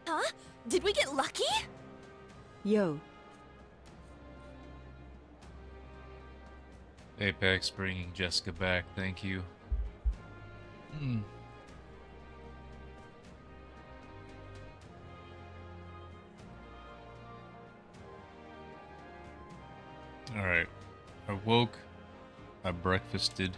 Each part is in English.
Huh? Did we get lucky? Yo, Apex bringing Jessica back, thank you. Alright. I woke. I breakfasted.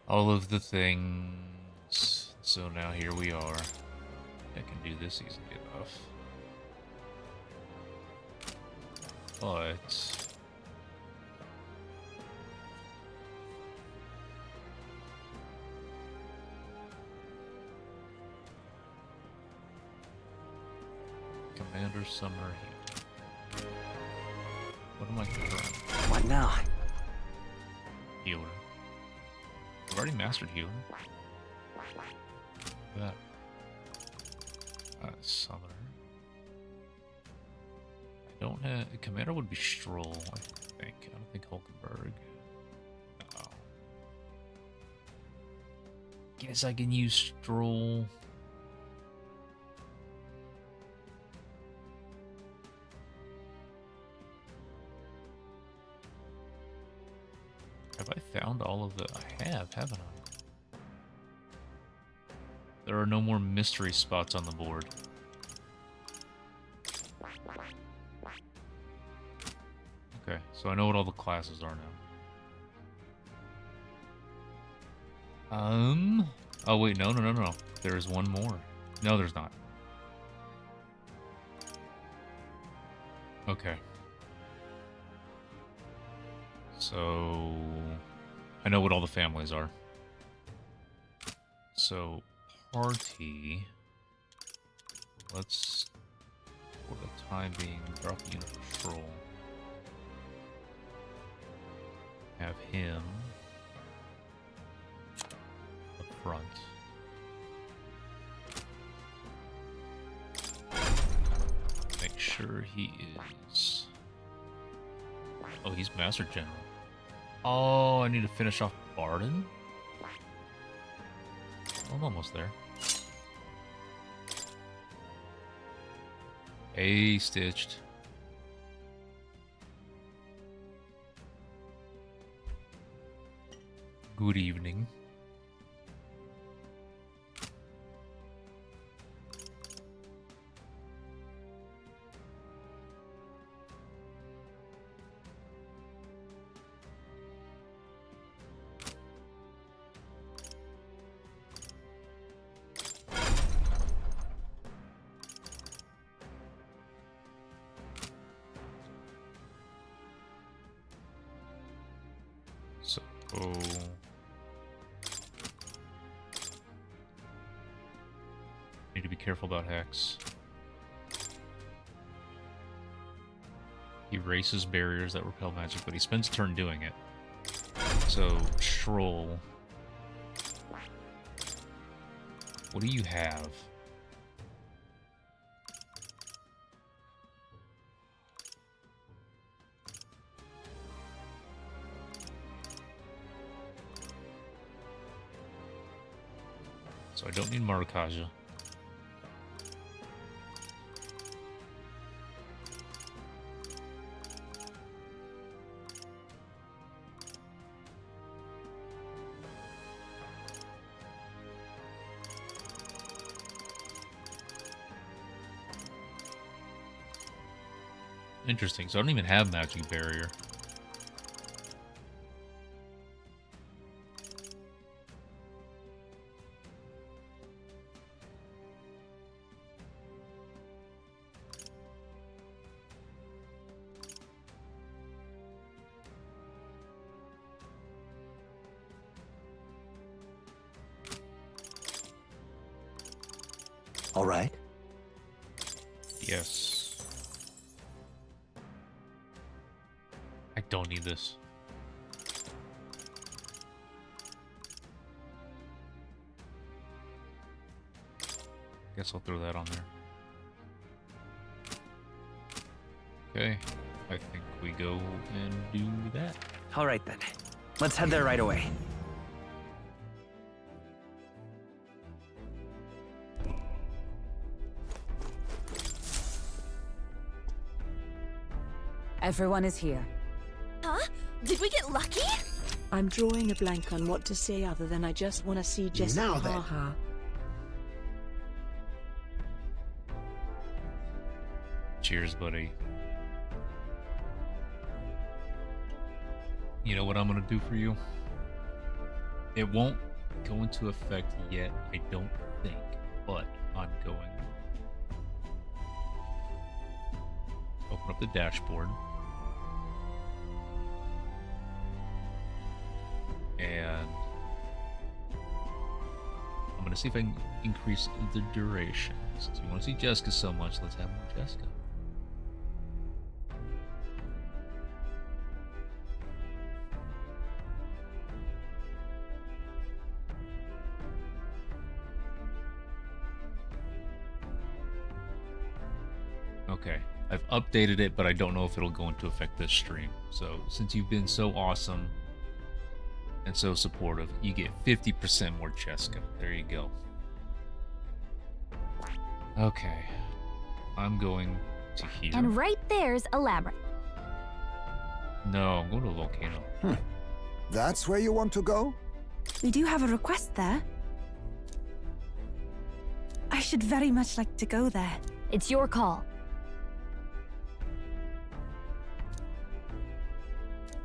All of the things. So now here we are. I can do this easily enough. But... Commander Summer Healer. What am I current? What now? Healer. I've already mastered healer. That. Summoner. I don't have... Commander would be Stroll, I think. I don't think Hulkenberg. No. Guess I can use Stroll. Have I found all of the... I have, haven't I? There are no more mystery spots on the board. Okay, so I know what all the classes are now. Oh wait, no. There's one more. No, there's not. Okay. So... I know what all the families are. So, party... Let's, for the time being, drop unit patrol. Have him up front. Make sure he is... Oh, he's Master General. Oh, I need to finish off Barden? I'm almost there. Hey, Stitched. Good evening. So... Need to be careful about Hex. He races barriers that repel magic, but he spends a turn doing it. So, Stroll. What do you have? So I don't need Marakaja. Interesting, so I don't even have Magic Barrier. All right. Yes. I don't need this. Guess I'll throw that on there. Okay, I think we go and do that. All right then. Let's head there right away. Everyone is here. Huh? Did we get lucky? I'm drawing a blank on what to say other than I just want to see Jessica. Now then. Haha. Cheers, buddy. You know what I'm gonna do for you? It won't go into effect yet, I don't think, but I'm going. Open up the dashboard. And I'm gonna see if I can increase the duration. Since you want to see Jessica so much, let's have more Jessica. Okay, I've updated it, but I don't know if it'll go into effect this stream. So since you've been so awesome and so supportive, you get 50% more Jessica. There you go. Okay, I'm going to here. And right there's a labyrinth. No, I'm going to a volcano. That's where you want to go? We do have a request there. I should very much like to go there. It's your call.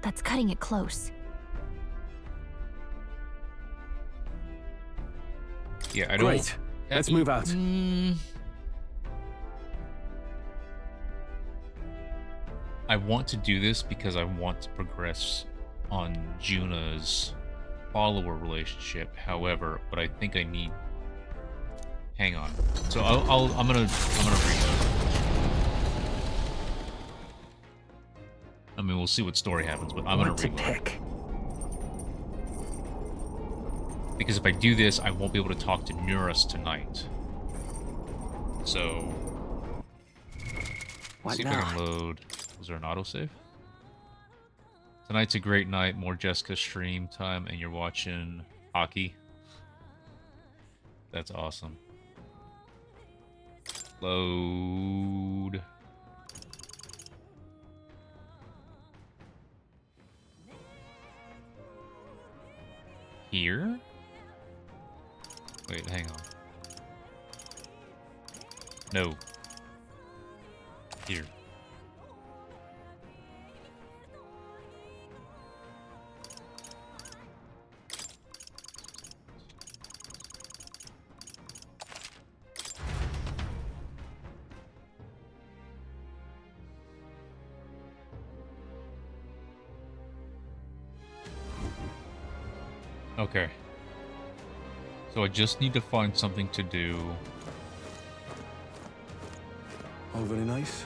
That's cutting it close. Yeah, I don't. Great. Let's move out. I want to do this because I want to progress on Juna's follower relationship. However, what I think I need. Hang on. So I'm gonna read it. I mean, we'll see what story happens, but I'm gonna What to reload. pick? Because if I do this, I won't be able to talk to Nuris tonight. So, What see if I now? can load. Was there an autosave? Tonight's a great night. More Jessica stream time, and you're watching hockey. That's awesome. Load. Here? Wait, hang on. No. Here. Okay. So I just need to find something to do. Oh, very nice.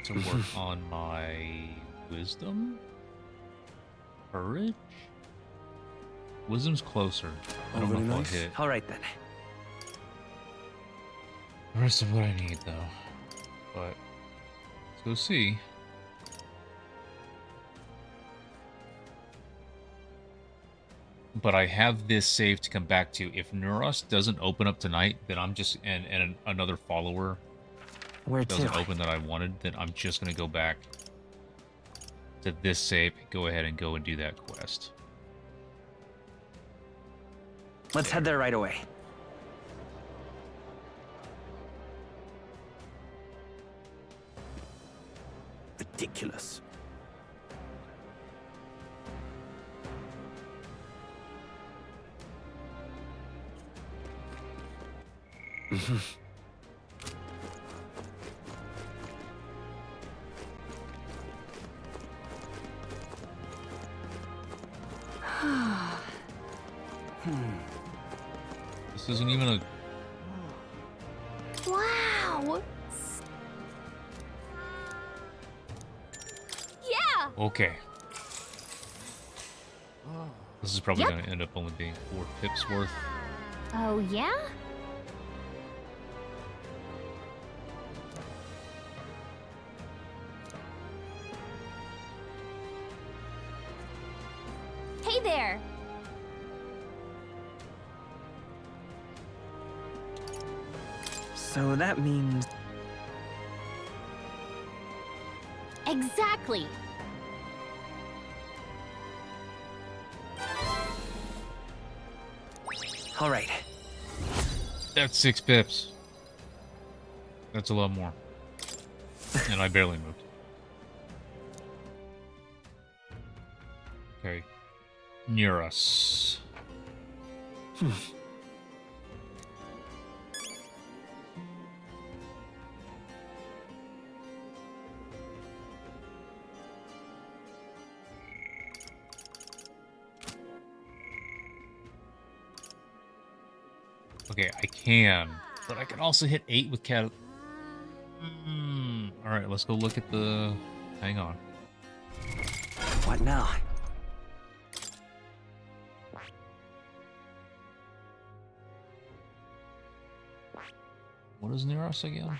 To work on my wisdom? Courage? Wisdom's closer. I don't know if I'll hit All right then. the rest of what I need though. But let's go see. But I have this saved to come back to. If Nuros doesn't open up tonight, then I'm just and another follower Where doesn't to? open that I wanted, then I'm just gonna go back to this save, go ahead and go and do that quest. Let's head there right away. Ridiculous. This isn't even a... Wow! Yeah! Okay. This is probably Yep. going to end up only being 4 pips worth. Oh, yeah? Hey there! So that means... Exactly! All right. That's 6 pips. That's a lot more. And I barely moved. Okay. Near us. Okay, I can, but I can also hit 8 with cat. All right, let's go look at the. Hang on. What now? What is near us again?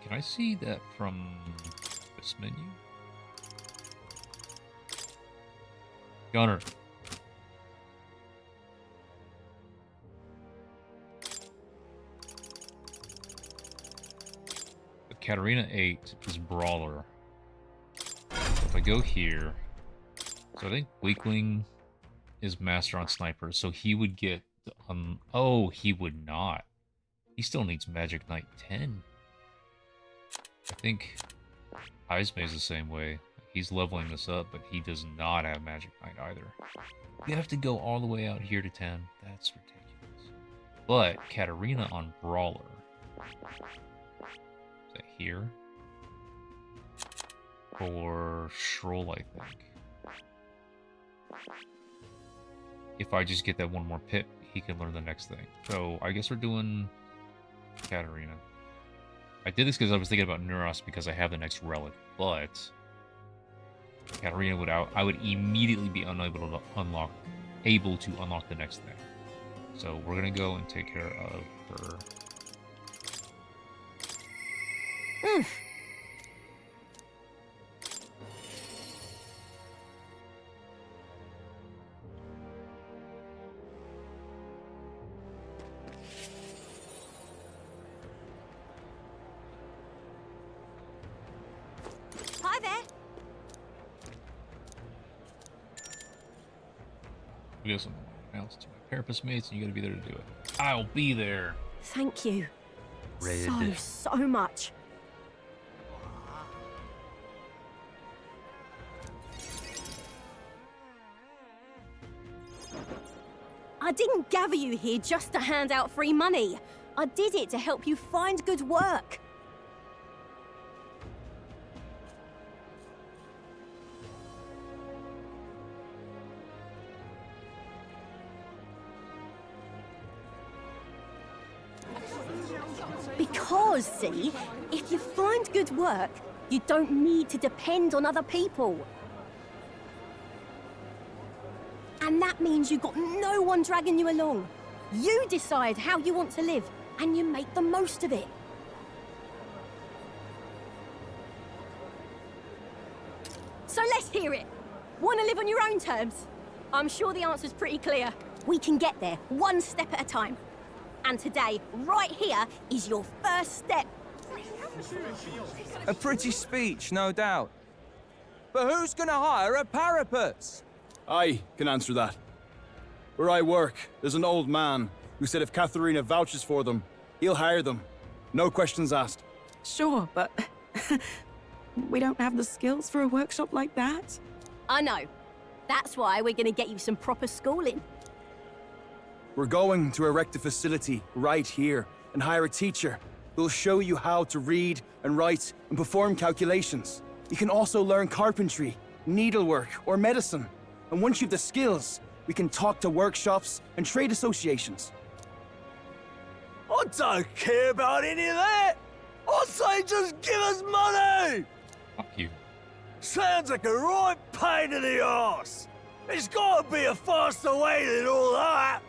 Can I see that from this menu? Gunner. Katarina 8 is Brawler. If I go here, so I think Weakling is Master on Sniper, so he would get, oh, he would not. He still needs Magic Knight 10. I think Izme is the same way. He's leveling this up, but he does not have Magic Knight either. You have to go all the way out here to 10. That's ridiculous. But Katarina on Brawler. Is that here? For Shroll, I think. If I just get that one more pip, he can learn the next thing. So I guess we're doing Katarina. I did this because I was thinking about Neuros because I have the next relic, but Katarina would I would immediately be able to unlock the next thing. So we're gonna go and take care of her. Hi there. We got some else to my Carapace mates, and you gotta be there to do it. I'll be there. Thank you. Red. So much. I didn't gather you here just to hand out free money. I did it to help you find good work. Because, see, if you find good work, you don't need to depend on other people. And that means you've got no one dragging you along. You decide how you want to live, and you make the most of it. So let's hear it. Want to live on your own terms? I'm sure the answer's pretty clear. We can get there, one step at a time. And today, right here, is your first step. A pretty speech, no doubt. But who's gonna hire a parapet? I can answer that. Where I work, there's an old man who said if Katharina vouches for them, he'll hire them. No questions asked. Sure, but we don't have the skills for a workshop like that. I know. That's why we're going to get you some proper schooling. We're going to erect a facility right here and hire a teacher who'll show you how to read and write and perform calculations. You can also learn carpentry, needlework, or medicine. And once you've the skills, we can talk to workshops and trade associations. I don't care about any of that! I say just give us money! Fuck you. Sounds like a right pain in the arse! There's gotta be a faster way than all that.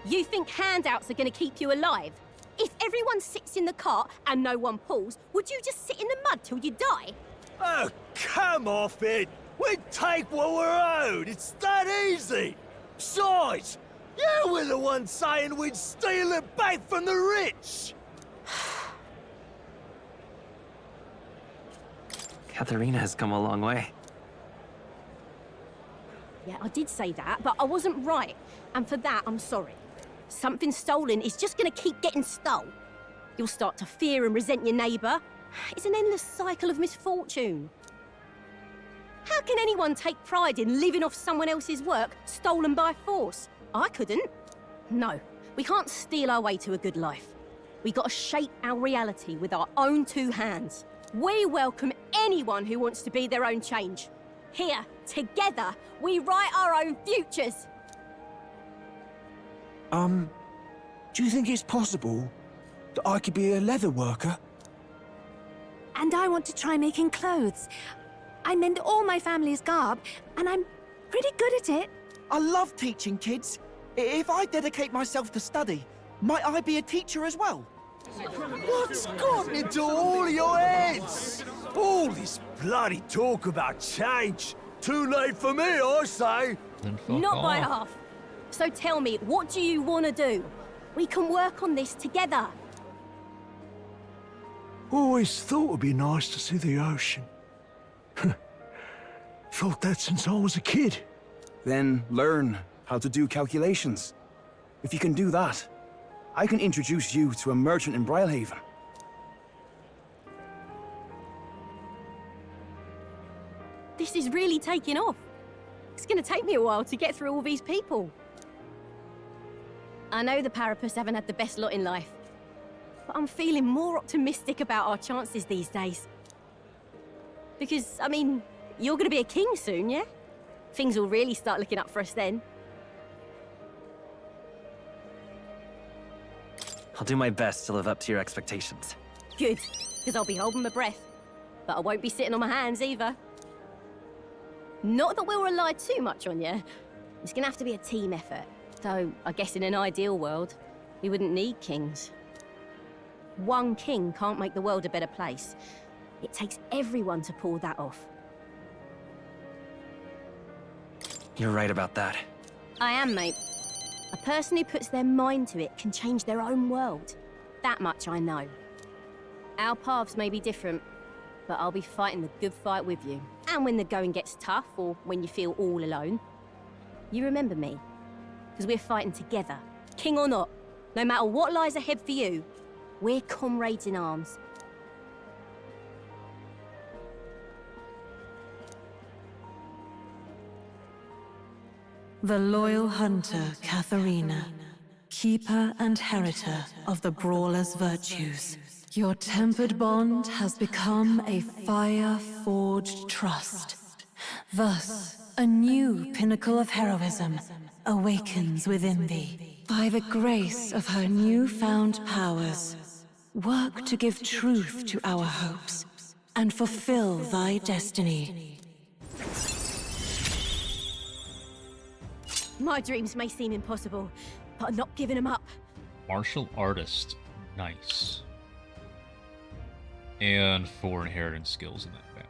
You think handouts are going to keep you alive? If everyone sits in the cart and no one pulls, would you just sit in the mud till you die? Oh, come off it. We take what we're owed. It's that easy. Besides, you were the one saying we'd steal it back from the rich. Katharina has come a long way. Yeah, I did say that, but I wasn't right. And for that, I'm sorry. Something stolen is just gonna keep getting stole. You'll start to fear and resent your neighbour. It's an endless cycle of misfortune. How can anyone take pride in living off someone else's work stolen by force? I couldn't. No, we can't steal our way to a good life. We gotta shape our reality with our own two hands. We welcome anyone who wants to be their own change. Here, together, we write our own futures. Do you think it's possible that I could be a leather worker? And I want to try making clothes. I mend all my family's garb, and I'm pretty good at it. I love teaching kids. If I dedicate myself to study, might I be a teacher as well? What's gotten into all your heads? All this bloody talk about change. Too late for me, I say. Then fuck Not by off. half. So tell me, what do you want to do? We can work on this together. Always thought it'd be nice to see the ocean. Thought that since I was a kid. Then learn how to do calculations. If you can do that, I can introduce you to a merchant in Brylehaven. This is really taking off. It's going to take me a while to get through all these people. I know the Parapus haven't had the best lot in life, but I'm feeling more optimistic about our chances these days. Because, I mean, you're going to be a king soon, yeah? Things will really start looking up for us then. I'll do my best to live up to your expectations. Good, because I'll be holding my breath. But I won't be sitting on my hands either. Not that we'll rely too much on you. It's going to have to be a team effort. Though, I guess in an ideal world, we wouldn't need kings. One king can't make the world a better place. It takes everyone to pull that off. You're right about that. I am, mate. A person who puts their mind to it can change their own world. That much I know. Our paths may be different, but I'll be fighting the good fight with you. And when the going gets tough, or when you feel all alone, you remember me. Because we're fighting together, king or not. No matter what lies ahead for you, we're comrades in arms. The loyal hunter, Katharina, keeper and heritor of the brawler's virtues. Your tempered bond has become a fire-forged trust. Thus, a new pinnacle of heroism awakens within thee. By the grace of her newfound powers, work to give truth to our hopes and fulfill thy destiny. My dreams may seem impossible, but I'm not giving them up. Martial artist. Nice. And 4 inheritance skills in that family.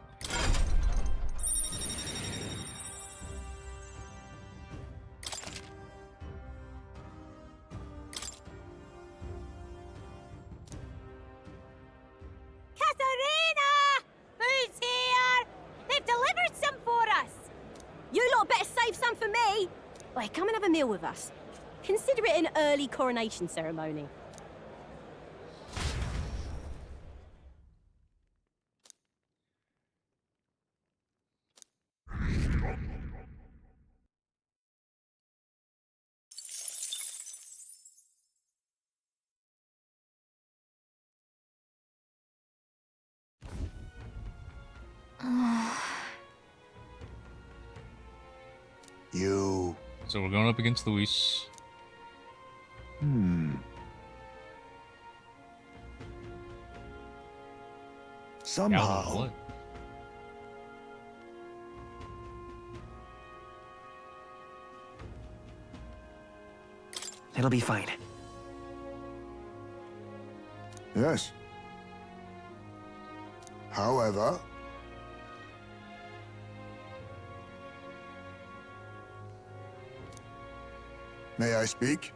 Katharina! Who's here? They've delivered some for us! You lot better save some for me! Wait, come and have a meal with us. Consider it an early coronation ceremony. You... So we're going up against Luis. Somehow, What? It'll be fine. Yes. However, may I speak?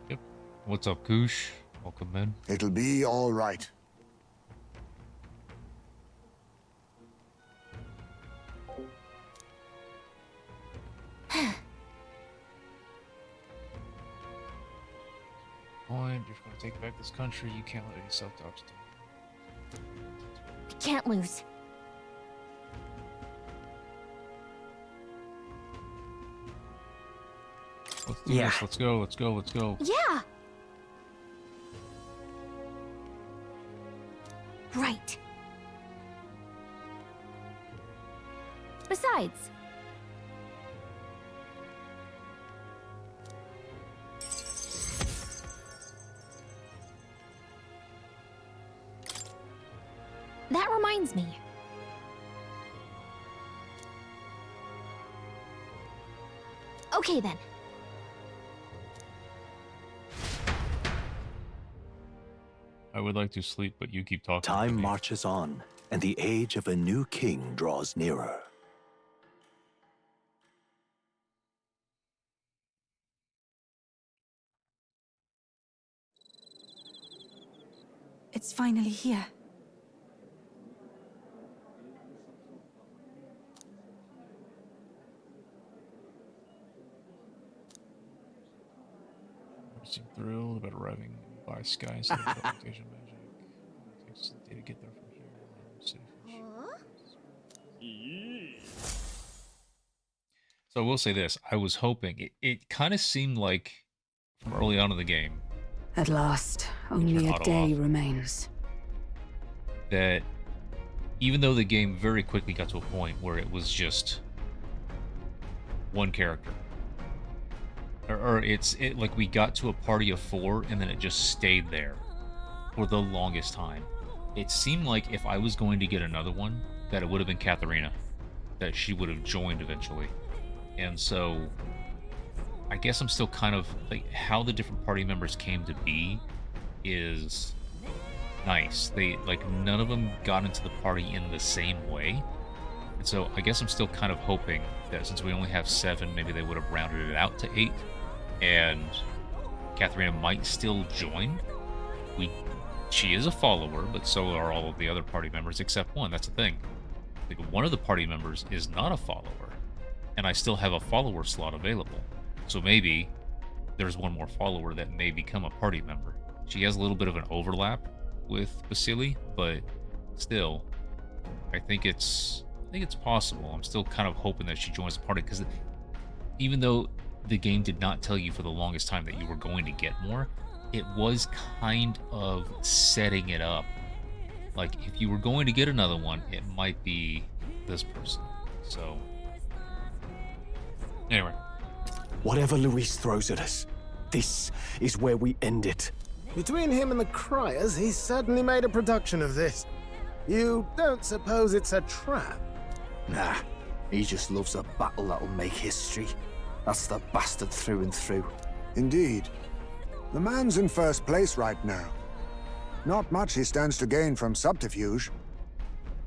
Yep. What's up, Koosh? Welcome in. It'll be all right. Point, you're going to take back this country. You can't let any self-doubts do. We can't lose. Let's do this. Let's go. Let's go. Let's go. Yeah! Right. Besides, that reminds me. Okay then. I would like to sleep, but you keep talking. Time marches on, and the age of a new king draws nearer. It's finally here. Seem thrilled about arriving by sky instead of teleportation magic. It takes a day to get there from here. So I will say this. I was hoping, it kind of seemed like from early on in the game, At last, only a day remains. that even though the game very quickly got to a point where it was just one character, or like we got to a party of 4 and then it just stayed there for the longest time. It seemed like if I was going to get another one, that it would have been Katharina, that she would have joined eventually. And so I guess I'm still kind of like, how the different party members came to be is nice. They, like, none of them got into the party in the same way. And so I guess I'm still kind of hoping that since we only have 7, maybe they would have rounded it out to 8, and Katharina might still join. She is a follower, but so are all of the other party members except one. That's the thing. Like, one of the party members is not a follower, and I still have a follower slot available. So maybe there's one more follower that may become a party member. She has a little bit of an overlap with Vasily, but still, I think it's possible. I'm still kind of hoping that she joins the party, because even though the game did not tell you for the longest time that you were going to get more, it was kind of setting it up. Like, if you were going to get another one, it might be this person. So, anyway. Whatever Luis throws at us, this is where we end it. Between him and the Criers, he's certainly made a production of this. You don't suppose it's a trap? Nah, he just loves a battle that'll make history. That's the bastard through and through. Indeed. The man's in first place right now. Not much he stands to gain from subterfuge.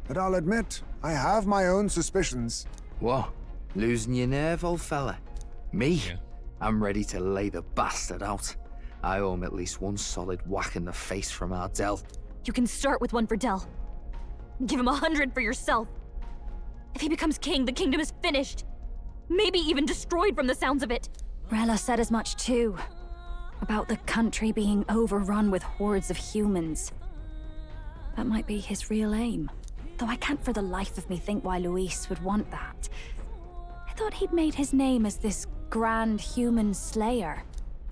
But I'll admit, I have my own suspicions. What? Losing your nerve, old fella? Me? Yeah. I'm ready to lay the bastard out. I owe him at least one solid whack in the face from Ardell. You can start with one for Dell. Give him 100 for yourself. If he becomes king, the kingdom is finished. Maybe even destroyed from the sounds of it. Rella said as much too. About the country being overrun with hordes of humans. That might be his real aim. Though I can't for the life of me think why Luis would want that. I thought he'd made his name as this grand human slayer.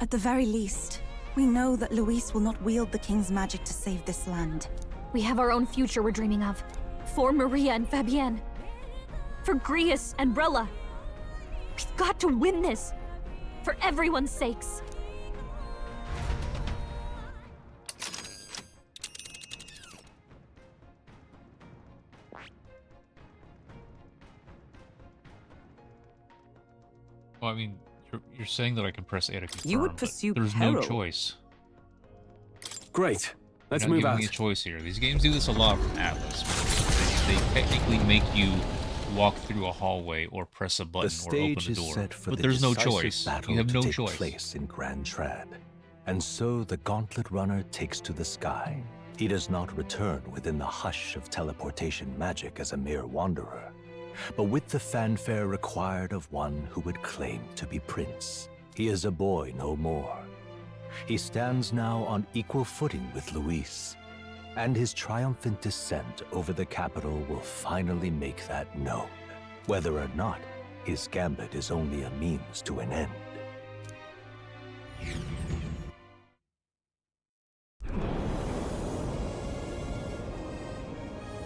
At the very least, we know that Luis will not wield the king's magic to save this land. We have our own future we're dreaming of. For Maria and Fabienne. For Grius and Rella. We've got to win this. For everyone's sakes. Well, I mean, you're saying that I can press A to confirm, You would but pursue there's peril. no choice. Great. Let's You're not move giving out. me a choice here. These games do this a lot from Atlas. They technically make you walk through a hallway or press a button The or open stage the is door. set for But the there's no decisive choice. battle You have to no take choice. place in Grand Trad. And so the Gauntlet Runner takes to the sky. He does not return within the hush of teleportation magic as a mere wanderer, but with the fanfare required of one who would claim to be Prince. He is a boy no more. He stands now on equal footing with Luis, and his triumphant descent over the capital will finally make that known, whether or not his gambit is only a means to an end.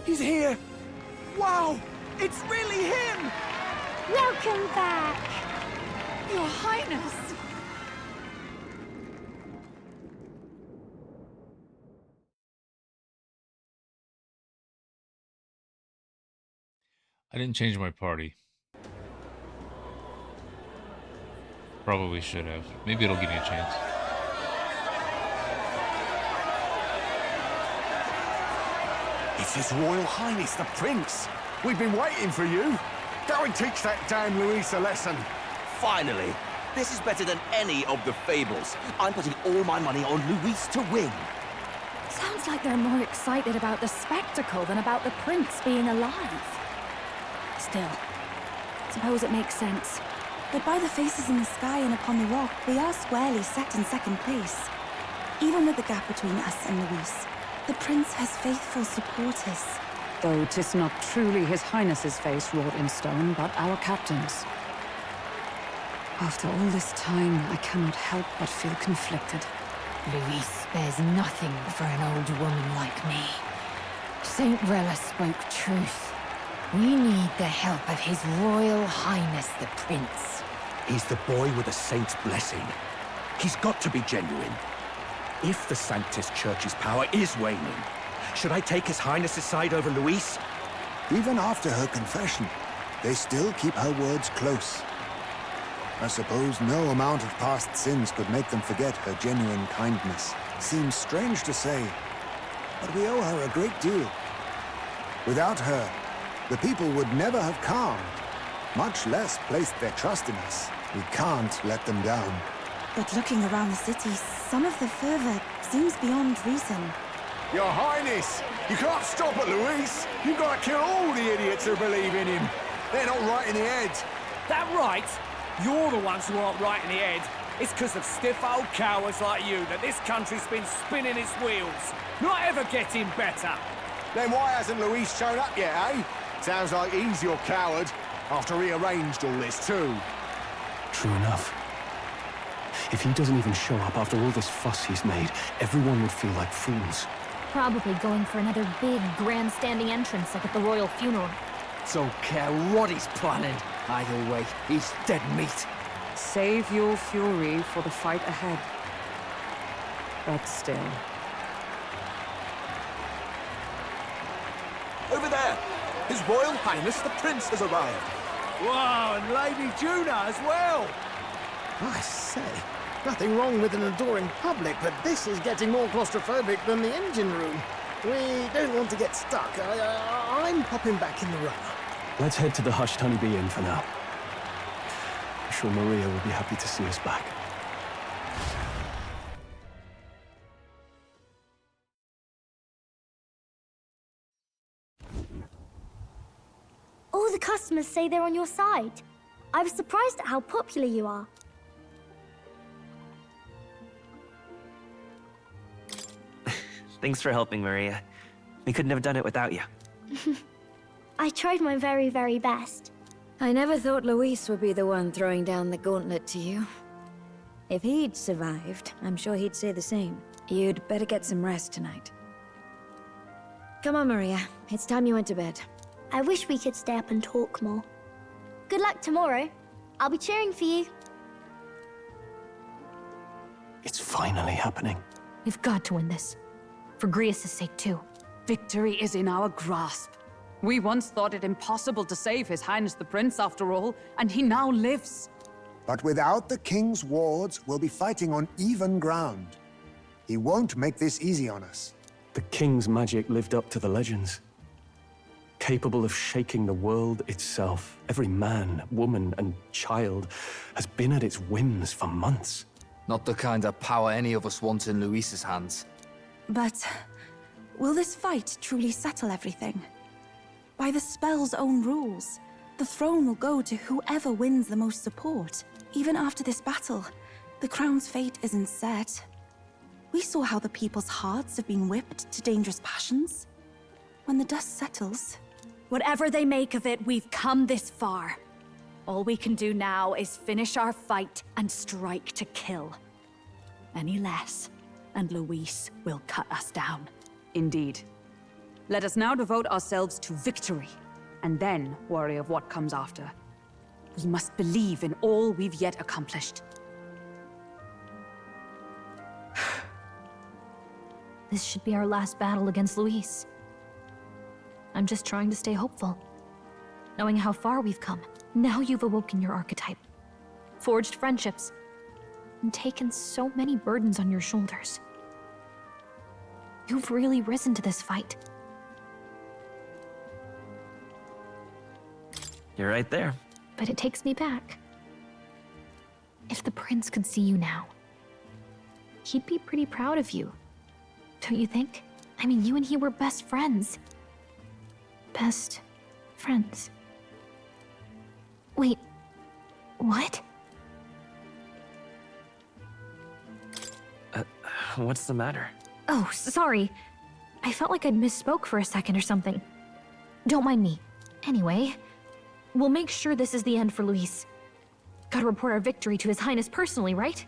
He's here! Wow! It's really him! Welcome back! Your Highness! I didn't change my party. Probably should have. Maybe it'll give me a chance. It's His Royal Highness the Prince. We've been waiting for you. Go and teach that damn Luis a lesson. Finally! This is better than any of the fables. I'm putting all my money on Luis to win. Sounds like they're more excited about the spectacle than about the prince being alive. Still, suppose it makes sense. But by the faces in the sky and upon the rock, we are squarely set in second place. Even with the gap between us and Luis, the prince has faithful supporters. Though 'tis not truly His Highness's face wrought in stone, but our captain's. After all this time, I cannot help but feel conflicted. Luis spares nothing for an old woman like me. Saint Rella spoke truth. We need the help of His Royal Highness the Prince. He's the boy with a saint's blessing. He's got to be genuine. If the Sanctus Church's power is waning, should I take His Highness's side over Luis? Even after her confession, they still keep her words close. I suppose no amount of past sins could make them forget her genuine kindness. Seems strange to say, but we owe her a great deal. Without her, the people would never have calmed, much less placed their trust in us. We can't let them down. But looking around the city, some of the fervor seems beyond reason. Your Highness, you can't stop at Luis. You've got to kill all the idiots who believe in him. They're not right in the head. That right? You're the ones who aren't right in the head. It's because of stiff old cowards like you that this country's been spinning its wheels. Not ever getting better. Then why hasn't Luis shown up yet, eh? Sounds like he's your coward, after he arranged all this too. True enough. If he doesn't even show up after all this fuss he's made, everyone would feel like fools. Probably going for another big, grandstanding entrance like at the royal funeral. Don't care what he's planning. Either way, he's dead meat. Save your fury for the fight ahead. But still. Over there! His Royal Highness the Prince has arrived. Wow, and Lady Juna as well! I say, nothing wrong with an adoring public, but this is getting more claustrophobic than the engine room. We don't want to get stuck. I'm popping back in the runner. Let's head to the Hushed Honeybee Inn for now. I'm sure Maria will be happy to see us back. All the customers say they're on your side. I was surprised at how popular you are. Thanks for helping, Maria. We couldn't have done it without you. I tried my very, very best. I never thought Luis would be the one throwing down the gauntlet to you. If he'd survived, I'm sure he'd say the same. You'd better get some rest tonight. Come on, Maria. It's time you went to bed. I wish we could stay up and talk more. Good luck tomorrow. I'll be cheering for you. It's finally happening. You've got to win this. For Grius' sake, too. Victory is in our grasp. We once thought it impossible to save His Highness the Prince, after all, and he now lives. But without the king's wards, we'll be fighting on even ground. He won't make this easy on us. The king's magic lived up to the legends. Capable of shaking the world itself. Every man, woman, and child has been at its whims for months. Not the kind of power any of us want in Luis's hands. But will this fight truly settle everything? By the spell's own rules, the throne will go to whoever wins the most support. Even after this battle, the crown's fate isn't set. We saw how the people's hearts have been whipped to dangerous passions. When the dust settles... Whatever they make of it, we've come this far. All we can do now is finish our fight and strike to kill. Any less, and Luis will cut us down. Indeed. Let us now devote ourselves to victory, and then worry of what comes after. We must believe in all we've yet accomplished. This should be our last battle against Luis. I'm just trying to stay hopeful. Knowing how far we've come. Now you've awoken your archetype. Forged friendships. And taken so many burdens on your shoulders. You've really risen to this fight. You're right there. But it takes me back. If the prince could see you now, he'd be pretty proud of you. Don't you think? I mean, you and he were best friends. Best friends. Wait, what? What's the matter? Oh, sorry. I felt like I'd misspoke for a second or something. Don't mind me. Anyway, we'll make sure this is the end for Luis. Gotta report our victory to His Highness personally, right?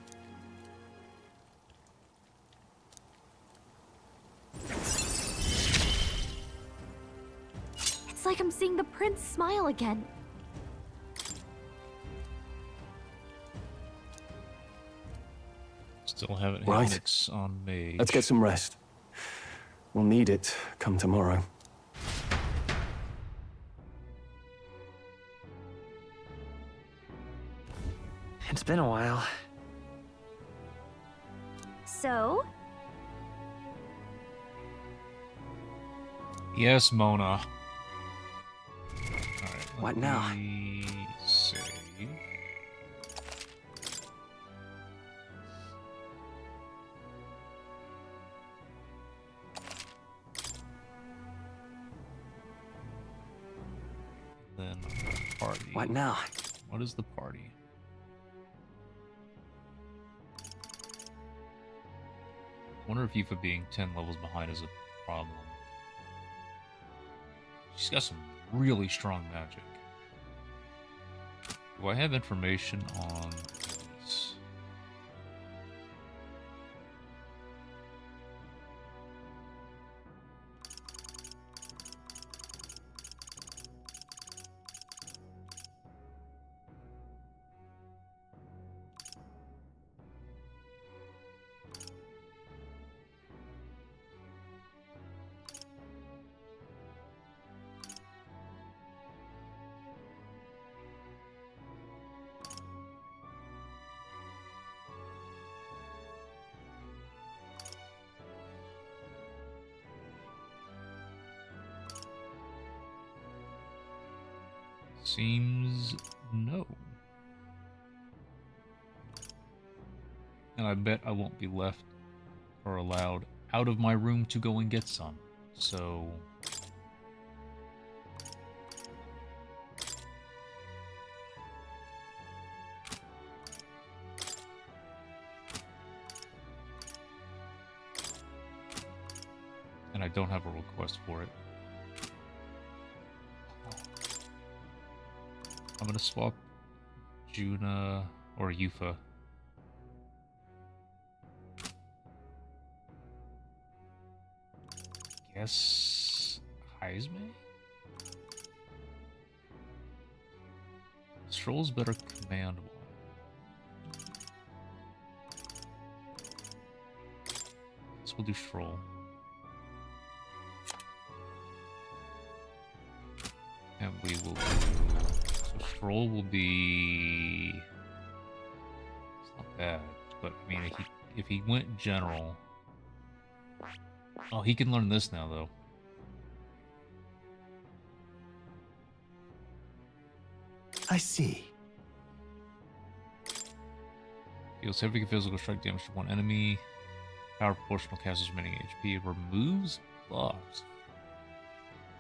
It's like I'm seeing the prince smile again. Still haven't hit Right. Nix on Mage. Let's get some rest. We'll need it come tomorrow. It's been a while. So? Yes, Mona. What now? Save. Then party. What now? What is the party? Wonder if Yufa being 10 levels behind is a problem. She's got some really strong magic. Do I have information on these? Seems no. And I bet I won't be left or allowed out of my room to go and get some. So... and I don't have a request for it. I'm gonna swap Juna or Yufa. Guess Ismay? Stroll's better command one. So we'll do Stroll. And we will do... So Stroll will be... It's not bad, but I mean, if he went general... Oh, he can learn this now, though. I see. Deals heavy physical strike damage to one enemy. Power proportional casts remaining HP. Removes buffs.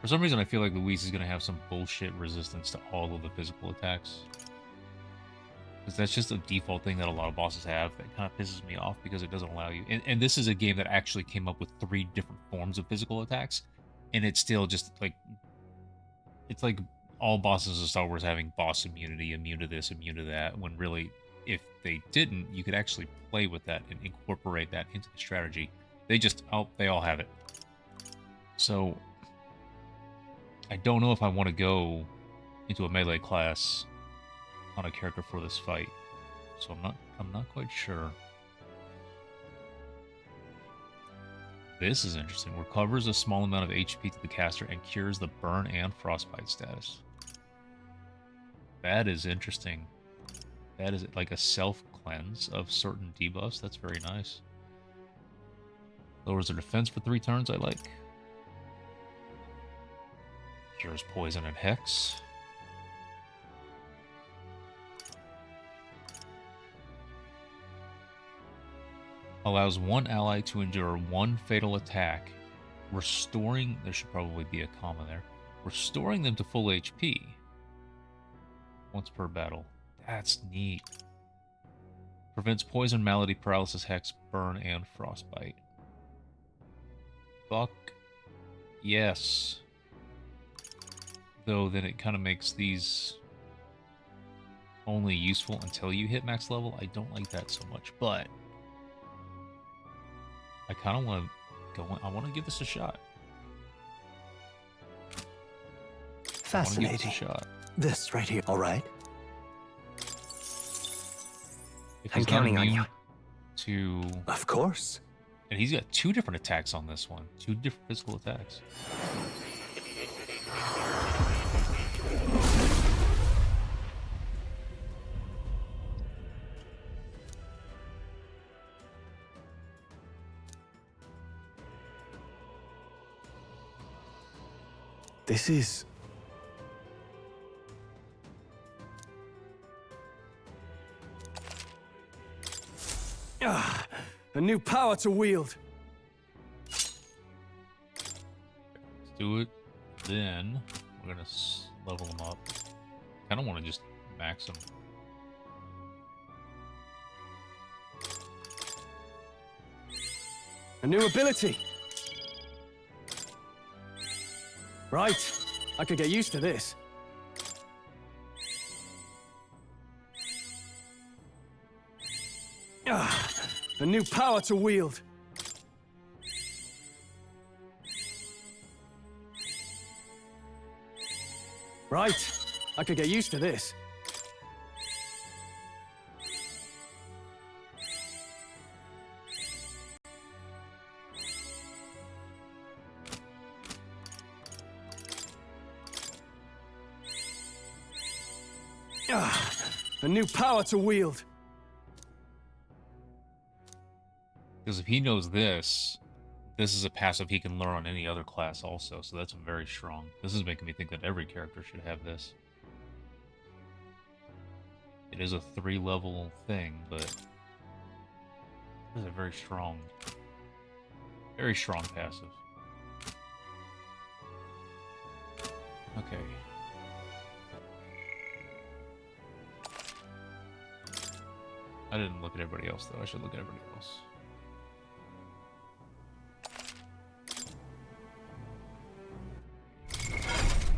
For some reason, I feel like Luis is going to have some bullshit resistance to all of the physical attacks. Because that's just a default thing that a lot of bosses have that kind of pisses me off because it doesn't allow you. And this is a game that actually came up with 3 different forms of physical attacks. And it's still just like... It's like all bosses in Star Wars having boss immunity, immune to this, immune to that, when really, if they didn't, you could actually play with that and incorporate that into the strategy. They just, they all have it. So, I don't know if I want to go into a melee class on a character for this fight. So I'm not quite sure. This is interesting. Recovers a small amount of HP to the caster and cures the burn and frostbite status. That is interesting. That is like a self-cleanse of certain debuffs. That's very nice. Lowers their defense for 3 turns, I like. Cures poison and hex. Allows one ally to endure 1 fatal attack, restoring... There should probably be a comma there. Restoring them to full HP. Once per battle. That's neat. Prevents poison, malady, paralysis, hex, burn, and frostbite. Fuck yes. Though then it kind of makes these only useful until you hit max level. I don't like that so much, but I kind of want to go. I want to give this a shot. Fascinating. I want to give this a shot. This right here, all right? If I'm he's not counting on immune you. to... Of course. And he's got 2 different attacks on this one. 2 different physical attacks. This is... a new power to wield. Let's do it. Then we're gonna level them up. I don't want to just max them. A new ability. Right. I could get used to this. A new power to wield. Right. I could get used to this. A new power to wield. Because if he knows this, this is a passive he can learn on any other class also, so that's very strong. This is making me think that every character should have this. It is a 3-level thing, but it is a very strong passive. Okay. I didn't look at everybody else, though. I should look at everybody else.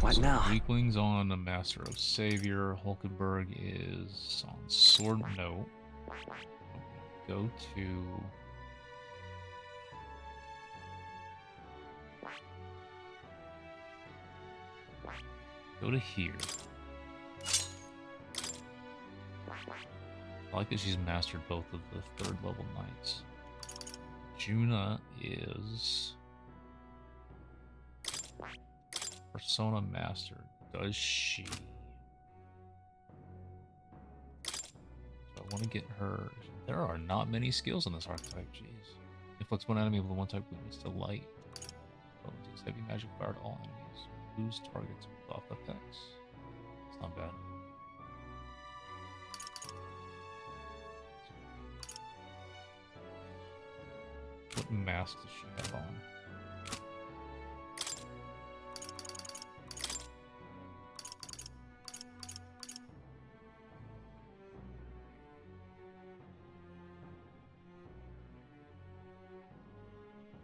What so now? Weaklings on the Master of Savior. Hulkenberg is on Sword. No. Go to... Go to here. I like that she's mastered both of the 3rd level knights. Juna is Persona Master. Does she? So I want to get her. There are not many skills in this archetype. Jeez. Inflicts one enemy with a 1-type weakness to light. Takes heavy magic fire to all enemies. Lose targets with off effects. It's not bad. What mask does she have on?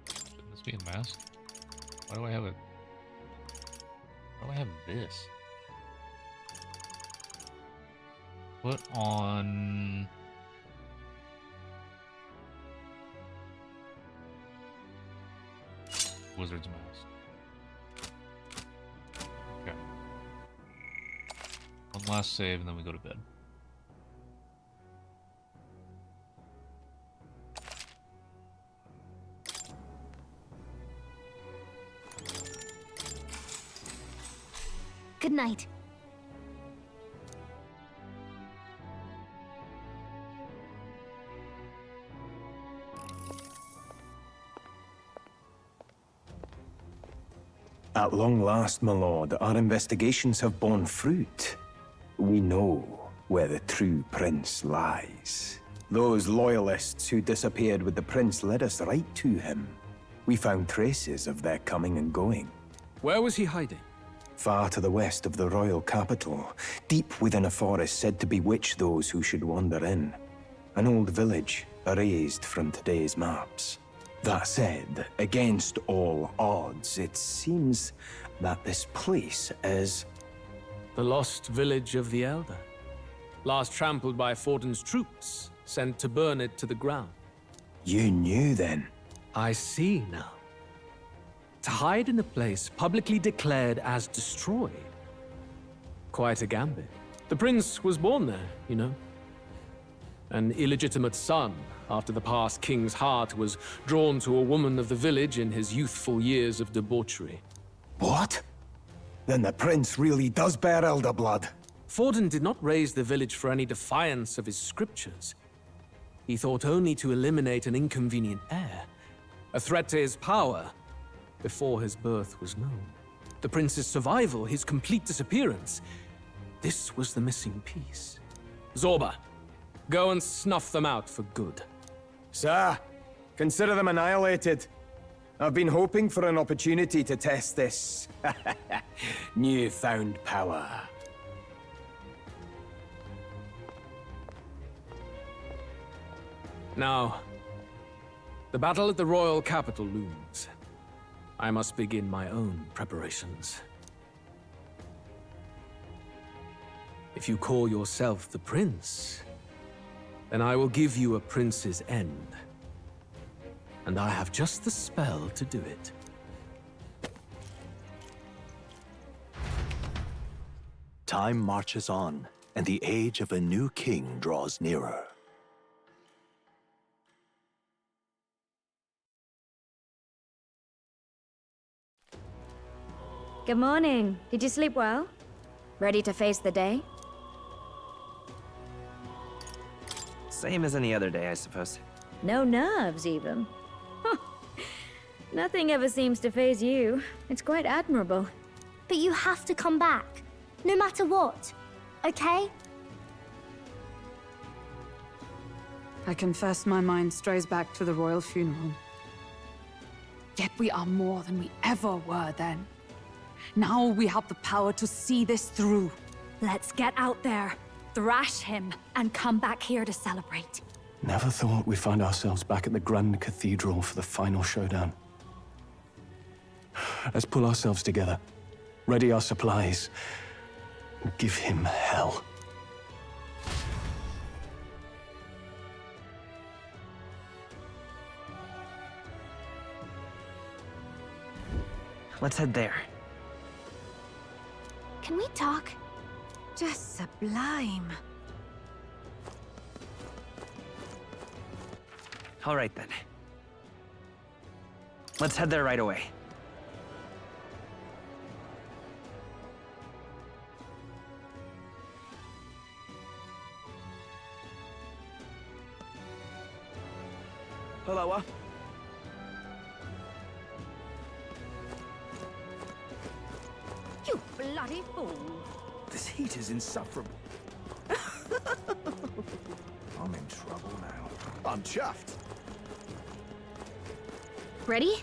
Shouldn't this be a mask? Why do I have a... Why do I have this? Put on... Wizard's Mask. Okay. One last save and then we go to bed. Good night. At long last, my lord, our investigations have borne fruit. We know where the true prince lies. Those loyalists who disappeared with the prince led us right to him. We found traces of their coming and going. Where was he hiding? Far to the west of the royal capital, deep within a forest said to bewitch those who should wander in. An old village, erased from today's maps. That said, against all odds, it seems that this place is... The lost village of the Elder. Last trampled by Fortin's troops, sent to burn it to the ground. You knew then? I see now. To hide in a place publicly declared as destroyed. Quite a gambit. The prince was born there, you know. An illegitimate son, after the past king's heart was drawn to a woman of the village in his youthful years of debauchery. What? Then the prince really does bear elder blood. Fortin did not raise the village for any defiance of his scriptures. He thought only to eliminate an inconvenient heir, a threat to his power, before his birth was known. The prince's survival, his complete disappearance, this was the missing piece. Zorba, go and snuff them out for good. Sir, consider them annihilated. I've been hoping for an opportunity to test this newfound power. Now, the battle at the royal capital looms. I must begin my own preparations. If you call yourself the prince, then I will give you a prince's end. And I have just the spell to do it. Time marches on, and the age of a new king draws nearer. Good morning. Did you sleep well? Ready to face the day? Same as any other day, I suppose. No nerves, even. Huh. Nothing ever seems to faze you. It's quite admirable. But you have to come back, no matter what, okay? I confess my mind strays back to the royal funeral. Yet we are more than we ever were then. Now we have the power to see this through. Let's get out there, thrash him, and come back here to celebrate. Never thought we'd find ourselves back at the Grand Cathedral for the final showdown. Let's pull ourselves together, ready our supplies, and give him hell. Let's head there. Can we TikTok. Just sublime. All right then. Let's head there right away. Hello. You bloody fool. This heat is insufferable. I'm in trouble now. I'm chuffed. Ready?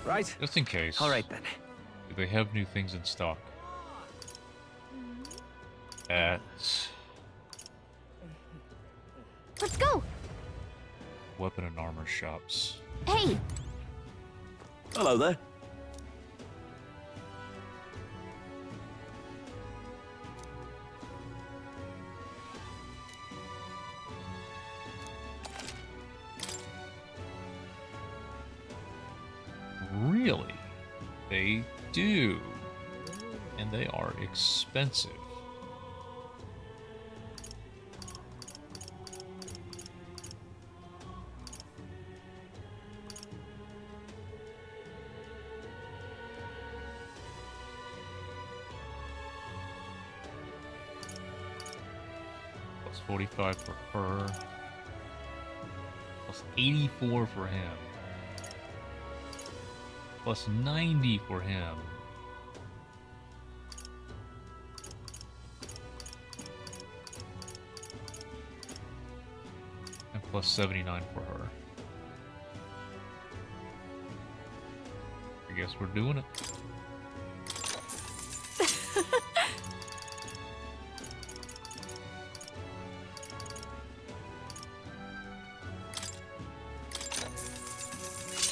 Right. Just in case. All right then. Do they have new things in stock? At Let's go. weapon and armor shops. Hey, Hello there. Really? They do. And they are expensive. Plus 45 for her. Plus 84 for him. Plus 90 for him. And plus 79 for her. I guess we're doing it.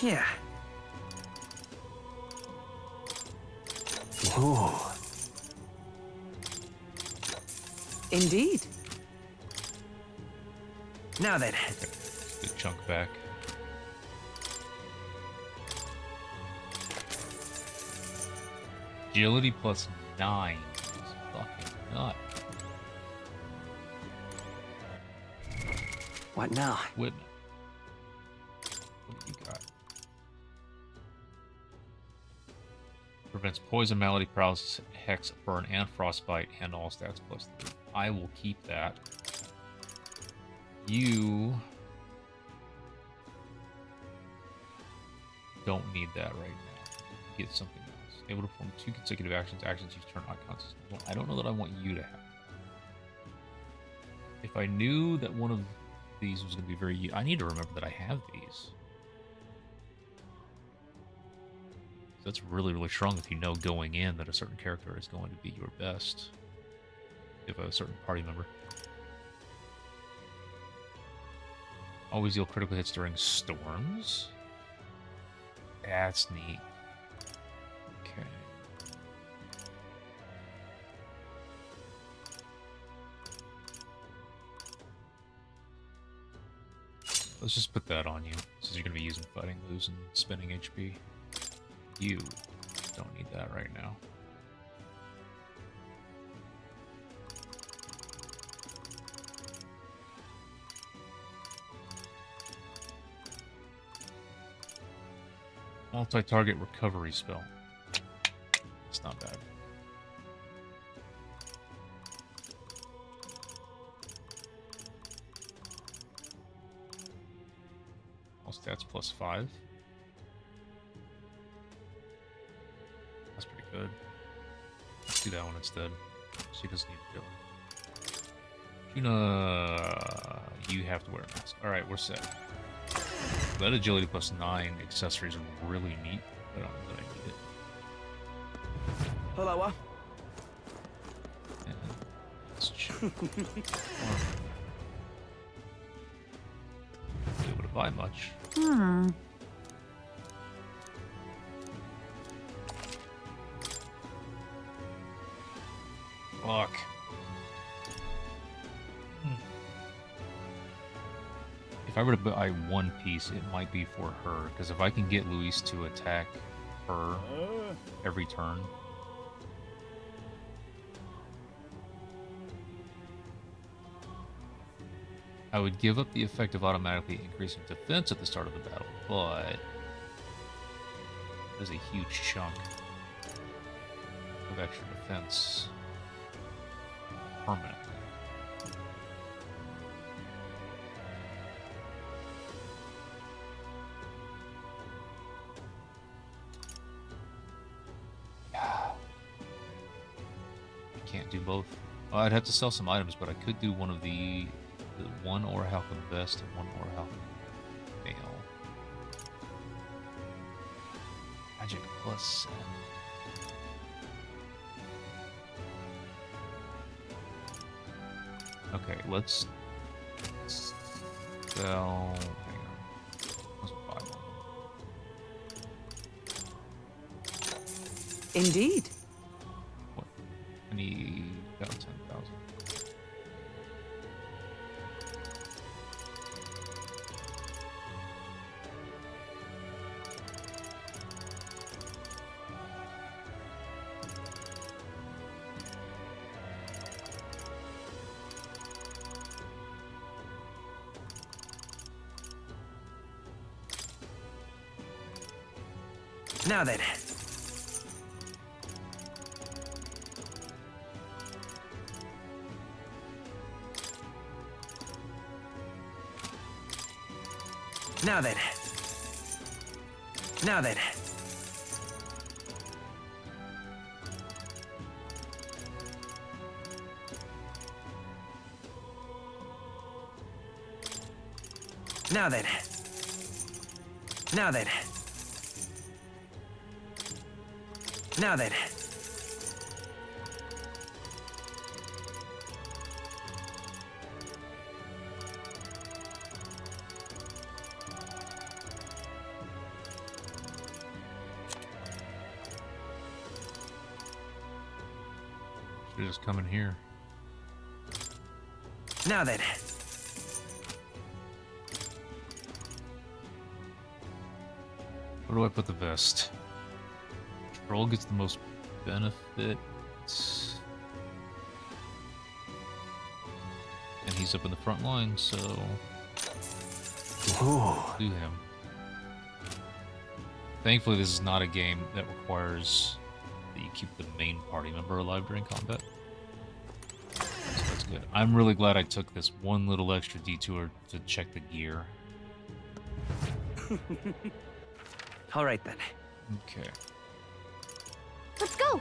Yeah. Ooh. Indeed. Now then. Good chunk back. Agility plus 9 is fucking nuts. What now? What do you got? Prevents poison, malady, paralysis, hex, burn, and frostbite, and all stats plus 3. I will keep that. You don't need that right now. Get something else. Able to perform 2 consecutive actions. Actions each turn icons. Well, I don't know that I want you to have that. If I knew that one of these was going to be very... I need to remember that I have these. That's really, really strong if you know going in that a certain character is going to be your best. If a certain party member. Always deal critical hits during storms. That's neat. Okay. Let's just put that on you, since you're going to be using fighting moves and spending HP. You don't need that right now. Multi-target recovery spell. It's not bad. All stats plus 5. That's pretty good. Let's do that one instead. She doesn't need to kill. Juna, you have to wear a mask. Alright, we're set. That agility plus 9 accessory is really neat. I don't know that I need it. Hello. And let's check. Be able to buy much. Fuck. if I were to buy one piece, it might be for her. Because if I can get Luis to attack her every turn. I would give up the effect of automatically increasing defense at the start of the battle, but there's a huge chunk of extra defense permanently. I can't do both. I'd have to sell some items, but I could do one of the one Orhalcon vest and one Orhalcon mail. Magic plus 7. Okay, let's sell. Hang on. Let's buy one. Indeed. What? I need about 10,000. Now then. Now then. Now then. Now then. Now then. Now then. Should just come in here. Now then. Where do I put the vest? Troll gets the most benefit. And he's up in the front line, so do him. Thankfully, this is not a game that requires that you keep the main party member alive during combat. So that's good. I'm really glad I took this one little extra detour to check the gear. All right then. Okay. Let's go!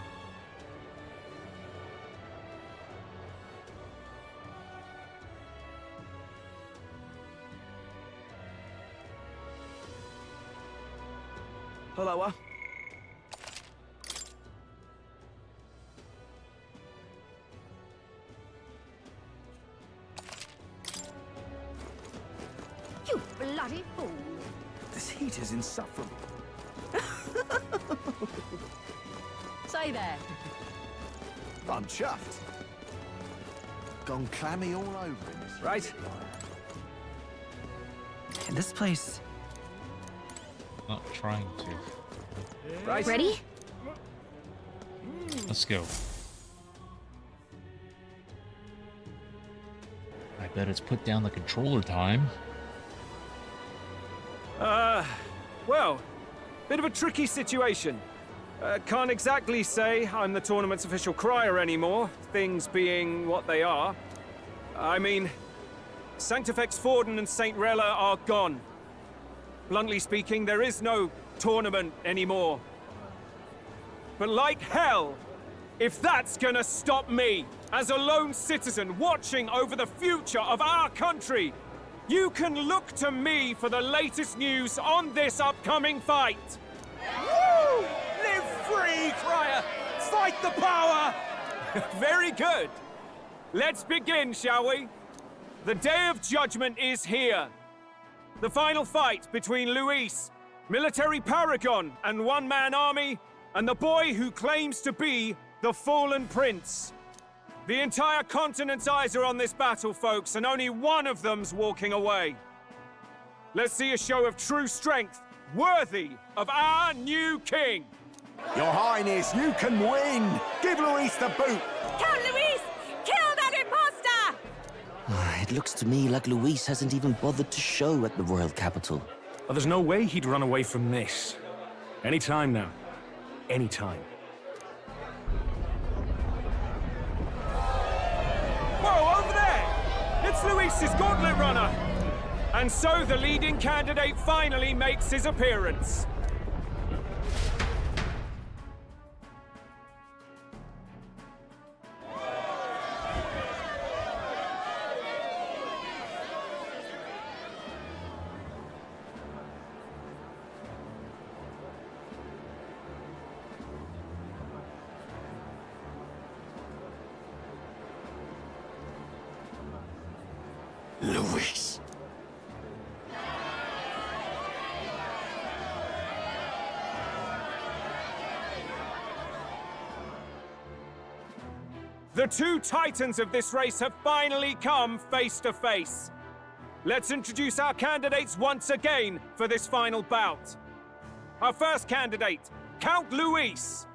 Hello. You bloody fool! This heat is insufferable. Say there. I'm chuffed. Gone clammy all over in this. Right. In this place. Not trying to. Right. Ready? Let's go. I bet it's put down the controller time. Well, bit of a tricky situation. Can't exactly say I'm the tournament's official crier anymore, things being what they are. I mean, Sanctifex Forden and St. Rella are gone. Bluntly speaking, there is no tournament anymore. But like hell, if that's gonna stop me, as a lone citizen watching over the future of our country, you can look to me for the latest news on this upcoming fight. Woo! Live free, crier! Fight the power! Very good. Let's begin, shall we? The Day of Judgment is here. The final fight between Luis, military paragon and one-man army, and the boy who claims to be the Fallen Prince. The entire continent's eyes are on this battle, folks, and only one of them's walking away. Let's see a show of true strength, worthy of our new king. Your Highness, you can win! Give Luis the boot! Count Luis! Kill that imposter! It looks to me like Luis hasn't even bothered to show at the royal capital. Well, there's no way he'd run away from this. Any time now. Any time. Whoa, over there! It's Luis's gauntlet runner! And so the leading candidate finally makes his appearance. Luis. The two titans of this race have finally come face to face. Let's introduce our candidates once again for this final bout. Our first candidate, Count Luis.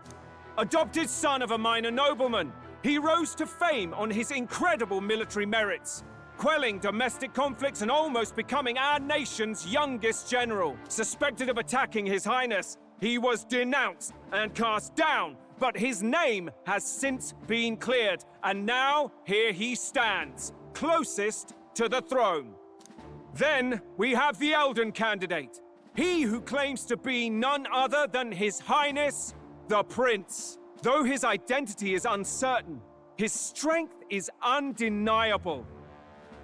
Adopted son of a minor nobleman, he rose to fame on his incredible military merits, quelling domestic conflicts and almost becoming our nation's youngest general. Suspected of attacking His Highness, he was denounced and cast down, but his name has since been cleared, and now here he stands, closest to the throne. Then we have the Elden candidate, he who claims to be none other than His Highness, the Prince. Though his identity is uncertain, his strength is undeniable.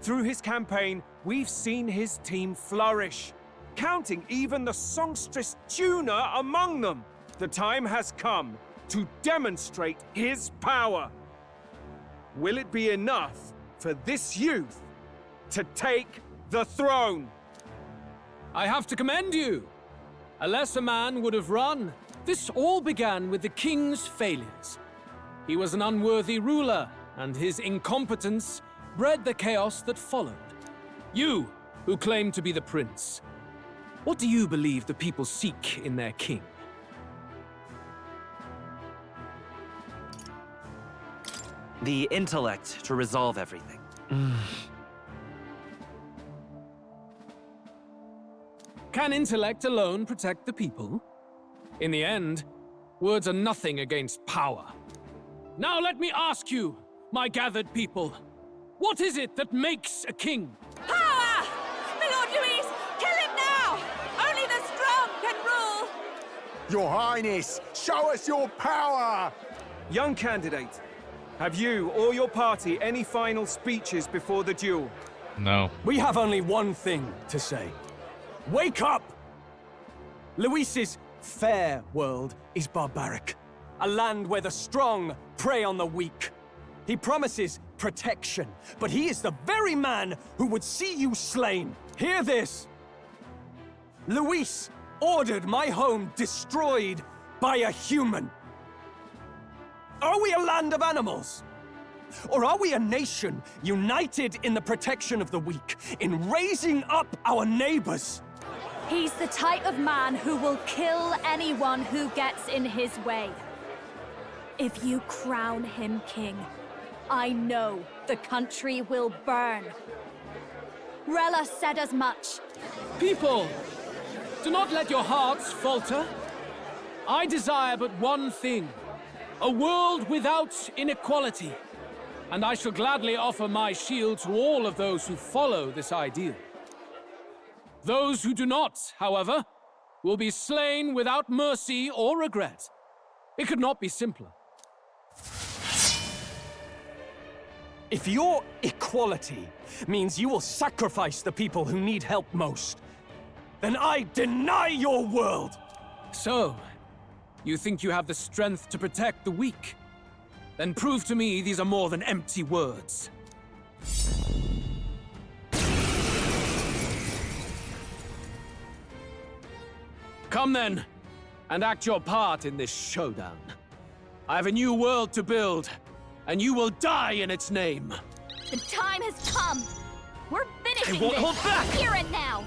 Through his campaign, we've seen his team flourish, counting even the songstress Juna among them. The time has come to demonstrate his power. Will it be enough for this youth to take the throne? I have to commend you. A lesser man would have run. This all began with the king's failures. He was an unworthy ruler, and his incompetence bred the chaos that followed. You, who claim to be the prince, what do you believe the people seek in their king? The intellect to resolve everything. Can intellect alone protect the people? In the end, words are nothing against power. Now let me ask you, my gathered people, what is it that makes a king? Power! My Lord Luis, kill him now! Only the strong can rule! Your Highness, show us your power! Young candidate, have you or your party any final speeches before the duel? No. We have only one thing to say. Wake up! Luis's fair world is barbaric. A land where the strong prey on the weak. He promises protection, but he is the very man who would see you slain. Hear this! Luis ordered my home destroyed by a human. Are we a land of animals? Or are we a nation united in the protection of the weak, in raising up our neighbors? He's the type of man who will kill anyone who gets in his way. If you crown him king, I know the country will burn. Rella said as much. People, do not let your hearts falter. I desire but one thing, a world without inequality. And I shall gladly offer my shield to all of those who follow this ideal. Those who do not, however, will be slain without mercy or regret. It could not be simpler. If your equality means you will sacrifice the people who need help most, then I deny your world! So, you think you have the strength to protect the weak? Then prove to me these are more than empty words. Come then, and act your part in this showdown. I have a new world to build, and you will die in its name. The time has come! We're finishing won't this! hold back! Here and now!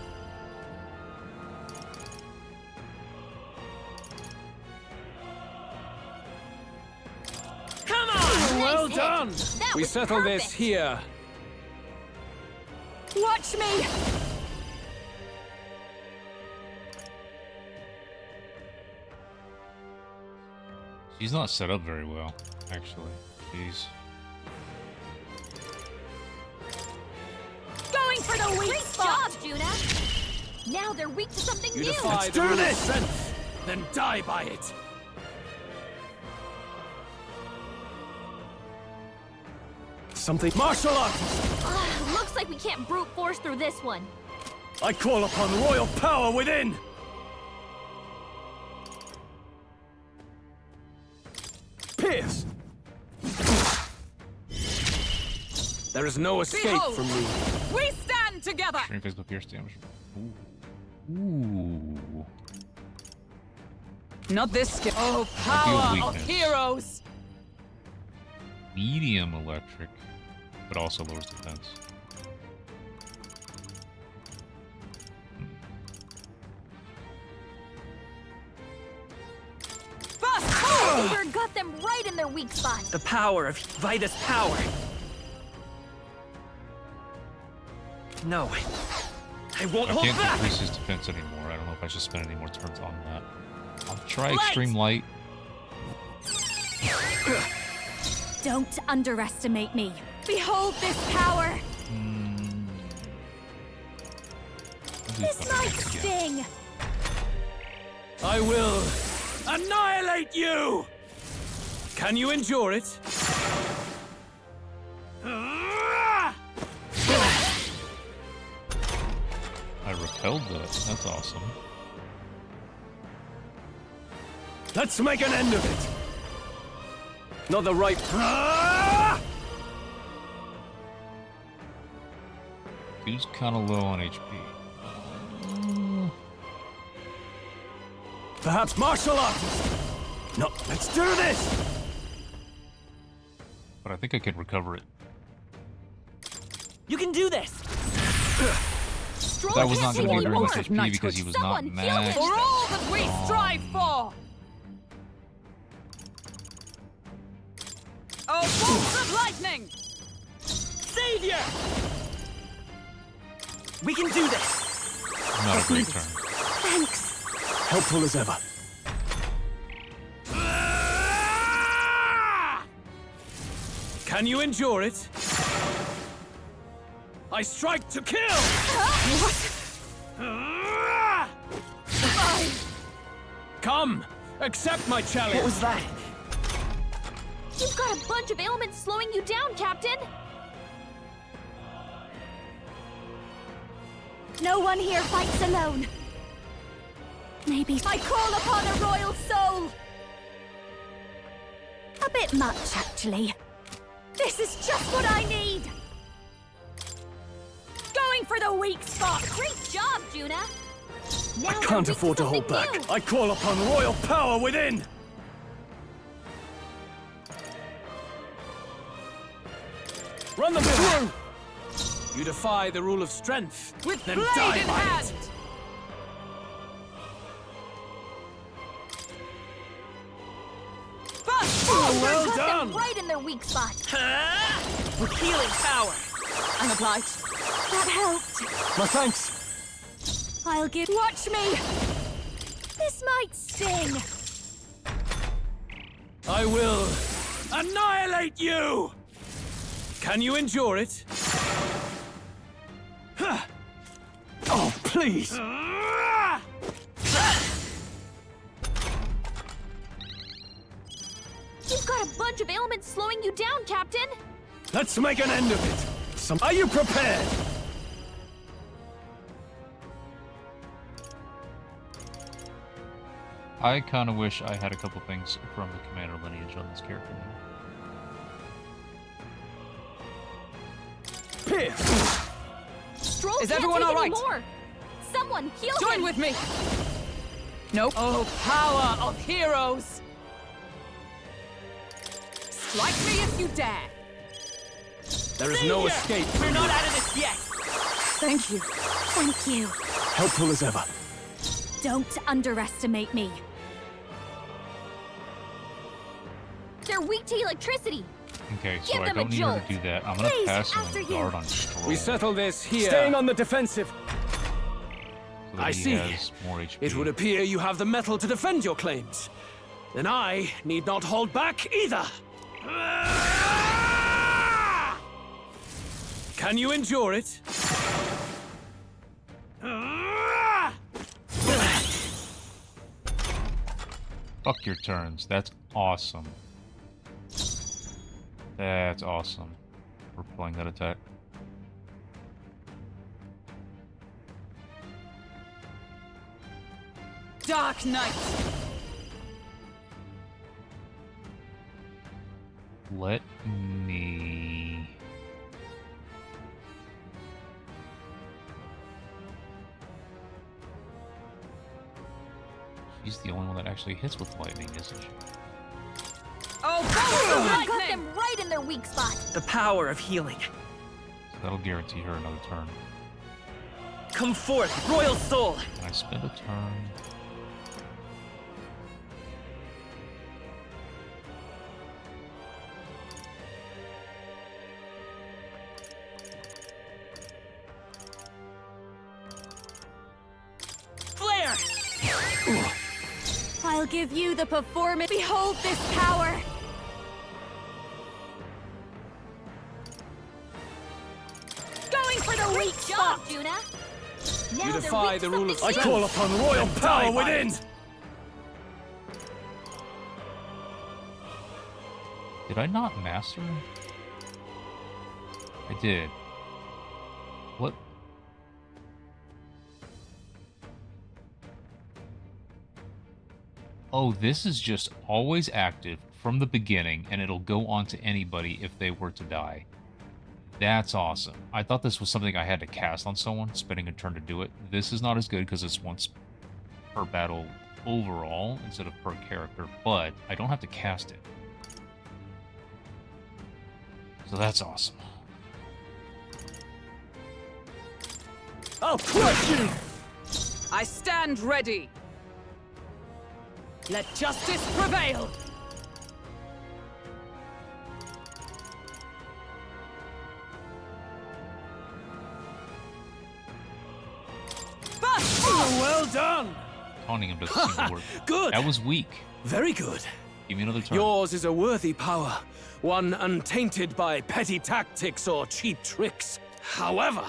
head. done! That We was settle this perfect. here. Watch me! She's not set up very well, actually. Jeez. Going for the weak spot. Great job, Juna. Now they're weak to something You new. defy the rule of strength, then die by it. Something martial artist. Looks like we can't brute force through this one. I call upon royal power within. Pierce. There is no escape Behold, from me. We stand together! Extreme physical pierce damage. Ooh. Not this skill. Oh, Ideal power of weakness. heroes! Medium electric, but also lowers defense. Uber got them right in their weak spot. The power of Vitus power. No. I won't I hold can't back! decrease his defense anymore. I don't know if I should spend any more turns on that. I'll try extreme light. Don't underestimate me. Behold this power! This might sting. I will annihilate you! Can you endure it? I repelled that. That's awesome. Let's make an end of it! Not the right... Dude's kind of low on HP. Perhaps martial artist? No, let's do this! But I think I can recover it. You can do this! But that was not going to be very much HP because he was not maxed. For all that we strive for! Oh, bolts of lightning! Savior! We can do this! Not a great turn. Thanks. Helpful as ever. Can you endure it? I strike to kill! Come, accept my challenge. What was that? You've got a bunch of ailments slowing you down, Captain. No one here fights alone. Maybe I call upon a royal soul. A bit much, actually. This is just what I need. Going for the weak spot. Great job, Juna. Now I can't afford to hold back. I call upon royal power within. Run them through! You defy the rule of strength, With then blade die in by hand! it. Oh, well got done. them right in their weak spot. With healing power! I'm obliged. That helped. My thanks. I'll give. Watch me. This might sting. I will annihilate you! Can you endure it? Oh, please! You've got a bunch of ailments slowing you down, Captain. Let's make an end of it! Are you prepared? I kind of wish I had a couple things from the commander lineage on this character now. Pierce! Stroll Is can't everyone take all right? any more. Someone heal Join him. with me! Nope. Oh, power of heroes! Strike me if you dare! There is no escape. We're not out of this yet! Thank you. Thank you. Helpful as ever. Don't underestimate me. They're weak to electricity. Okay, so Give I them a don't need her jolt. to do that. I'm gonna Please, pass on after the you. guard on Stroll. We settle this here. Staying on the defensive. So that I he see. has more HP. It would appear you have the metal to defend your claims. Then I need not hold back either. Can you endure it? Fuck your turns. That's awesome. That's awesome. We're playing that attack. Dark Knight! Let me... She's the only one that actually hits with lightning, isn't she? Oh, I got them right in their weak spot. The power of healing. So that'll guarantee her another turn. Come forth, royal soul! Can I spend a turn? Flare! I'll give you the performance. Behold this power! Going for the weak spot, Juna! You defy the rule of I strength. call upon royal And power die by within! it. Did I not master him? I did. What? Oh, this is just always active from the beginning, and it'll go on to anybody if they were to die. That's awesome. I thought this was something I had to cast on someone, spending a turn to do it. This is not as good because it's once per battle overall instead of per character, but I don't have to cast it. So that's awesome. I'll crush you! I stand ready. Let justice prevail! Well done! Taunting him doesn't seem to work. Good! That was weak. Very good. Give me another turn. Yours is a worthy power, one untainted by petty tactics or cheap tricks. However,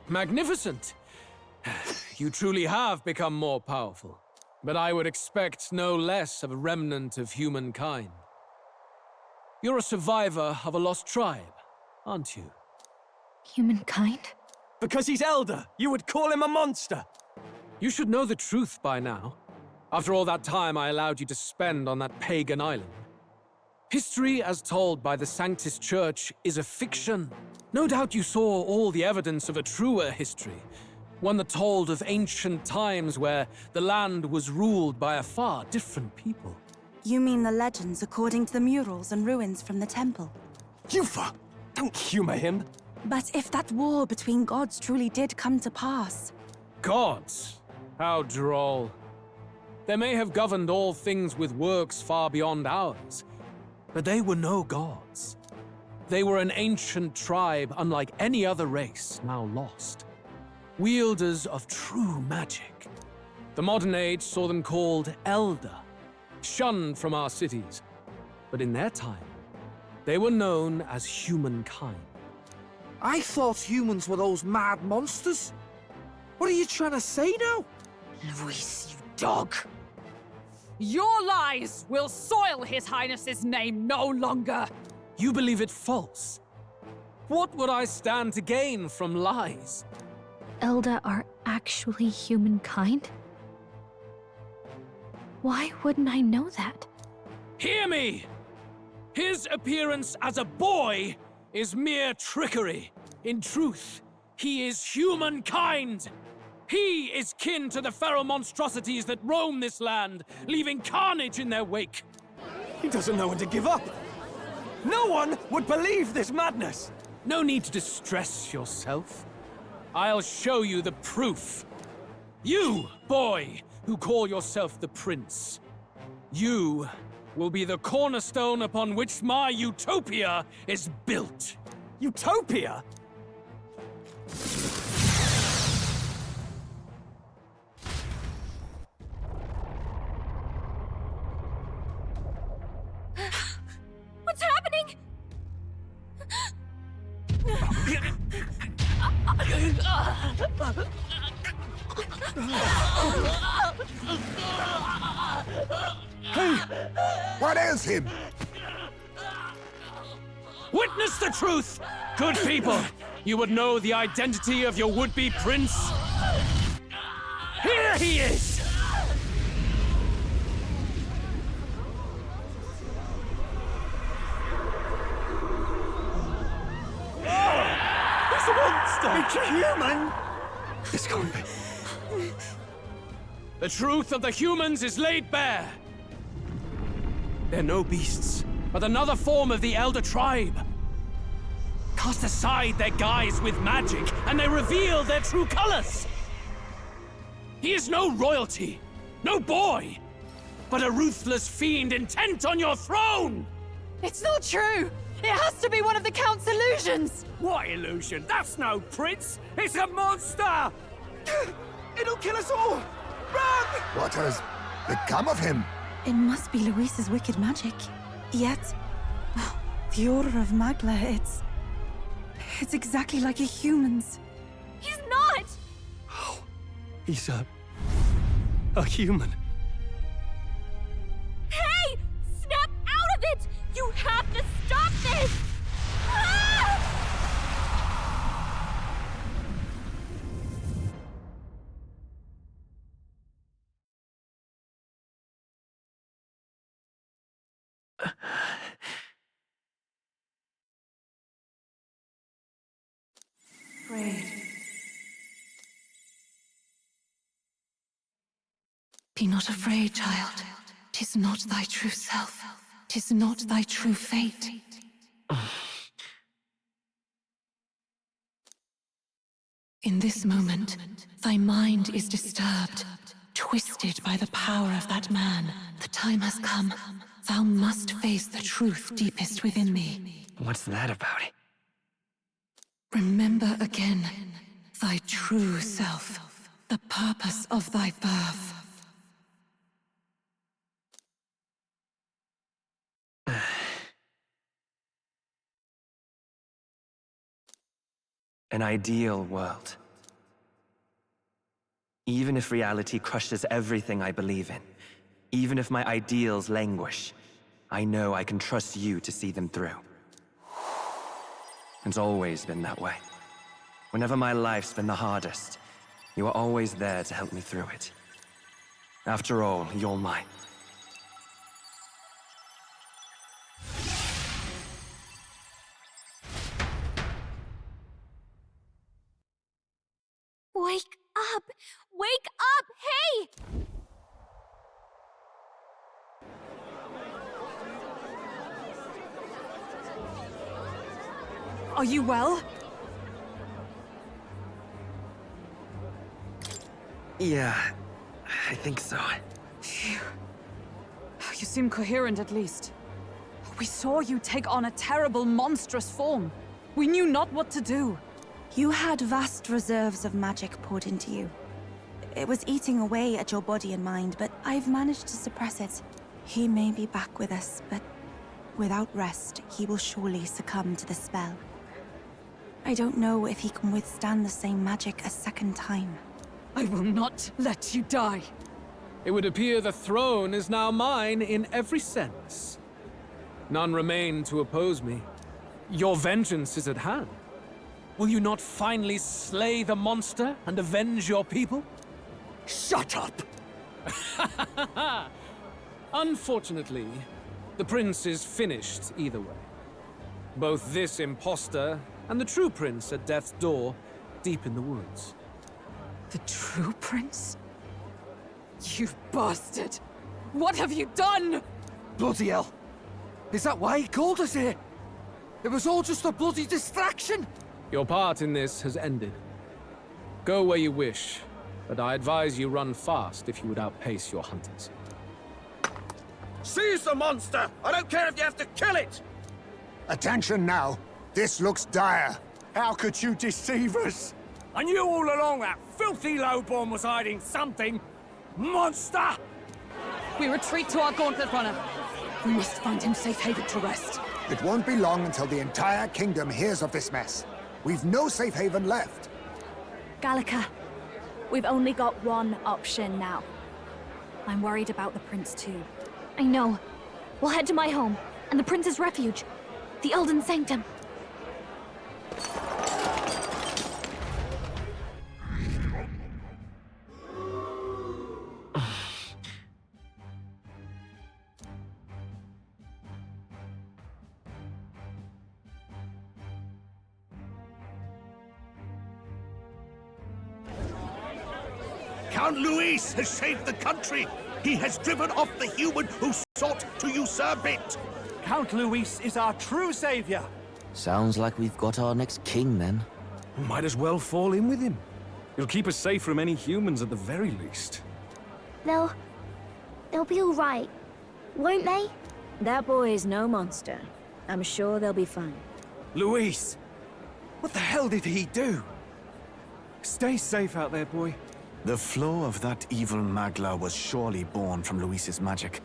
magnificent! You truly have become more powerful. But I would expect no less of a remnant of humankind. You're a survivor of a lost tribe, aren't you? Humankind? Because he's elder, you would call him a monster! You should know the truth by now. After all that time I allowed you to spend on that pagan island. History, as told by the Sanctus Church, is a fiction. No doubt you saw all the evidence of a truer history. One that told of ancient times where the land was ruled by a far different people. You mean the legends according to the murals and ruins from the temple? Yufa! Don't humor him! But if that war between gods truly did come to pass... Gods? How droll. They may have governed all things with works far beyond ours, but they were no gods. They were an ancient tribe unlike any other race, now lost. Wielders of true magic. The modern age saw them called Elder, shunned from our cities. But in their time, they were known as humankind. I thought humans were those mad monsters. What are you trying to say now? Luis, you dog! Your lies will soil His Highness's name no longer! You believe it false? What would I stand to gain from lies? Elda are actually humankind? Why wouldn't I know that? Hear me! His appearance as a boy is mere trickery. In truth, he is humankind! He is kin to the feral monstrosities that roam this land, leaving carnage in their wake. He doesn't know when to give up. No one would believe this madness. No need to distress yourself. I'll show you the proof. You, boy, who call yourself the prince. You will be the cornerstone upon which my utopia is built. Utopia? What's happening? Hey! What ails him? Witness the truth! Good people, you would know the identity of your would-be prince. Here he is! He's a monster! It's a human! This can't be. The truth of the humans is laid bare. They're no beasts, but another form of the Elder Tribe. Cast aside their guise with magic, and they reveal their true colors. He is no royalty, no boy, but a ruthless fiend intent on your throne! It's not true! It has to be one of the Count's illusions! What illusion? That's no prince! It's a monster! It'll kill us all! Run! What has become of him? It must be Luis's wicked magic. Yet, the Order of Magla, it's exactly like a human's. He's not! He's a human. Hey! Snap out of it! You have to stop this! Ah! Afraid. Be not afraid, child. 'Tis not thy true self. 'Tis not thy true fate. In this moment, thy mind is disturbed, twisted by the power of that man. The time has come. Thou must face the truth deepest within thee. What's that about? Remember again thy true self, the purpose of thy birth. An ideal world. Even if reality crushes everything I believe in, even if my ideals languish, I know I can trust you to see them through. It's always been that way. Whenever my life's been the hardest, you are always there to help me through it. After all, you're mine. Wake up! Wake up! Hey! Are you well? Yeah, I think so. Phew. You seem coherent at least. We saw you take on a terrible, monstrous form. We knew not what to do. You had vast reserves of magic poured into you. It was eating away at your body and mind, but I've managed to suppress it. He may be back with us, but without rest, he will surely succumb to the spell. I don't know if he can withstand the same magic a second time. I will not let you die. It would appear the throne is now mine in every sense. None remain to oppose me. Your vengeance is at hand. Will you not finally slay the monster and avenge your people? Shut up! Unfortunately, the prince is finished either way. Both this imposter and the true prince at death's door, deep in the woods. The true prince? You bastard! What have you done? Bloody hell! Is that why he called us here? It was all just a bloody distraction! Your part in this has ended. Go where you wish, but I advise you run fast if you would outpace your hunters. Seize the monster! I don't care if you have to kill it! Attention now. This looks dire. How could you deceive us? I knew all along that filthy lowborn was hiding something. Monster! We retreat to our gauntlet runner. We must find him safe haven to rest. It won't be long until the entire kingdom hears of this mess. We've no safe haven left. Gallica, we've only got one option now. I'm worried about the prince too. I know. We'll head to my home, and the prince's refuge. The Elden Sanctum. Count Luis has saved the country! He has driven off the human who sought to usurp it! Count Luis is our true savior. Sounds like we've got our next king, then. Might as well fall in with him. He'll keep us safe from any humans at the very least. They'll be all right, won't they? That boy is no monster. I'm sure they'll be fine. Luis! What the hell did he do? Stay safe out there, boy. The flow of that evil Magla was surely born from Luis's magic.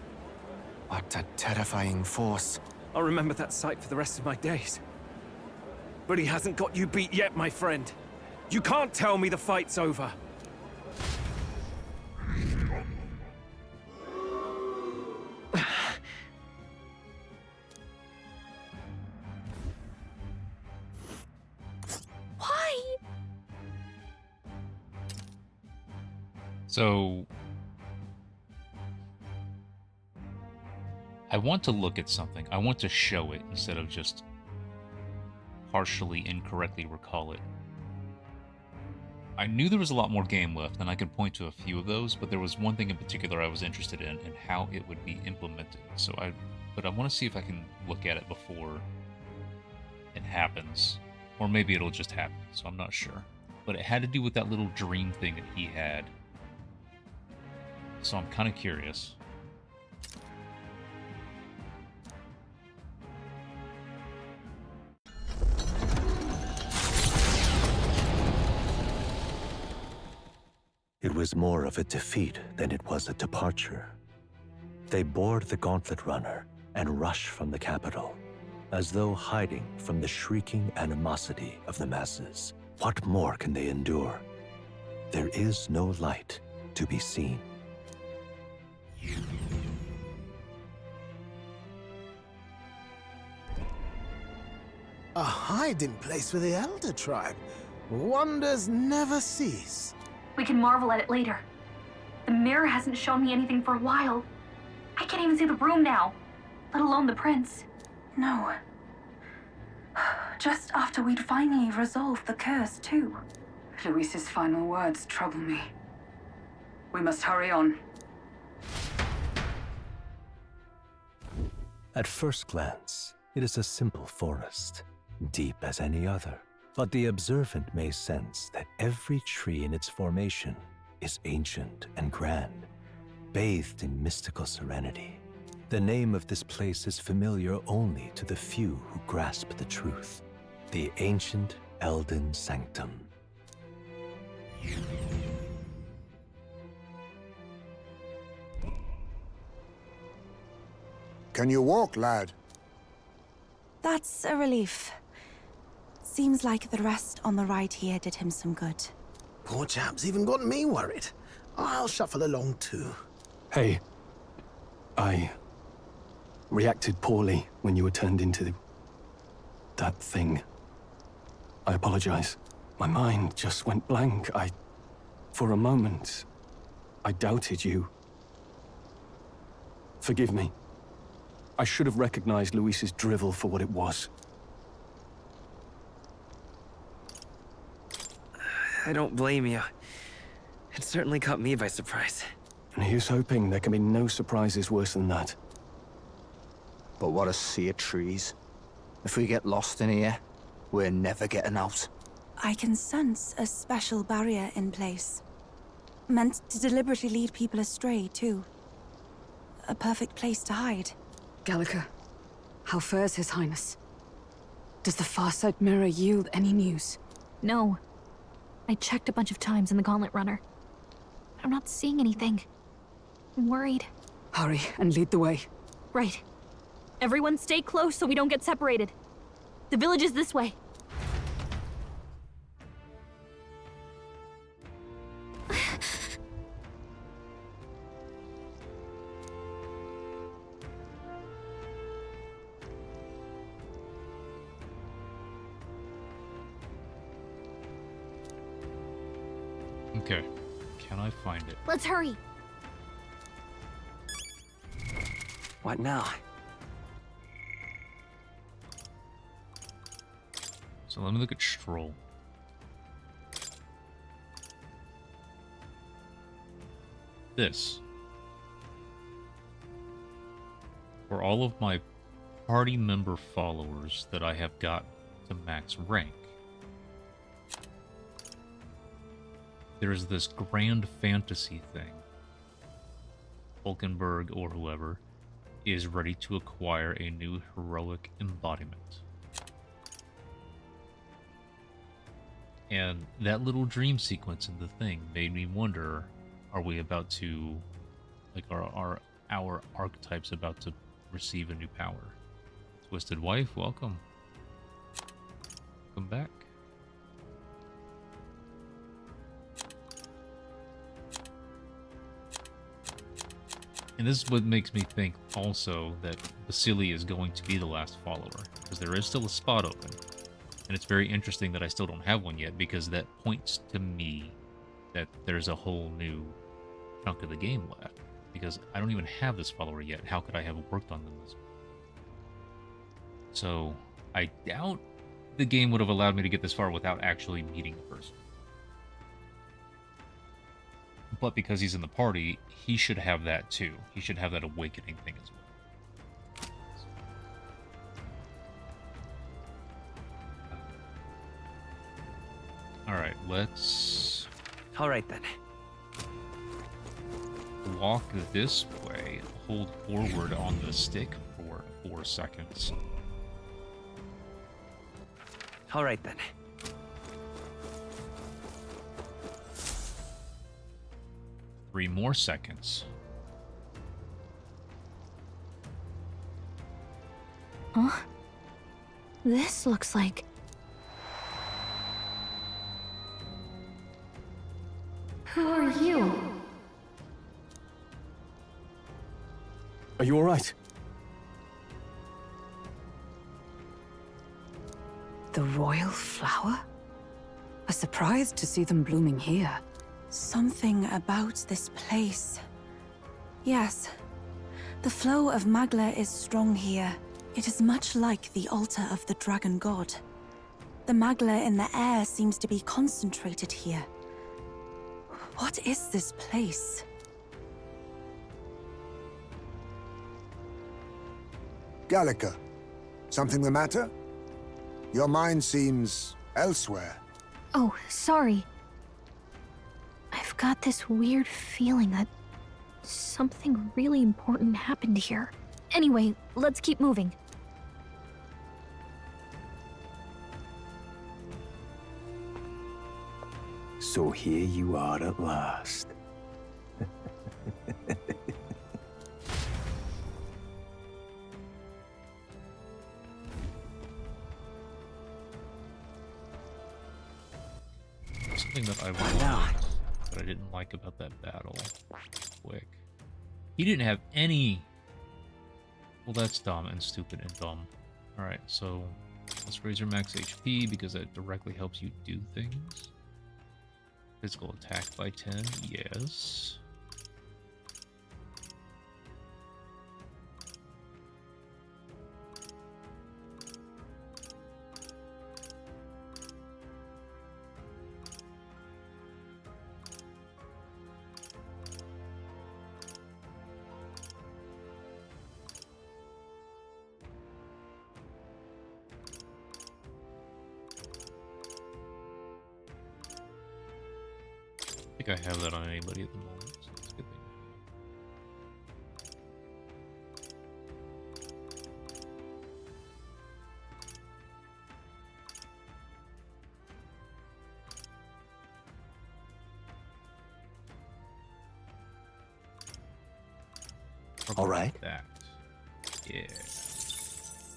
What a terrifying force. I'll remember that sight for the rest of my days. But he hasn't got you beat yet, my friend. You can't tell me the fight's over. Why? So I want to look at something. I want to show it instead of just partially incorrectly recall it. I knew there was a lot more game left, and I could point to a few of those, but there was one thing in particular I was interested in and how it would be implemented. But I want to see if I can look at it before it happens. Or maybe it'll just happen, so I'm not sure. But it had to do with that little dream thing that he had. So I'm kind of curious. It was more of a defeat than it was a departure. They board the gauntlet runner and rush from the capital, as though hiding from the shrieking animosity of the masses. What more can they endure? There is no light to be seen. A hiding place for the Elder Tribe. Wonders never cease. We can marvel at it later. The mirror hasn't shown me anything for a while. I can't even see the room now, let alone the prince. No. Just after we'd finally resolved the curse, too. Luis's final words trouble me. We must hurry on. At first glance, it is a simple forest, deep as any other. But the observant may sense that every tree in its formation is ancient and grand, bathed in mystical serenity. The name of this place is familiar only to the few who grasp the truth. The ancient Elden Sanctum. Can you walk, lad? That's a relief. Seems like the rest on the right here did him some good. Poor chap's even got me worried. I'll shuffle along too. Hey, I reacted poorly when you were turned into that thing. I apologize. My mind just went blank. For a moment, I doubted you. Forgive me. I should have recognized Luis's drivel for what it was. I don't blame you. It certainly caught me by surprise. And here's hoping there can be no surprises worse than that. But what a sea of trees. If we get lost in here, we're never getting out. I can sense a special barrier in place. Meant to deliberately lead people astray, too. A perfect place to hide. Gallica, how fares His Highness? Does the Farsight Mirror yield any news? No. I checked a bunch of times in the Gauntlet Runner. I'm not seeing anything. I'm worried. Hurry and lead the way. Right. Everyone stay close so we don't get separated. The village is this way. Okay. Can I find it? Let's hurry. What now? So let me look at Stroll. This. For all of my party member followers that I have got to max rank, there's this grand fantasy thing. Hulkenberg or whoever is ready to acquire a new heroic embodiment. And that little dream sequence in the thing made me wonder, are we about to, like, are our archetypes about to receive a new power? Twisted Wife, welcome. Come back. And this is what makes me think also that Vasily is going to be the last follower, because there is still a spot open. And it's very interesting that I still don't have one yet, because that points to me that there's a whole new chunk of the game left. Because I don't even have this follower yet. How could I have worked on them this? So I doubt the game would have allowed me to get this far without actually meeting the person. But because he's in the party, he should have that too. He should have that awakening thing as well. Alright, let's... Alright then. Walk this way. Hold forward on the stick for 4 seconds. Alright then. 3 more seconds. Huh? This looks like... Who are you? Are you all right? The royal flower? A surprise to see them blooming here. Something about this place. Yes. The flow of Magla is strong here. It is much like the altar of the dragon god. The Magla in the air seems to be concentrated here. What is this place? Gallica, something the matter? Your mind seems elsewhere. Oh, sorry. I've got this weird feeling that something really important happened here. Anyway, let's keep moving. So here you are at last. Something that I wanted, that I didn't like about that battle. Quick. He didn't have any... Well, that's dumb and stupid and dumb. Alright, so let's raise your max HP because that directly helps you do things. Physical attack by 10, yes. think I have that on anybody at the moment, so that's a good thing. All right. That. Yeah.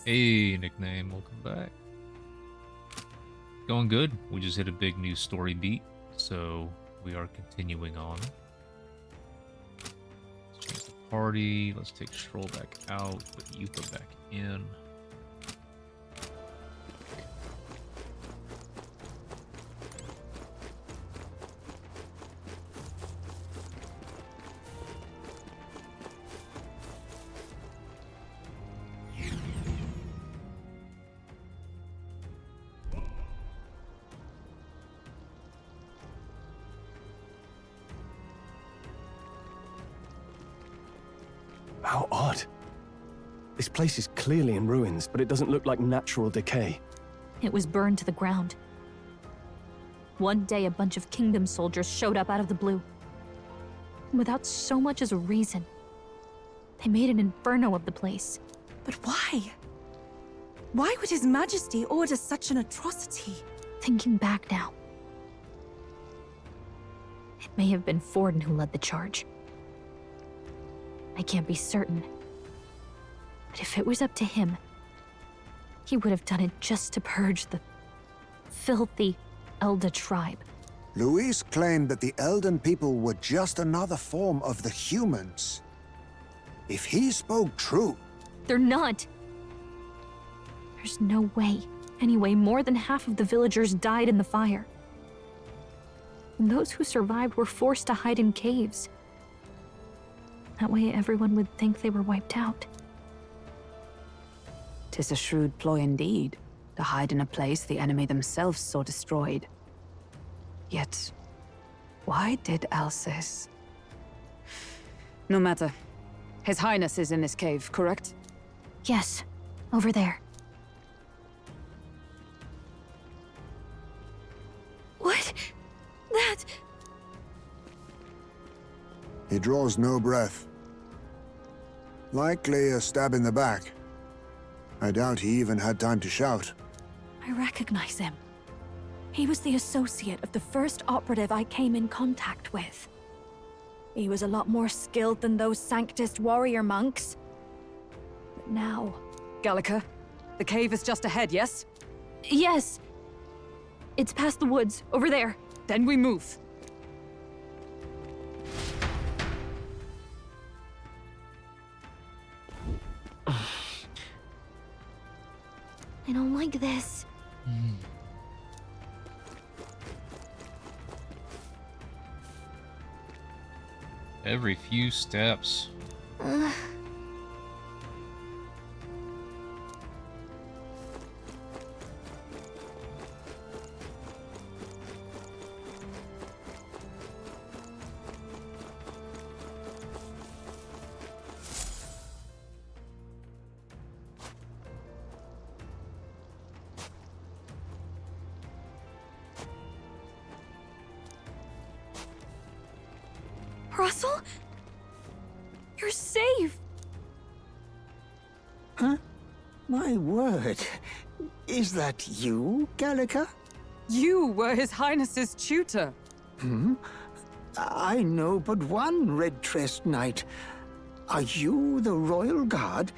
Hey, nickname, welcome back. Going good. We just hit a big new story beat, so we are continuing on. Let's change the party. Let's take Stroll back out, put Yuka back in. How odd. This place is clearly in ruins, but it doesn't look like natural decay. It was burned to the ground. One day, a bunch of kingdom soldiers showed up out of the blue. Without so much as a reason. They made an inferno of the place. But why? Why would His Majesty order such an atrocity? Thinking back now, it may have been Forden who led the charge. I can't be certain. But if it was up to him, he would have done it just to purge the filthy Elda tribe. Luis claimed that the Elden people were just another form of the humans. If he spoke true... They're not. There's no way. Anyway, more than half of the villagers died in the fire. And those who survived were forced to hide in caves. That way everyone would think they were wiped out. 'Tis a shrewd ploy indeed, to hide in a place the enemy themselves saw destroyed. Yet, why did Alcis? No matter. His Highness is in this cave, correct? Yes, over there. What? That... He draws no breath. Likely a stab in the back. I doubt he even had time to shout. I recognize him. He was the associate of the first operative I came in contact with. He was a lot more skilled than those Sanctist warrior monks. But now... Gallica, the cave is just ahead, yes? Yes. It's past the woods, over there. Then we move. I don't like this. Every few steps. Russell? You're safe! Huh? My word. Is that you, Gallica? You were His Highness's tutor. Hmm? I know but one red-tressed knight. Are you the Royal Guard?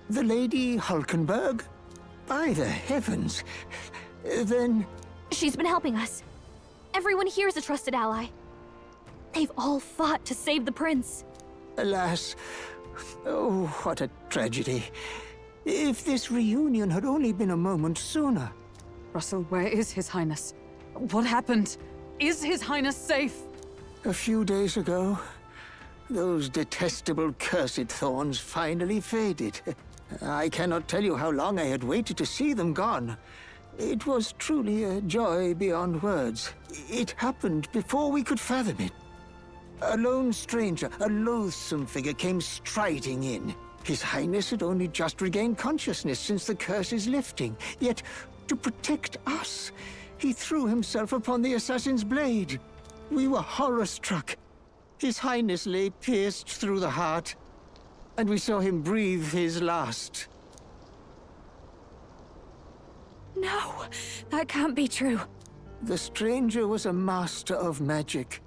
The Lady Hulkenberg? By the heavens. Then... She's been helping us. Everyone here is a trusted ally. They've all fought to save the prince. Alas. Oh, what a tragedy. If this reunion had only been a moment sooner. Russell, where is His Highness? What happened? Is His Highness safe? A few days ago, those detestable cursed thorns finally faded. I cannot tell you how long I had waited to see them gone. It was truly a joy beyond words. It happened before we could fathom it. A lone stranger, a loathsome figure, came striding in. His Highness had only just regained consciousness since the curse's lifting. Yet, to protect us, he threw himself upon the assassin's blade. We were horror-struck. His Highness lay pierced through the heart, and we saw him breathe his last. No, that can't be true. The stranger was a master of magic.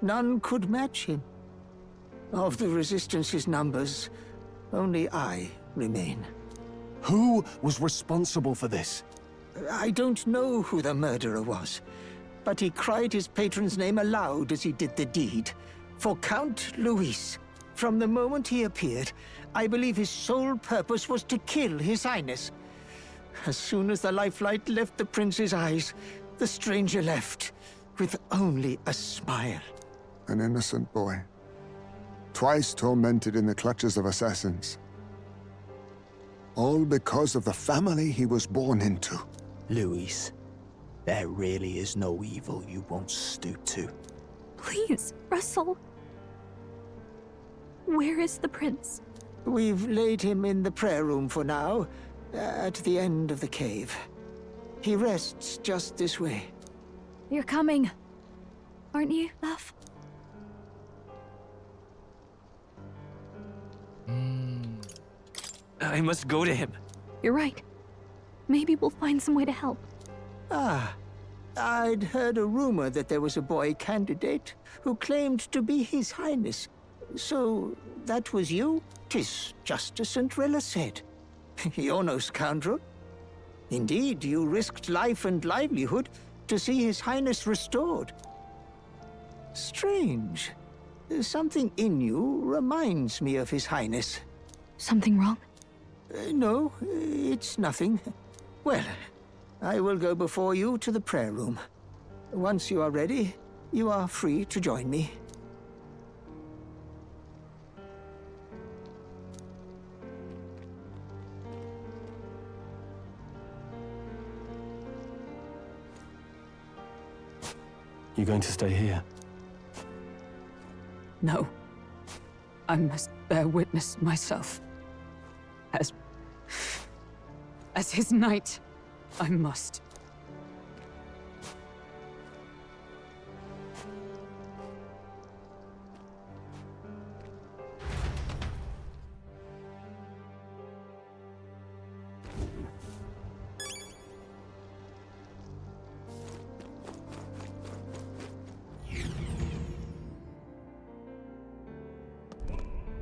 None could match him. Of the Resistance's numbers, only I remain. Who was responsible for this? I don't know who the murderer was, but he cried his patron's name aloud as he did the deed. For Count Luis, from the moment he appeared, I believe his sole purpose was to kill His Highness. As soon as the lifelight left the prince's eyes, the stranger left, with only a smile. An innocent boy. Twice tormented in the clutches of assassins. All because of the family he was born into. Luis, there really is no evil you won't stoop to. Please, Russell. Where is the prince? We've laid him in the prayer room for now, at the end of the cave. He rests just this way. You're coming, aren't you, love? I must go to him. You're right. Maybe we'll find some way to help. Ah, I'd heard a rumor that there was a boy candidate who claimed to be His Highness. So, that was you? 'Tis just as St. Rilla said. You're no scoundrel. Indeed, you risked life and livelihood to see His Highness restored. Strange. Something in you reminds me of His Highness. Something wrong? No, it's nothing. Well, I will go before you to the prayer room. Once you are ready, you are free to join me. You going to stay here? No. I must bear witness myself. As his knight, I must.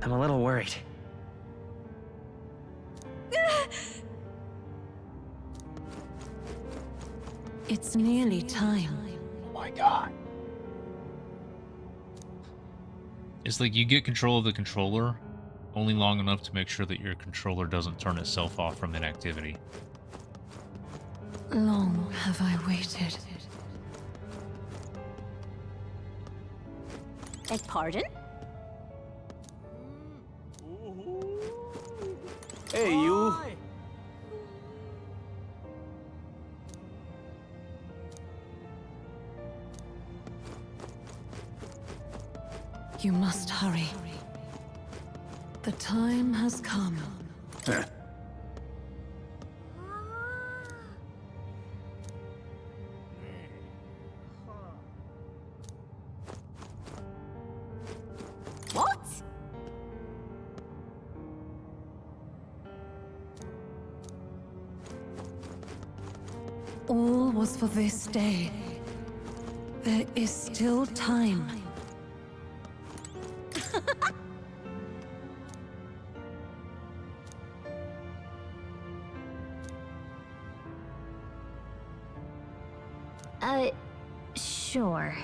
I'm a little worried. It's nearly time. Oh my god. It's like you get control of the controller only long enough to make sure that your controller doesn't turn itself off from inactivity. Long have I waited. Beg pardon? Hey, you. You must hurry. The time has come. What? All was for this day. There is still time. Sure.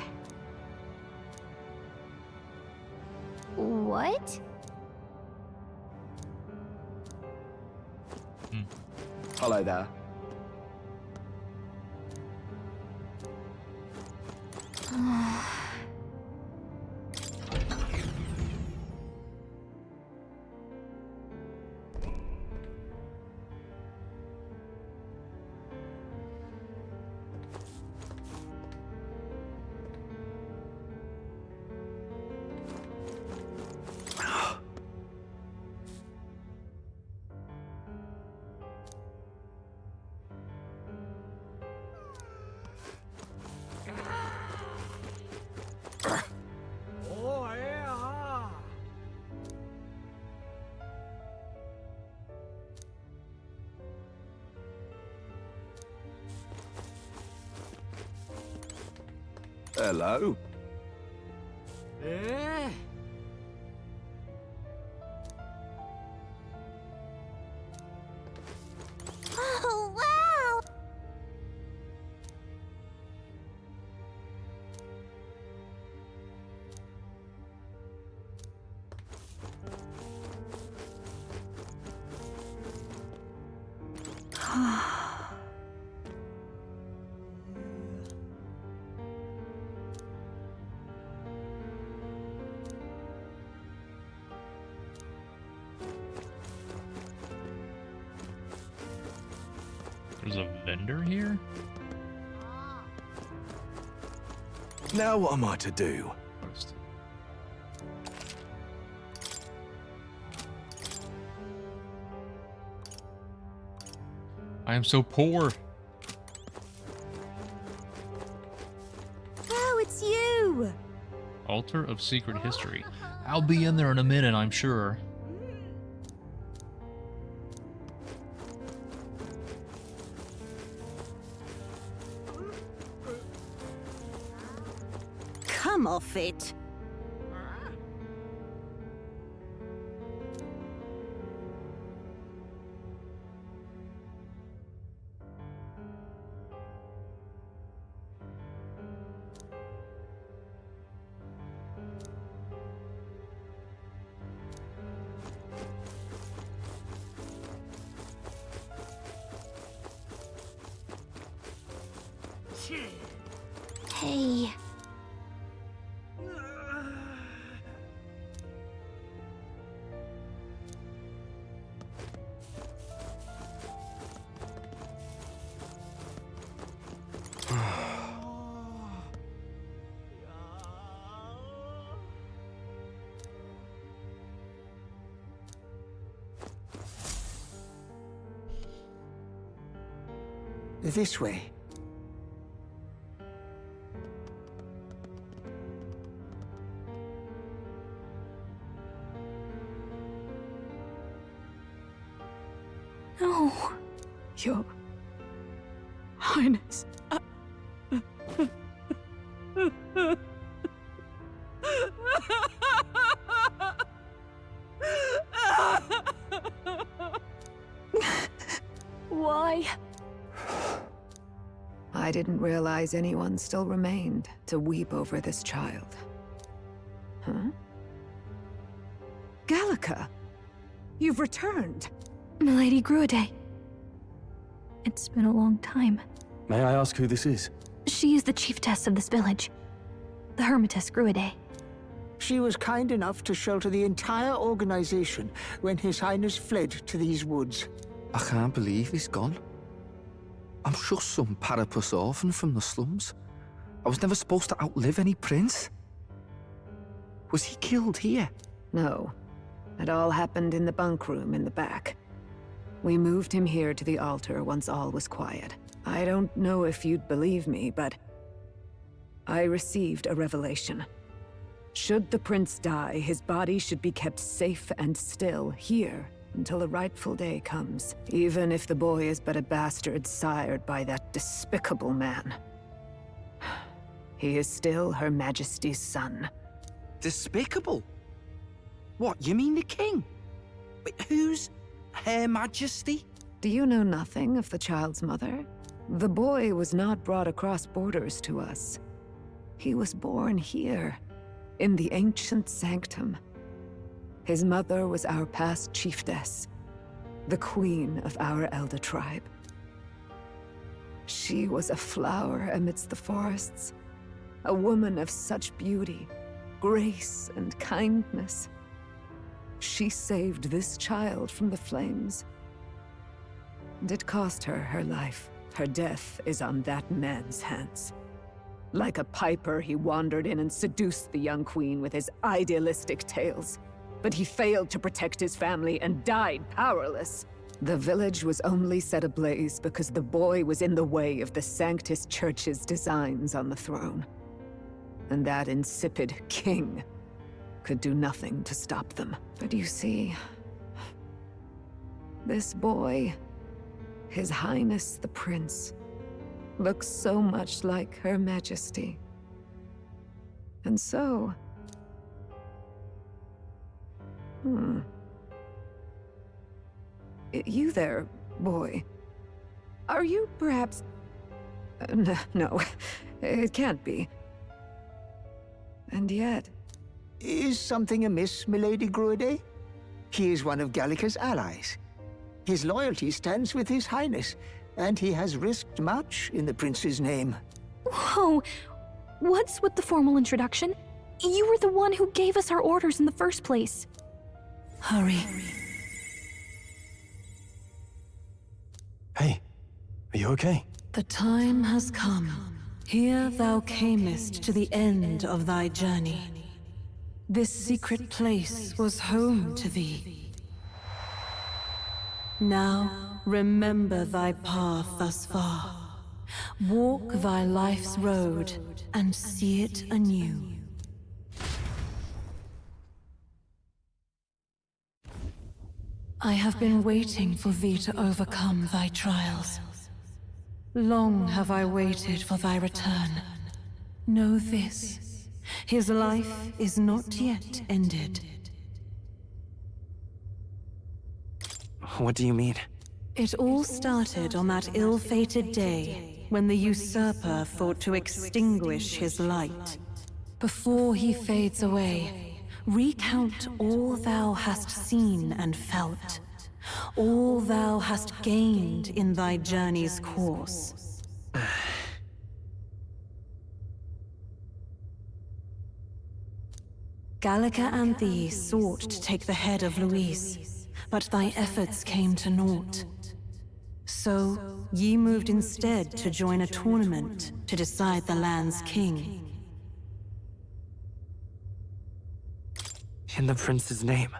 What? Hello there. Hello. Oh, wow! There's a vendor here? Now what am I to do? I am so poor. Oh, it's you! Altar of Secret History. I'll be in there in a minute, I'm sure. Come off it. Hey. This way. No. Your Highness. Why? I didn't realize anyone still remained to weep over this child. Huh? Gallica! You've returned! Milady Gruade. It's been a long time. May I ask who this is? She is the chiefess of this village. The Hermitess Gruade. She was kind enough to shelter the entire organization when His Highness fled to these woods. I can't believe he's gone. I'm just some parapus orphan from the slums. I was never supposed to outlive any prince. Was he killed here? No. It all happened in the bunk room in the back. We moved him here to the altar once all was quiet. I don't know if you'd believe me, but I received a revelation. Should the prince die, his body should be kept safe and still here until a rightful day comes, even if the boy is but a bastard sired by that despicable man. He is still Her Majesty's son. Despicable? What, you mean the king? Wait, who's Her Majesty? Do you know nothing of the child's mother? The boy was not brought across borders to us. He was born here, in the ancient sanctum. His mother was our past chiefess, the queen of our elder tribe. She was a flower amidst the forests, a woman of such beauty, grace, and kindness. She saved this child from the flames. And it cost her her life. Her death is on that man's hands. Like a piper, he wandered in and seduced the young queen with his idealistic tales. But he failed to protect his family and died powerless. The village was only set ablaze because the boy was in the way of the Sanctus Church's designs on the throne. And that insipid king could do nothing to stop them. But you see, this boy, His Highness the Prince, looks so much like Her Majesty. And so... You there, boy. Are you perhaps... no, it can't be. And yet... Is something amiss, milady Gruade? He is one of Gallica's allies. His loyalty stands with His Highness, and he has risked much in the prince's name. Whoa! What's with the formal introduction? You were the one who gave us our orders in the first place. Hurry. Hey, are you okay? The time has come. Here thou camest to the end of thy journey. This secret place was home to thee. Now, remember thy path thus far. Walk thy life's road and see it anew. I have been waiting for thee to overcome thy trials. Long have I waited for thy return. Know this, his life is not yet ended. What do you mean? It all started on that ill-fated day when the usurper thought to extinguish his light. Before he fades away, recount all thou hast seen and felt, all thou hast gained in thy journey's course. Gallica and thee sought to take the head of Luis, but thy efforts came to naught. So, ye moved instead to join a tournament to decide the land's king. In the prince's name.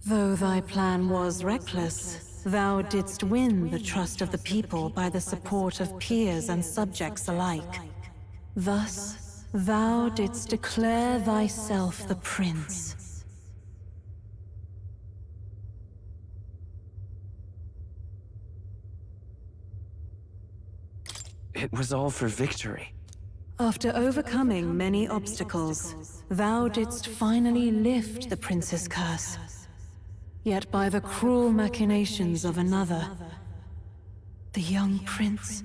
Though thy plan was reckless, thou didst win the trust of the people by the support of peers and subjects alike. Thus, thou didst declare thyself the prince. It was all for victory. After overcoming many obstacles, thou didst finally lift the prince's curse. Yet by the cruel machinations of another, the young prince...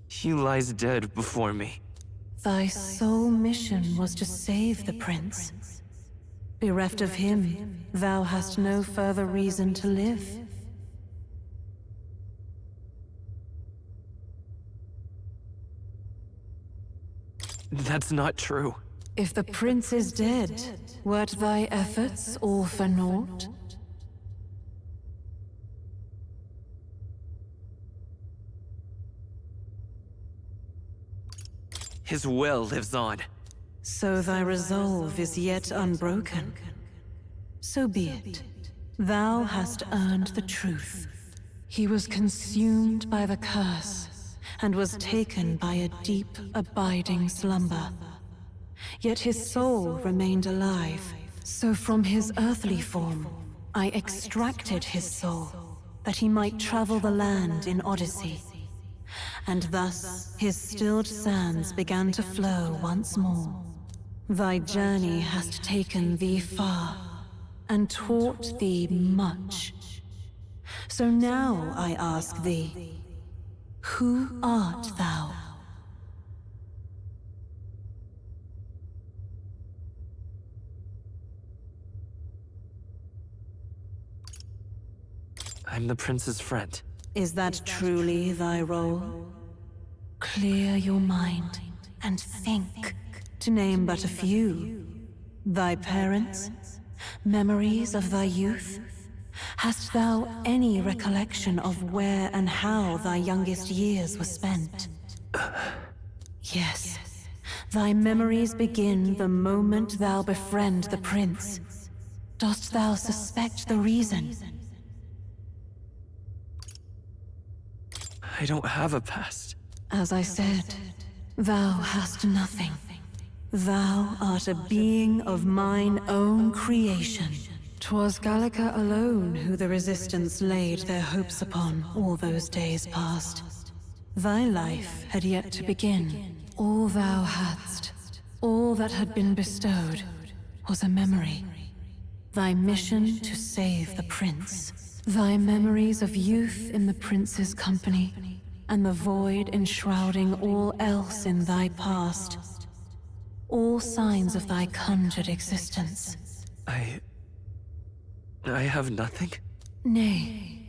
He lies dead before me. Thy sole mission was to save the prince. Bereft of him, thou hast no further reason to live. That's not true. If the prince is dead, wert thy efforts all for naught? His will lives on. So thy resolve is yet unbroken. So be it. Thou hast earned the truth. He was consumed by the curse, and was taken by a deep, abiding slumber. Yet his soul remained alive, so from his earthly form, I extracted his soul, that he might travel the land in Odyssey. And thus, his stilled sands began to flow once more. Thy journey hast taken thee far, and taught thee much. So now I ask thee, who art thou? I'm the prince's friend. Is that truly thy role? Clear your mind and think, to name but a few. Thy parents? Memories of thy youth? Hast thou any recollection of where and how thy youngest years were spent? Yes, thy memories begin the moment thou befriend the prince. Dost thou suspect the reason? I don't have a past. As I said, thou hast nothing. Thou art a being of mine own creation. 'Twas Gallica alone who the Resistance laid their hopes upon all those days past. Thy life had yet to begin. All thou hadst, all that had been bestowed, was a memory. Thy mission to save the prince. Thy memories of youth in the prince's company, and the void enshrouding all else in thy past. All signs of thy conjured existence. I have nothing? Nay,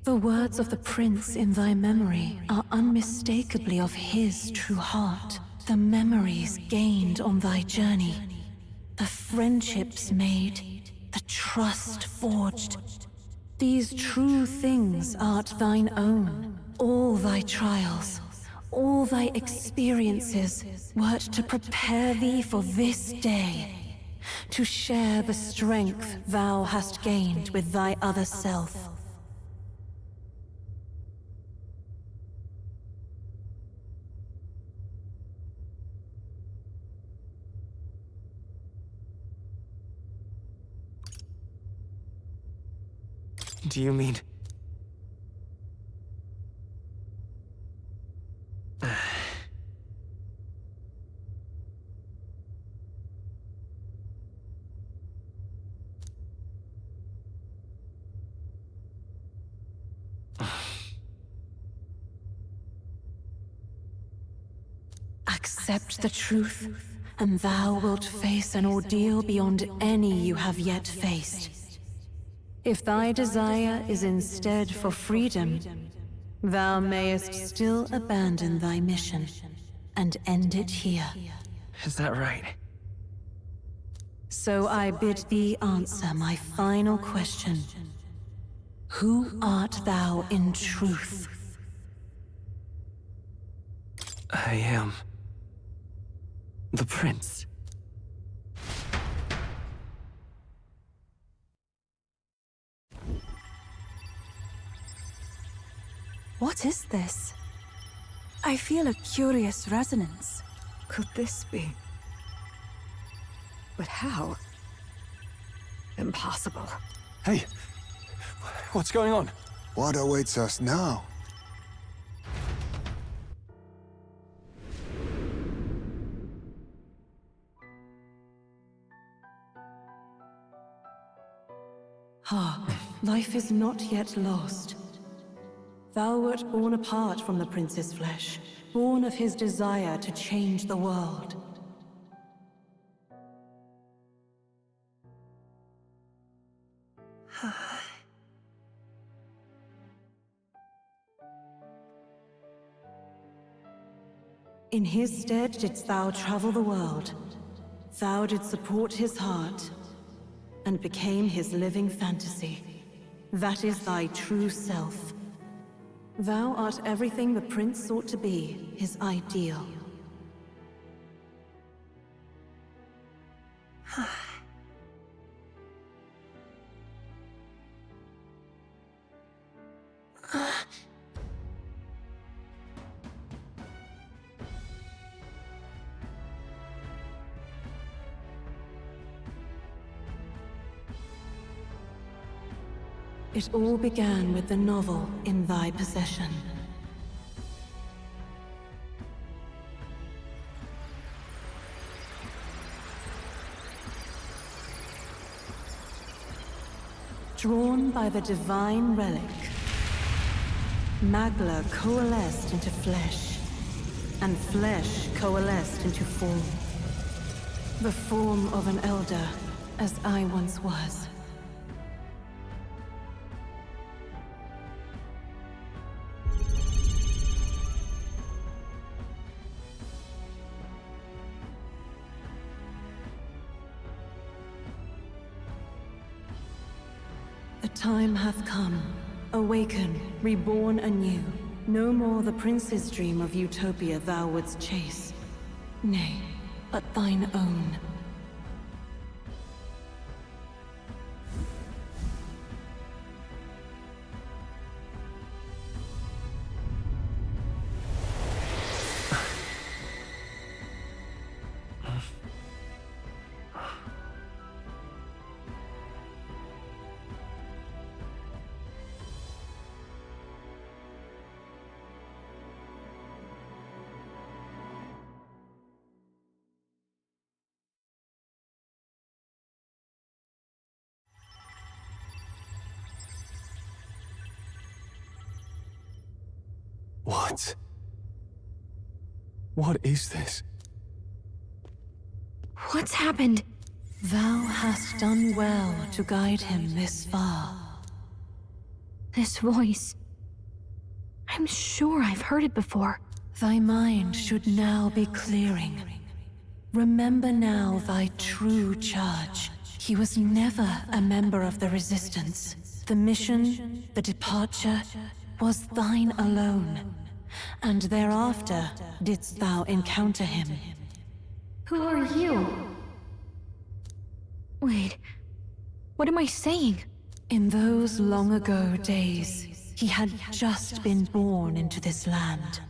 the words of the prince in thy memory are unmistakably of his true heart. The memories gained on thy journey, the friendships made, the trust forged. These true things art thine own. All thy trials, all thy experiences wert to prepare thee for this day, to share the strength thou hast gained with thy other self. Do you mean... Accept the truth, and thou wilt face an ordeal beyond any you have yet faced. If thy desire is instead for freedom, thou mayest still abandon thy mission and end it here. Is that right? So I bid thee answer my final question. Who art thou in truth? I am... the prince. What is this? I feel a curious resonance. Could this be? But how? Impossible. Hey! What's going on? What awaits us now? Hark, life is not yet lost. Thou wert born apart from the prince's flesh, born of his desire to change the world. In his stead didst thou travel the world. Thou didst support his heart, and became his living fantasy. That is thy true self. Thou art everything the prince sought to be, his ideal. It all began with the novel in thy possession. Drawn by the divine relic, Magla coalesced into flesh, and flesh coalesced into form. The form of an elder, as I once was. The time hath come. Awaken, reborn anew. No more the prince's dream of utopia thou wouldst chase. Nay, but thine own. What? What is this? What's happened? Thou hast done well to guide him this far. This voice. I'm sure I've heard it before. Thy mind should now be clearing. Remember now thy true charge. He was never a member of the Resistance. The mission, the departure, was thine alone. And thereafter didst thou encounter him. Who are you? Wait, what am I saying? In those long ago days, he had just been born into this land.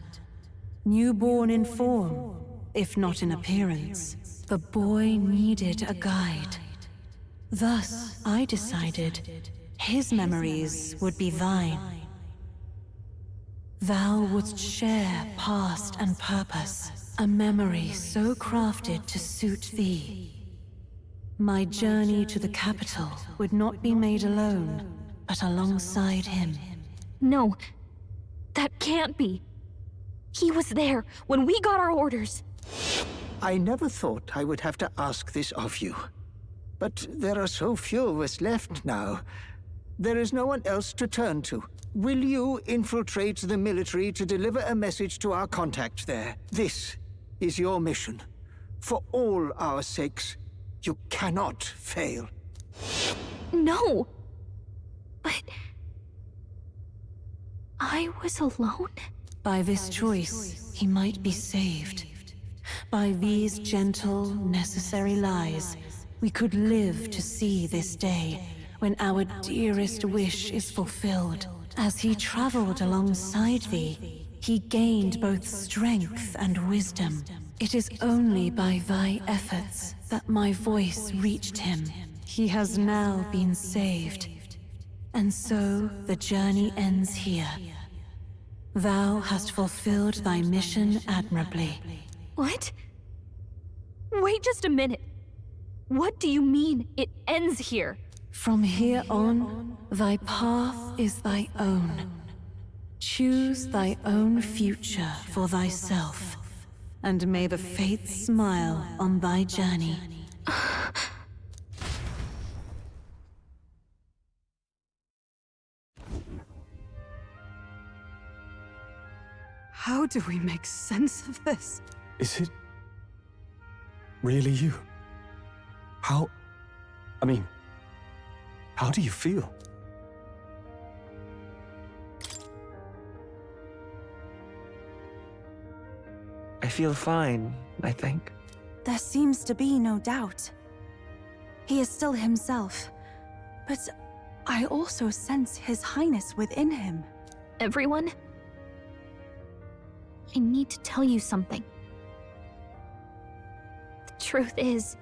Newborn in form, if not in appearance, the boy needed a guide. Thus, I decided his memories would be thine. Thou wouldst share past and purpose, a memory so crafted to suit thee. My journey to the capital would not be made alone, but alongside him. No, that can't be. He was there when we got our orders. I never thought I would have to ask this of you. But there are so few of us left now. There is no one else to turn to. Will you infiltrate the military to deliver a message to our contact there? This is your mission. For all our sakes, you cannot fail. No! But... I was alone? By this choice, he might be saved. By these gentle, necessary lies, we could live to see this day, when our dearest wish is fulfilled. As he traveled alongside thee, he gained both strength and wisdom. It is only by thy efforts that my voice reached him. He has now been saved. And so the journey ends here. Thou hast fulfilled thy mission admirably. What? Wait just a minute. What do you mean, it ends here? From here on, thy path is thy own. Choose thy own future for thyself, and may the fates smile on thy journey. How do we make sense of this? Is it really you? How do you feel? I feel fine, I think. There seems to be no doubt. He is still himself, but I also sense His Highness within him. Everyone? I need to tell you something. The truth is...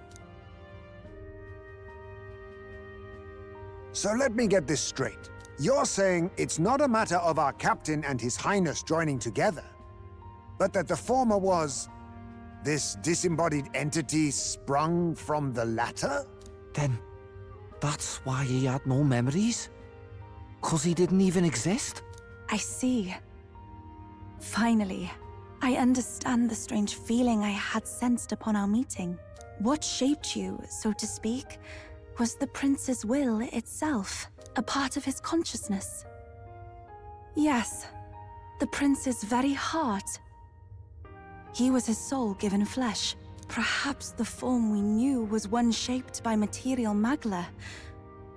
So let me get this straight. You're saying it's not a matter of our captain and His Highness joining together, but that the former was... this disembodied entity sprung from the latter? Then, that's why he had no memories? 'Cause he didn't even exist? I see. Finally, I understand the strange feeling I had sensed upon our meeting. What shaped you, so to speak, was the prince's will itself, a part of his consciousness. Yes, the prince's very heart. He was his soul given flesh. Perhaps the form we knew was one shaped by material magla,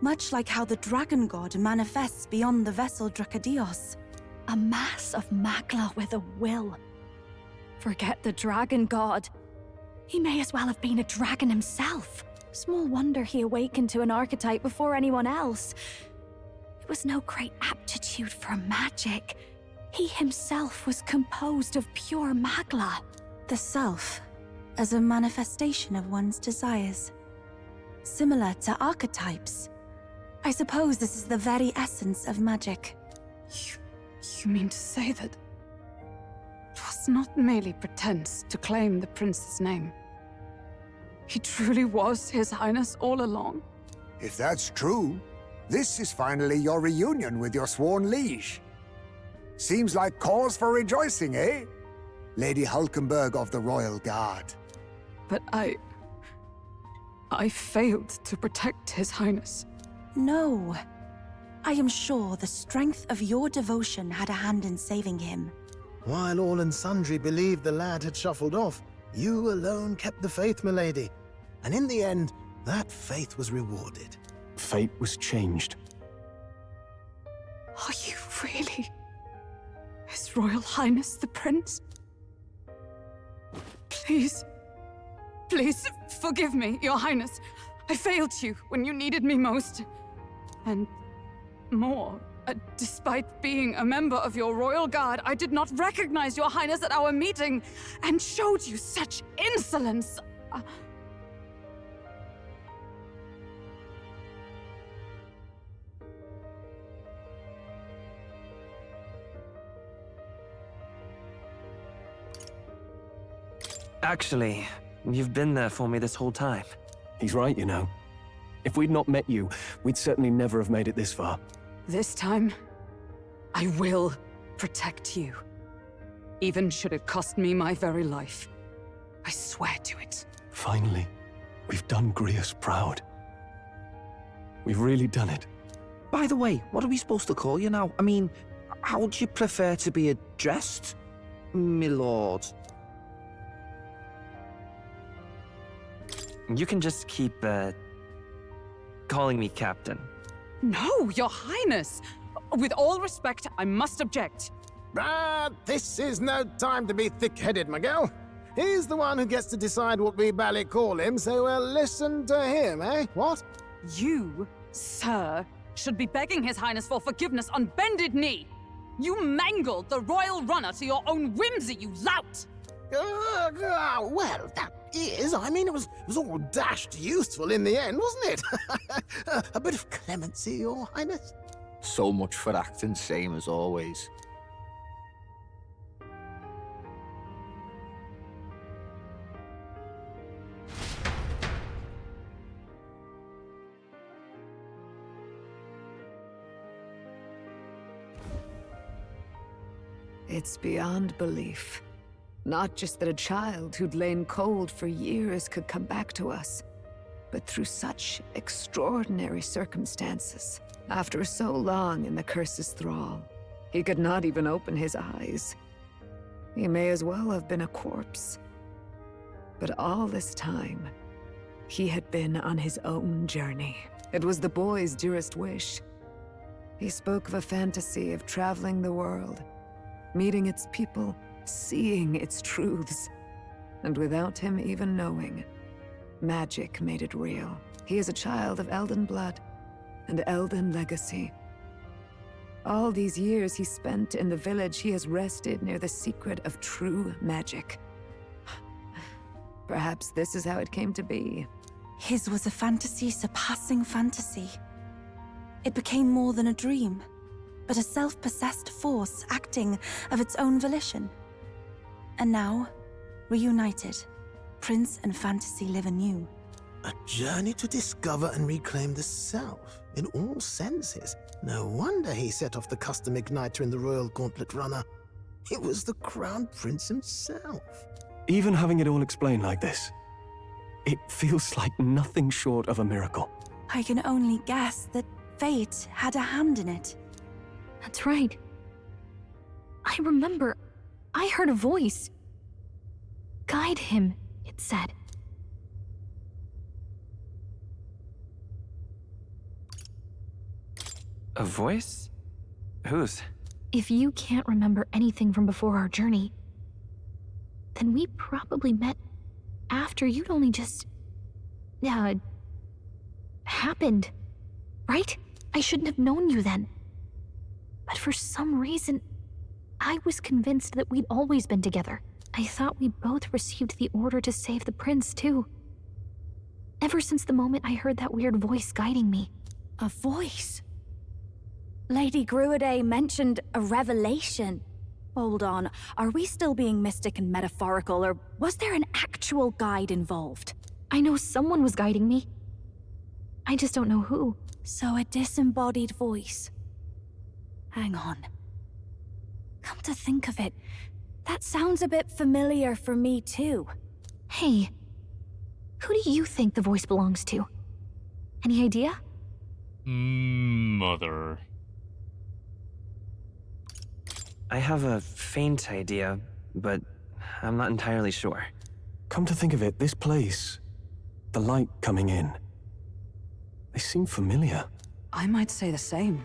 much like how the dragon god manifests beyond the vessel Drakadios. A mass of magla with a will. Forget the dragon god. He may as well have been a dragon himself. Small wonder he awakened to an archetype before anyone else. It was no great aptitude for magic. He himself was composed of pure magla. The self, as a manifestation of one's desires. Similar to archetypes. I suppose this is the very essence of magic. You mean to say that it was not merely pretense to claim the prince's name? He truly was His Highness all along? If that's true, this is finally your reunion with your sworn liege. Seems like cause for rejoicing, eh? Lady Hulkenberg of the Royal Guard. But I failed to protect His Highness. No. I am sure the strength of your devotion had a hand in saving him. While all and sundry believed the lad had shuffled off, you alone kept the faith, milady. And in the end, that faith was rewarded. Fate was changed. Are you really His Royal Highness the Prince? Please, please forgive me, Your Highness. I failed you when you needed me most. And more, despite being a member of your Royal Guard, I did not recognize Your Highness at our meeting and showed you such insolence. Actually, you've been there for me this whole time. He's right, you know. If we'd not met you, we'd certainly never have made it this far. This time, I will protect you. Even should it cost me my very life. I swear to it. Finally, we've done Grius proud. We've really done it. By the way, what are we supposed to call you now? I mean, how would you prefer to be addressed, my lord? You can just keep, calling me Captain. No, Your Highness! With all respect, I must object. This is no time to be thick-headed, Miguel. He's the one who gets to decide what we bally call him, so we'll listen to him, eh? What? You, sir, should be begging His Highness for forgiveness on bended knee. You mangled the royal runner to your own whimsy, you lout! Well, that is, I mean, it was all dashed useful in the end, wasn't it? A bit of clemency, Your Highness. So much for acting same as always. It's beyond belief. Not just that a child who'd lain cold for years could come back to us, but through such extraordinary circumstances. After so long in the curse's thrall, he could not even open his eyes. He may as well have been a corpse. But all this time, he had been on his own journey. It was the boy's dearest wish. He spoke of a fantasy of traveling the world, meeting its people, seeing its truths. And without him even knowing, magic made it real. He is a child of Elden blood and Elden legacy. All these years he spent in the village, he has rested near the secret of true magic. Perhaps this is how it came to be. His was a fantasy surpassing fantasy. It became more than a dream, but a self-possessed force acting of its own volition. And now, reunited, Prince and fantasy live anew. A journey to discover and reclaim the self, in all senses. No wonder he set off the custom igniter in the Royal Gauntlet Runner. It was the Crown Prince himself. Even having it all explained like this, it feels like nothing short of a miracle. I can only guess that fate had a hand in it. That's right. I remember, I heard a voice. Guide him, it said. A voice? Whose? If you can't remember anything from before our journey, then we probably met after you'd only just... happened, right? I shouldn't have known you then. But for some reason, I was convinced that we'd always been together. I thought we both received the order to save the prince, too. Ever since the moment I heard that weird voice guiding me. A voice? Lady Gruaday mentioned a revelation. Hold on, are we still being mystic and metaphorical, or was there an actual guide involved? I know someone was guiding me. I just don't know who. So a disembodied voice. Hang on. Come to think of it, that sounds a bit familiar for me too. Hey, who do you think the voice belongs to? Any idea? Mother. I have a faint idea, but I'm not entirely sure. Come to think of it, this place, the light coming in, they seem familiar. I might say the same.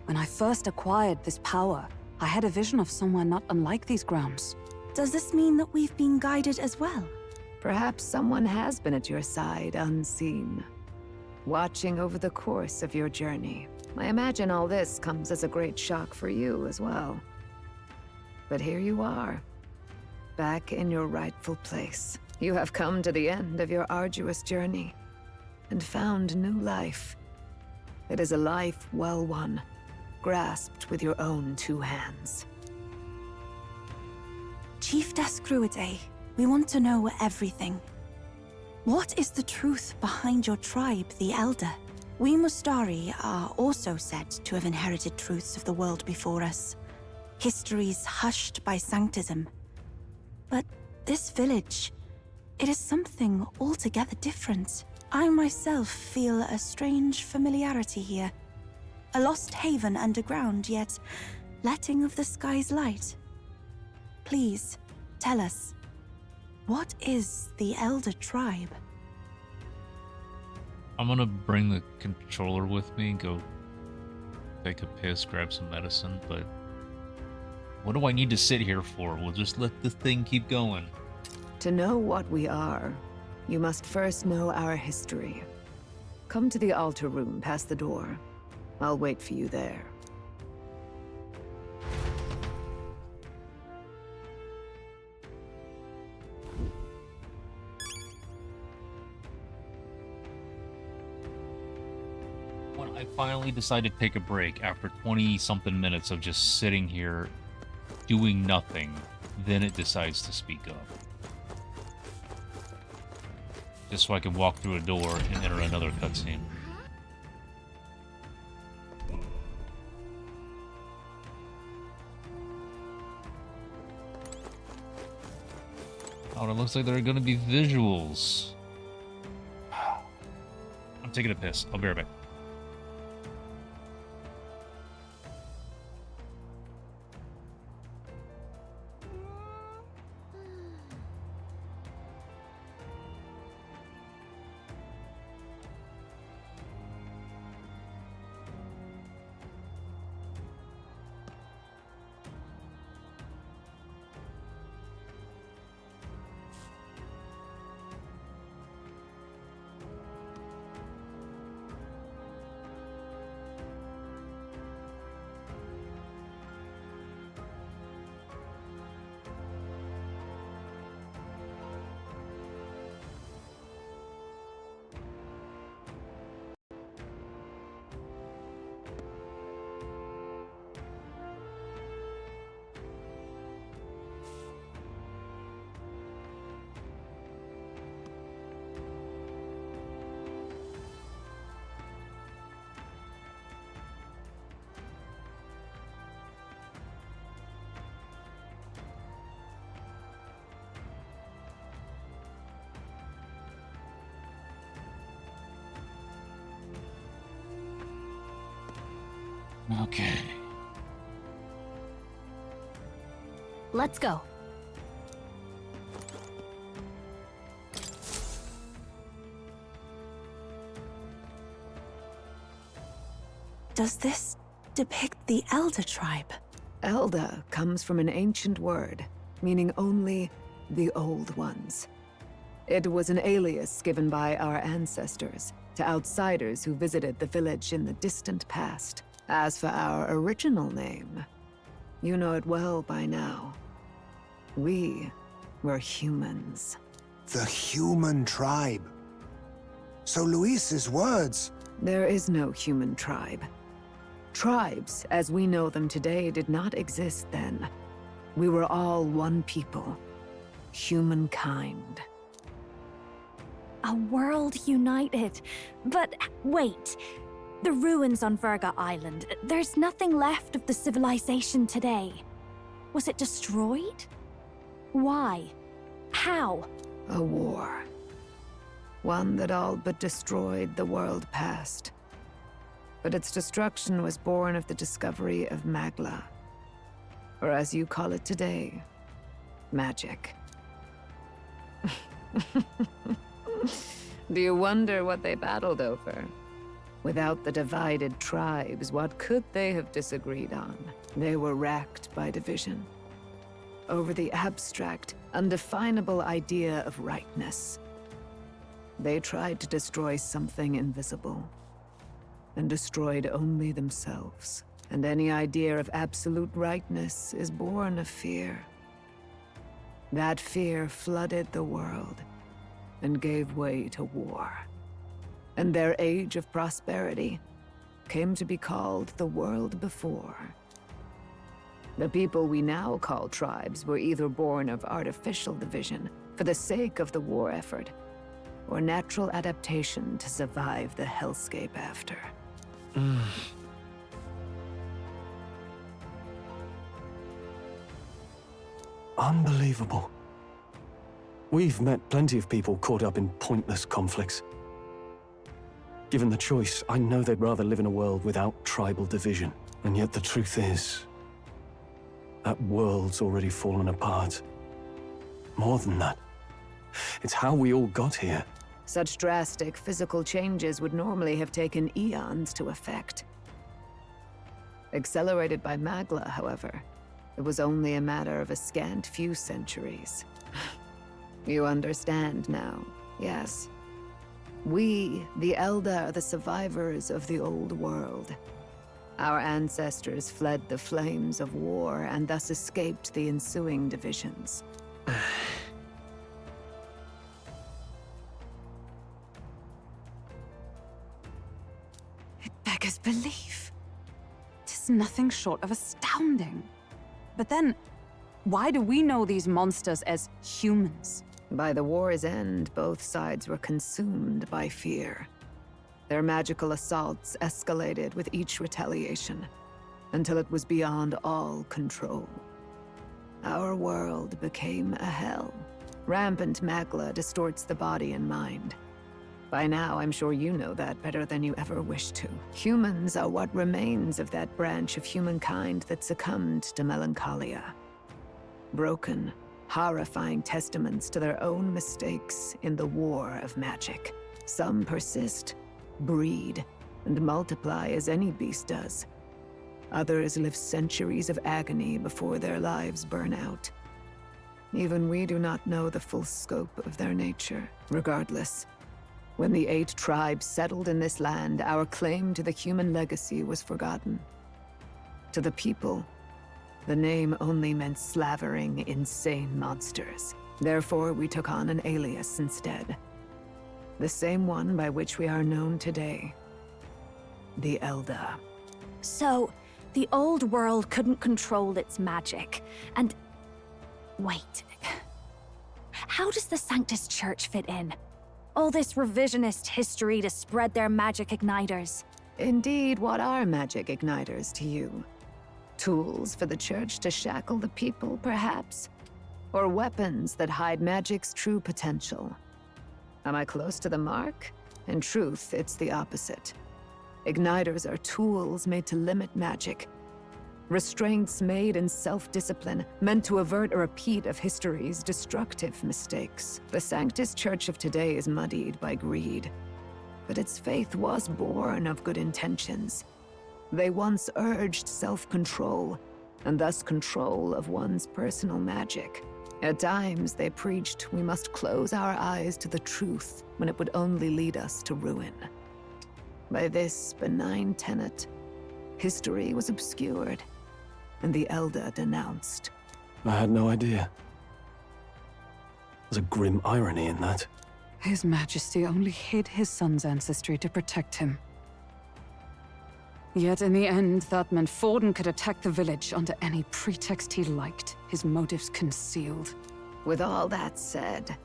When I first acquired this power, I had a vision of somewhere not unlike these grounds. Does this mean that we've been guided as well? Perhaps someone has been at your side unseen, watching over the course of your journey. I imagine all this comes as a great shock for you as well. But here you are, back in your rightful place. You have come to the end of your arduous journey and found new life. It is a life well won, grasped with your own 2 hands. Chief Descruidae, we want to know everything. What is the truth behind your tribe, the Elder? We Mustari are also said to have inherited truths of the world before us. Histories hushed by sanctism. But this village, it is something altogether different. I myself feel a strange familiarity here. A lost haven underground, yet letting of the sky's light. Please, tell us, what is the Elder Tribe? I'm gonna bring the controller with me and go take a piss, grab some medicine, but what do I need to sit here for? We'll just let this thing keep going. To know what we are, you must first know our history. Come to the altar room past the door. I'll wait for you there. When I finally decide to take a break after 20-something minutes of just sitting here doing nothing, then it decides to speak up. Just so I can walk through a door and enter another cutscene. Oh, it looks like there are going to be visuals. I'm taking a piss. I'll be right back. Okay. Let's go. Does this depict the Elder Tribe? Elder comes from an ancient word, meaning only the Old Ones. It was an alias given by our ancestors to outsiders who visited the village in the distant past. As for our original name, you know it well by now. We were humans. The human tribe. So Luis's words... There is no human tribe. Tribes, as we know them today, did not exist then. We were all one people. Humankind. A world united. But wait. The ruins on Virga Island. There's nothing left of the civilization today. Was it destroyed? Why? How? A war. One that all but destroyed the world past. But its destruction was born of the discovery of Magla. Or as you call it today, magic. Do you wonder what they battled over? Without the divided tribes, what could they have disagreed on? They were racked by division. Over the abstract, undefinable idea of rightness. They tried to destroy something invisible, and destroyed only themselves. And any idea of absolute rightness is born of fear. That fear flooded the world, and gave way to war. And their age of prosperity came to be called the world before. The people we now call tribes were either born of artificial division for the sake of the war effort, or natural adaptation to survive the hellscape after. Unbelievable. We've met plenty of people caught up in pointless conflicts. Given the choice, I know they'd rather live in a world without tribal division. And yet the truth is, that world's already fallen apart. More than that, it's how we all got here. Such drastic physical changes would normally have taken eons to effect. Accelerated by Magla, however, it was only a matter of a scant few centuries. You understand now, yes? We, the Elder, are the survivors of the old world. Our ancestors fled the flames of war and thus escaped the ensuing divisions. It beggars belief. 'Tis nothing short of astounding. But then, why do we know these monsters as humans? By the war's end, both sides were consumed by fear. Their magical assaults escalated with each retaliation, until it was beyond all control. Our world became a hell. Rampant Magla distorts the body and mind. By now, I'm sure you know that better than you ever wished to. Humans are what remains of that branch of humankind that succumbed to melancholia. Broken, horrifying testaments to their own mistakes in the war of magic. Some persist, breed, and multiply as any beast does. Others live centuries of agony before their lives burn out. Even we do not know the full scope of their nature. Regardless, when the 8 tribes settled in this land, our claim to the human legacy was forgotten. To the people, the name only meant slavering, insane monsters. Therefore, we took on an alias instead. The same one by which we are known today. The Elder. So, the old world couldn't control its magic, and... Wait. How does the Sanctus Church fit in? All this revisionist history to spread their magic igniters. Indeed, what are magic igniters to you? Tools for the Church to shackle the people, perhaps? Or weapons that hide magic's true potential? Am I close to the mark? In truth, it's the opposite. Igniters are tools made to limit magic. Restraints made in self-discipline, meant to avert a repeat of history's destructive mistakes. The Sanctus Church of today is muddied by greed, but its faith was born of good intentions. They once urged self-control, and thus control of one's personal magic. At times, they preached we must close our eyes to the truth when it would only lead us to ruin. By this benign tenet, history was obscured, and the Elder denounced. I had no idea. There's a grim irony in that. His Majesty only hid his son's ancestry to protect him. Yet in the end, that meant Forden could attack the village under any pretext he liked, his motives concealed. With all that said,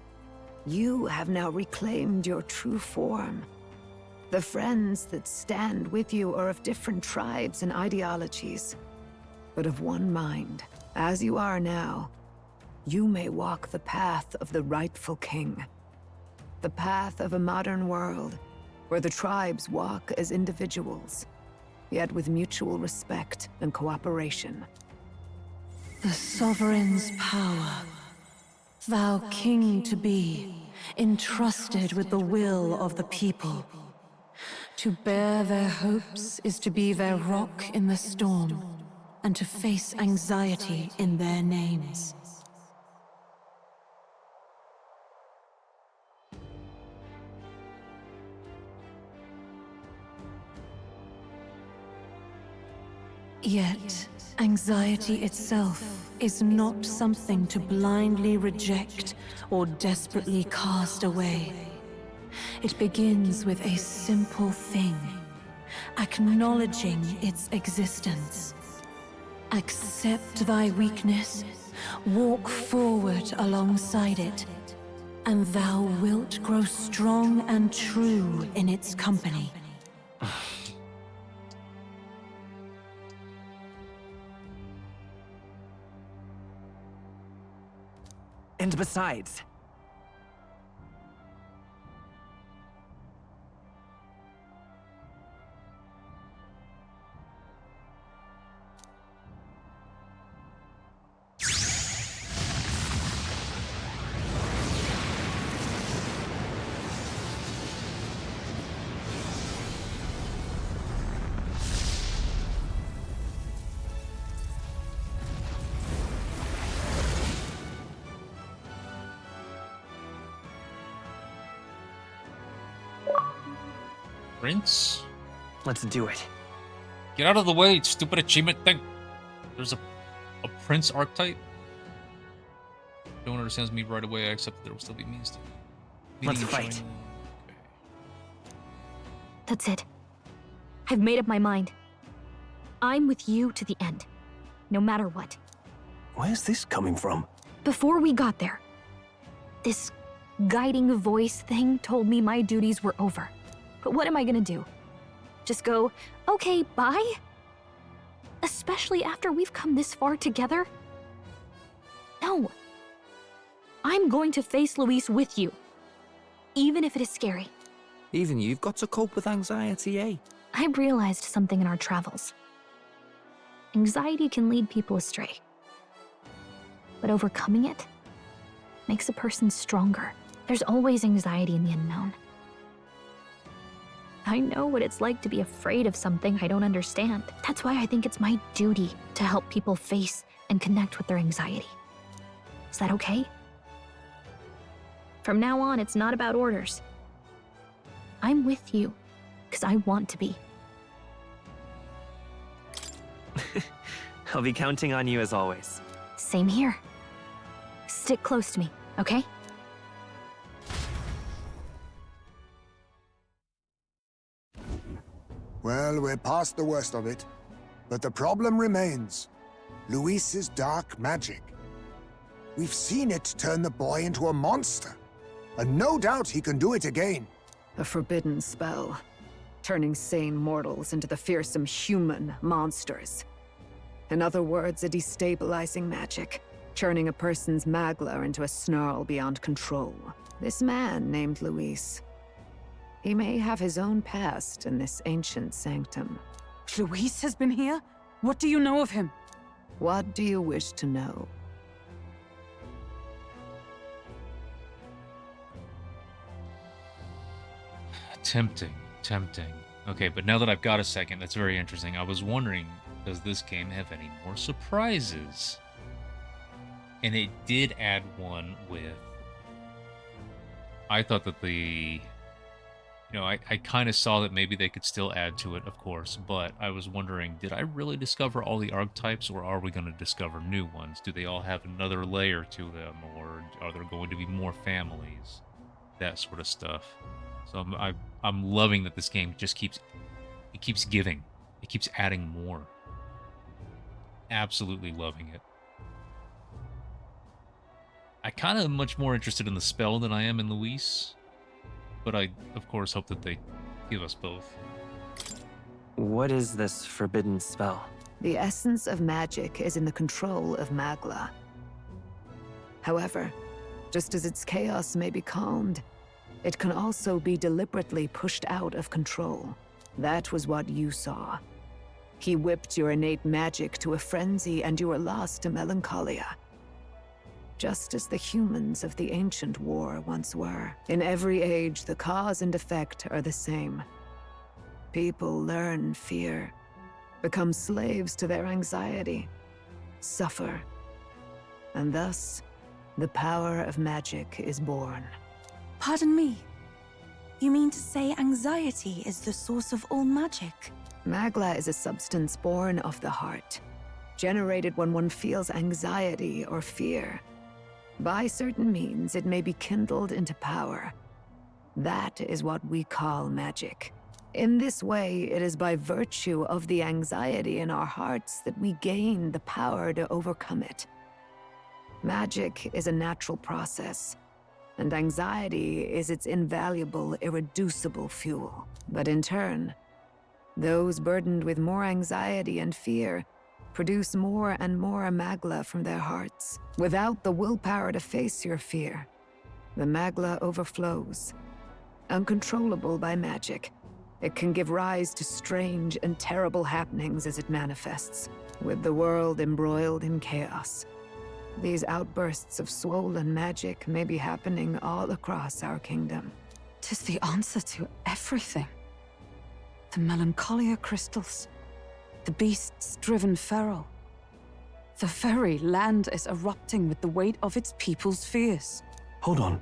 you have now reclaimed your true form. The friends that stand with you are of different tribes and ideologies, but of one mind. As you are now, you may walk the path of the rightful king. The path of a modern world, where the tribes walk as individuals, yet with mutual respect and cooperation. The sovereign's power. Thou king to be, entrusted with the will of the people. To bear their hopes is to be their rock in the storm, and to face anxiety in their names. Yet, anxiety itself is not something to blindly reject or desperately cast away. It begins with a simple thing, acknowledging its existence. Accept thy weakness, walk forward alongside it, and thou wilt grow strong and true in its company. And besides, Prince? Let's do it. Get out of the way, stupid achievement thing. There's a prince archetype? No one understands me right away. I accept that there will still be means to. Let's fight. That's it. I've made up my mind. I'm with you to the end, no matter what. Where's this coming from? Before we got there, this guiding voice thing told me my duties were over. But what am I gonna do? Just go, okay, bye? Especially after we've come this far together? No. I'm going to face Luis with you, even if it is scary. Even you've got to cope with anxiety, eh? I realized something in our travels. Anxiety can lead people astray. But overcoming it makes a person stronger. There's always anxiety in the unknown. I know what it's like to be afraid of something I don't understand. That's why I think it's my duty to help people face and connect with their anxiety. Is that okay? From now on, it's not about orders. I'm with you, because I want to be. I'll be counting on you as always. Same here. Stick close to me, okay? Well, we're past the worst of it. But the problem remains. Luis's dark magic. We've seen it turn the boy into a monster. And no doubt he can do it again. A forbidden spell, turning sane mortals into the fearsome human monsters. In other words, a destabilizing magic, churning a person's magla into a snarl beyond control. This man named Luis. He may have his own past in this ancient sanctum. Luis has been here? What do you know of him? What do you wish to know? Tempting. Okay, but now that I've got a second, that's very interesting. I was wondering, does this game have any more surprises? And it did add one with... I thought that the... You know, I kind of saw that maybe they could still add to it, of course, but I was wondering, did I really discover all the archetypes, or are we going to discover new ones? Do they all have another layer to them, or are there going to be more families? That sort of stuff. So I'm loving that this game just keeps giving. It keeps adding more. Absolutely loving it. I kind of am much more interested in the spell than I am in Luis. But I, of course, hope that they give us both. What is this forbidden spell? The essence of magic is in the control of Magla. However, just as its chaos may be calmed, it can also be deliberately pushed out of control. That was what you saw. He whipped your innate magic to a frenzy and you were lost to melancholia. Just as the humans of the ancient war once were. In every age, the cause and effect are the same. People learn fear, become slaves to their anxiety, suffer, and thus, the power of magic is born. Pardon me. You mean to say anxiety is the source of all magic? Magla is a substance born of the heart, generated when one feels anxiety or fear. By certain means, it may be kindled into power. That is what we call magic. In this way, it is by virtue of the anxiety in our hearts that we gain the power to overcome it. Magic is a natural process, and anxiety is its invaluable, irreducible fuel. But in turn, those burdened with more anxiety and fear produce more and more Magla from their hearts. Without the willpower to face your fear, the Magla overflows. Uncontrollable by magic, it can give rise to strange and terrible happenings as it manifests, with the world embroiled in chaos. These outbursts of swollen magic may be happening all across our kingdom. 'Tis the answer to everything. The melancholia crystals, the beasts driven feral. The very land is erupting with the weight of its people's fears. Hold on.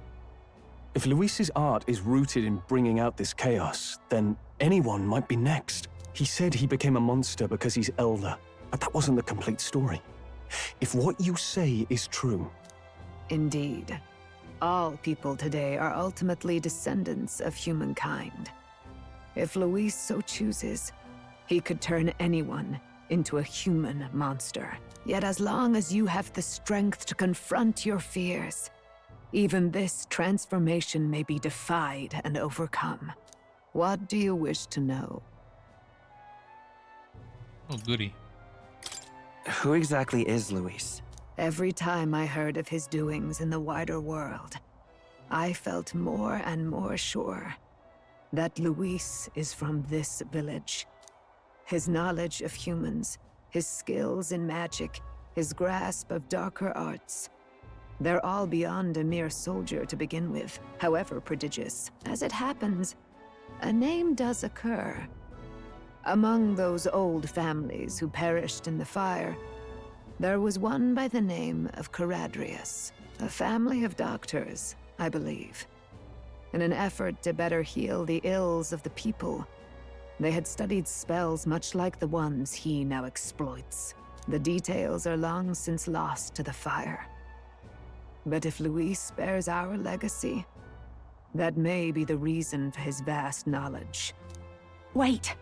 If Luis's art is rooted in bringing out this chaos, then anyone might be next. He said he became a monster because he's elder, but that wasn't the complete story. If what you say is true... Indeed. All people today are ultimately descendants of humankind. If Luis so chooses, he could turn anyone into a human monster. Yet as long as you have the strength to confront your fears, even this transformation may be defied and overcome. What do you wish to know? Oh, goody. Who exactly is Luis? Every time I heard of his doings in the wider world, I felt more and more sure that Luis is from this village. His knowledge of humans, his skills in magic, his grasp of darker arts, they're all beyond a mere soldier to begin with, however prodigious. As it happens, a name does occur. Among those old families who perished in the fire, there was one by the name of Caradrius, a family of doctors, I believe. In an effort to better heal the ills of the people, they had studied spells much like the ones he now exploits. The details are long since lost to the fire. But if Luis bears our legacy, that may be the reason for his vast knowledge. Wait.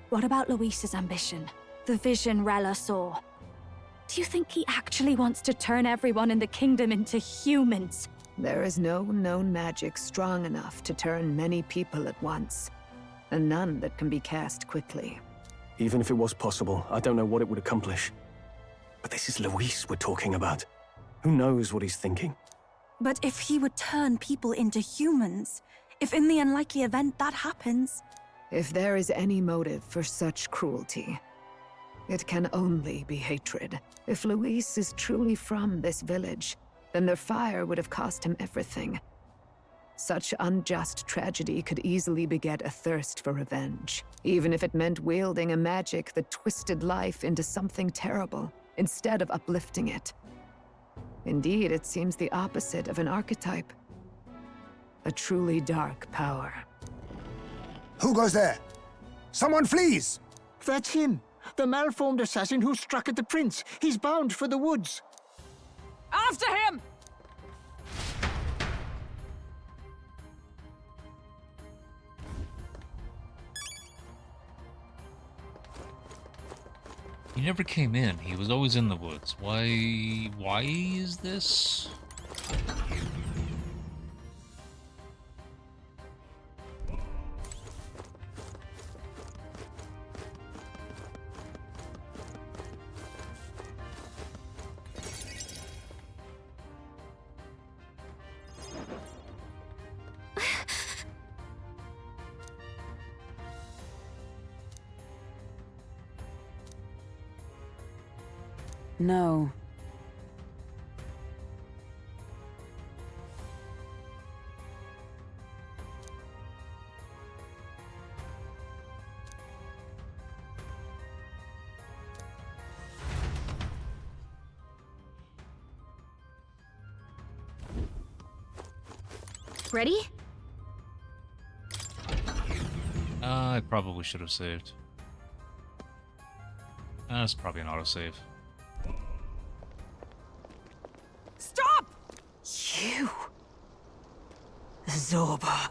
What about Luis's ambition? The vision Rella saw? Do you think he actually wants to turn everyone in the kingdom into humans? There is no known magic strong enough to turn many people at once, and none that can be cast quickly. Even if it was possible, I don't know what it would accomplish. But this is Luis we're talking about. Who knows what he's thinking? But if he would turn people into humans, if in the unlikely event that happens... If there is any motive for such cruelty, it can only be hatred. If Luis is truly from this village, then their fire would have cost him everything. Such unjust tragedy could easily beget a thirst for revenge, even if it meant wielding a magic that twisted life into something terrible, instead of uplifting it. Indeed, it seems the opposite of an archetype. A truly dark power. Who goes there? Someone flees! That's him. The malformed assassin who struck at the prince. He's bound for the woods. After him! He never came in. He was always in the woods. Why is this? No. Ready? I probably should have saved. That's probably an autosave. Stop! You! Zorba.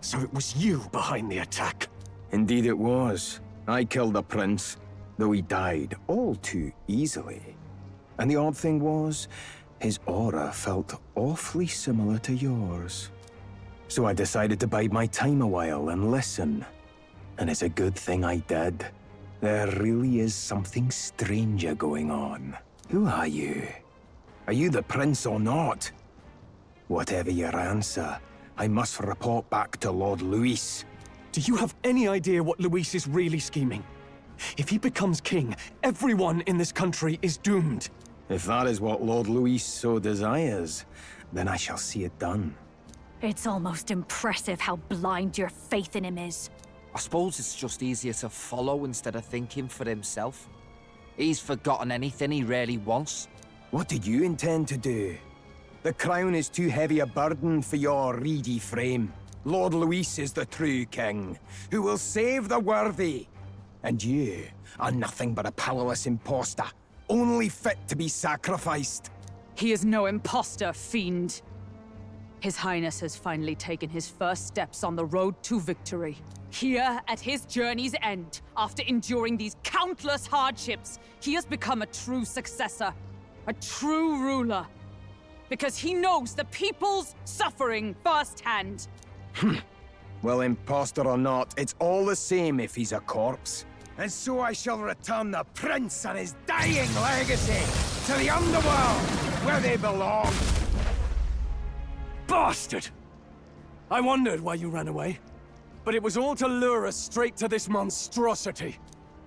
So it was you behind the attack? Indeed it was. I killed the prince, though he died all too easily. And the odd thing was, his aura felt awfully similar to yours. So I decided to bide my time a while and listen. And it's a good thing I did. There really is something stranger going on. Who are you? Are you the prince or not? Whatever your answer, I must report back to Lord Luis. Do you have any idea what Luis is really scheming? If he becomes king, everyone in this country is doomed. If that is what Lord Luis so desires, then I shall see it done. It's almost impressive how blind your faith in him is. I suppose it's just easier to follow instead of thinking for himself. He's forgotten anything he really wants. What did you intend to do? The crown is too heavy a burden for your reedy frame. Lord Luis is the true king, who will save the worthy. And you are nothing but a powerless imposter, only fit to be sacrificed. He is no imposter, fiend. His Highness has finally taken his first steps on the road to victory. Here, at his journey's end, after enduring these countless hardships, he has become a true successor, a true ruler. Because he knows the people's suffering firsthand. Well, imposter or not, it's all the same if he's a corpse. And so I shall return the prince and his dying legacy to the underworld, where they belong. Bastard! I wondered why you ran away. But it was all to lure us straight to this monstrosity.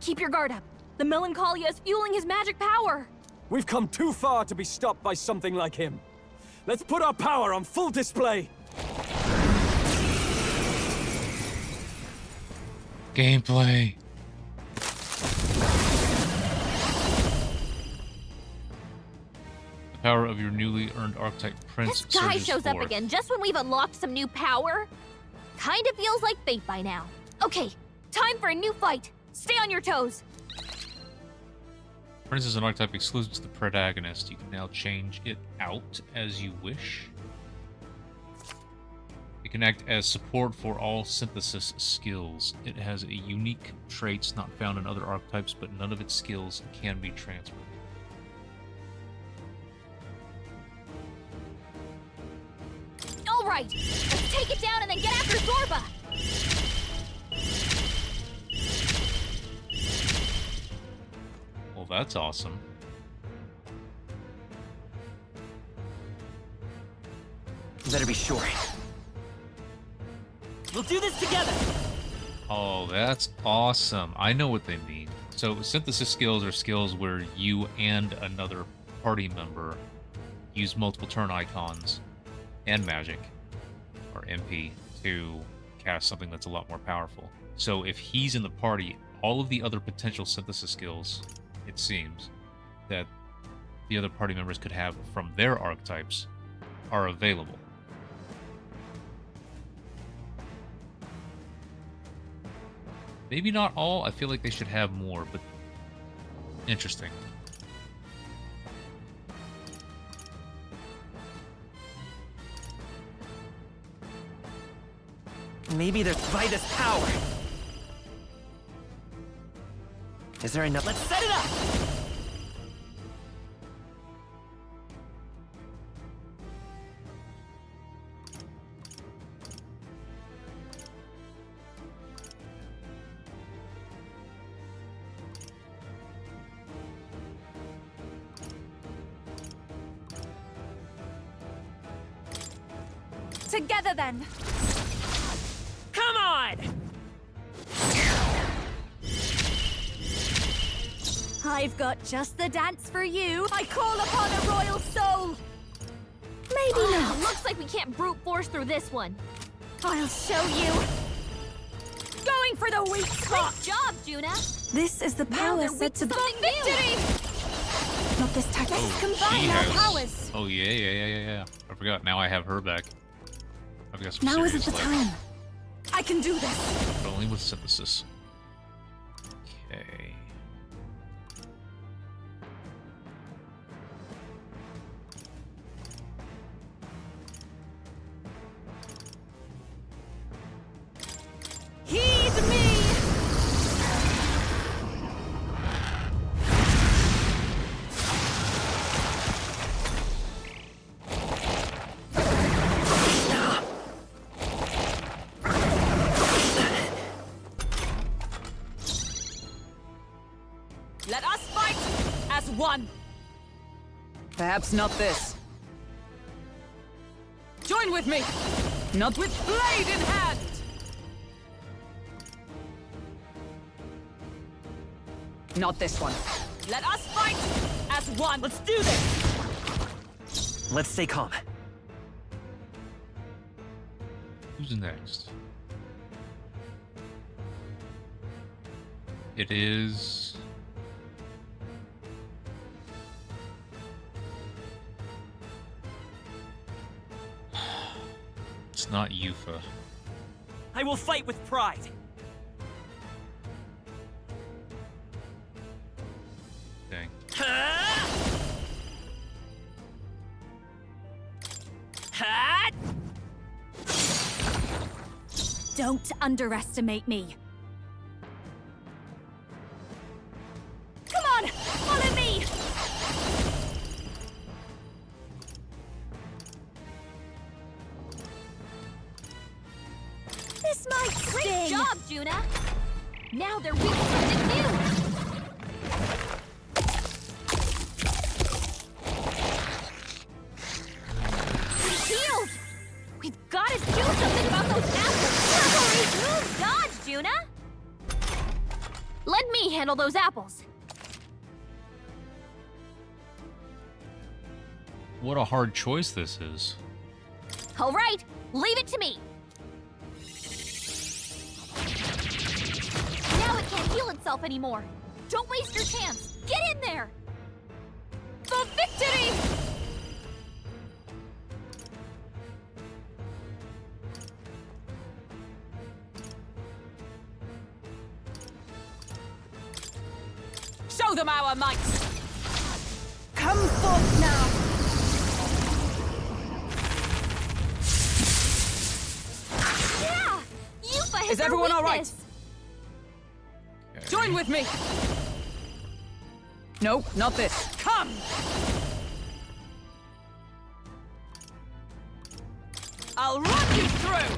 Keep your guard up. The Melancholia is fueling his magic power. We've come too far to be stopped by something like him. Let's put our power on full display. Gameplay. The power of your newly earned archetype prince This guy surges shows up forth. again just when we've unlocked some new power. Kinda feels like fate by now. Okay, time for a new fight. Stay on your toes. Prince is an archetype exclusive to the protagonist. You can now change it out as you wish. It can act as support for all synthesis skills. It has a unique traits not found in other archetypes, but none of its skills can be transferred. All right, let's take it down and then get after Zorba. Well, that's awesome. Better be sure. We'll do this together! Oh, that's awesome. I know what they mean. So synthesis skills are skills where you and another party member use multiple turn icons and magic, or MP, to cast something that's a lot more powerful. So if he's in the party, all of the other potential synthesis skills, it seems, that the other party members could have from their archetypes are available. Maybe not all. I feel like they should have more, but interesting. Maybe there's Vitus power. Is there enough? Let's set it up! Together then. Come on! I've got just the dance for you. I call upon a royal soul! Maybe not. Looks like we can't brute force through this one. I'll show you. Going for the weak spot. Great job, Juna. This is the power said to something victory. Not this time. Oh, Combine she our has... powers. Oh, yeah. I forgot. Now I have her back. I've got some Now serious isn't the life. time. I can do this. But only with synthesis. Okay. Heed me! Let us fight as one. Perhaps not this. Join with me. Not with blade in hand. Not this one. Let us fight as one. Let's do this. Let's stay calm. Who's next? It is... It's not Yufa. I will fight with pride. Dang. Don't underestimate me. Come on, follow me! This might sting. Great job, Juna. Now they're weak to something new. Healed. We've got to do something about those apples. Good dodge, Juna. Let me handle those apples. What a hard choice this is. All right, leave it to me. Now it can't heal itself anymore. Don't waste your chance. Get in there. For victory! Show them our might. Come forth now. Yeah! Yufa hit Is their everyone all right? weakness. Join with me. No, not this. Come. I'll run you through.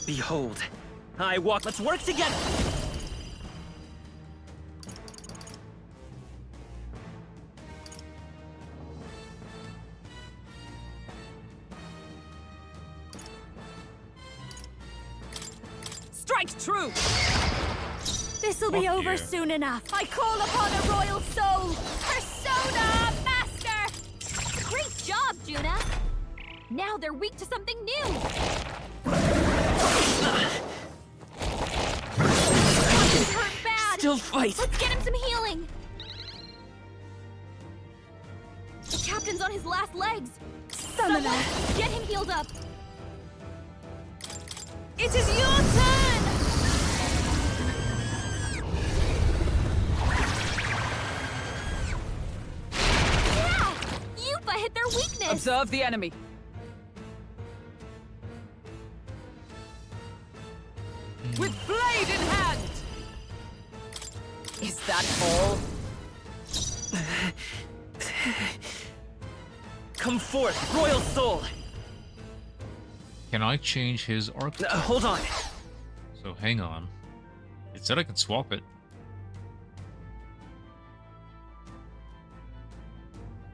Behold, I walk. Let's work together. Strike true. This'll be Fuck over you. soon enough. I call upon a royal soul. Persona Master! Great job, Juna. Now they're weak to something new. He's hurt bad. Still fight. Let's get him some healing. The captain's on his last legs. Someone, get him healed up. It is your turn! Yeah! Yufa hit their weakness! Observe the enemy. With blade in hand! Is that all? Come forth, royal soul. Can I change his archetype? Hold on. So hang on. It said I could swap it.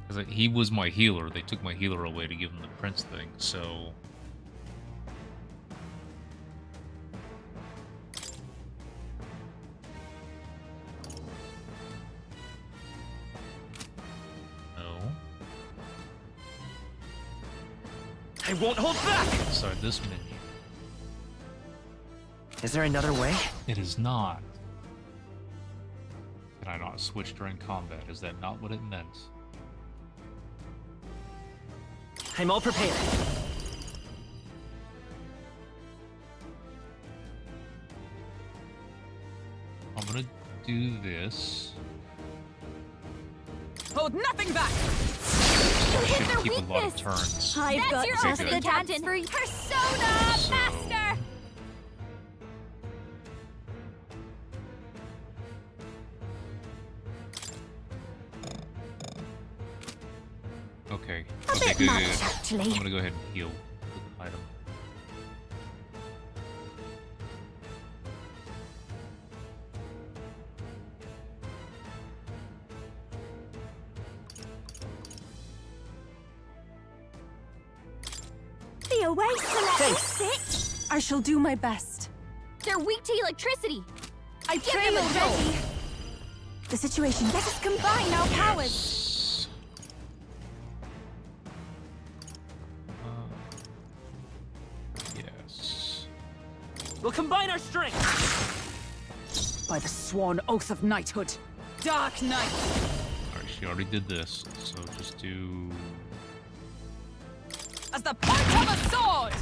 Because he was my healer. They took my healer away to give him the prince thing, so... I won't hold back! Inside this menu. Is there another way? It is not. Can I not switch during combat? Is that not what it meant? I'm all prepared. I'm gonna do this. Hold nothing back! Should keep a lot of turns. I've Okay, got just good. the captain for Persona Master! Okay. A Okay, bit good, much, good. actually. I'm gonna go ahead and heal with an item. The away select. I shall do my best. They're weak to electricity. I Give pray them a already. jolt. The situation. Let us combine our powers. Yes. We'll combine our strength! By the sworn oath of knighthood. Dark Knight! Alright, she already did this, so just do... As the point of a sword!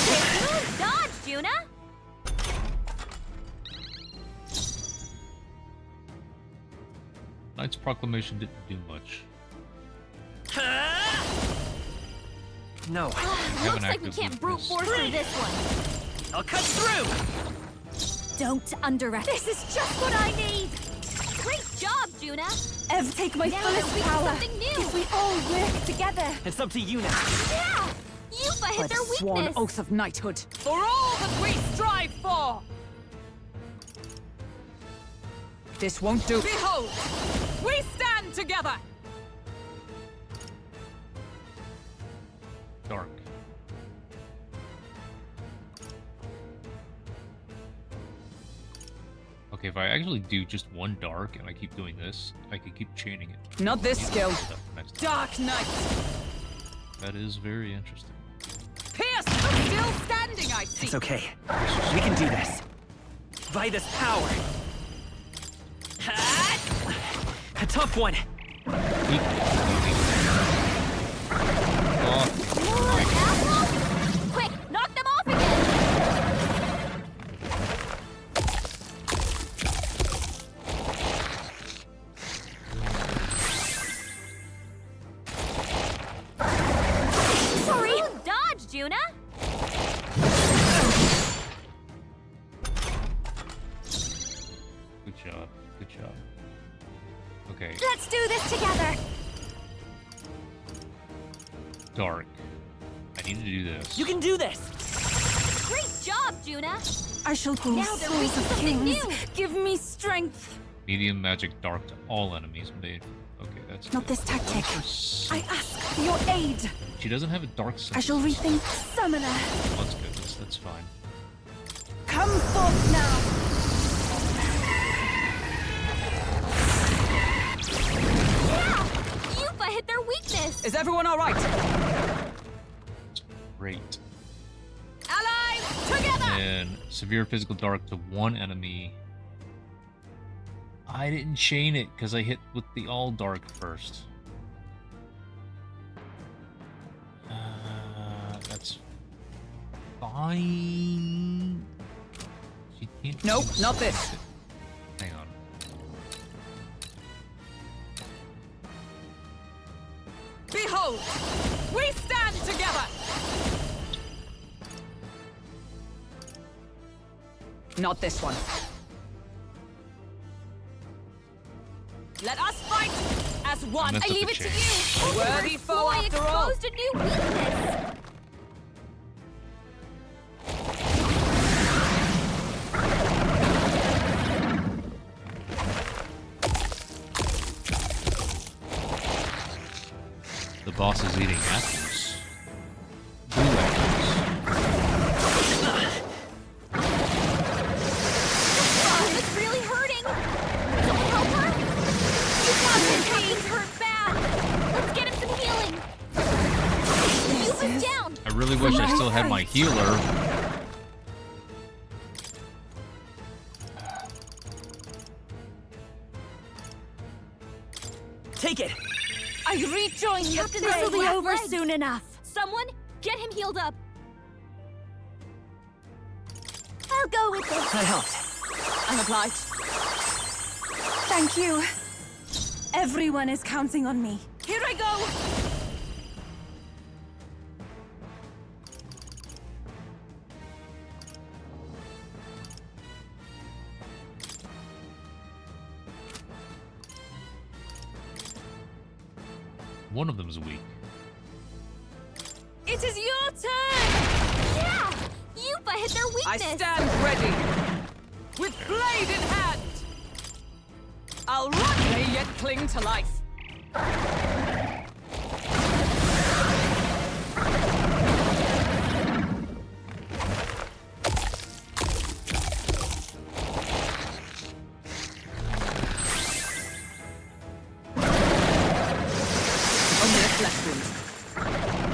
Good dodge, Juna! Knight's Proclamation didn't do much. No. Looks like we can't brute force through this one. I'll cut through! Don't underestimate. This is just what I need! Great job, Juna! Ev, take my Now fullest they're weak to power. something new. If we all work together. It's up to you now. Yeah! Yuffie By hit the their sworn weakness! oath of knighthood. For all that we strive for! This won't do. Behold! We stand together! Dark. Okay, if I actually do just one dark and I keep doing this, I can keep chaining it. Not this skill. Next Dark Knight! That is very interesting. Pierce! Still standing, I see! It's okay. We can do this. By this power. A tough one. Quick, knock them off again! Sorry! Good dodge, Juna! Good job. Good job. Okay. Let's do this together! Dark. I need to do this. You can do this! Great job, Juna! I shall call Now they're weak souls to of something kings. new! Give me strength. Medium magic dark to all enemies made. Okay, that's Not good. this tactic. I ask for your aid. She doesn't have a dark symbol. I shall rethink summoner. That's good. That's fine. Come forth now. Yeah! Yuffie hit their weakness! Is everyone alright? Great. Allies, together! And severe physical dark to one enemy. I didn't chain it because I hit with the all dark first. That's fine. She can't Nope, use not this. it. Hang on. Behold! We stand together! Not this one. Let us fight as one. messed I up leave the it to chain. you. Worthy foe after all. Exposed a new weakness! The boss is eating apples. Blue apples. Oh, it's really hurting! Someone help her? You got him! Captain's hurt bad! Let's get him some healing! really wish I still had my healer. Take it! I rejoin the Captain, this will be over soon enough. Someone, get him healed up. I'll go with this. That helped. I'm obliged. Thank you. Everyone is counting on me. Here I go. One of them's weak. It is your turn! Yeah! Yupa hit their weakness! I stand ready, with blade in hand! I'll run, they yet cling to life. Only a flesh wound.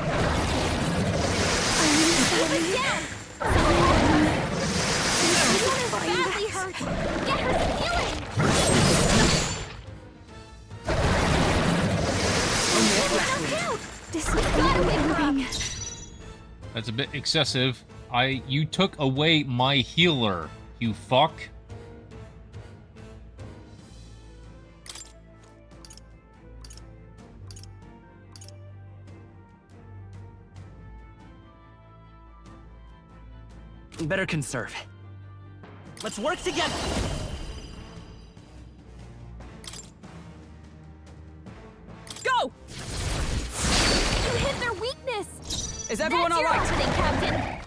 Badly hurt! Get her some healing! That's a bit excessive. You took away my healer, you fuck. Better conserve. Let's work together! Go! You hit their weakness! Is everyone That's all your right? opening, Captain!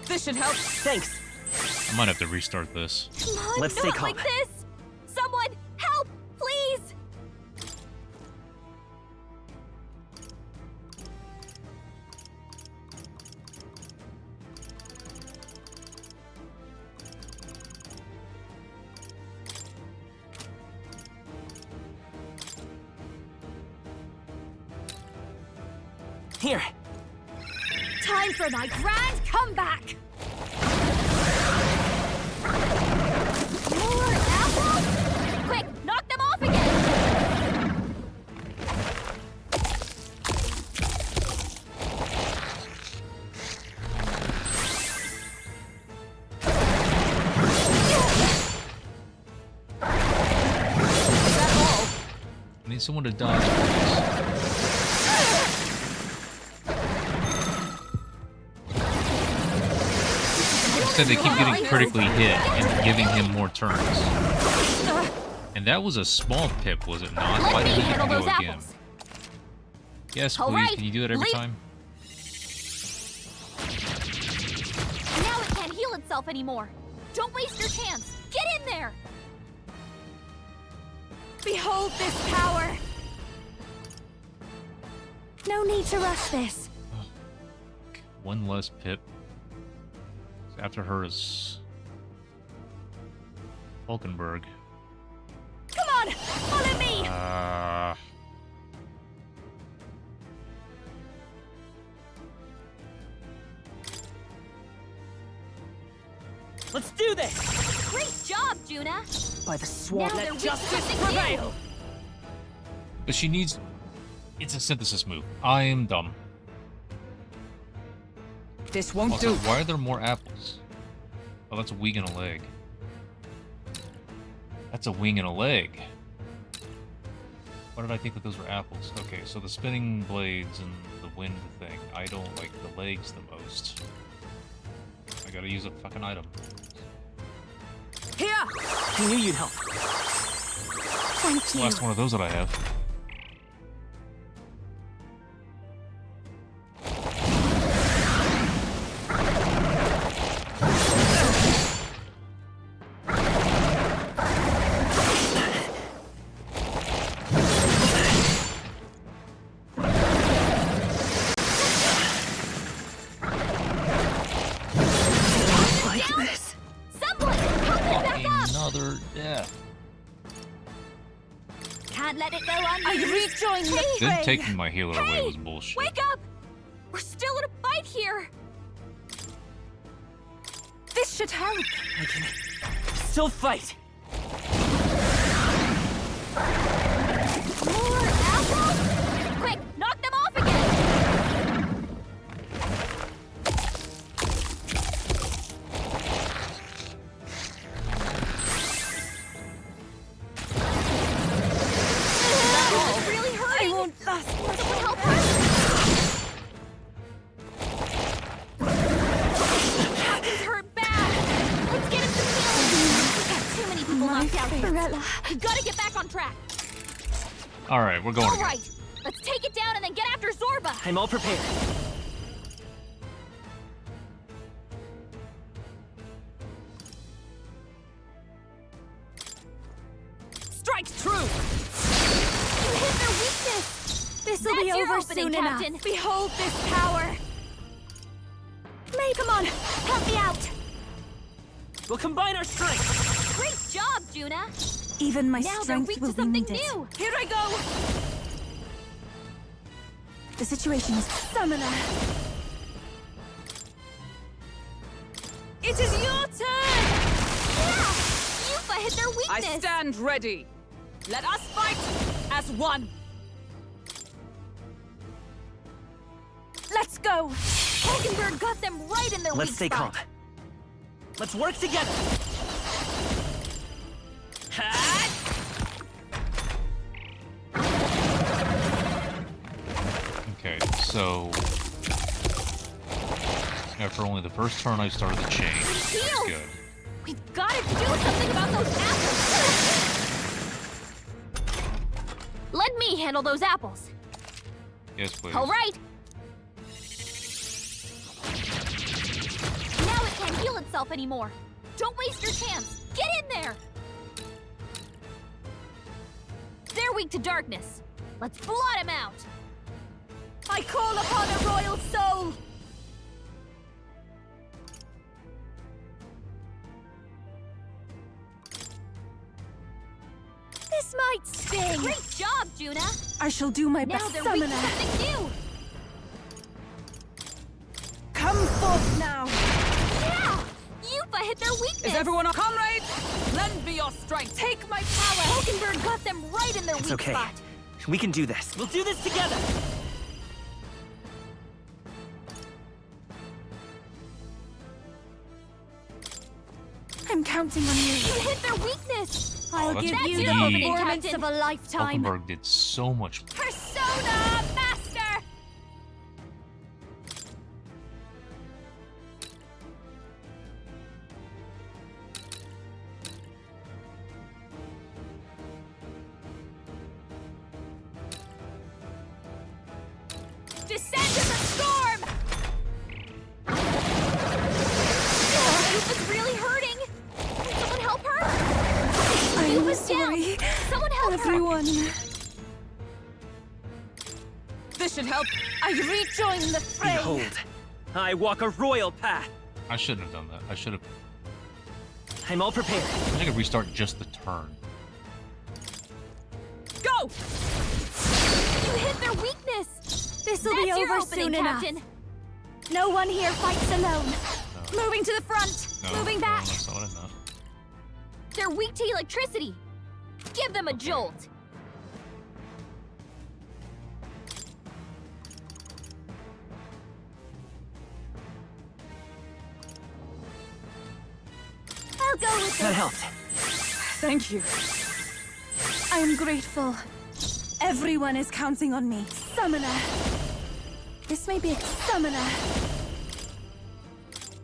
This should help. Thanks. I might have to restart this. Come on, Let's stay not calm. like this! Someone, help, please! Here. Time for my grand comeback! More apples? Quick, knock them off again! I need someone to dodge this. Instead, they keep getting critically hit and giving him more turns. And that was a small pip, was it not? Why did he get to go again? Yes, All please. right, Can you do it every leap. time? Now it can't heal itself anymore. Don't waste your chance. Get in there! Behold this power! No need to rush this. One less pip. After her is Falkenberg. Come on! Follow me! Let's do this! Great job, Juna! By the swamp, Now let they're weak justice to something prevail! new. But she needs... It's a synthesis move. I am dumb. This won't Also, do. why are there more apples? Oh, that's a wing and a leg. That's a wing and a leg. Why did I think that those were apples? Okay, so the spinning blades and the wind thing. I don't like the legs the most. I gotta use a fucking item. Here! I knew you'd help. Thank It's the last one of those that I have. can't let it go on. I rejoin the Then fray. taking my healer away was bullshit. Wake up! We're still in a fight here. This should help. I can still fight. More apples? Quick, knock them off again. This is really hurting. I won't last. Someone help her. Captain's hurt bad. Let's get him some healing. We've got too many people knocked out. Barella. We've got to get back on track. All right, we're going. All again. right, let's take it down and then get after Zorba. I'm all prepared. Strike true. You hit their weakness. This'll be over soon enough. Behold this power. May, come on, help me out. We'll combine our strength. Great job, Juna. Even my now they're strength weak will to be something needed. new. Here I go. The situation is summoner. It is your turn. Yeah, Yufa hit their weakness. I stand ready. Let us fight as one. Let's go. Hulkenberg got them right in their Let's weak stay spot. calm. Let's work together. Okay, so after only the first turn, I started the chain. That's good. We've got to do something about those apples. Let me handle those apples. Yes, please. All right. Now it can't heal itself anymore. Don't waste your chance. Get in there. They're weak to darkness. Let's blot him out. I call upon a royal soul. This might sting. Great job, Juna. I shall do my Now best, they're weak to summoner. something new. Come forth now. Yeah! Yufa hit their weakness. Is everyone a comrade? Lend me your strength. Take my power. Hulkenberg got them right in their It's weak okay. spot. We can do this. We'll do this together. I'm counting on you. You hit their weakness. I'll that's give you big. the performance of a lifetime. Hulkenberg did so much. Persona Master! Descend to the storm! Yufa's really hurting. Can someone help her? I'm Yufa's down. sorry, Someone help everyone. This should help. I rejoin the fray. Behold, I walk a royal path. I shouldn't have done that. I should have. I'm all prepared. I could restart just the turn. Go! You hit their weakness. This'll be That's your over opening, soon enough. Captain. No one here fights alone. No. Moving to the front. No, Moving no, back. that's not enough. They're weak to electricity. Give them a jolt. I'll go with That this. helped. Thank you. I am grateful. Everyone is counting on me. Summoner. This may be a summoner.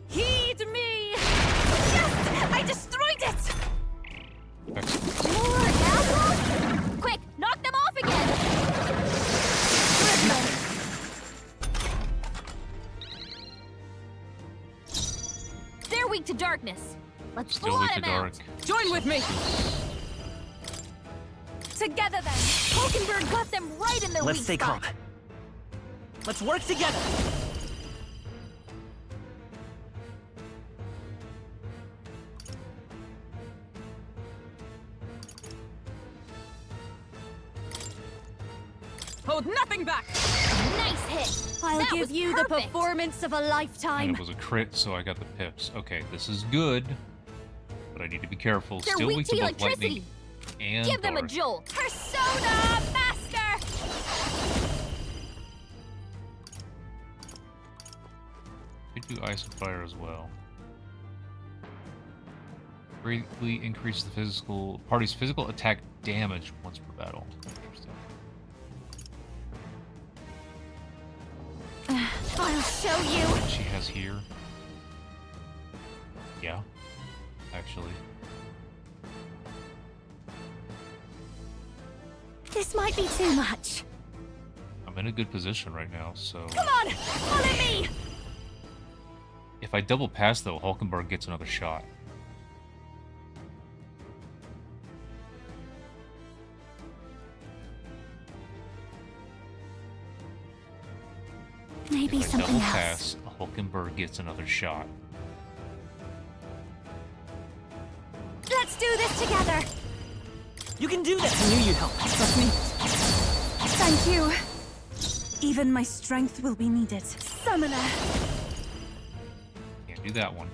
Heed me! Yes! I destroyed it! More apples? Quick, knock them off again! They're weak to darkness. Let's Still blot weak to them out. dark. Join with me. Together then. Hulkenberg got them right in their Let's weak stay spot. calm. Let's work together. Hold nothing back! Nice hit! I'll That give was you the perfect. performance of a And lifetime. it was a crit, so I got the pips. Okay, this is good. But I need to be careful. They're Still weak weak to to both electricity. lightning and Give them a dark. jolt. Persona Master! Could do ice and fire as well. Greatly increase the party's physical attack damage once per battle. Interesting. I'll show you. And she has here. Yeah, actually. This might be too much. I'm in a good position right now, so... Come on, follow me! If I double pass, though, Hulkenberg gets another shot. Maybe If I something double else. pass, Hulkenberg gets another shot. Let's do this together. You can do this! I knew you'd help. Trust me. Thank you. Even my strength will be needed. Summoner. Can't do that one.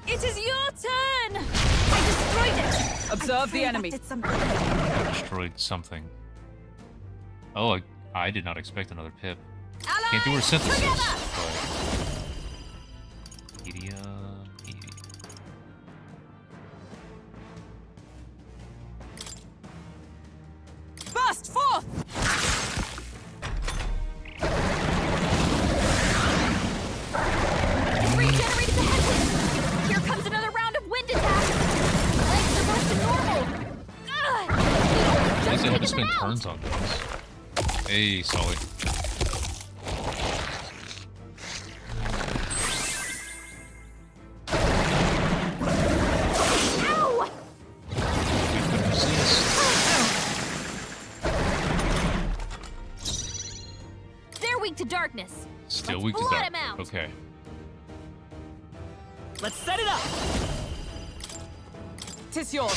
It is your turn! I destroyed it. Observe the enemy. I destroyed something. Oh, I did not expect another pip. Can't do her synthesis, but... Media... Burst forth! It's regenerated the headwind. Here comes another round of wind attack. Legs are back to normal. Ugh. At least I Just had to taking spend them out. turns on this. Hey, Sully. Ow! They're weak to darkness. Still Let's weak to flood dark. 'em out. Okay. Let's set it up! Tis yours.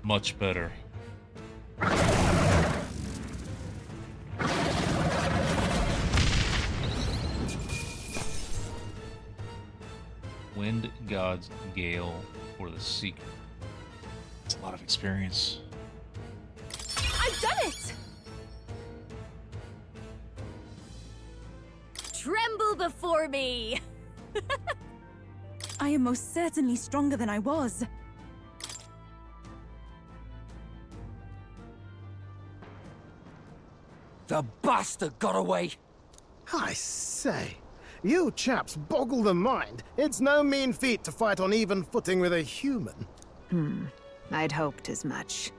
Much better. Wind God's Gale for the Seeker. That's a lot of experience. I've done it! Tremble before me! I am most certainly stronger than I was. The bastard got away! I say, you chaps boggle the mind. It's no mean feat to fight on even footing with a human. I'd hoped as much.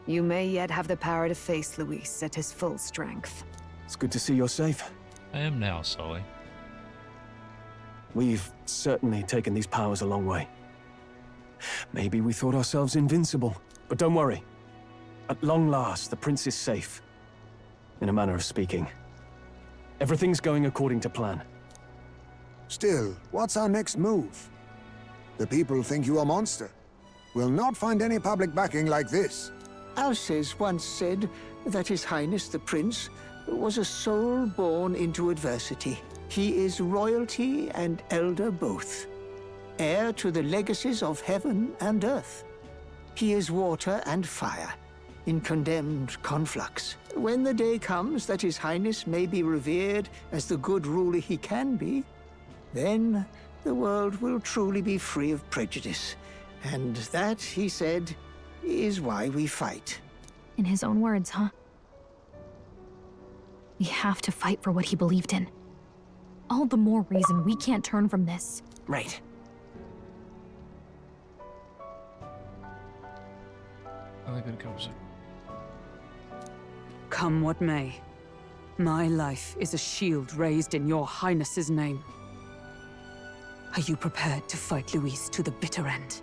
You may yet have the power to face Luis at his full strength. It's good to see you're safe. I am now, Sully. We've certainly taken these powers a long way. Maybe we thought ourselves invincible, but don't worry. At long last, the prince is safe. In a manner of speaking. Everything's going according to plan. Still, what's our next move? The people think you a monster. We'll not find any public backing like this. Alces once said that His Highness the Prince was a soul born into adversity. He is royalty and elder both, heir to the legacies of heaven and earth. He is water and fire, in condemned conflux. When the day comes that His Highness may be revered as the good ruler he can be, then the world will truly be free of prejudice. And that, he said, is why we fight. In his own words, huh? We have to fight for what he believed in. All the more reason we can't turn from this. Right. I think it covers it. Come what may. My life is a shield raised in your highness's name. Are you prepared to fight Luis to the bitter end?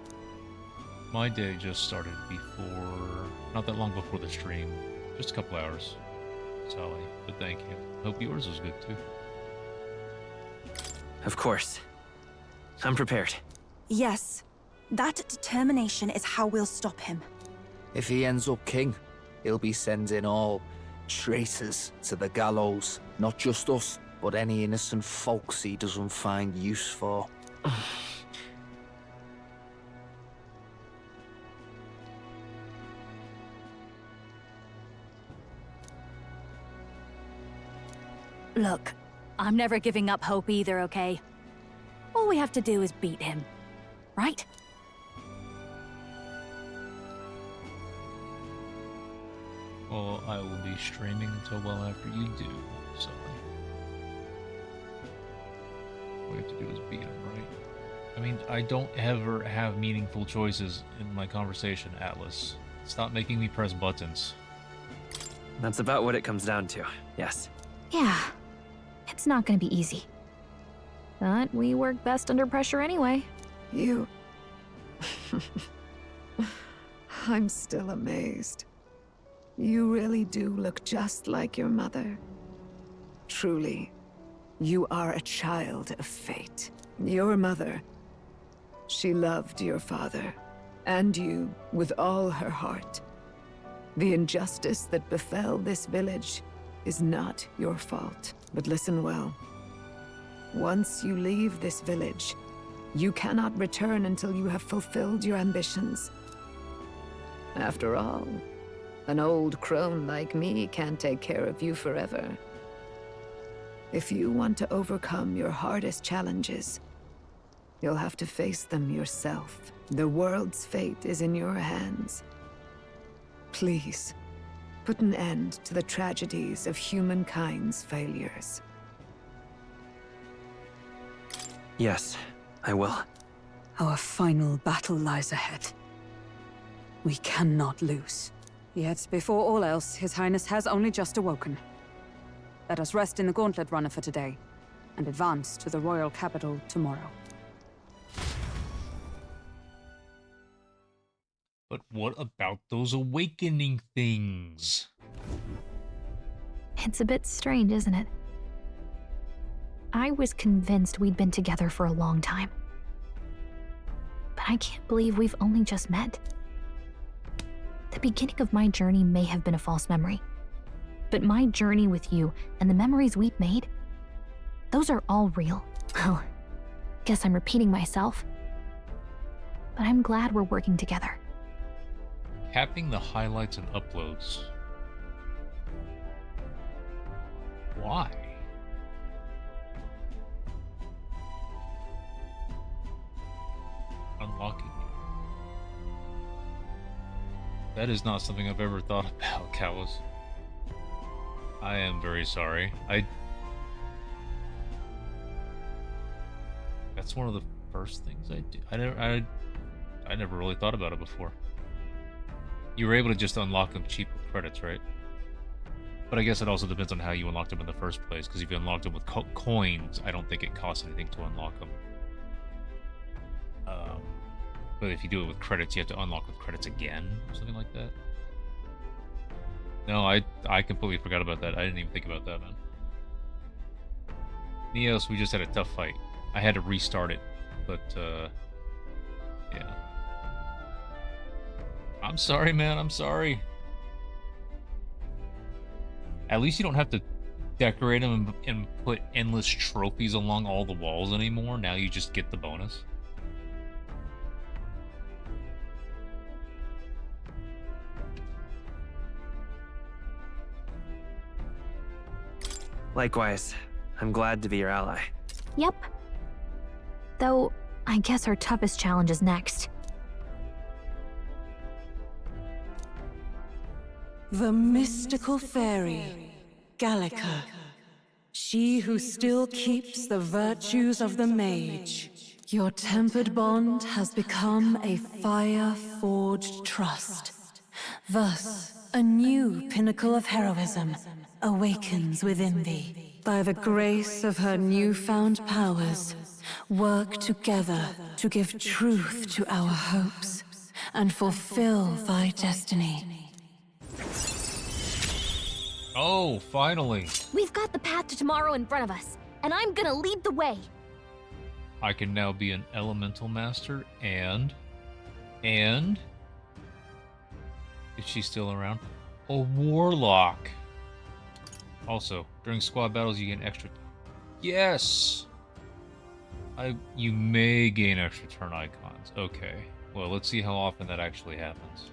My day just started before, not that long before the stream, just a couple hours. Sally, but thank you. Hope yours was good too. Of course. I'm prepared. Yes. That determination is how we'll stop him. If he ends up king, he'll be sending all traitors to the gallows. Not just us, but any innocent folks he doesn't find use for. Look, I'm never giving up hope either, okay? All we have to do is beat him, right? Well, I will be streaming until well after you do, so... All we have to do is beat him, right? I mean, I don't ever have meaningful choices in my conversation, Atlas. Stop making me press buttons. That's about what it comes down to, yes. Yeah, it's not gonna be easy. But we work best under pressure anyway. You... I'm still amazed. You really do look just like your mother. Truly, you are a child of fate. Your mother, she loved your father, and you with all her heart. The injustice that befell this village is not your fault. But listen well. Once you leave this village, you cannot return until you have fulfilled your ambitions. After all, an old crone like me can't take care of you forever. If you want to overcome your hardest challenges, you'll have to face them yourself. The world's fate is in your hands. Please, put an end to the tragedies of humankind's failures. Yes, I will. Our final battle lies ahead. We cannot lose. Yet, before all else, His Highness has only just awoken. Let us rest in the Gauntlet Runner for today, and advance to the royal capital tomorrow. But what about those awakening things? It's a bit strange, isn't it? I was convinced we'd been together for a long time. But I can't believe we've only just met. The beginning of my journey may have been a false memory. But my journey with you and the memories we've made, those are all real. Well, guess I'm repeating myself. But I'm glad we're working together. Capping the highlights and uploads. Why? Unlocking. That is not something I've ever thought about, Callus. I am very sorry. That's one of the first things I do. I never really thought about it before. You were able to just unlock them cheap with credits, right? But I guess it also depends on how you unlocked them in the first place, because if you unlocked them with coins, I don't think it costs anything to unlock them. But if you do it with credits, you have to unlock with credits again, or something like that. No, I completely forgot about that. I didn't even think about that, man. Neos, we just had a tough fight. I had to restart it, but, yeah. I'm sorry, man, I'm sorry. At least you don't have to decorate them and put endless trophies along all the walls anymore. Now you just get the bonus. Likewise, I'm glad to be your ally. Yep. Though, I guess our toughest challenge is next. The mystical fairy, Gallica. She who still keeps the virtues of the mage. Your tempered bond has become a fire-forged trust. Thus, a new pinnacle of heroism awakens within thee. By the grace of her newfound powers, work together to give truth to our hopes and fulfill thy destiny. Oh, finally. We've got the path to tomorrow in front of us, and I'm gonna lead the way. I can now be an elemental master and is she still around? A warlock. Also, during squad battles you gain extra. Yes. You may gain extra turn icons. Okay. Well, let's see how often that actually happens.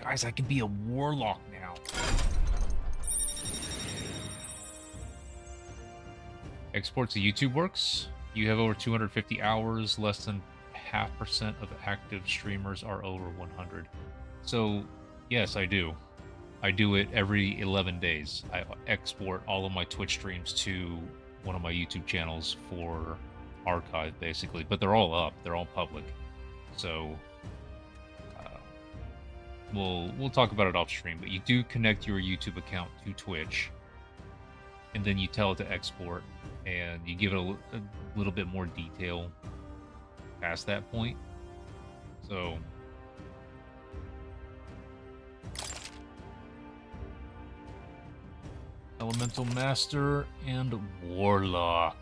Guys, I can be a warlock now. Export to YouTube works. You have over 250 hours. Less than 0.5% of active streamers are over 100. So, yes, I do. I do it every 11 days. I export all of my Twitch streams to one of my YouTube channels for archive, basically. But they're all up. They're all public. So, we'll talk about it off stream. But you do connect your YouTube account to Twitch, and then you tell it to export, and you give it a little bit more detail past that point. So, Elemental Master and Warlock.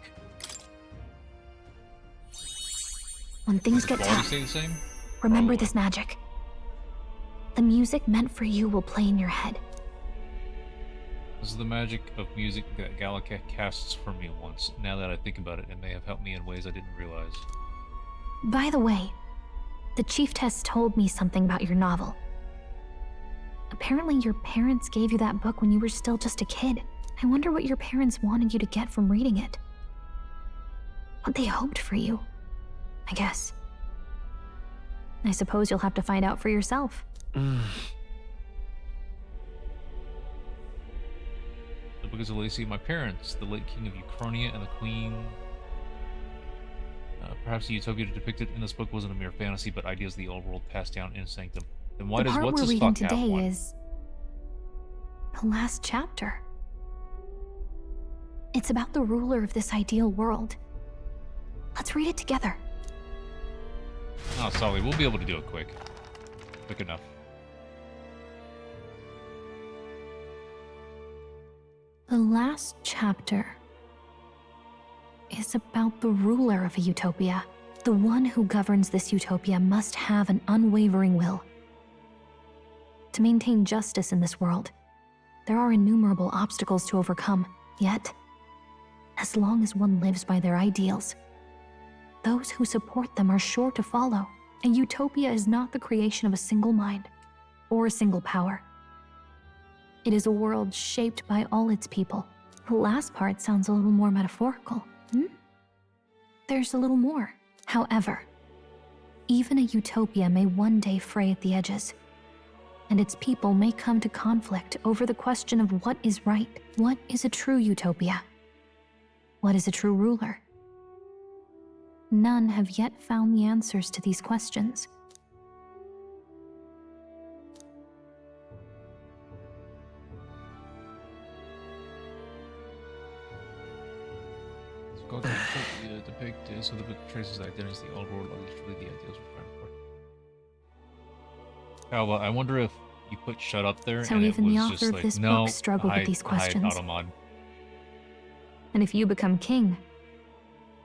When things get Quality tough, stay the same? remember this magic. The music meant for you will play in your head. This is the magic of music that Gallica casts for me once. Now that I think about it, it may have helped me in ways I didn't realize. By the way, the chieftess told me something about your novel. Apparently your parents gave you that book when you were still just a kid. I wonder what your parents wanted you to get from reading it. What they hoped for you, I guess. I suppose you'll have to find out for yourself. The book is a legacy of my parents, the late king of Uchronia and the queen. Perhaps the utopia depicted in this book wasn't a mere fantasy, but ideas of the old world passed down in sanctum. Then why does what's his fuck have one? Is the last chapter. It's about the ruler of this ideal world. Let's read it together. Oh, sorry, we'll be able to do it quick enough. The last chapter is about the ruler of a utopia. The one who governs this utopia must have an unwavering will. To maintain justice in this world, there are innumerable obstacles to overcome. Yet, as long as one lives by their ideals, those who support them are sure to follow. A utopia is not the creation of a single mind or a single power. It is a world shaped by all its people. The last part sounds a little more metaphorical. There's a little more. However, even a utopia may one day fray at the edges, and its people may come to conflict over the question of what is right. What is a true utopia? What is a true ruler? None have yet found the answers to these questions. Scott depicted so the book traces the identities of the old world, like truly the ideals we're trying for. Alba, I wonder if you put "shut up" there, So and even it the was author just of like, this no, book struggled with these questions. Automod. And if you become king,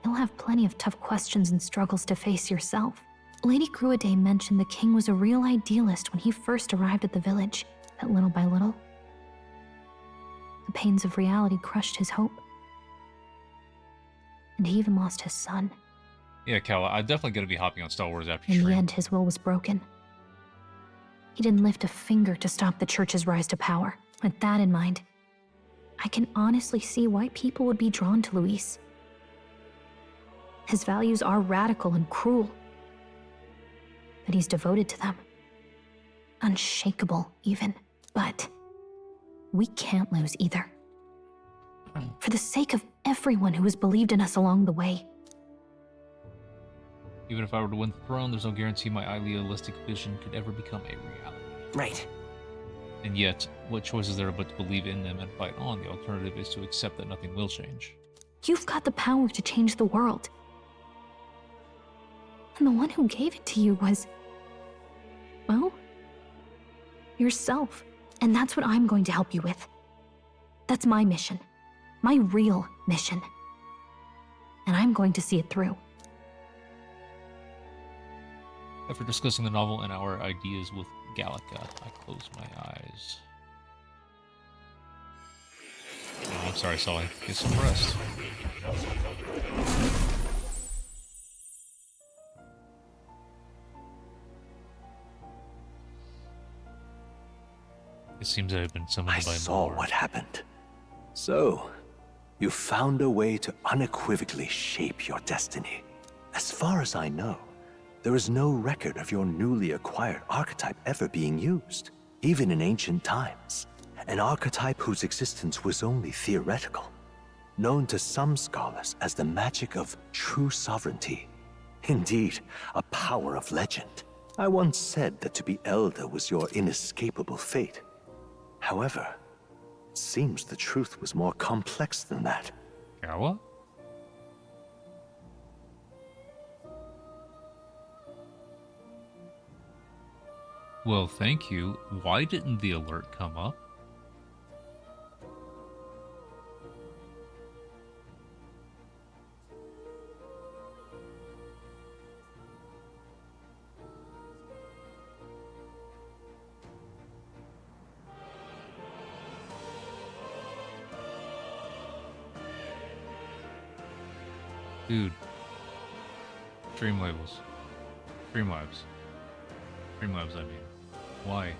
you'll have plenty of tough questions and struggles to face yourself. Lady Gruaday mentioned the king was a real idealist when he first arrived at the village, but little by little, the pains of reality crushed his hope. And he even lost his son. Yeah, Kala, I'm definitely going to be hopping on Star Wars after In the stream. end, his will was broken. He didn't lift a finger to stop the church's rise to power. With that in mind, I can honestly see why people would be drawn to Luis. His values are radical and cruel, but he's devoted to them. Unshakable, even. But we can't lose either. For the sake of everyone who has believed in us along the way. Even if I were to win the throne, there's no guarantee my idealistic vision could ever become a reality. Right. And yet, what choice is there but to believe in them and fight on? The alternative is to accept that nothing will change. You've got the power to change the world. And the one who gave it to you was, well, yourself. And that's what I'm going to help you with. That's my mission. My real mission. And I'm going to see it through. After discussing the novel and our ideas with Gallica, I close my eyes. Oh, I'm sorry, Sully. Get some rest. It seems I have been summoned by I saw what happened. So, you found a way to unequivocally shape your destiny. As far as I know, there is no record of your newly acquired archetype ever being used, even in ancient times. An archetype whose existence was only theoretical, known to some scholars as the magic of true sovereignty. Indeed, a power of legend. I once said that to be Elder was your inescapable fate. However, it seems the truth was more complex than that. What? Well, thank you. Why didn't the alert come up? Dude. Stream labels. Streamlabs. Streamlabs, I mean. Why?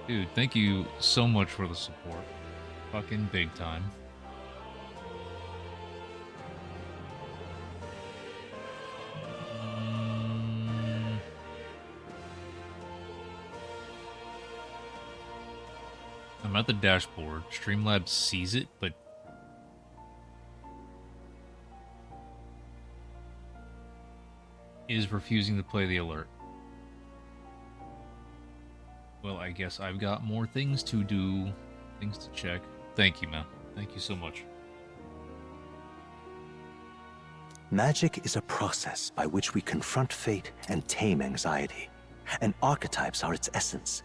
Dude, thank you so much for the support. Fucking big time. I'm at the dashboard. Streamlabs sees it, but is refusing to play the alert. Well, I guess I've got more things to do, things to check. Thank you, man. Thank you so much. Magic is a process by which we confront fate and tame anxiety. And archetypes are its essence.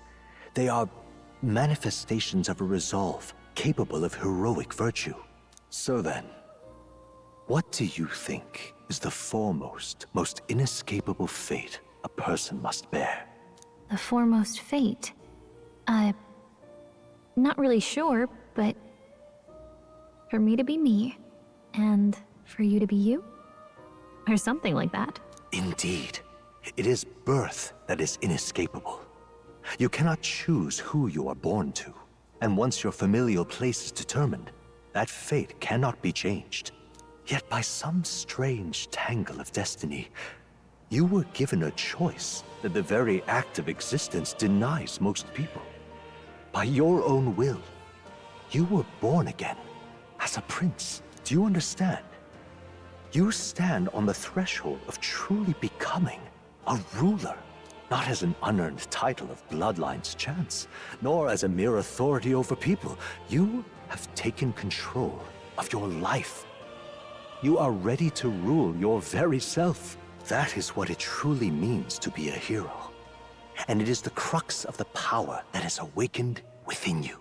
They are manifestations of a resolve capable of heroic virtue. So then, what do you think is the foremost, most inescapable fate a person must bear? The foremost fate? Not really sure, but for me to be me, and for you to be you? Or something like that. Indeed. It is birth that is inescapable. You cannot choose who you are born to. And once your familial place is determined, that fate cannot be changed. Yet by some strange tangle of destiny, you were given a choice that the very act of existence denies most people. By your own will, you were born again as a prince. Do you understand? You stand on the threshold of truly becoming a ruler, not as an unearned title of bloodline's chance, nor as a mere authority over people. You have taken control of your life. You are ready to rule your very self. That is what it truly means to be a hero. And it is the crux of the power that is awakened within you.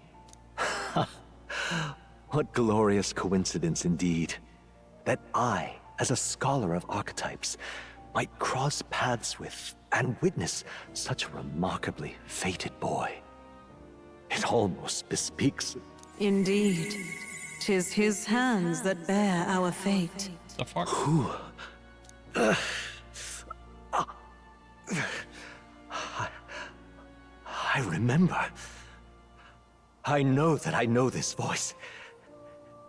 What glorious coincidence indeed, that I, as a scholar of archetypes, might cross paths with and witness such a remarkably fated boy. It almost bespeaks... Indeed. 'Tis his hands that bear our fate. The fuck? Who? I remember. I know that I know this voice.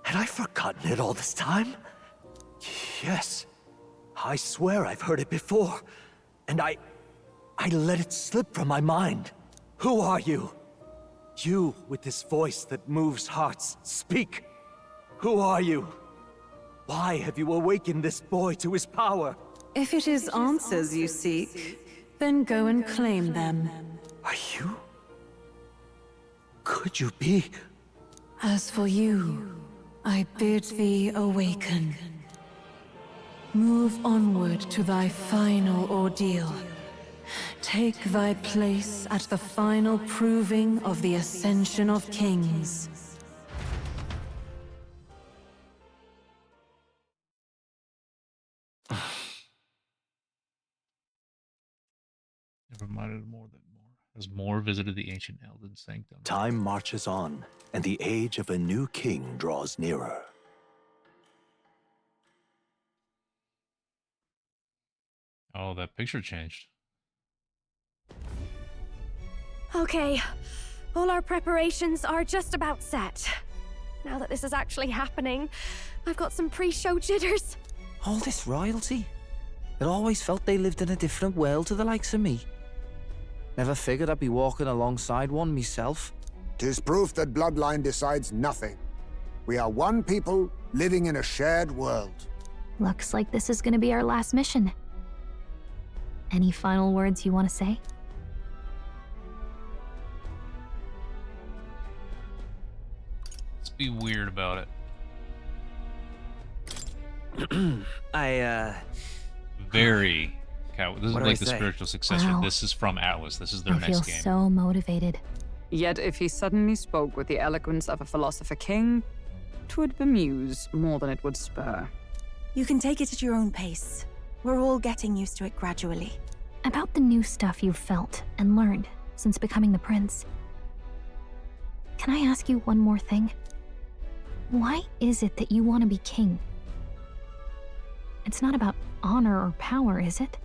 Had I forgotten it all this time? Yes. I swear I've heard it before. And I let it slip from my mind. Who are you? You with this voice that moves hearts. Speak. Who are you? Why have you awakened this boy to his power? If it is answers you seek, then go and claim them. Are you? Could you be? As for you, I bid thee awaken. Move onward to thy final ordeal. Take thy place at the final proving of the ascension of kings. Never mind, more than more. As more visited the ancient Elden Sanctum. Time marches on, and the age of a new king draws nearer. Oh, that picture changed. Okay, all our preparations are just about set. Now that this is actually happening, I've got some pre-show jitters. All this royalty? It always felt they lived in a different world to the likes of me. Never figured I'd be walking alongside one myself. 'Tis proof that bloodline decides nothing. We are one people living in a shared world. Looks like this is gonna be our last mission. Any final words you want to say? Let's be weird about it. Very This is What do like I the say? spiritual successor. Wow. This is from Atlas. This is their I next feel game. so motivated. Yet if he suddenly spoke with the eloquence of a philosopher king, 'twould bemuse more than it would spur. You can take it at your own pace. We're all getting used to it gradually. About the new stuff you've felt and learned since becoming the prince. Can I ask you one more thing? Why is it that you want to be king? It's not about honor or power, is it?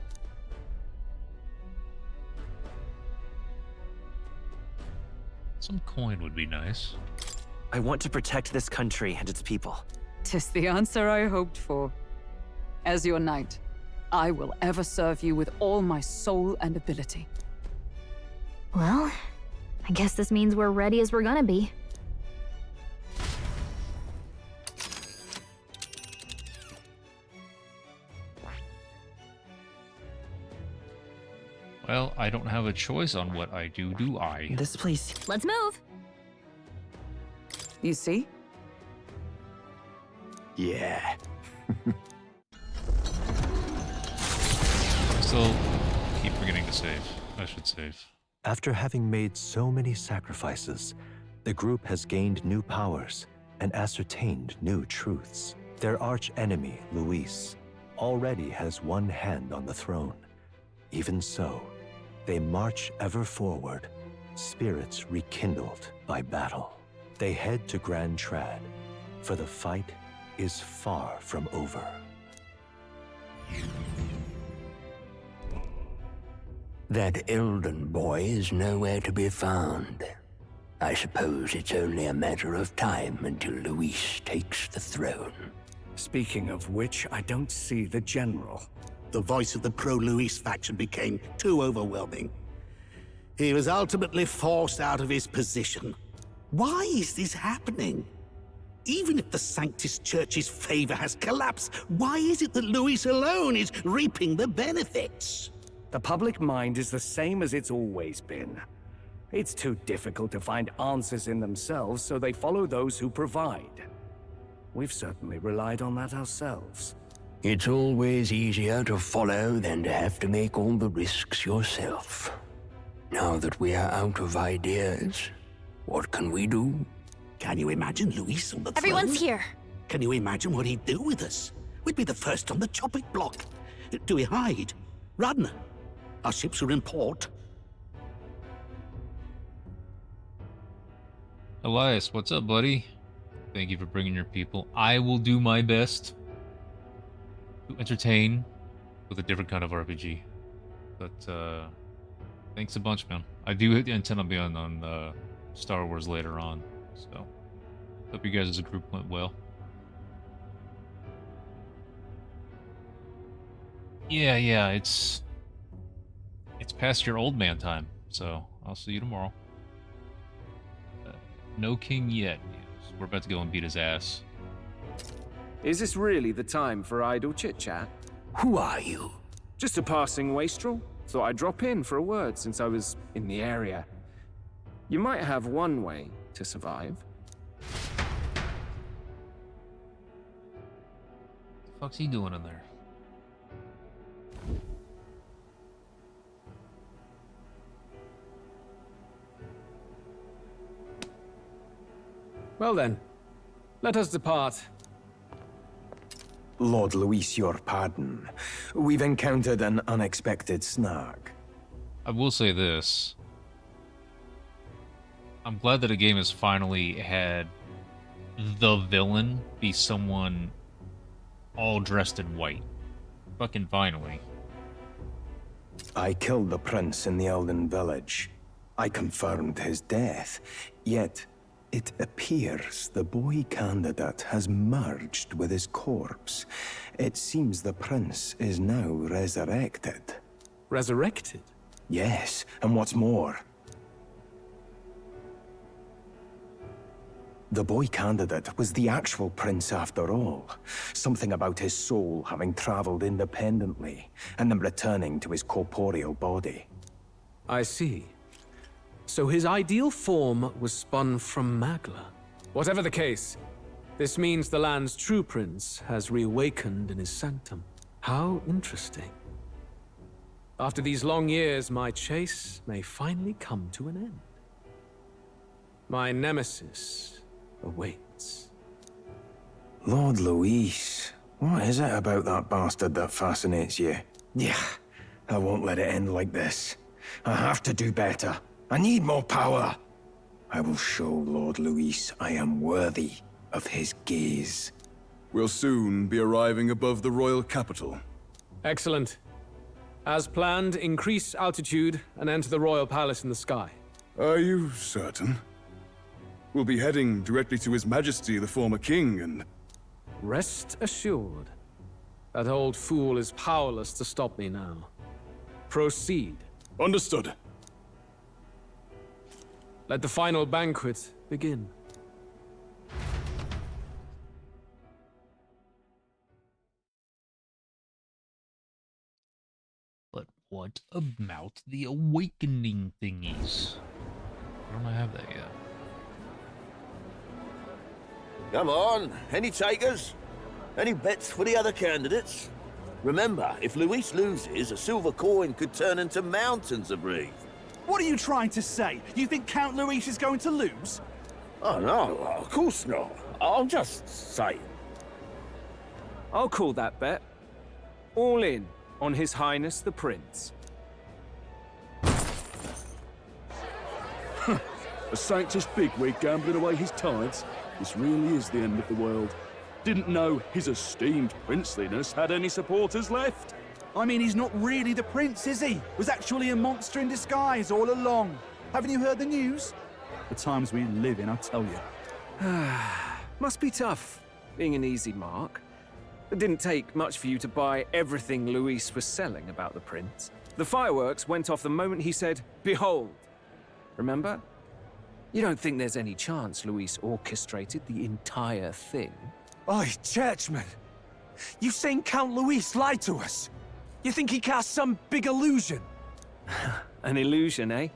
Some coin would be nice. I want to protect this country and its people. 'Tis the answer I hoped for. As your knight, I will ever serve you with all my soul and ability. Well, I guess this means we're ready as we're gonna be. Well, I don't have a choice on what I do, do I? This place. Let's move. You see? Yeah. Still keep forgetting to save. I should save. After having made so many sacrifices, the group has gained new powers and ascertained new truths. Their arch-enemy, Luis, already has one hand on the throne. Even so, they march ever forward, spirits rekindled by battle. They head to Grand Trad, for the fight is far from over. That Elden boy is nowhere to be found. I suppose it's only a matter of time until Luis takes the throne. Speaking of which, I don't see the general. The voice of the pro-Luis faction became too overwhelming. He was ultimately forced out of his position. Why is this happening? Even if the Sanctus Church's favor has collapsed, why is it that Luis alone is reaping the benefits? The public mind is the same as it's always been. It's too difficult to find answers in themselves, so they follow those who provide. We've certainly relied on that ourselves. It's always easier to follow than to have to make all the risks yourself. Now that we are out of ideas, what can we do? Can you imagine Luis on the throne? Everyone's here. Can you imagine what he'd do with us? We'd be the first on the chopping block. Do we hide? Run? Our ships are in port. Elias, what's up, buddy? Thank you for bringing your people. I will do my best to entertain with a different kind of RPG. But, thanks a bunch, man. I do intend on being on Star Wars later on, so hope you guys as a group went well. Yeah, it's past your old man time, so I'll see you tomorrow. No king yet. We're about to go and beat his ass. Is this really the time for idle chit-chat? Who are you? Just a passing wastrel. Thought I'd drop in for a word since I was in the area. You might have one way to survive. What the fuck's he doing in there? Well then, let us depart. Lord Luis, your pardon. We've encountered an unexpected snag. I will say this. I'm glad that a game has finally had the villain be someone all dressed in white. Fucking finally. I killed the prince in the Elden village. I confirmed his death. Yet, it appears the boy candidate has merged with his corpse. It seems the prince is now resurrected. Resurrected? Yes, and what's more, the boy candidate was the actual prince after all. Something about his soul having traveled independently, and then returning to his corporeal body. I see. So his ideal form was spun from Magla. Whatever the case, this means the land's true prince has reawakened in his sanctum. How interesting. After these long years, my chase may finally come to an end. My nemesis awaits. Lord Luis, what is it about that bastard that fascinates you? Yeah, I won't let it end like this. I have to do better. I need more power. I will show Lord Luis I am worthy of his gaze. We'll soon be arriving above the royal capital. Excellent. As planned, increase altitude and enter the royal palace in the sky. Are you certain? We'll be heading directly to His Majesty, the former king, and... Rest assured. That old fool is powerless to stop me now. Proceed. Understood. Let the final banquet begin. But what about the awakening thingies? Why don't I have that yet? Come on, any takers? Any bets for the other candidates? Remember, if Luis loses, a silver coin could turn into mountains of Reeve. What are you trying to say? You think Count Luis is going to lose? Oh, no, of course not. I'm just saying. I'll call that bet. All in on His Highness the Prince. A Sanctus bigwig gambling away his tides? This really is the end of the world. Didn't know his esteemed princeliness had any supporters left. I mean, he's not really the prince, is he? Was actually a monster in disguise all along. Haven't you heard the news? The times we live in, I tell you. Must be tough, being an easy mark. It didn't take much for you to buy everything Luis was selling about the prince. The fireworks went off the moment he said, "Behold." Remember? You don't think there's any chance Luis orchestrated the entire thing? Oi, churchman! You saying Count Luis lied to us? You think he cast some big illusion? An illusion, eh?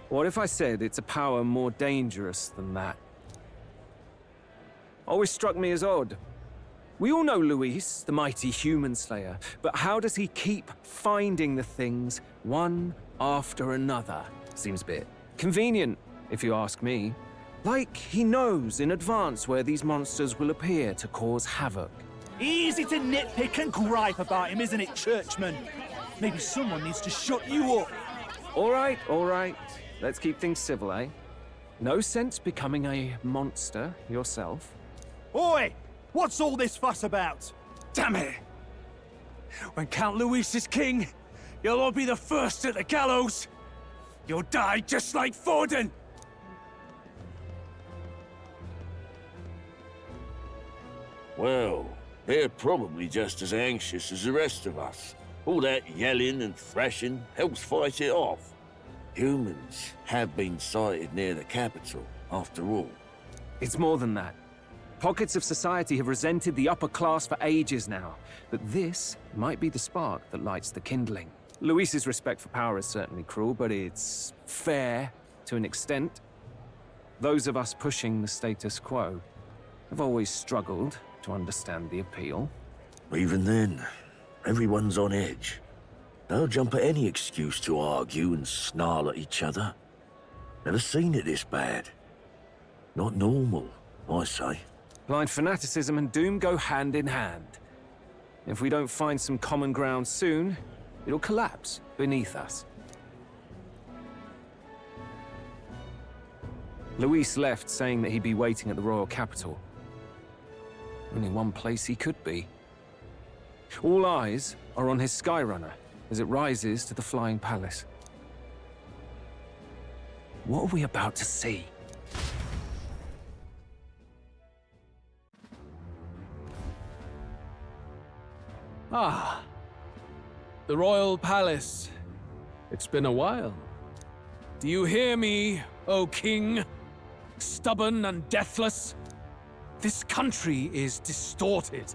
What if I said it's a power more dangerous than that? Always struck me as odd. We all know Luis, the mighty human slayer, but how does he keep finding the things one after another? Seems a bit convenient, if you ask me. Like he knows in advance where these monsters will appear to cause havoc. Easy to nitpick and gripe about him, isn't it, churchman? Maybe someone needs to shut you up. All right. Let's keep things civil, eh? No sense becoming a monster yourself. Oi! What's all this fuss about? Damn it! When Count Luis is king, you'll all be the first at the gallows. You'll die just like Forden. Well, they're probably just as anxious as the rest of us. All that yelling and thrashing helps fight it off. Humans have been sighted near the capital, after all. It's more than that. Pockets of society have resented the upper class for ages now, but this might be the spark that lights the kindling. Luis's respect for power is certainly cruel, but it's fair to an extent. Those of us pushing the status quo have always struggled to understand the appeal. Even then, everyone's on edge. They'll jump at any excuse to argue and snarl at each other. Never seen it this bad. Not normal, I say. Blind fanaticism and doom go hand in hand. If we don't find some common ground soon, it'll collapse beneath us. Luis left saying that he'd be waiting at the royal capital. Only one place he could be. All eyes are on his Skyrunner as it rises to the flying palace. What are we about to see? Ah, the royal palace. It's been a while. Do you hear me, O king? Stubborn and deathless? This country is distorted.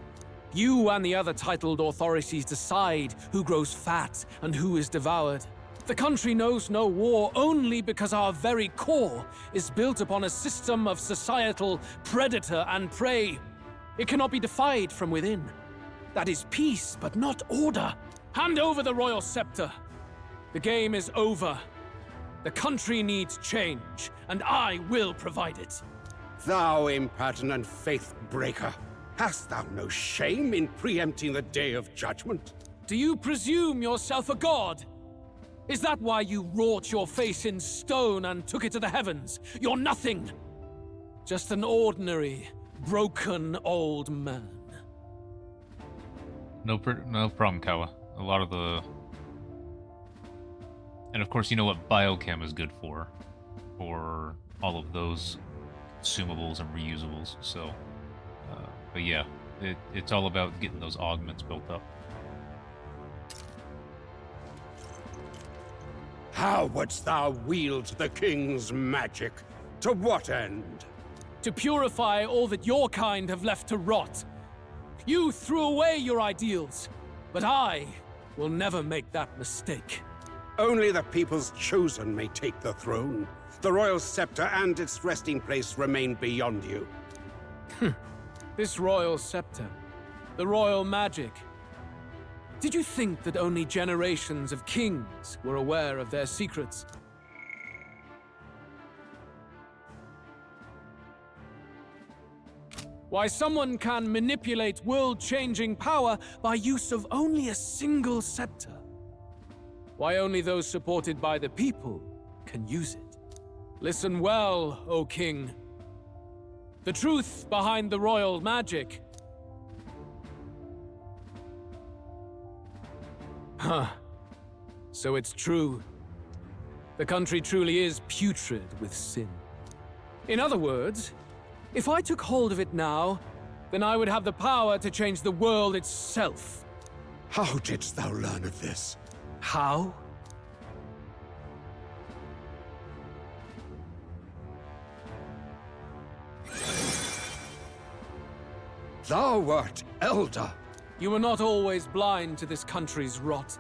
You and the other titled authorities decide who grows fat and who is devoured. The country knows no war only because our very core is built upon a system of societal predator and prey. It cannot be defied from within. That is peace, but not order. Hand over the royal scepter. The game is over. The country needs change, and I will provide it. Thou impertinent faith breaker, hast thou no shame in preempting the day of judgment? Do you presume yourself a god? Is that why you wrought your face in stone and took it to the heavens? You're nothing. Just an ordinary, broken old man. No problem, Kawa. A lot of the... And of course, you know what biochem is good for all of those consumables and reusables, so... but yeah, it's all about getting those augments built up. How wouldst thou wield the king's magic? To what end? To purify all that your kind have left to rot. You threw away your ideals, but I will never make that mistake. Only the people's chosen may take the throne. The royal scepter and its resting place remain beyond you. This royal scepter, the royal magic. Did you think that only generations of kings were aware of their secrets? Why someone can manipulate world-changing power by use of only a single scepter? Why only those supported by the people can use it? Listen well, O king. The truth behind the royal magic. Huh. So it's true. The country truly is putrid with sin. In other words, if I took hold of it now, then I would have the power to change the world itself. How didst thou learn of this? How? Thou wert elder. You were not always blind to this country's rot.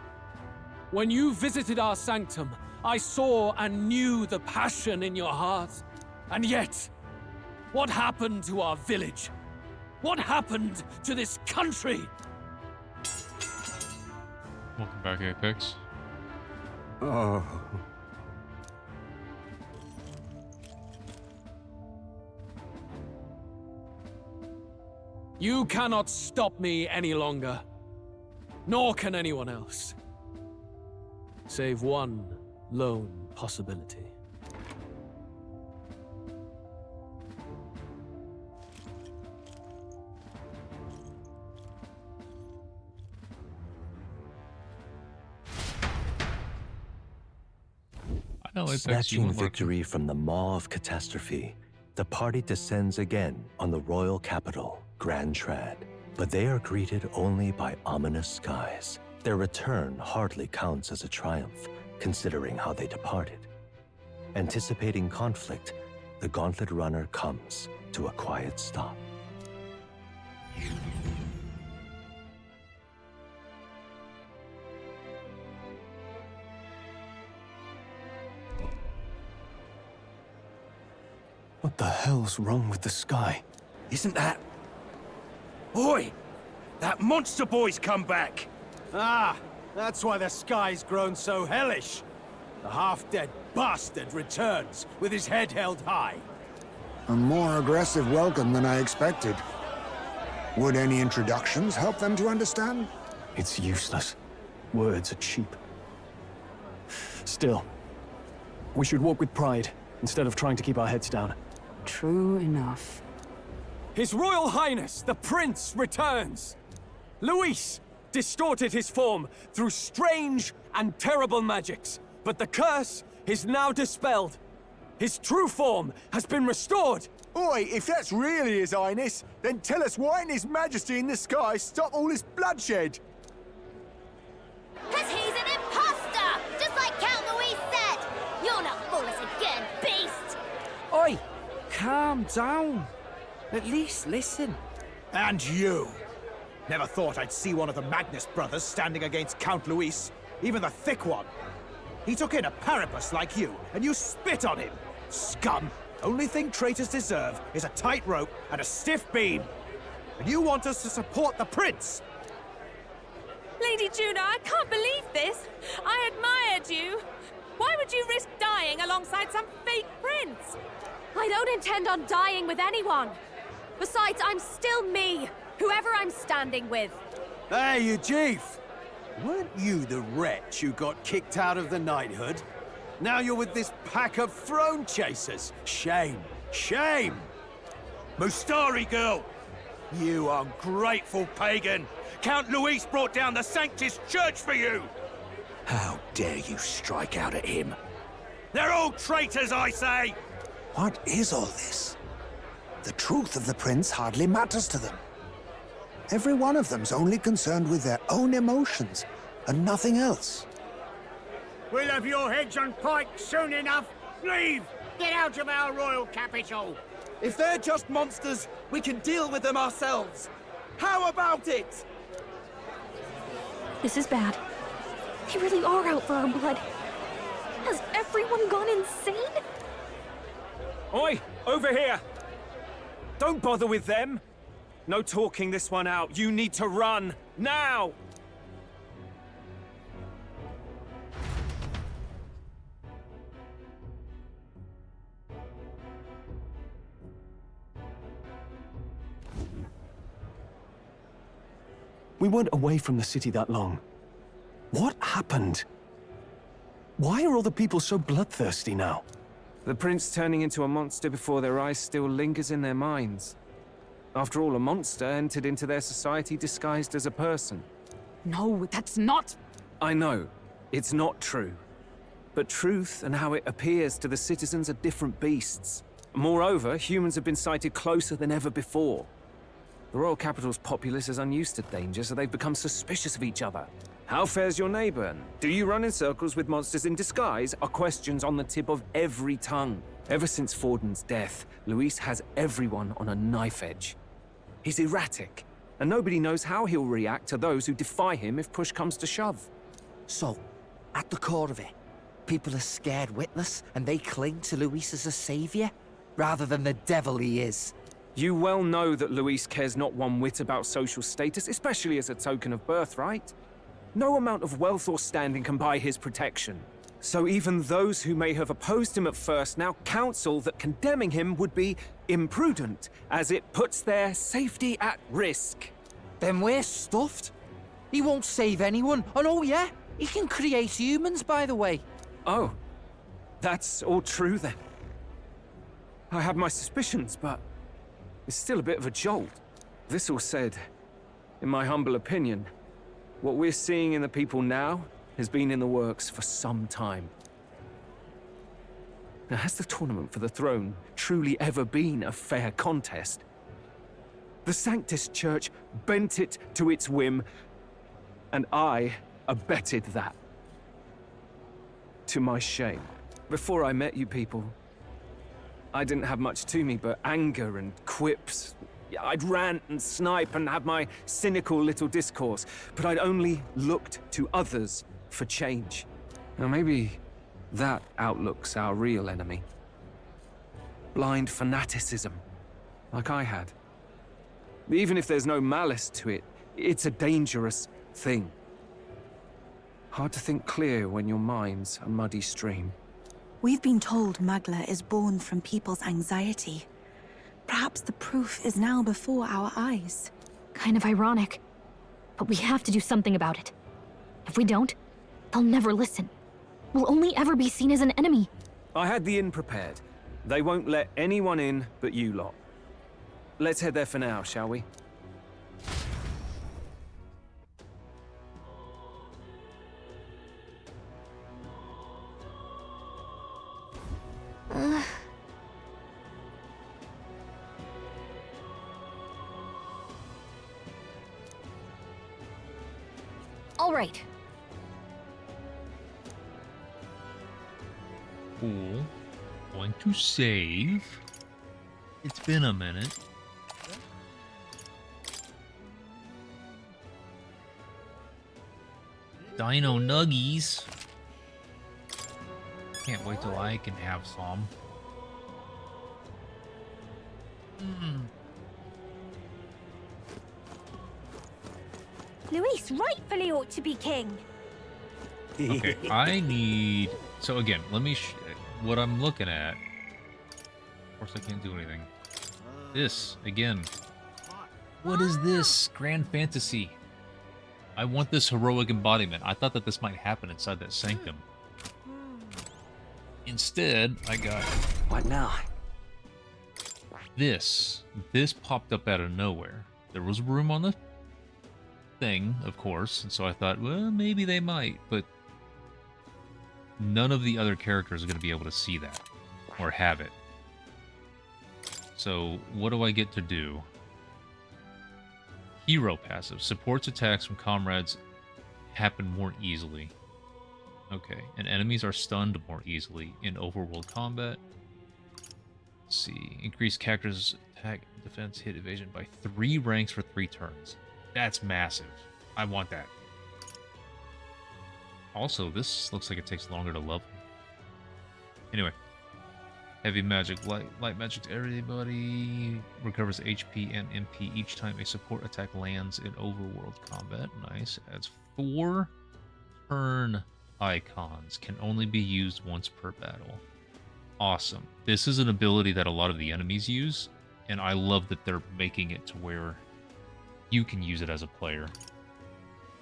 When you visited our sanctum, I saw and knew the passion in your heart. And yet, what happened to our village? What happened to this country? Welcome back, Apex. Oh. You cannot stop me any longer. Nor can anyone else. Save one lone possibility. Snatching victory from the maw of catastrophe, the party descends again on the royal capital, Grand Trad. But they are greeted only by ominous skies. Their return hardly counts as a triumph, considering how they departed. Anticipating conflict, the Gauntlet Runner comes to a quiet stop. What the hell's wrong with the sky? Isn't that... Oi! That monster boy's come back! Ah, that's why the sky's grown so hellish. The half-dead bastard returns with his head held high. A more aggressive welcome than I expected. Would any introductions help them to understand? It's useless. Words are cheap. Still, we should walk with pride instead of trying to keep our heads down. True enough. His Royal Highness, the Prince, returns! Luis distorted his form through strange and terrible magics, but the curse is now dispelled. His true form has been restored! Oi, if that's really His Highness, then tell us why didn't His Majesty in the sky stop all this bloodshed? Because he's an imposter! Just like Count Luis said! You'll not fool us again, beast! Oi! Calm down. At least listen. And you! Never thought I'd see one of the Magnus brothers standing against Count Luis, even the thick one. He took in a parapus like you, and you spit on him! Scum! Only thing traitors deserve is a tight rope and a stiff beam. And you want us to support the prince? Lady Juna, I can't believe this. I admired you. Why would you risk dying alongside some fake prince? I don't intend on dying with anyone. Besides, I'm still me, whoever I'm standing with. Hey, you chief! Weren't you the wretch who got kicked out of the knighthood? Now you're with this pack of throne chasers. Shame. Shame! Mustari girl! You ungrateful pagan! Count Luis brought down the Sanctus Church for you! How dare you strike out at him? They're all traitors, I say! What is all this? The truth of the prince hardly matters to them. Every one of them's only concerned with their own emotions, and nothing else. We'll have your heads on pike soon enough. Leave! Get out of our royal capital! If they're just monsters, we can deal with them ourselves. How about it? This is bad. They really are out for our blood. Has everyone gone insane? Oi! Over here! Don't bother with them! No talking this one out. You need to run! Now! We weren't away from the city that long. What happened? Why are all the people so bloodthirsty now? The prince turning into a monster before their eyes still lingers in their minds. After all, a monster entered into their society disguised as a person. No, that's not... I know, it's not true. But truth and how it appears to the citizens are different beasts. Moreover, humans have been sighted closer than ever before. The royal capital's populace is unused to danger, so they've become suspicious of each other. How fares your neighbor? And do you run in circles with monsters in disguise? Are questions on the tip of every tongue. Ever since Forden's death, Luis has everyone on a knife edge. He's erratic, and nobody knows how he'll react to those who defy him if push comes to shove. So, at the core of it, people are scared witless, and they cling to Luis as a savior, rather than the devil he is. You well know that Luis cares not one whit about social status, especially as a token of birthright. No amount of wealth or standing can buy his protection. So even those who may have opposed him at first now counsel that condemning him would be imprudent, as it puts their safety at risk. Then we're stuffed. He won't save anyone, and oh yeah, he can create humans, by the way. Oh, that's all true then. I have my suspicions, but it's still a bit of a jolt. This all said, in my humble opinion, what we're seeing in the people now has been in the works for some time. Now, has the tournament for the throne truly ever been a fair contest? The Sanctus Church bent it to its whim, and I abetted that. To my shame. Before I met you people, I didn't have much to me but anger and quips. I'd rant and snipe and have my cynical little discourse, but I'd only looked to others for change. Now maybe that outlook's our real enemy. Blind fanaticism, like I had. Even if there's no malice to it, it's a dangerous thing. Hard to think clear when your mind's a muddy stream. We've been told Magla is born from people's anxiety, Perhaps the proof is now before our eyes. Kind of ironic. But we have to do something about it. If we don't, they'll never listen. We'll only ever be seen as an enemy. I had the inn prepared. They won't let anyone in but you lot. Let's head there for now, shall we? All right. Cool. Going to save. It's been a minute. Dino Nuggies. Can't wait till I can have some. Luis rightfully ought to be king. Okay, I need... So again, let me... what I'm looking at... Of course I can't do anything. This, again. What is this? Grand Fantasy. I want this heroic embodiment. I thought that this might happen inside that sanctum. Instead, I got... What now? This. This popped up out of nowhere. There was room on the thing, of course, and so I thought, well, maybe they might, but none of the other characters are going to be able to see that or have it. So what do I get to do? Hero passive. Supports attacks from comrades happen more easily. Okay, and enemies are stunned more easily in overworld combat. Let's see. Increase characters' attack, defense, hit, evasion by 3 ranks for 3 turns. That's massive. I want that. Also, this looks like it takes longer to level. Anyway. Heavy magic, light magic to everybody. Recovers HP and MP each time a support attack lands in overworld combat. Nice. Adds 4 turn icons. Can only be used once per battle. Awesome. This is an ability that a lot of the enemies use, and I love that they're making it to where you can use it as a player.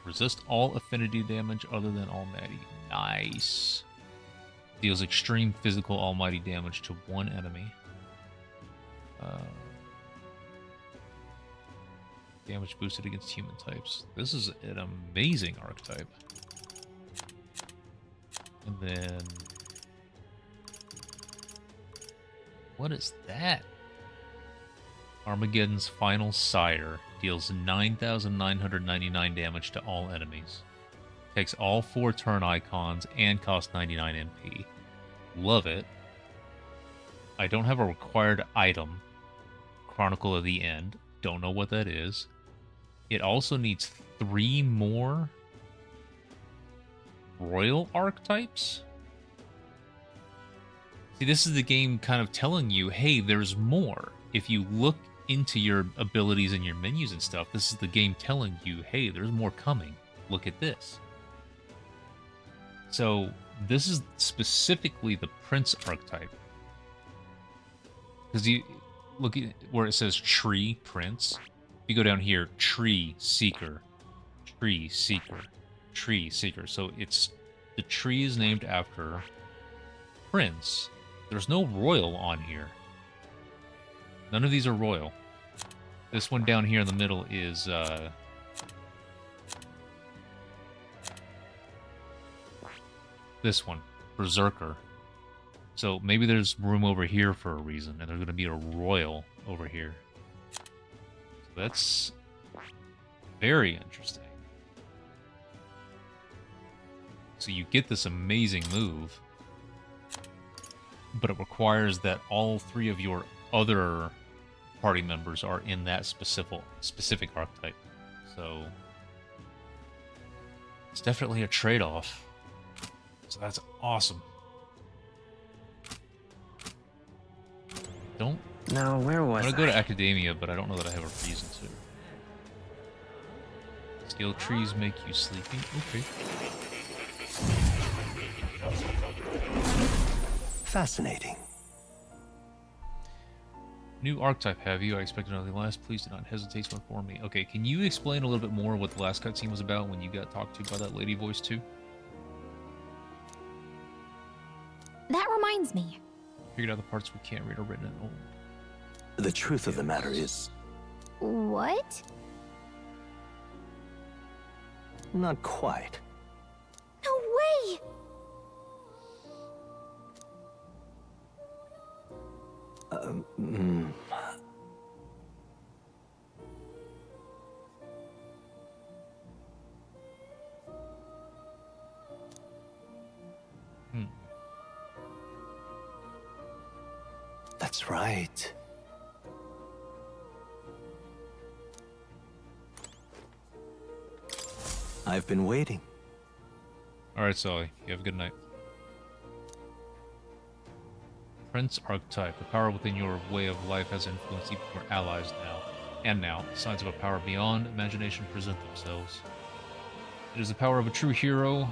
Resist all affinity damage other than almighty. Nice. Deals extreme physical almighty damage to 1 enemy. Damage boosted against human types. This is an amazing archetype. And then... what is that? Armageddon's Final Sire deals 9,999 damage to all enemies. Takes all 4 turn icons and costs 99 MP. Love it. I don't have a required item. Chronicle of the End. Don't know what that is. It also needs 3 more royal archetypes. See, this is the game kind of telling you, hey, there's more. If you look into your abilities and your menus and stuff, this is the game telling you, hey, there's more coming. Look at this. So this is specifically the Prince archetype. Because you look at where it says Tree Prince. You go down here, Tree Seeker, Tree Seeker, Tree Seeker. So it's the tree is named after Prince. There's no royal on here. None of these are royal. This one down here in the middle is this one, Berserker. So maybe there's room over here for a reason, and there's going to be a royal over here. So that's very interesting. So you get this amazing move, but it requires that all 3 of your other party members are in that specific archetype. So it's definitely a trade-off. So that's awesome. Don't... Now, where was I'm gonna go to Academia, but I don't know that I have a reason to. Skill trees make you sleepy? Okay. Fascinating. New archetype have you? I expected nothing less. Please do not hesitate to inform me. Okay, can you explain a little bit more what the last cutscene was about when you got talked to by that lady voice too? That reminds me. Figured out the parts we can't read or written in old. The truth of the matter is... What? Not quite. No way! Hmm. That's right. I've been waiting. Alright, Sully. You have a good night. Prince Archetype. The power within your way of life has influenced even your allies now. And now, signs of a power beyond imagination present themselves. It is the power of a true hero,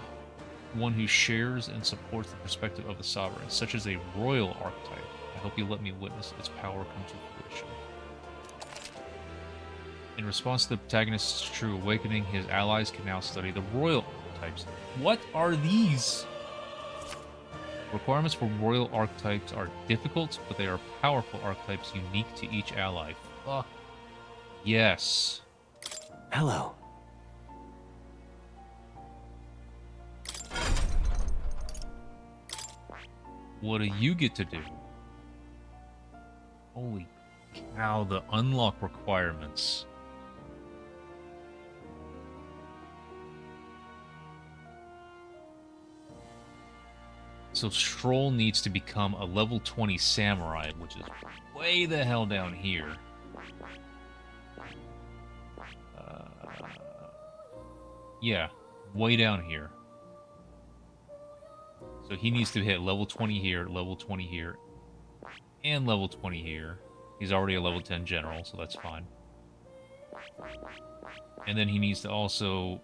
one who shares and supports the perspective of the sovereign, such as a royal archetype. I hope you let me witness its power come to fruition. In response to the protagonist's true awakening, his allies can now study the royal archetypes. What are these? Requirements for royal archetypes are difficult, but they are powerful archetypes unique to each ally. Fuck. Yes. Hello. What do you get to do? Holy cow, the unlock requirements. So Stroll needs to become a level 20 samurai, which is way the hell down here. Yeah, way down here. So he needs to hit level 20 here, level 20 here, and level 20 here. He's already a level 10 general, so that's fine. And then he needs to also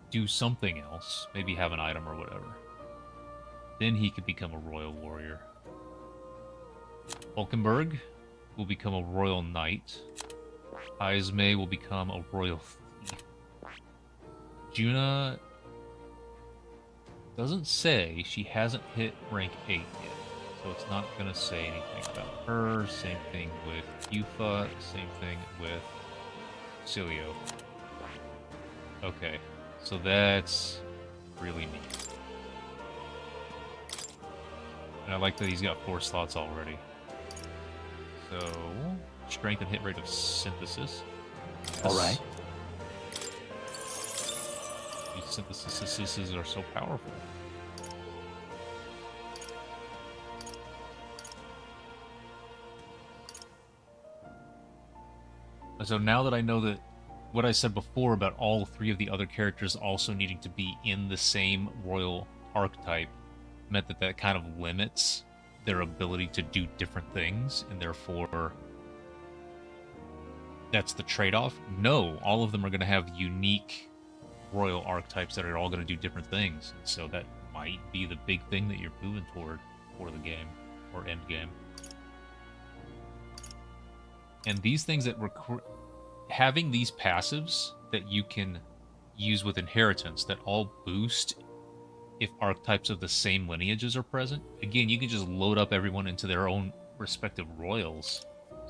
do something else. Maybe have an item or whatever. Then he could become a royal warrior. Falkenberg will become a royal knight. Ismay will become a royal thief. Juna doesn't say. She hasn't hit rank 8 yet. So it's not going to say anything about her. Same thing with Yufa. Same thing with Cilio. Okay. So that's really neat. And I like that he's got 4 slots already. So, strength and hit rate of synthesis. Yes. Alright. These syntheses are so powerful. So now that I know that what I said before about all 3 of the other characters also needing to be in the same royal archetype, meant that kind of limits their ability to do different things, and therefore that's the trade-off. No, all of them are going to have unique royal archetypes that are all going to do different things, and so that might be the big thing that you're moving toward for the game, or end game. And these things that having these passives that you can use with inheritance that all boost if archetypes of the same lineages are present. Again, you can just load up everyone into their own respective royals.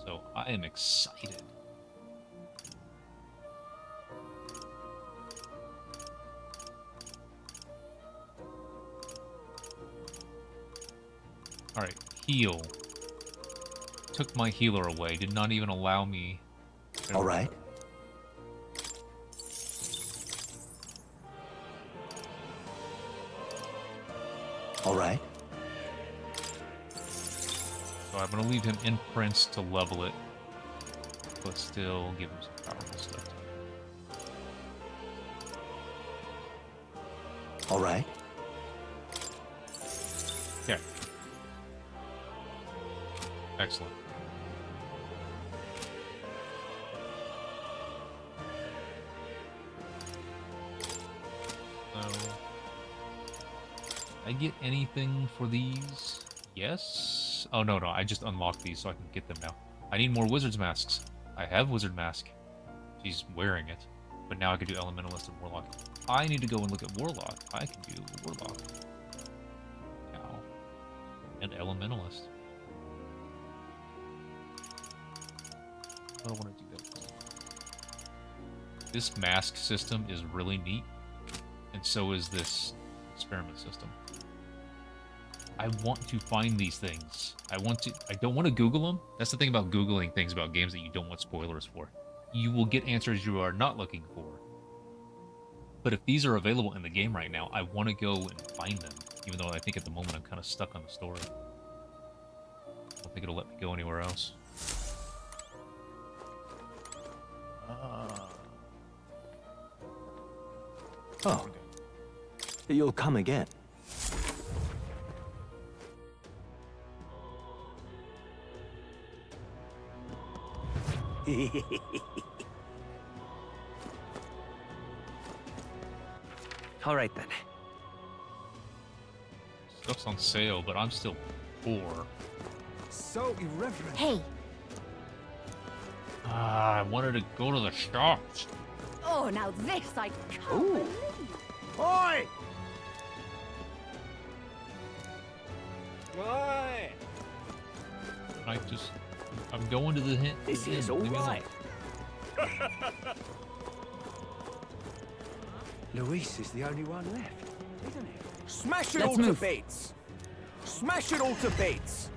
So I am excited. Alright, heal. Took my healer away, did not even allow me. Alright. Alright. So I'm going to leave him in Prince to level it, but still give him some powerful stuff. Alright. Okay. Excellent. So, I get anything for these? Yes? Oh, no, I just unlocked these so I can get them now. I need more wizard's masks. I have wizard mask. She's wearing it. But now I can do elementalist and warlock. I need to go and look at warlock. I can do warlock. Now. And elementalist. I don't want to do that. This mask system is really neat. And so is this experiment system. I want to find these things. I don't want to Google them. That's the thing about Googling things about games that you don't want spoilers for. You will get answers you are not looking for. But if these are available in the game right now, I want to go and find them. Even though I think at the moment I'm kind of stuck on the story. I don't think it'll let me go anywhere else. Oh. You'll come again. All right then. Stuff's on sale, but I'm still poor. So irreverent. Hey. I wanted to go to the shops. Oh, now this I can't believe. Oi! Why? I'm going to the hint. This is all right. Luis is the only one left, isn't it? Smash it Let's all move. to bits! Smash it all to bits!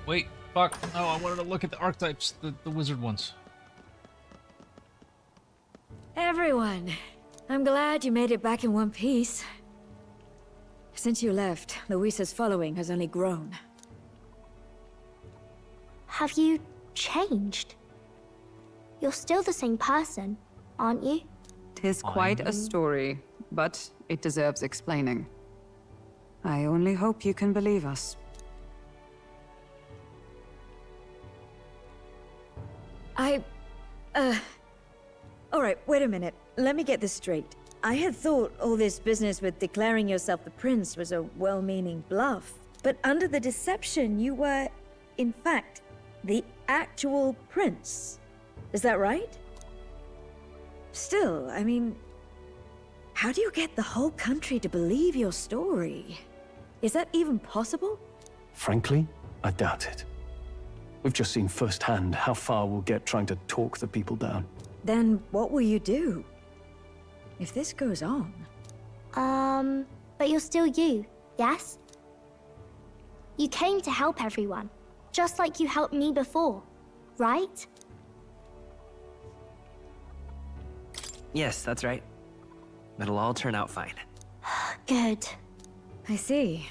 Wait, fuck. No, I wanted to look at the archetypes, the wizard ones. Everyone, I'm glad you made it back in one piece. Since you left, Luisa's following has only grown. Have you changed? You're still the same person, aren't you? 'Tis quite a story, but it deserves explaining. I only hope you can believe us. Alright, wait a minute. Let me get this straight. I had thought all this business with declaring yourself the prince was a well-meaning bluff. But under the deception, you were, in fact, the actual prince. Is that right? Still, I mean, how do you get the whole country to believe your story? Is that even possible? Frankly, I doubt it. We've just seen firsthand how far we'll get trying to talk the people down. Then what will you do? If this goes on... But you're still you, yes? You came to help everyone, just like you helped me before, right? Yes, that's right. It'll all turn out fine. Good. I see.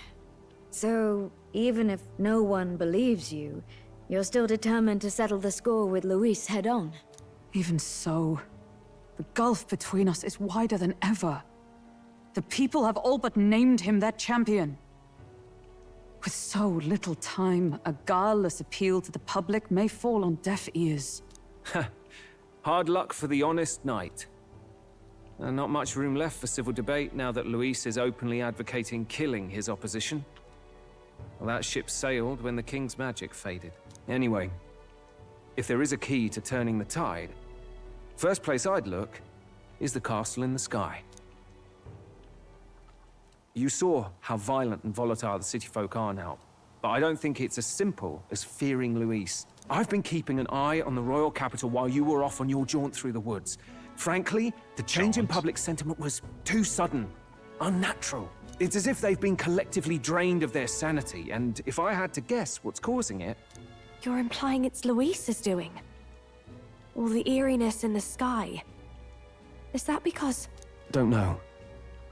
So, even if no one believes you, you're still determined to settle the score with Luis head-on? Even so, the gulf between us is wider than ever. The people have all but named him their champion. With so little time, a guileless appeal to the public may fall on deaf ears. Hard luck for the honest knight. And not much room left for civil debate now that Luis is openly advocating killing his opposition. Well, that ship sailed when the king's magic faded. Anyway, if there is a key to turning the tide, first place I'd look is the castle in the sky. You saw how violent and volatile the city folk are now, but I don't think it's as simple as fearing Luis. I've been keeping an eye on the royal capital while you were off on your jaunt through the woods. Frankly, the change in public sentiment was too sudden, unnatural. It's as if they've been collectively drained of their sanity, and if I had to guess what's causing it... You're implying it's Luis's doing? All the eeriness in the sky. Is that because... Don't know,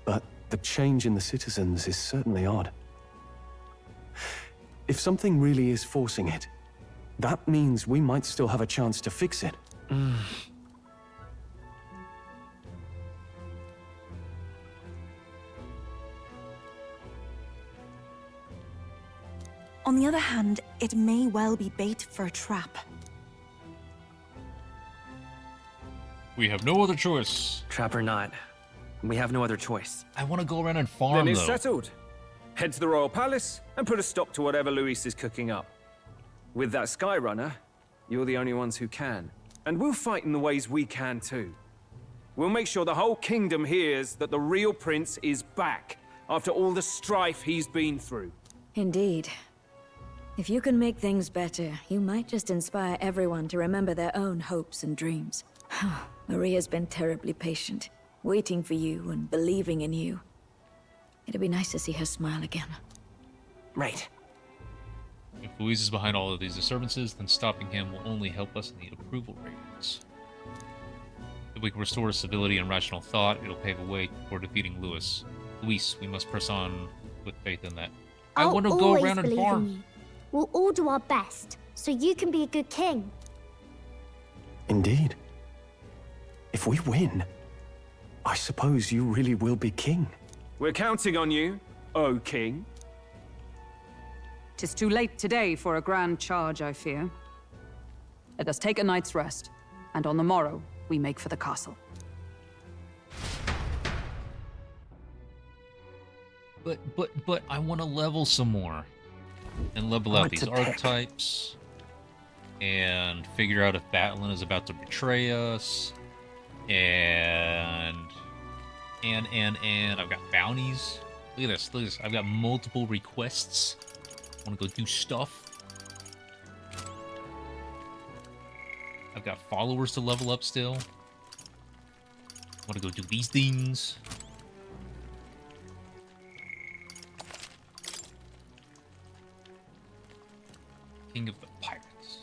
but the change in the citizens is certainly odd. If something really is forcing it, that means we might still have a chance to fix it. On the other hand, it may well be bait for a trap. We have no other choice. Trap or not, We have no other choice. I want to go around and farm, Then it's though. settled. Head to the Royal Palace and put a stop to whatever Luis is cooking up. With that Skyrunner, you're the only ones who can. And we'll fight in the ways we can too. We'll make sure the whole kingdom hears that the real prince is back after all the strife he's been through. Indeed. If you can make things better, you might just inspire everyone to remember their own hopes and dreams. Maria's been terribly patient, waiting for you and believing in you. It'd be nice to see her smile again. Right. If Luis is behind all of these disturbances, then stopping him will only help us in the approval ratings. If we can restore stability and rational thought, it'll pave a way for defeating Luis. Luis, we must press on with faith in that. I want to go always around and believe in farm. you. We'll all do our best, so you can be a good king. Indeed. If we win, I suppose you really will be king. We're counting on you, O king. 'Tis too late today for a grand charge, I fear. Let us take a night's rest, and on the morrow, we make for the castle. But I want to level some more. And level out these archetypes. And figure out if Batlin is about to betray us. And I've got bounties. Look at this, look at this. I've got multiple requests. I want to go do stuff. I've got followers to level up still. I want to go do these things. King of the Pirates.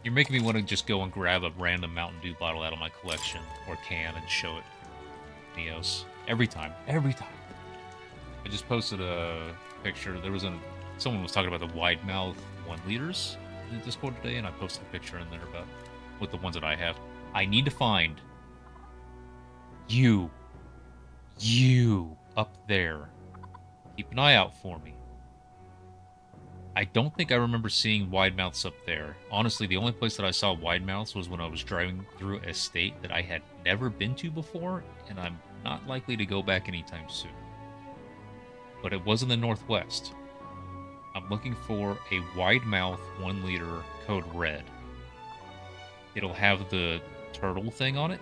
You're making me want to just go and grab a random Mountain Dew bottle out of my collection or can and show it. Neos. Every time. Every time. I just posted a picture. Someone was talking about the wide mouth 1 liters in the Discord today, and I posted a picture in there about with the ones that I have. I need to find you up there. Keep an eye out for me. I don't think I remember seeing wide mouths up there. Honestly, the only place that I saw wide mouths was when I was driving through a state that I had never been to before, and I'm not likely to go back anytime soon. But it was in the Northwest. I'm looking for a wide mouth 1 liter code red. It'll have the turtle thing on it.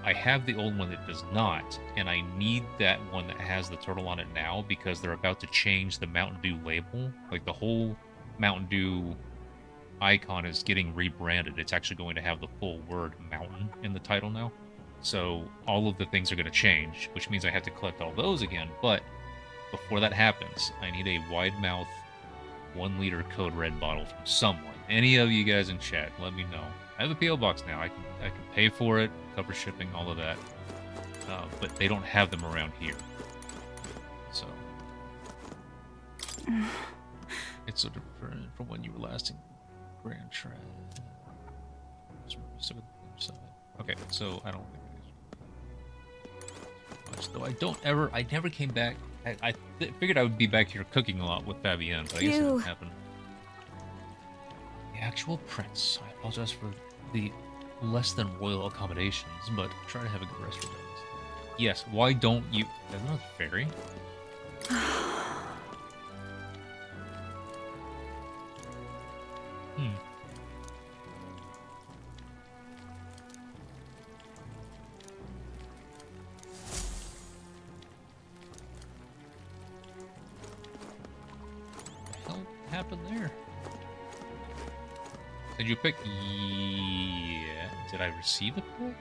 I have the old one that does not, and I need that one that has the turtle on it now because they're about to change the Mountain Dew label. Like, the whole Mountain Dew icon is getting rebranded. It's actually going to have the full word mountain in the title now. So all of the things are going to change, which means I have to collect all those again. But before that happens, I need a wide mouth 1 liter code red bottle from someone. Any of you guys in chat, let me know. I have a PO box now. I can pay for it, cover shipping, all of that. But they don't have them around here. So it's sort of different from when you were last in Grand Trend. Okay, so I don't think much, though I never came back. I figured I would be back here cooking a lot with Fabienne, but I guess it didn't happen. The actual prince. I apologize for the less than royal accommodations, but try to have a good rest for days. Yes, why don't you... Isn't that a fairy? What the hell happened there? Did you pick? Yeah. Did I receive a pick?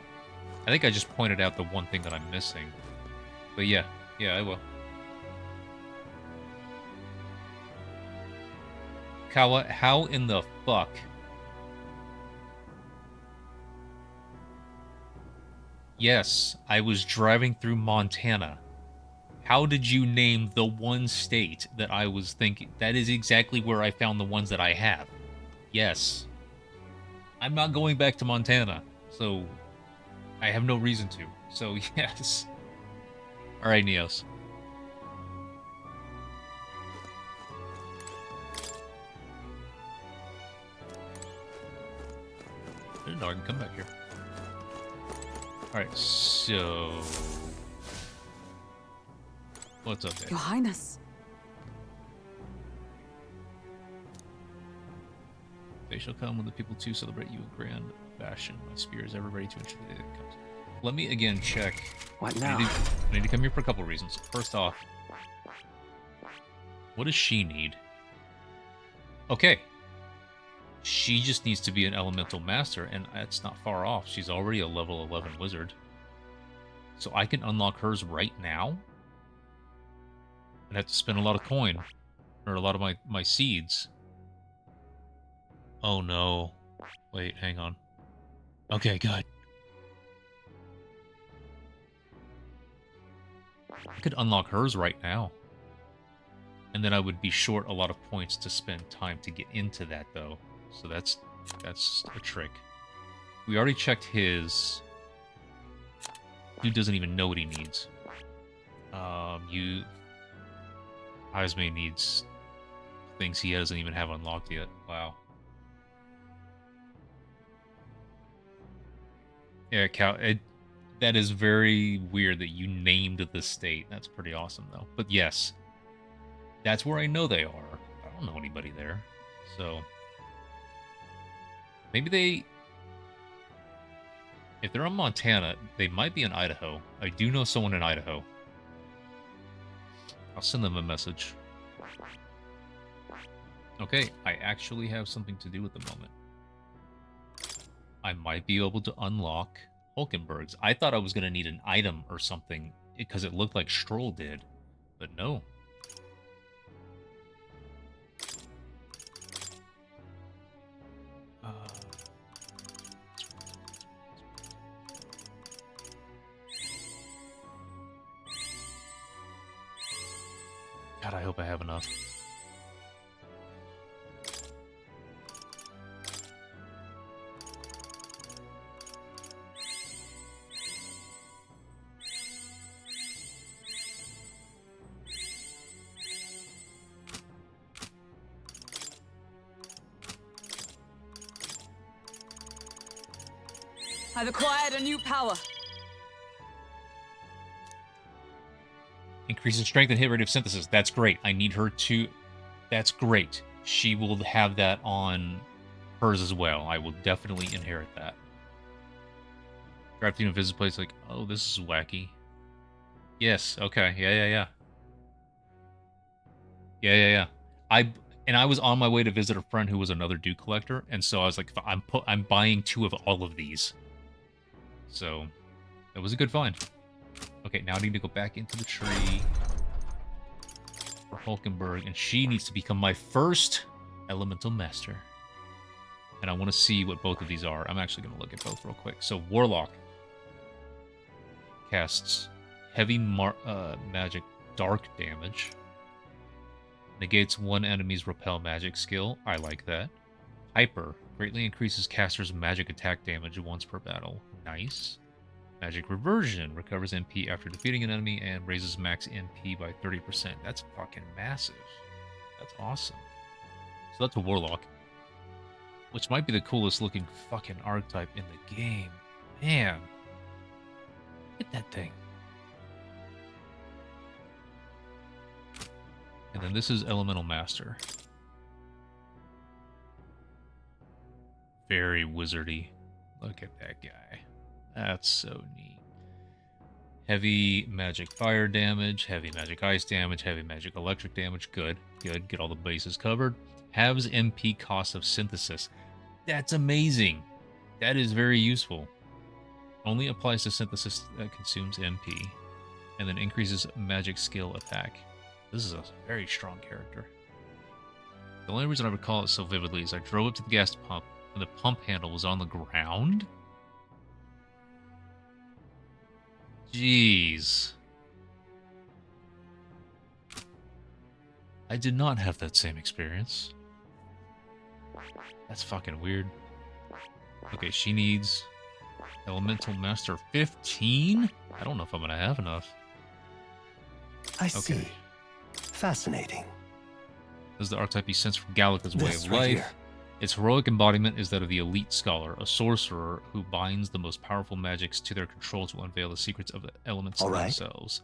I think I just pointed out the one thing that I'm missing. But yeah, I will. Kawa, how in the fuck? Yes, I was driving through Montana. How did you name the one state that I was thinking? That is exactly where I found the ones that I have. Yes. I'm not going back to Montana, so I have no reason to. So, yes. Alright, Neos. I didn't know I can come back here. Alright, so... What's up, Dave? Your Highness. They shall come when the people too celebrate you in grand fashion. My spear is ever ready to ensure the day that comes. Let me again check. What now? I need to come here for a couple reasons. First off, what does she need? Okay. She just needs to be an elemental master, and that's not far off. She's already a level 11 wizard. So I can unlock hers right now. And have to spend a lot of coin. Or a lot of my seeds. Oh no. Wait, hang on. Okay, good. I could unlock hers right now. And then I would be short a lot of points to spend time to get into that, though. So that's a trick. We already checked his. Dude doesn't even know what he needs. Heisman needs things he doesn't even have unlocked yet. Wow. Yeah, that is very weird that you named the state. That's pretty awesome, though. But yes, that's where I know they are. I don't know anybody there. So, maybe they... If they're in Montana, they might be in Idaho. I do know someone in Idaho. I'll send them a message. Okay, I actually have something to do at the moment. I might be able to unlock Hulkenberg's. I thought I was going to need an item or something because it looked like Stroll did, but no. God, I hope I have enough. I've acquired a new power. Increases strength and hit rate of synthesis. That's great. I need her to... That's great. She will have that on hers as well. I will definitely inherit that. Drive through a visit place like, oh, this is wacky. Yes, okay. Yeah. I was on my way to visit a friend who was another Duke collector, and so I was like, I'm buying 2 of all of these. So, that was a good find. Okay, now I need to go back into the tree for Hulkenberg, and she needs to become my first elemental master. And I want to see what both of these are. I'm actually going to look at both real quick. So, Warlock casts heavy magic dark damage. Negates one enemy's repel magic skill. I like that. Hyper greatly increases caster's magic attack damage once per battle. Nice. Magic Reversion recovers MP after defeating an enemy and raises max MP by 30%. That's fucking massive. That's awesome. So that's a Warlock. Which might be the coolest looking fucking archetype in the game. Man. Look at that thing. And then this is Elemental Master. Very wizardy. Look at that guy. That's so neat. Heavy magic fire damage, heavy magic ice damage, heavy magic electric damage. Good. Get all the bases covered. Halves MP cost of synthesis. That's amazing. That is very useful. Only applies to synthesis that consumes MP. And then increases magic skill attack. This is a very strong character. The only reason I recall it so vividly is I drove up to the gas pump and the pump handle was on the ground. Jeez. I did not have that same experience. That's fucking weird. Okay, she needs Elemental Master 15? I don't know if I'm gonna have enough. I see. Fascinating. This is the archetype he sensed from Gallica's way This of right life. here. Its heroic embodiment is that of the elite scholar, a sorcerer who binds the most powerful magics to their control to unveil the secrets of the elements All right. themselves.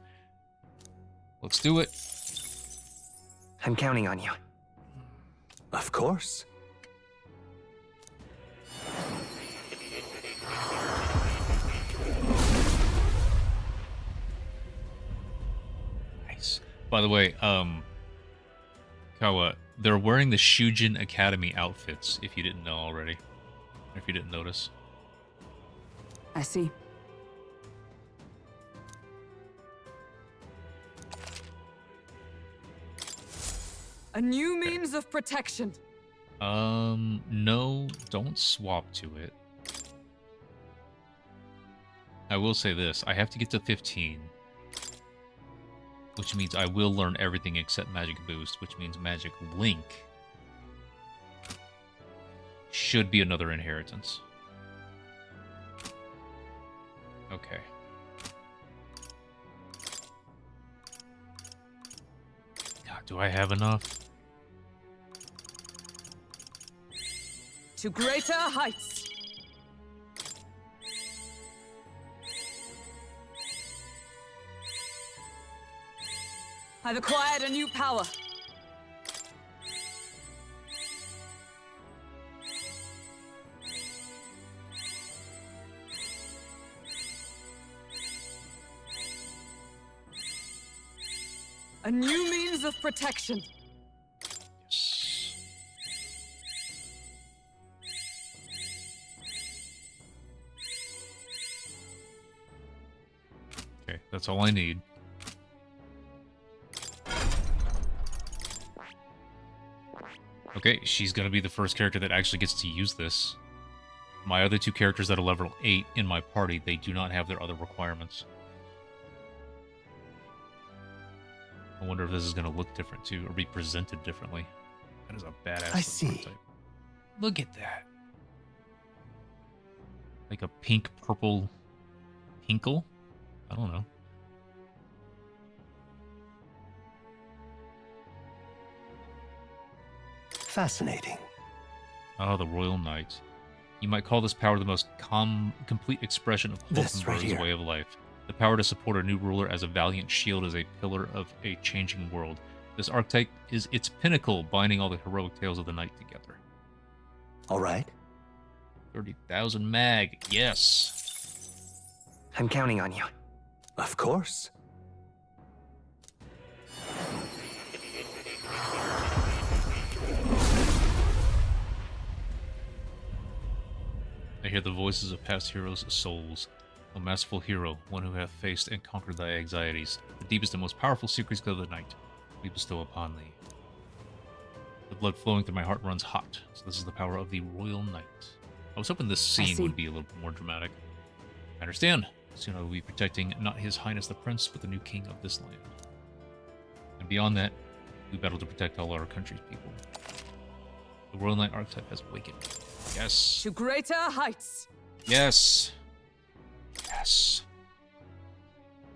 Let's do it. I'm counting on you. Of course. Nice. By the way, Kawa, they're wearing the Shujin Academy outfits, if you didn't know already. Or if you didn't notice. I see. A new means of protection. No, don't swap to it. I will say this, I have to get to 15. Which means I will learn everything except Magic Boost, which means Magic Link should be another inheritance. Okay. God, do I have enough? To greater heights. I've acquired a new power. A new means of protection. Okay, that's all I need. Okay, she's gonna be the first character that actually gets to use this. My other two characters that are level 8 in my party, they do not have their other requirements. I wonder if this is gonna look different too, or be presented differently. That is a badass. I see. Type. Look at that. Like a pink, purple hinkle? I don't know. Fascinating. Oh, the Royal Knight. You might call this power the most complete expression of This right Hulkenberg's here. way of life. The power to support a new ruler as a valiant shield is a pillar of a changing world. This archetype is its pinnacle, binding all the heroic tales of the knight together. All right. 30,000 mag, yes. I'm counting on you. Of course. I hear the voices of past heroes' souls. O masterful hero, one who hath faced and conquered thy anxieties, the deepest and most powerful secrets of the night, we bestow upon thee. The blood flowing through my heart runs hot, so this is the power of the Royal Knight. I was hoping this scene would be a little bit more dramatic. I understand. Soon I will be protecting not His Highness the Prince, but the new king of this land. And beyond that, we battle to protect all our country's people. The Royal Knight archetype has awakened. Yes. To greater heights. Yes. Yes.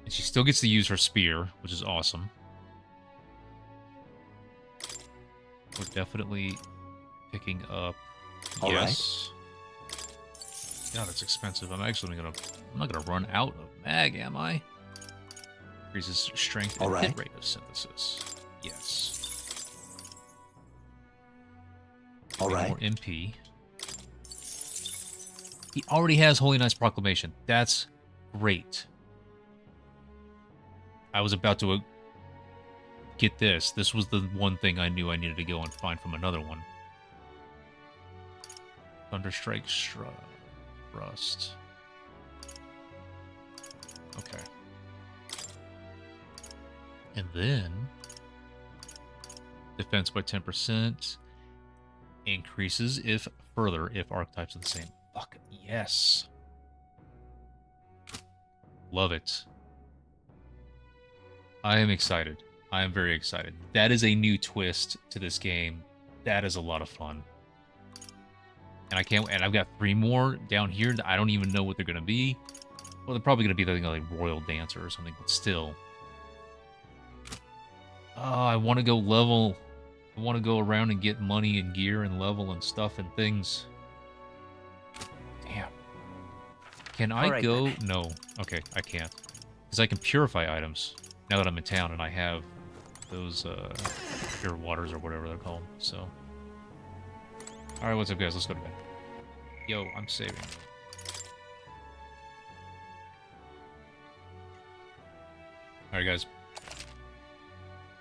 And she still gets to use her spear, which is awesome. We're definitely picking up. All yes. God, that's expensive. I'm not gonna run out of mag, am I? Increases strength and hit rate of synthesis. Yes. All right. More MP. He already has Holy Knight's Proclamation. That's great. I was about to get this. This was the one thing I knew I needed to go and find from another one. Thunderstrike Rust. Okay. And then defense by 10% increases if archetypes are the same. Fuck yes. Love it. I am excited. I am very excited. That is a new twist to this game. That is a lot of fun. And I've got 3 more down here that I don't even know what they're gonna be. Well, they're probably gonna be like Royal Dancer or something, but still. Oh, I want to go level. I want to go around and get money and gear and level and stuff and things. Damn. Can I All right, go? then. No. Okay, I can't. Because I can purify items. Now that I'm in town and I have those pure waters or whatever they're called, so. Alright, what's up guys? Let's go to bed. Yo, I'm saving. Alright guys.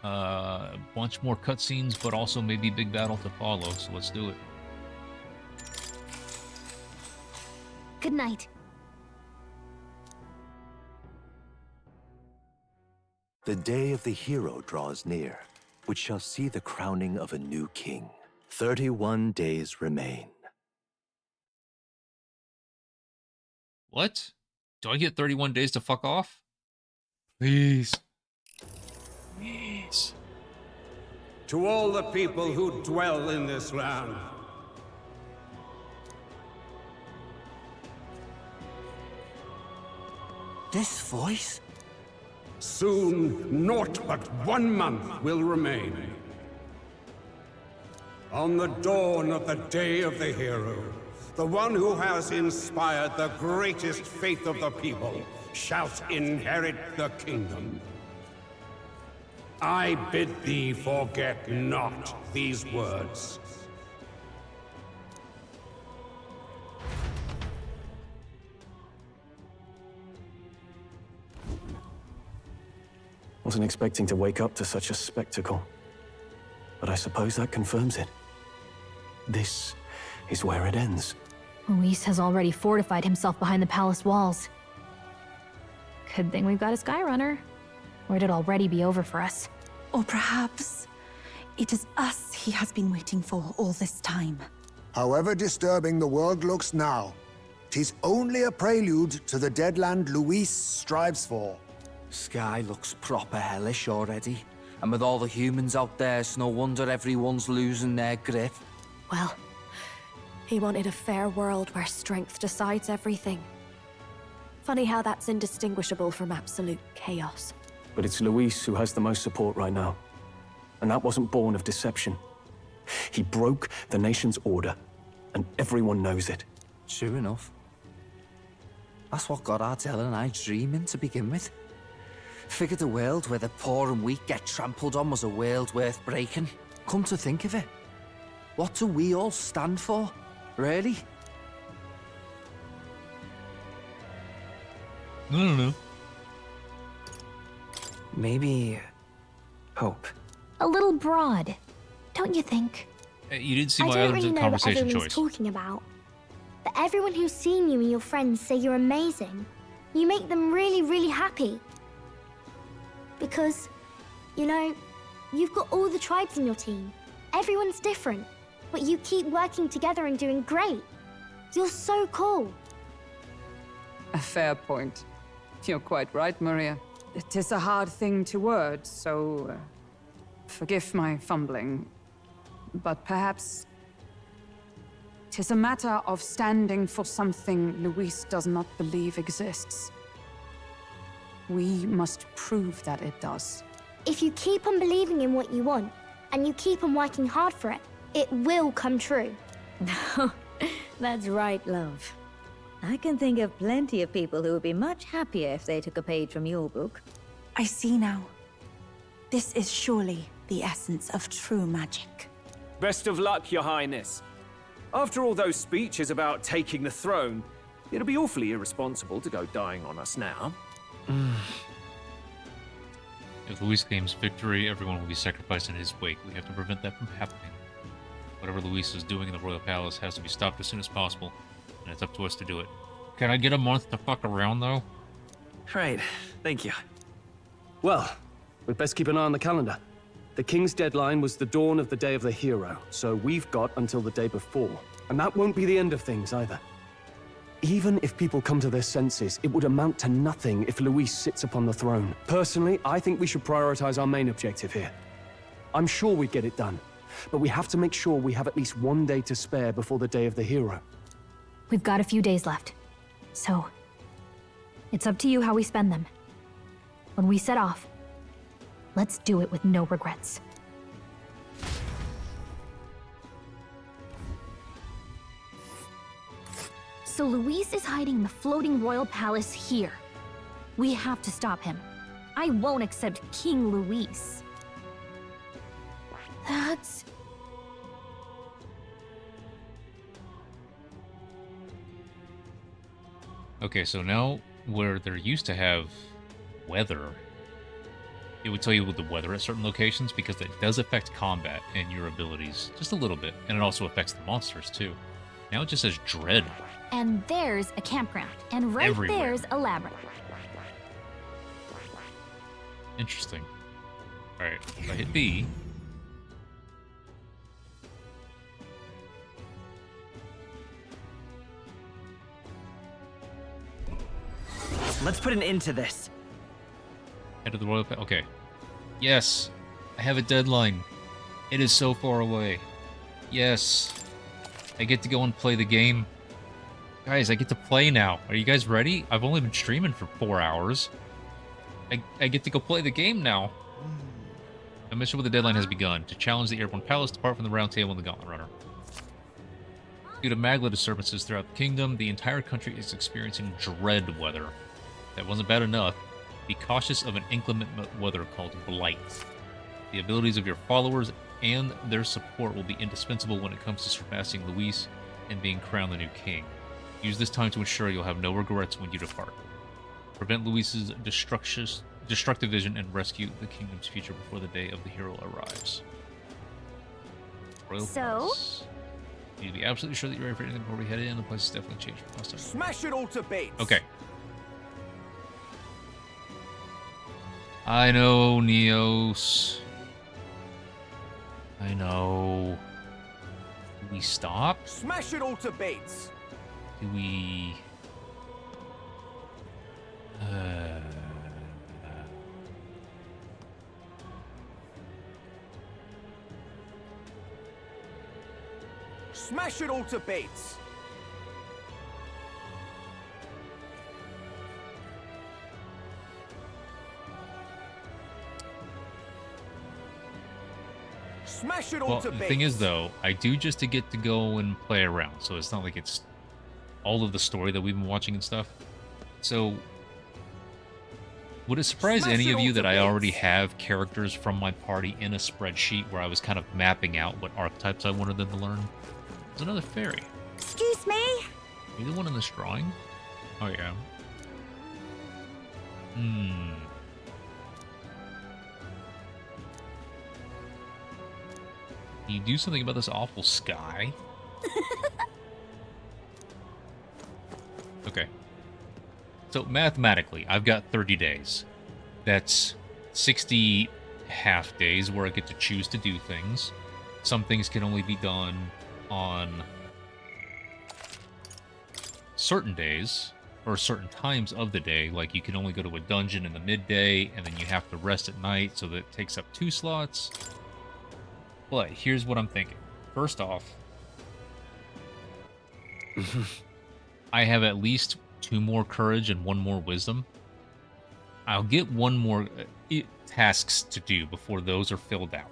A bunch more cutscenes, but also maybe big battle to follow, so let's do it. Good night. The day of the hero draws near, which shall see the crowning of a new king. 31 days remain. What? Do I get 31 days to fuck off? Please. Please. To all the people who dwell in this land, this voice? Soon, naught but 1 month will remain. On the dawn of the day of the hero, the one who has inspired the greatest faith of the people shalt inherit the kingdom. I bid thee forget not these words. Wasn't expecting to wake up to such a spectacle. But I suppose that confirms it. This is where it ends. Luis has already fortified himself behind the palace walls. Good thing we've got a Skyrunner, or it'd already be over for us. Or perhaps it is us he has been waiting for all this time. However disturbing the world looks now, 'tis only a prelude to the deadland Luis strives for. Sky looks proper hellish already. And with all the humans out there, it's no wonder everyone's losing their grip. Well, he wanted a fair world where strength decides everything. Funny how that's indistinguishable from absolute chaos. But it's Luis who has the most support right now. And that wasn't born of deception. He broke the nation's order, and everyone knows it. True enough. That's what got Ardell and I dreaming to begin with. Figured a world where the poor and weak get trampled on was a world worth breaking. Come to think of it, what do we all stand for, really? I don't know. Maybe hope. A little broad, don't you think? You did see I my don't other really know what conversation everyone's choice. talking about, but everyone who's seen you and your friends say you're amazing. You make them really, really happy. Because, you know, you've got all the tribes in your team. Everyone's different, but you keep working together and doing great. You're so cool. A fair point. You're quite right, Maria. It is a hard thing to word, so forgive my fumbling. But perhaps 'tis a matter of standing for something Luis does not believe exists. We must prove that it does. If you keep on believing in what you want, and you keep on working hard for it, it will come true. That's right, love. I can think of plenty of people who would be much happier if they took a page from your book. I see now. This is surely the essence of true magic. Best of luck, Your Highness. After all those speeches about taking the throne, it'll be awfully irresponsible to go dying on us now. If Luis claims victory, everyone will be sacrificed in his wake. We have to prevent that from happening. Whatever Luis is doing in the royal palace has to be stopped as soon as possible, and it's up to us to do it. Can I get a month to fuck around, though? Right, thank you. Well, we'd best keep an eye on the calendar. The king's deadline was the dawn of the day of the hero, so we've got until the day before. And that won't be the end of things either. Even if people come to their senses, it would amount to nothing if Luis sits upon the throne. Personally, I think we should prioritize our main objective here. I'm sure we'd get it done, but we have to make sure we have at least 1 day to spare before the day of the hero. We've got a few days left, so it's up to you how we spend them. When we set off, let's do it with no regrets. So Luis is hiding in the floating royal palace here. We have to stop him. I won't accept King Luis. That's... Okay, so now where they're used to have weather, it would tell you with the weather at certain locations because it does affect combat and your abilities just a little bit, and it also affects the monsters too. Now it just says dread. And there's a campground, and right Everywhere. there's a labyrinth. Interesting. Alright, if I hit B. Let's put an end to this. Head to the Royal Okay. Yes. I have a deadline. It is so far away. Yes. I get to go and play the game. Guys, I get to play now. Are you guys ready? I've only been streaming for 4 hours. I get to go play the game now. A mission with the deadline has begun. To challenge the Airborne Palace, depart from the Round Table and the Gauntlet Runner. Due to Magla disturbances throughout the kingdom, the entire country is experiencing dread weather. That wasn't bad enough. Be cautious of an inclement weather called Blight. The abilities of your followers and their support will be indispensable when it comes to surpassing Luis and being crowned the new king. Use this time to ensure you'll have no regrets when you depart. Prevent Luis's destructive vision and rescue the kingdom's future before the day of the hero arrives. Royal Palace. You need to be absolutely sure that you're ready for anything before we head in. The place has definitely changed from last time. Smash it all to bits! Okay. I know, Neos. I know. Do we stop? Smash it all to bits! Do we... Smash it all to bits! Smash it all Well, to the bits! thing is, though, I do just to get to go and play around, so it's not like it's all of the story that we've been watching and stuff. So, would it surprise any of you that I already have characters from my party in a spreadsheet where I was kind of mapping out what archetypes I wanted them to learn? There's another fairy. Excuse me? Are you the one in this drawing? Oh, yeah. Can you do something about this awful sky? Okay. So mathematically, I've got 30 days. That's 60 half days where I get to choose to do things. Some things can only be done on certain days or certain times of the day. Like you can only go to a dungeon in the midday and then you have to rest at night, so that it takes up 2 slots. But here's what I'm thinking. First off, I have at least 2 more courage and 1 more wisdom. I'll get 1 more tasks to do before those are filled out.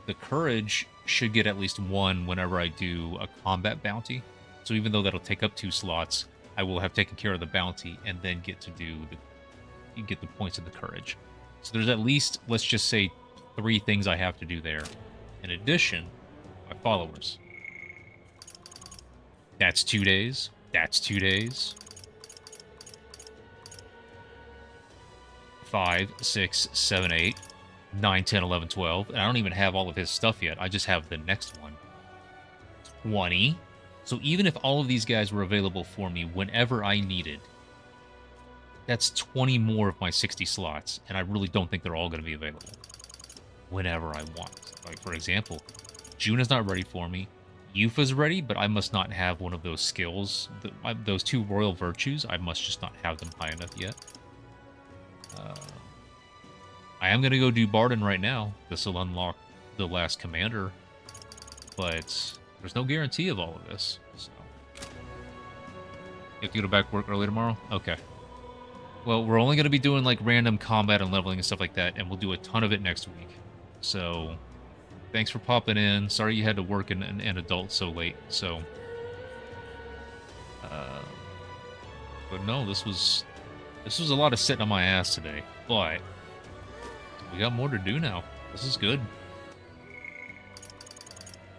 The courage should get at least 1 whenever I do a combat bounty. So even though that'll take up 2 slots, I will have taken care of the bounty and then get to do the points of the courage. So there's at least, let's just say, 3 things I have to do there. In addition, my followers. That's 2 days. That's 2 days. 5, 6, 7, 8, 9, 10, 11, 12. And I don't even have all of his stuff yet. I just have the next one. 20. So even if all of these guys were available for me whenever I needed, that's 20 more of my 60 slots. And I really don't think they're all going to be available whenever I want. Like, for example, Juna's not ready for me. Yufa's ready, but I must not have one of those skills. Those 2 royal virtues, I must just not have them high enough yet. I am going to go do Barden right now. This will unlock the last commander. But there's no guarantee of all of this. So. You have to go to back work early tomorrow? Okay. Well, we're only going to be doing like random combat and leveling and stuff like that, and we'll do a ton of it next week. So, thanks for popping in. Sorry you had to work an adult so late. So, but no, this was a lot of sitting on my ass today. But We got more to do now. This is good.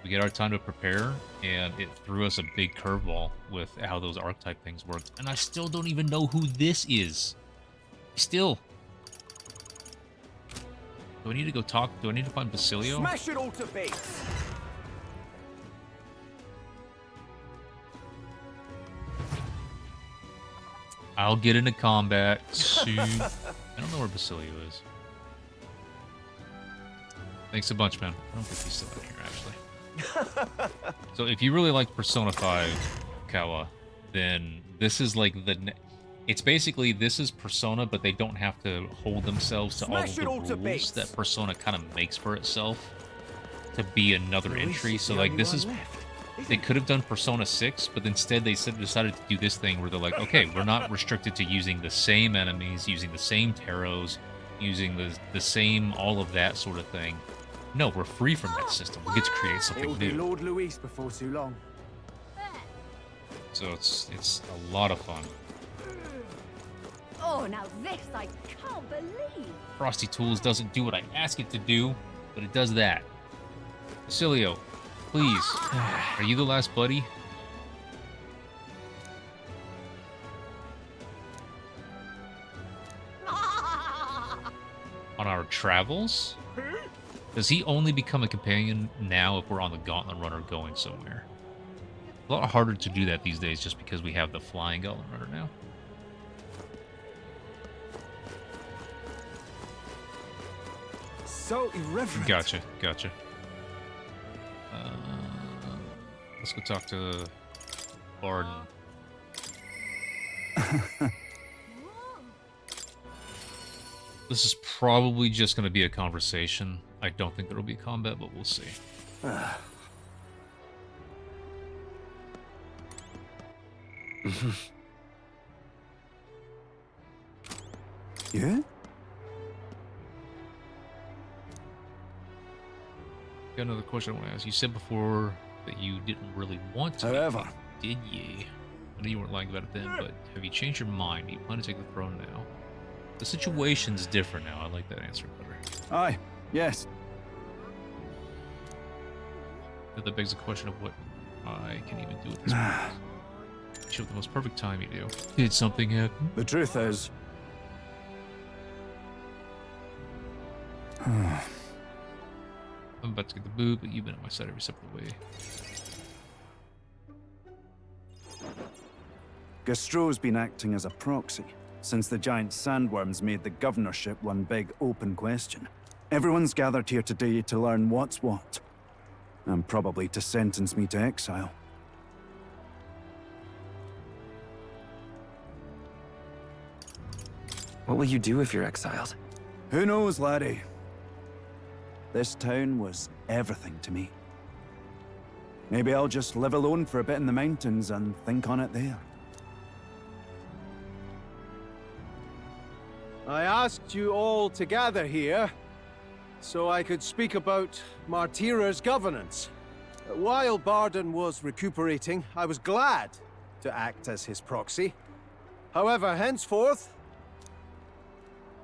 We get our time to prepare, and it threw us a big curveball with how those archetype things work. And I still don't even know who this is. Still. Do I need to go talk? Do I need to find Basilio? Smash it all to bits! I'll get into combat soon. I don't know where Basilio is. Thanks a bunch, man. I don't think he's still out here, actually. So if you really like Persona 5, Kawa, then this is like the... It's basically, this is Persona, but they don't have to hold themselves to all of the rules that Persona kind of makes for itself to be another entry. So like, this is... They could have done Persona 6, but instead they decided to do this thing where they're like, okay, we're not restricted to using the same enemies, using the same tarots, using the same all of that sort of thing. No, we're free from that system. We get to create something It'll be new. Lord Luis before too long. So it's a lot of fun. Oh, now this I can't believe. Frosty Tools doesn't do what I ask it to do, but it does that. Basilio, please. Are you the last buddy? On our travels? Does he only become a companion now if we're on the Gauntlet Runner going somewhere? A lot harder to do that these days just because we have the flying Gauntlet Runner now. So irreverent. Gotcha. Let's go talk to Barden. This is probably just going to be a conversation. I don't think there will be combat, but we'll see. Yeah? Got another question I want to ask. You said before that you didn't really want to. However, did ye? I know you weren't lying about it then, but have you changed your mind? Do you plan to take the throne now? The situation's different now. I like that answer better. Aye, yes. That begs the question of what I can even do at this point. Show the most perfect time you do. Did something happen? The truth is... I'm about to get the boot, but you've been at my side every step of the way. Gastro's been acting as a proxy since the giant sandworms made the governorship one big open question. Everyone's gathered here today to learn what's what, and probably to sentence me to exile. What will you do if you're exiled? Who knows, laddie? This town was everything to me. Maybe I'll just live alone for a bit in the mountains and think on it there. I asked you all to gather here so I could speak about Martira's governance. While Barden was recuperating, I was glad to act as his proxy. However, henceforth,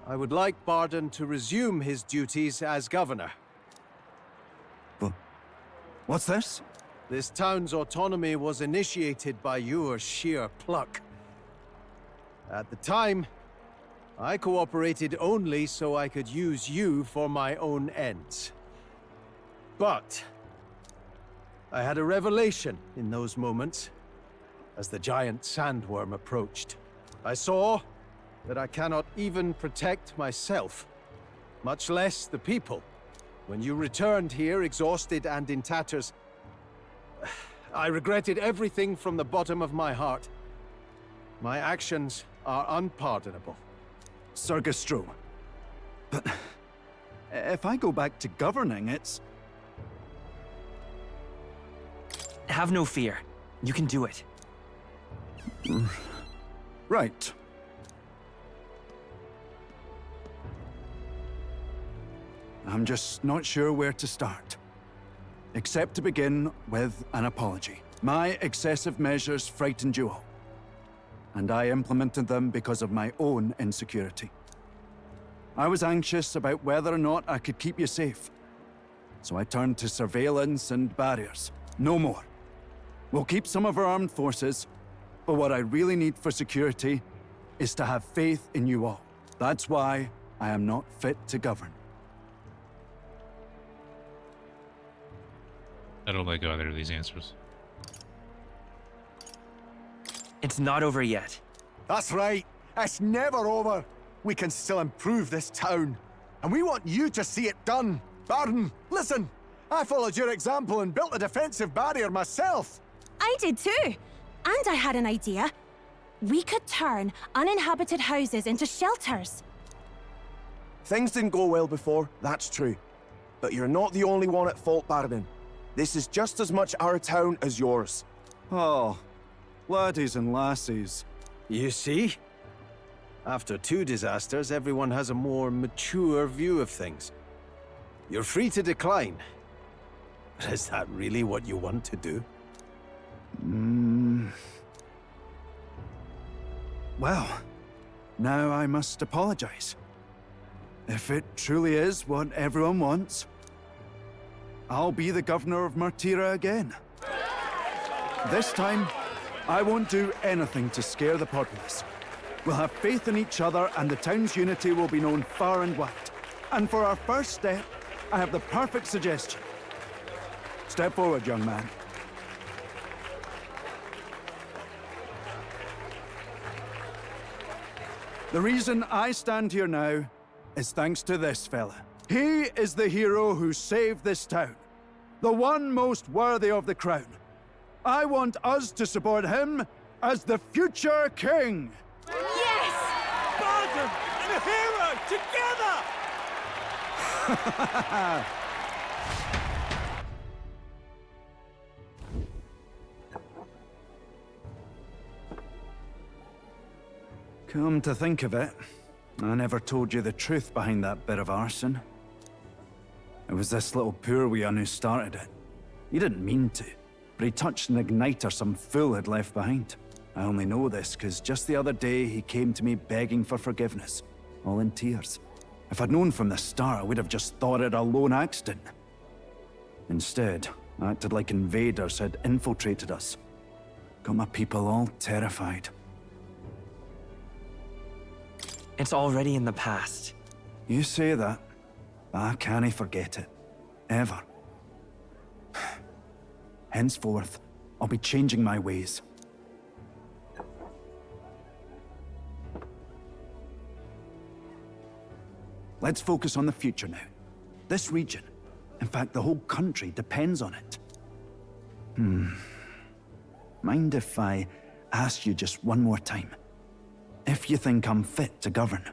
I would like Barden to resume his duties as governor. What's this? This town's autonomy was initiated by your sheer pluck. At the time, I cooperated only so I could use you for my own ends. But I had a revelation in those moments as the giant sandworm approached. I saw that I cannot even protect myself, much less the people. When you returned here exhausted and in tatters, I regretted everything from the bottom of my heart. My actions are unpardonable. Sir Gastro, but if I go back to governing, it's... Have no fear. You can do it. Right. I'm just not sure where to start. Except to begin with an apology. My excessive measures frightened you all. And I implemented them because of my own insecurity. I was anxious about whether or not I could keep you safe. So I turned to surveillance and barriers. No more. We'll keep some of our armed forces, but what I really need for security is to have faith in you all. That's why I am not fit to govern. I don't like either of these answers. It's not over yet. That's right. It's never over. We can still improve this town. And we want you to see it done. Barden, listen. I followed your example and built a defensive barrier myself. I did too. And I had an idea. We could turn uninhabited houses into shelters. Things didn't go well before, that's true. But you're not the only one at fault, Barden. This is just as much our town as yours. Oh, laddies and lassies. You see? After 2 disasters, everyone has a more mature view of things. You're free to decline. But is that really what you want to do? Well, now I must apologize. If it truly is what everyone wants, I'll be the governor of Martira again. This time, I won't do anything to scare the populace. We'll have faith in each other and the town's unity will be known far and wide. And for our first step, I have the perfect suggestion. Step forward, young man. The reason I stand here now is thanks to this fella. He is the hero who saved this town. The one most worthy of the crown. I want us to support him as the future king. Yes! Barden and a hero together! Come to think of it, I never told you the truth behind that bit of arson. It was this little poor wee who started it. He didn't mean to, but he touched an igniter some fool had left behind. I only know this because just the other day he came to me begging for forgiveness, all in tears. If I'd known from the start, I would have just thought it a lone accident. Instead, I acted like invaders had infiltrated us. Got my people all terrified. It's already in the past. You say that, but I can't forget it. Ever. Henceforth, I'll be changing my ways. Let's focus on the future now. This region, in fact the whole country, depends on it. Mind if I ask you just one more time? If you think I'm fit to govern.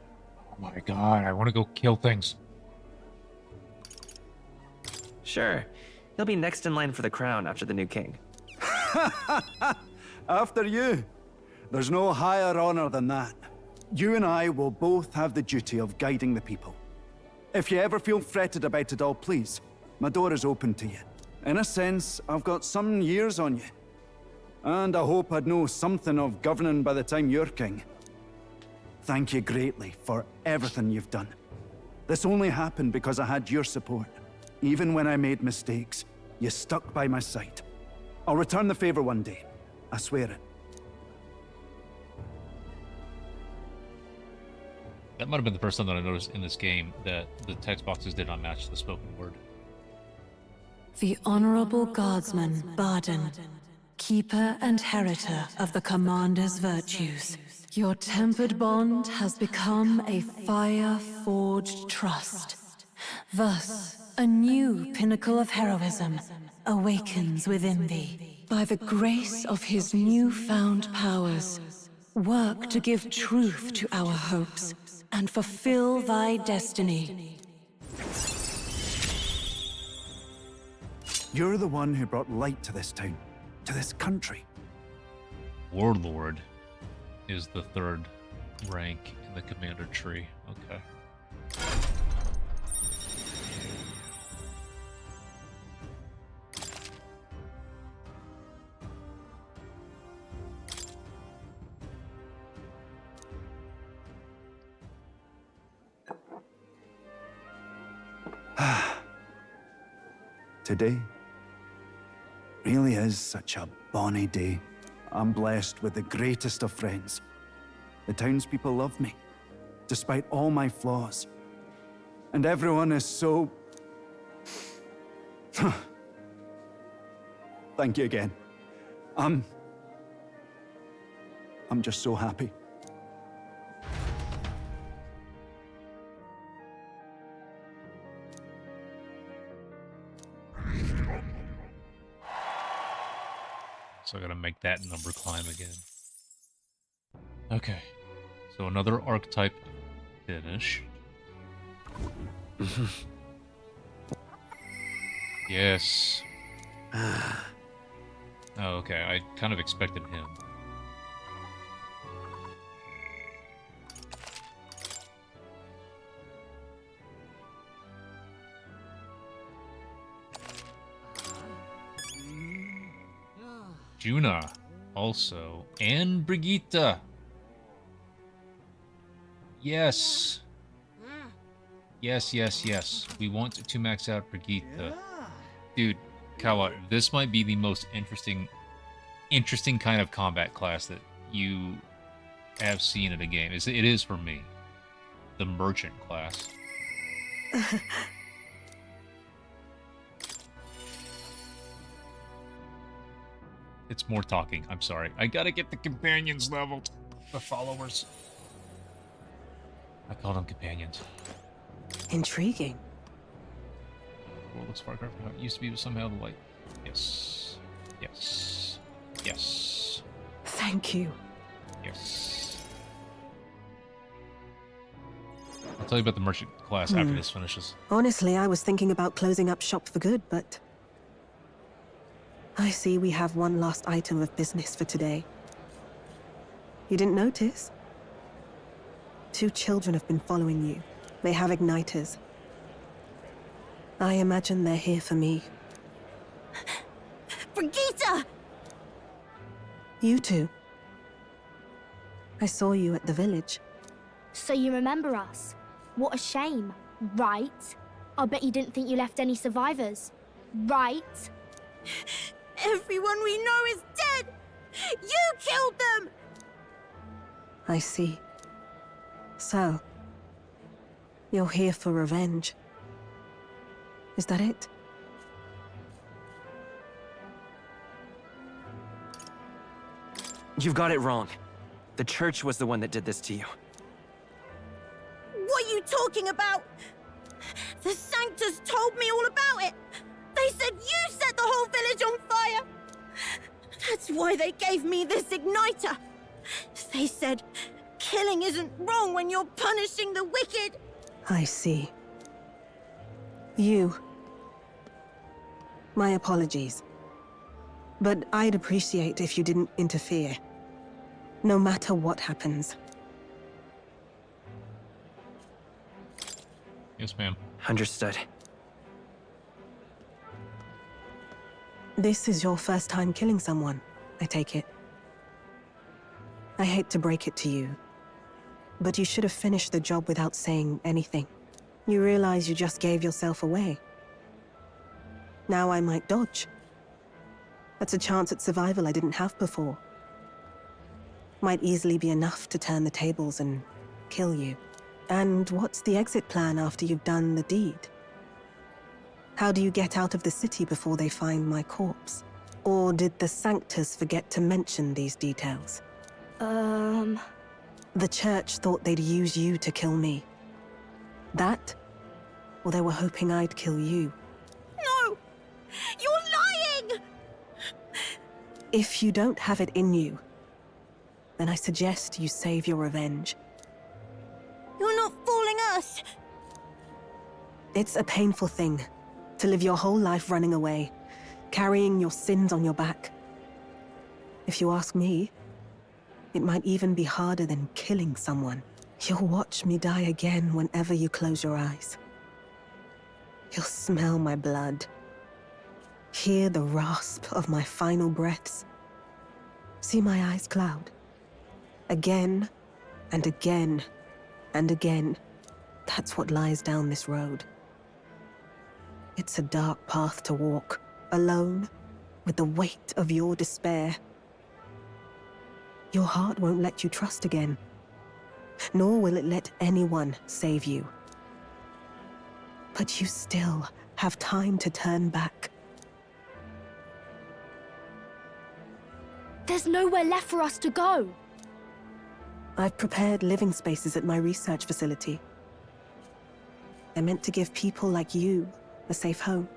Oh my god, I want to go kill things. Sure. He'll be next in line for the crown after the new king. After you. There's no higher honor than that. You and I will both have the duty of guiding the people. If you ever feel fretted about it all, please, my door is open to you. In a sense, I've got some years on you. And I hope I'd know something of governing by the time you're king. Thank you greatly for everything you've done. This only happened because I had your support. Even when I made mistakes, you stuck by my side. I'll return the favor one day. I swear it. That might have been the first time that I noticed in this game that the text boxes did not match the spoken word. The Honorable Guardsman, Barden, keeper and heritor of the Commander's virtues. Your tempered bond has become a fire-forged trust. Thus, a new pinnacle of heroism awakens within thee. By the grace of his newfound powers, work to give truth to our hopes and fulfill thy destiny. You're the one who brought light to this town, to this country. Warlord is the third rank in the commander tree. Okay. Today really is such a bonny day. I'm blessed with the greatest of friends. The townspeople love me, despite all my flaws. And everyone is so... Thank you again. I'm just so happy. So I gotta make that number climb again. Okay. So another archetype finish. Yes. Oh, okay. I kind of expected him. Juna, also. And Brigitte. Yes. Yes, yes, yes. We want to max out Brigitte. Dude, Kawa, this might be the most interesting kind of combat class that you have seen in a game. It is for me. The merchant class. It's more talking. I'm sorry. I gotta get the companions leveled. The followers. I call them companions. Intriguing. The world looks far from how it used to be, but somehow the light. Yes. Yes. Yes. Thank you. Yes. I'll tell you about the merchant class after this finishes. Honestly, I was thinking about closing up shop for good, but... I see we have one last item of business for today. You didn't notice? 2 children have been following you. They have igniters. I imagine they're here for me. Brigitte! You two. I saw you at the village. So you remember us? What a shame, right? I bet you didn't think you left any survivors, right? Everyone we know is dead! You killed them! I see. So, you're here for revenge. Is that it? You've got it wrong. The church was the one that did this to you. What are you talking about? The Sanctus told me all about it! They said you set the whole village on fire! That's why they gave me this igniter! They said, killing isn't wrong when you're punishing the wicked! I see. You. My apologies. But I'd appreciate if you didn't interfere. No matter what happens. Yes, ma'am. Understood. This is your first time killing someone, I take it. I hate to break it to you, but you should have finished the job without saying anything. You realize you just gave yourself away. Now I might dodge. That's a chance at survival I didn't have before. Might easily be enough to turn the tables and kill you. And what's the exit plan after you've done the deed? How do you get out of the city before they find my corpse? Or did the Sanctus forget to mention these details? The church thought they'd use you to kill me. That? Or they were hoping I'd kill you? No! You're lying! If you don't have it in you, then I suggest you save your revenge. You're not fooling us! It's a painful thing to live your whole life running away, carrying your sins on your back. If you ask me, it might even be harder than killing someone. You'll watch me die again whenever you close your eyes. You'll smell my blood, hear the rasp of my final breaths, see my eyes cloud. Again, and again, and again. That's what lies down this road. It's a dark path to walk, alone, with the weight of your despair. Your heart won't let you trust again, nor will it let anyone save you. But you still have time to turn back. There's nowhere left for us to go. I've prepared living spaces at my research facility. They're meant to give people like you a safe home.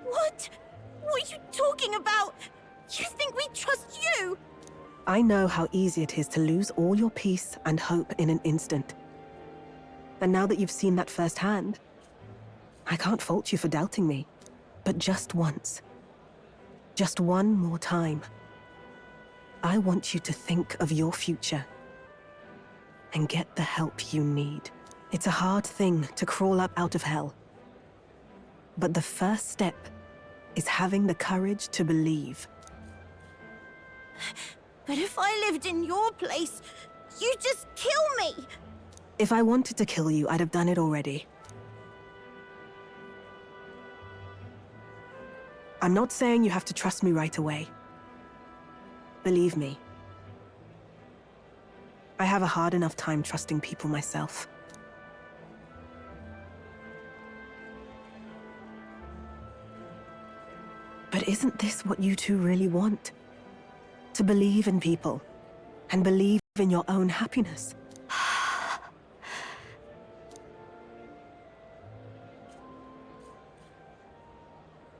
What? What are you talking about? You think we trust you? I know how easy it is to lose all your peace and hope in an instant. And now that you've seen that firsthand, I can't fault you for doubting me. But just once, just one more time, I want you to think of your future and get the help you need. It's a hard thing to crawl up out of hell. But the first step is having the courage to believe. But if I lived in your place, you'd just kill me! If I wanted to kill you, I'd have done it already. I'm not saying you have to trust me right away. Believe me, I have a hard enough time trusting people myself. But isn't this what you two really want? To believe in people, and believe in your own happiness.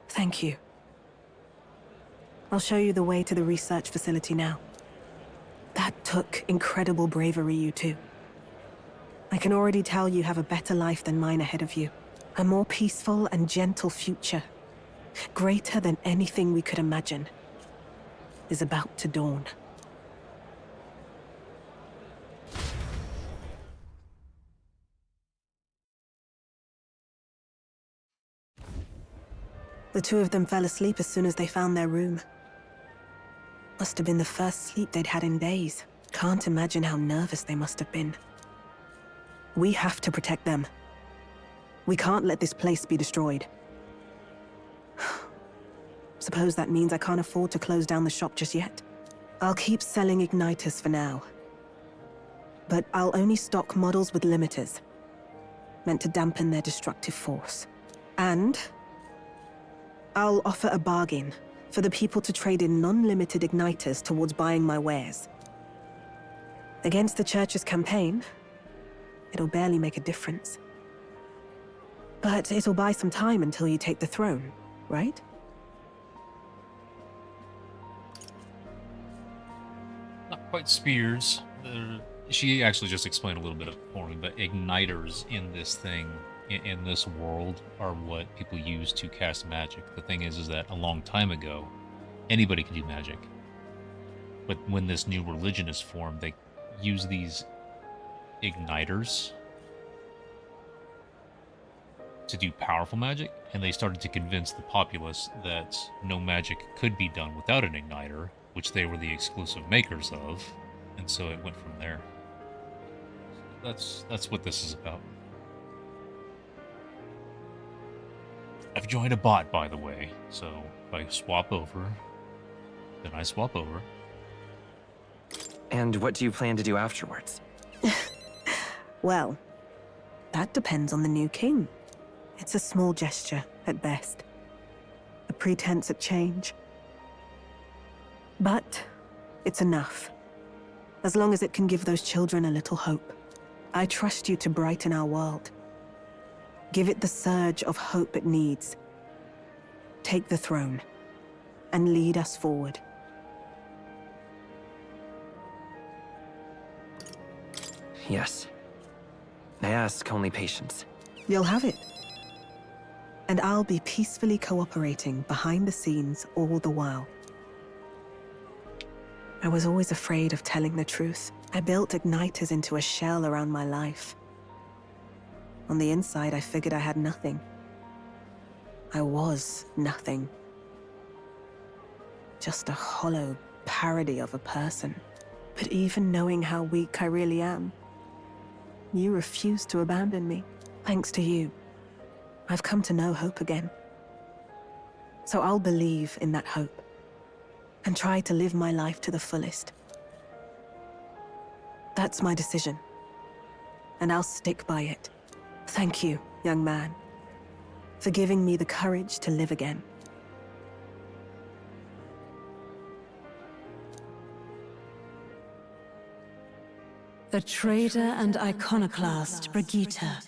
Thank you. I'll show you the way to the research facility now. That took incredible bravery, you two. I can already tell you have a better life than mine ahead of you. A more peaceful and gentle future, greater than anything we could imagine, is about to dawn. The two of them fell asleep as soon as they found their room. Must have been the first sleep they'd had in days. Can't imagine how nervous they must have been. We have to protect them. We can't let this place be destroyed. Suppose that means I can't afford to close down the shop just yet. I'll keep selling igniters for now. But I'll only stock models with limiters, meant to dampen their destructive force. And I'll offer a bargain for the people to trade in non-limited igniters towards buying my wares. Against the Church's campaign, it'll barely make a difference. But it'll buy some time until you take the throne, right? Not quite spears. She actually just explained a little bit of it for me, but igniters in this thing, in this world, are what people use to cast magic. The thing is that a long time ago, anybody could do magic. But when this new religion is formed, they use these igniters to do powerful magic, and they started to convince the populace that no magic could be done without an igniter, which they were the exclusive makers of, and so it went from there. That's what this is about. I've joined a bot, by the way, so if I swap over, then I swap over. And what do you plan to do afterwards? Well, that depends on the new king. It's a small gesture, at best. A pretense at change. But it's enough. As long as it can give those children a little hope. I trust you to brighten our world. Give it the surge of hope it needs. Take the throne, and lead us forward. Yes. I ask only patience. You'll have it. And I'll be peacefully cooperating behind the scenes all the while. I was always afraid of telling the truth. I built igniters into a shell around my life. On the inside, I figured I had nothing. I was nothing. Just a hollow parody of a person. But even knowing how weak I really am, You refused to abandon me. Thanks to you, I've come to know hope again. So I'll believe in that hope and try to live my life to the fullest. That's my decision, and I'll stick by it. Thank you, young man, for giving me the courage to live again. The trader and iconoclast Brigitte,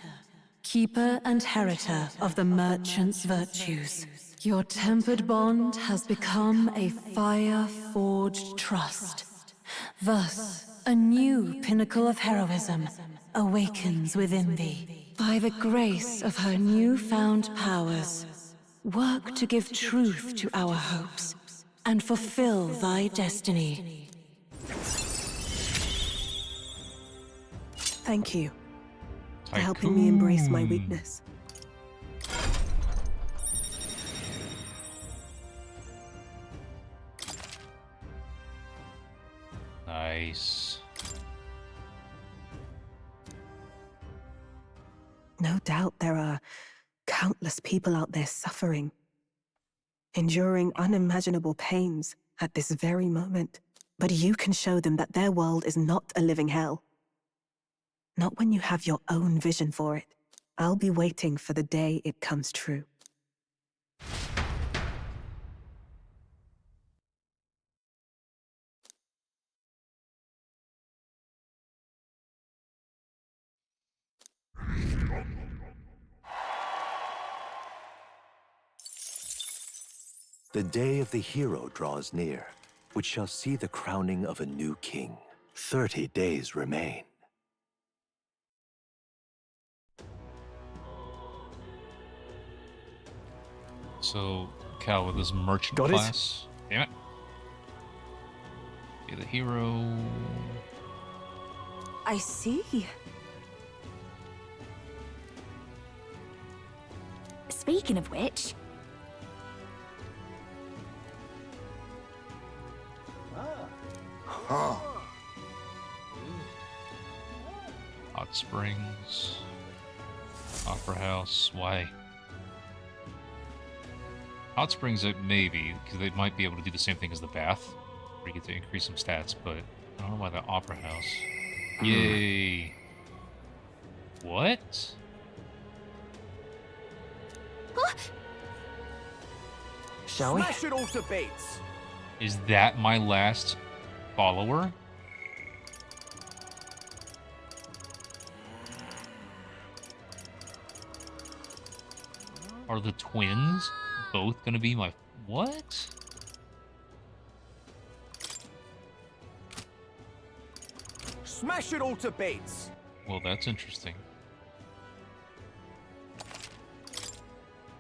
keeper and heritor of the merchant's virtues. Your tempered bond has become a fire-forged trust. Thus, a new pinnacle of heroism awakens within thee. By the grace of her newfound powers, work to give truth to our hopes and fulfill thy destiny. Thank you for helping me embrace my weakness. Nice. No doubt there are countless people out there suffering, enduring unimaginable pains at this very moment. But you can show them that their world is not a living hell. Not when you have your own vision for it. I'll be waiting for the day it comes true. The day of the hero draws near, which shall see the crowning of a new king. 30 days remain. So, Cal, with this merchant class. Damn it. Be the hero. I see. Speaking of which... Hot Springs. Opera House. Why? Hot Springs, maybe, because they might be able to do the same thing as the bath, where you get to increase some stats, but I don't know why the Opera House. Yay! What? Shall we? Smash it all to bits! Is that my last follower? Are the twins both gonna be my... What? Smash it all to bits! Well, that's interesting.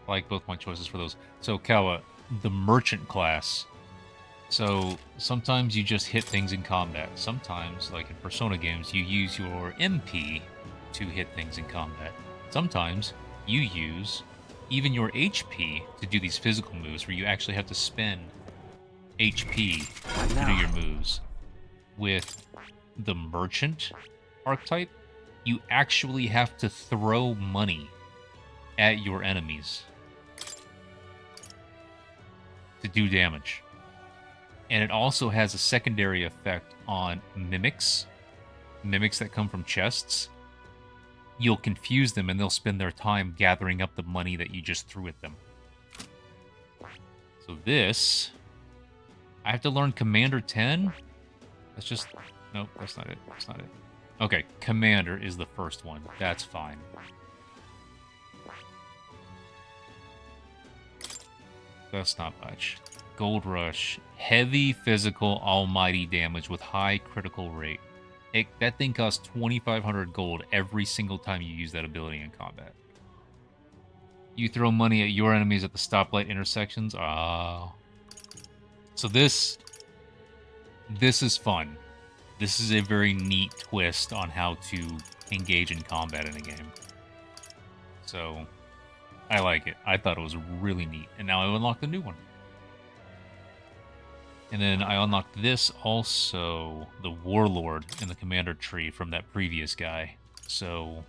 I like both my choices for those. So, Kawa, the merchant class. So, sometimes you just hit things in combat. Sometimes, like in Persona games, you use your MP to hit things in combat. Sometimes, you use even your HP to do these physical moves where you actually have to spend HP to do your moves. With the merchant archetype, you actually have to throw money at your enemies to do damage. And it also has a secondary effect on mimics. Mimics that come from chests. You'll confuse them and they'll spend their time gathering up the money that you just threw at them. So this... I have to learn Commander 10? That's just... Nope, that's not it. That's not it. Okay, Commander is the first one. That's fine. That's not much. Gold Rush. Heavy physical almighty damage with high critical rate. That thing costs 2,500 gold every single time you use that ability in combat. You throw money at your enemies at the stoplight intersections. Ah. So this is fun. This is a very neat twist on how to engage in combat in a game. So, I like it. I thought it was really neat. And now I unlocked a new one. And then I unlocked this also, the Warlord in the Commander tree from that previous guy. So,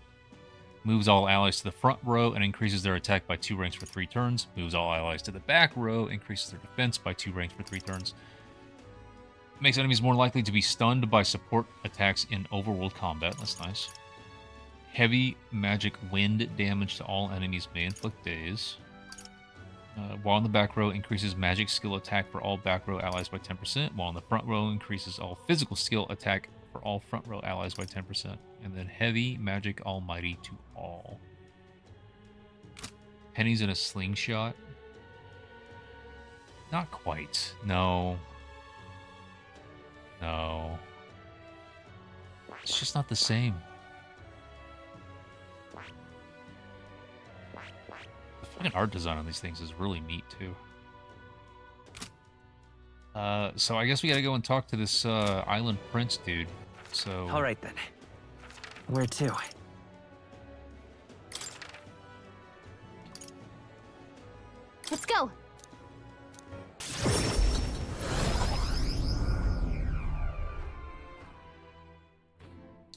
moves all allies to the front row and increases their attack by 2 ranks for 3 turns. Moves all allies to the back row, increases their defense by 2 ranks for 3 turns. Makes enemies more likely to be stunned by support attacks in overworld combat. That's nice. Heavy magic wind damage to all enemies may inflict daze. While in the back row, increases magic skill attack for all back row allies by 10%, while in the front row, increases all physical skill attack for all front row allies by 10%. And then heavy magic almighty to all. Pennies in a slingshot? Not quite. No. No. It's just not the same. The fucking art design on these things is really neat, too. So I guess we gotta go and talk to this, island prince dude. So... Alright then. Where to? Let's go.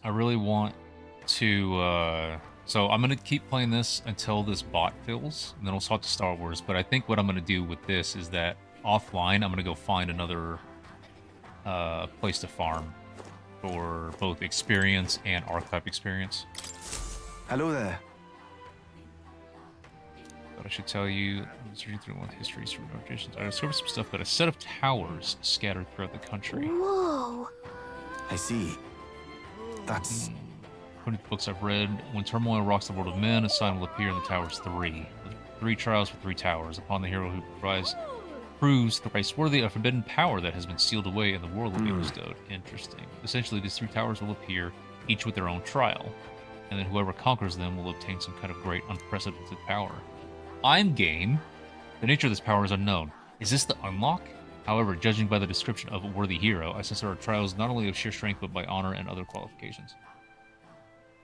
I really want to, so I'm going to keep playing this until this bot fills, and then we'll swap to Star Wars. But I think what I'm going to do with this is that offline, I'm going to go find another place to farm for both experience and archetype experience. Hello there. But I should tell you, searching through one history, through notations, I discovered some stuff about a set of towers scattered throughout the country. Whoa. I see. That's... According to the books I've read, when turmoil rocks the world of men, a sign will appear in the towers 3. 3 trials for 3 towers. Upon the hero who proves thrice worthy, a forbidden power that has been sealed away in the world will be bestowed. Interesting. Essentially, these 3 towers will appear, each with their own trial. And then whoever conquers them will obtain some kind of great, unprecedented power. I'm game. The nature of this power is unknown. Is this the unlock? However, judging by the description of a worthy hero, I sense there are trials not only of sheer strength, but by honor and other qualifications.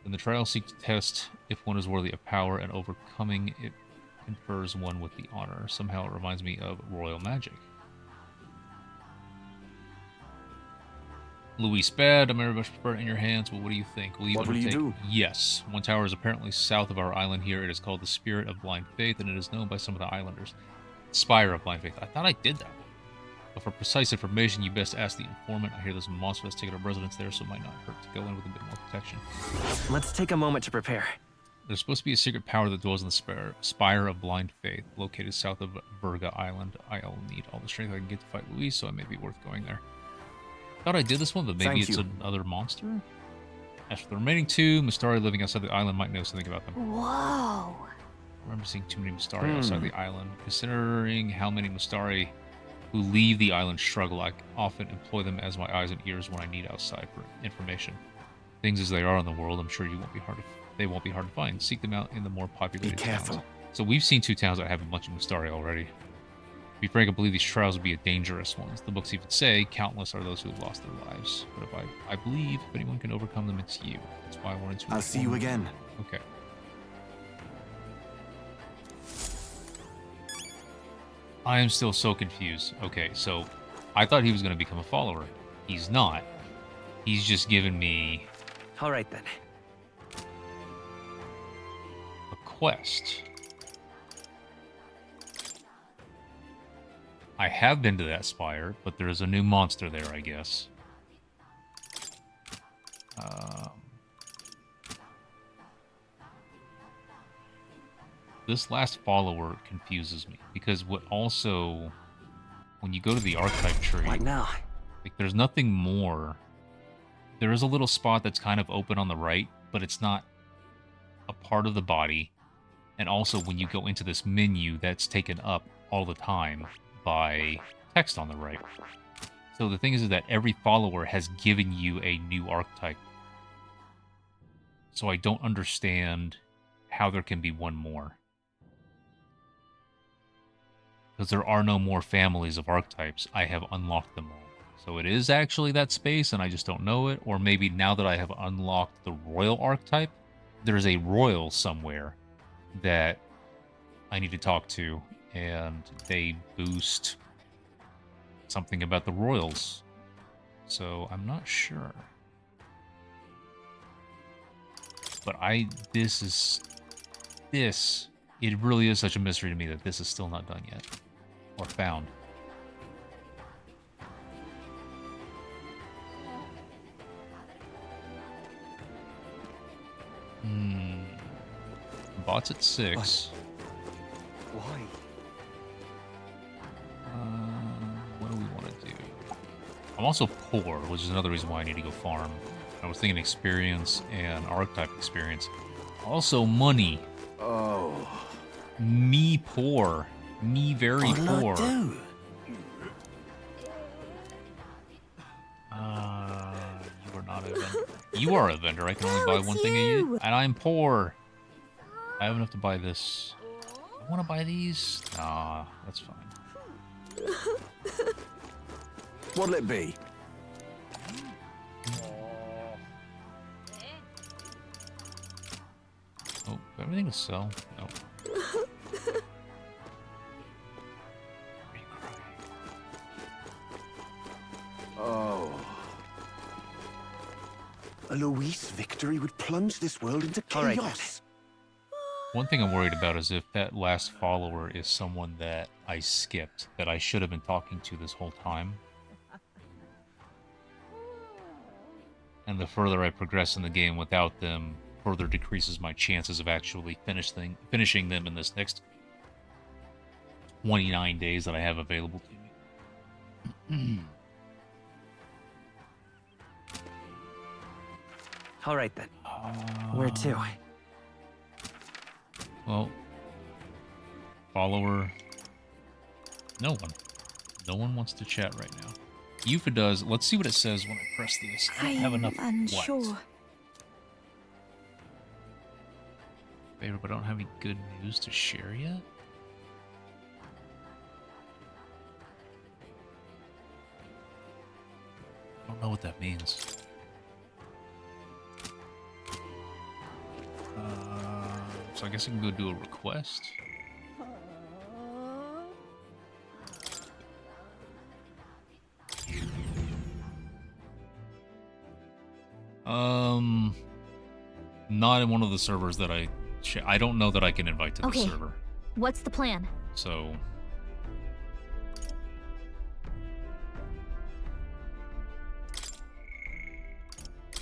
When the trials seek to test if one is worthy of power, and overcoming it confers one with the honor. Somehow it reminds me of royal magic. Luis Bad, I'm very much prefer it in your hands, but what do you think? Will you What will you do? Yes. One tower is apparently south of our island here. It is called the Spirit of Blind Faith, and it is known by some of the islanders. Spire of Blind Faith. I thought I did that one. But for precise information, you best ask the informant. I hear there's a monster that's taken up residence there, so it might not hurt to go in with a bit more protection. Let's take a moment to prepare. There's supposed to be a secret power that dwells in the Spire of Blind Faith, located south of Virga Island. I'll need all the strength I can get to fight Luis, so it may be worth going there. Thought I did this one, but maybe it's another monster? As for the remaining 2, Mystari living outside the island might know something about them. Whoa. I remember seeing too many Mystari outside the island. Considering how many Mystari who leave the island struggle, I often employ them as my eyes and ears when I need outside for information. Things as they are in the world, I'm sure they won't be hard to find. Seek them out in the more populated towns. So we've seen 2 towns that have a bunch of Mystari already. To be frank, I believe these trials will be a dangerous ones. The books even say, countless are those who have lost their lives. But if I believe if anyone can overcome them, it's you. That's why I wanted to... I'll see you again. Okay. I am still so confused. Okay, so I thought he was going to become a follower. He's not. He's just given me... Alright then. A quest. I have been to that spire, but there's a new monster there, I guess. This last follower confuses me, because what also, when you go to the archetype tree, Right now. like there's nothing more. There is a little spot that's kind of open on the right, but it's not a part of the body. And also when you go into this menu, that's taken up all the time by text on the right. So the thing is that every follower has given you a new archetype. So I don't understand how there can be one more. Because there are no more families of archetypes. I have unlocked them all. So it is actually that space and I just don't know it. Or maybe now that I have unlocked the royal archetype, there's a royal somewhere that I need to talk to. And they boost something about the royals. So I'm not sure. but it really is such a mystery to me that this is still not done yet. Or found. Bots at 6. Why? What do we want to do? I'm also poor, which is another reason why I need to go farm. I was thinking experience and archetype experience. Also money. Oh. Me poor. Me very poor. You are not a vendor. You are a vendor. I can only buy one thing a year. And I'm poor. I have enough to buy this. I want to buy these. Nah, that's fine. What'll it be? Oh, everything to sell? No. Oh. A Luis victory would plunge this world into chaos. One thing I'm worried about is if that last follower is someone that I skipped, that I should have been talking to this whole time. And the further I progress in the game without them, further decreases my chances of actually finishing them in this next 29 days that I have available to me. All right then. Where to? Well, follower. No one. No one wants to chat right now. Yufa does. Let's see what it says when I press this. I don't have enough. I'm unsure. What? Favor, but I don't have any good news to share yet. I don't know what that means. So I guess I can go do a request. Not in one of the servers that I don't know that I can invite to the Okay. server. What's the plan? So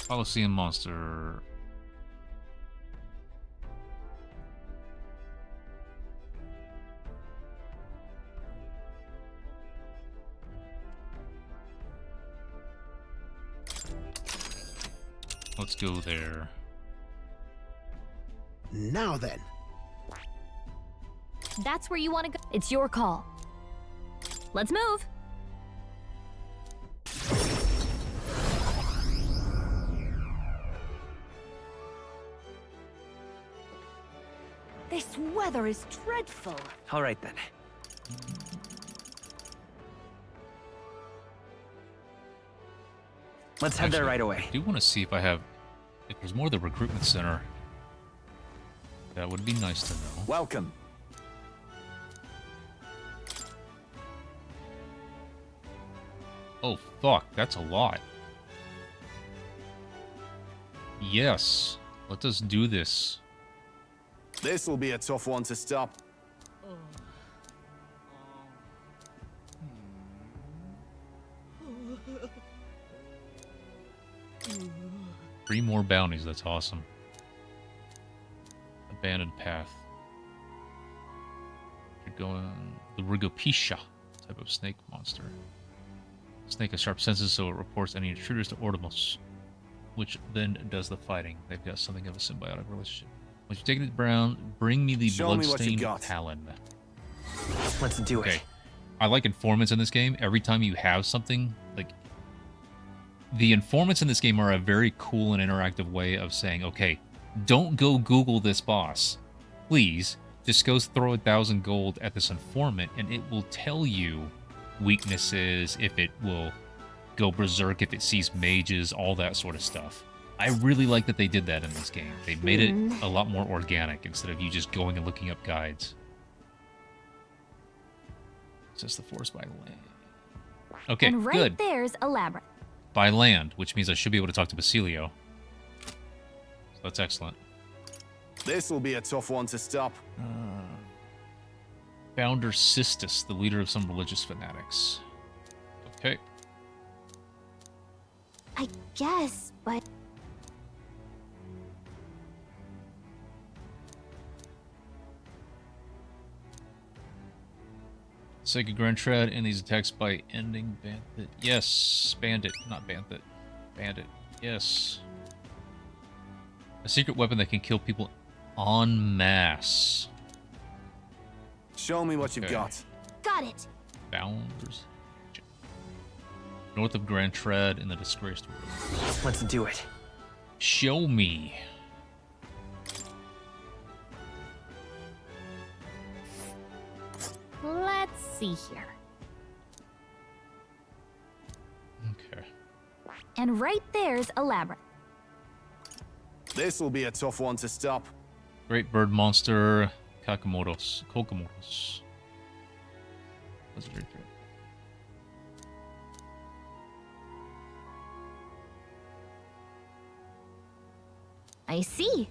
Coliseum monster. Let's go there. Now then. That's where you want to go. It's your call. Let's move. This weather is dreadful. All right then. Let's head there right away. I do want to see if I have... If there's more of the recruitment center. That would be nice to know. Welcome. Oh, fuck. That's a lot. Yes. Let us do this. This'll be a tough one to stop. 3 more bounties. That's awesome. Abandoned path. You're going the Rigopisha type of snake monster. Snake has sharp senses, so it reports any intruders to Ordomos, which then does the fighting. They've got something of a symbiotic relationship. Once you've taken it brown, bring me the bloodstained talon. Let's do it. I like informants in this game. Every time you have something, like... The informants in this game are a very cool and interactive way of saying, okay, don't go Google this boss. Please, just go throw 1,000 gold at this informant, and it will tell you weaknesses, if it will go berserk, if it sees mages, all that sort of stuff. I really like that they did that in this game. They made it a lot more organic instead of you just going and looking up guides. Access the forest by land. Okay, and right good. there's a labyrinth. By land, which means I should be able to talk to Basilio. So that's excellent. This'll be a tough one to stop. Founder Sistus, the leader of some religious fanatics. Okay. I guess, but... Sacred Grand Tread in these attacks by ending Bandit. Yes, Bandit, not Bandit. Bandit, yes. A secret weapon that can kill people en masse. Show me what you've got. Got it. Founders. North of Grand Tread in the disgraced world. Let's do it. Show me. Let's see here. Okay. And right there's a labyrinth. This'll be a tough one to stop. Great bird monster, Kokomodos. Legendary threat. I see.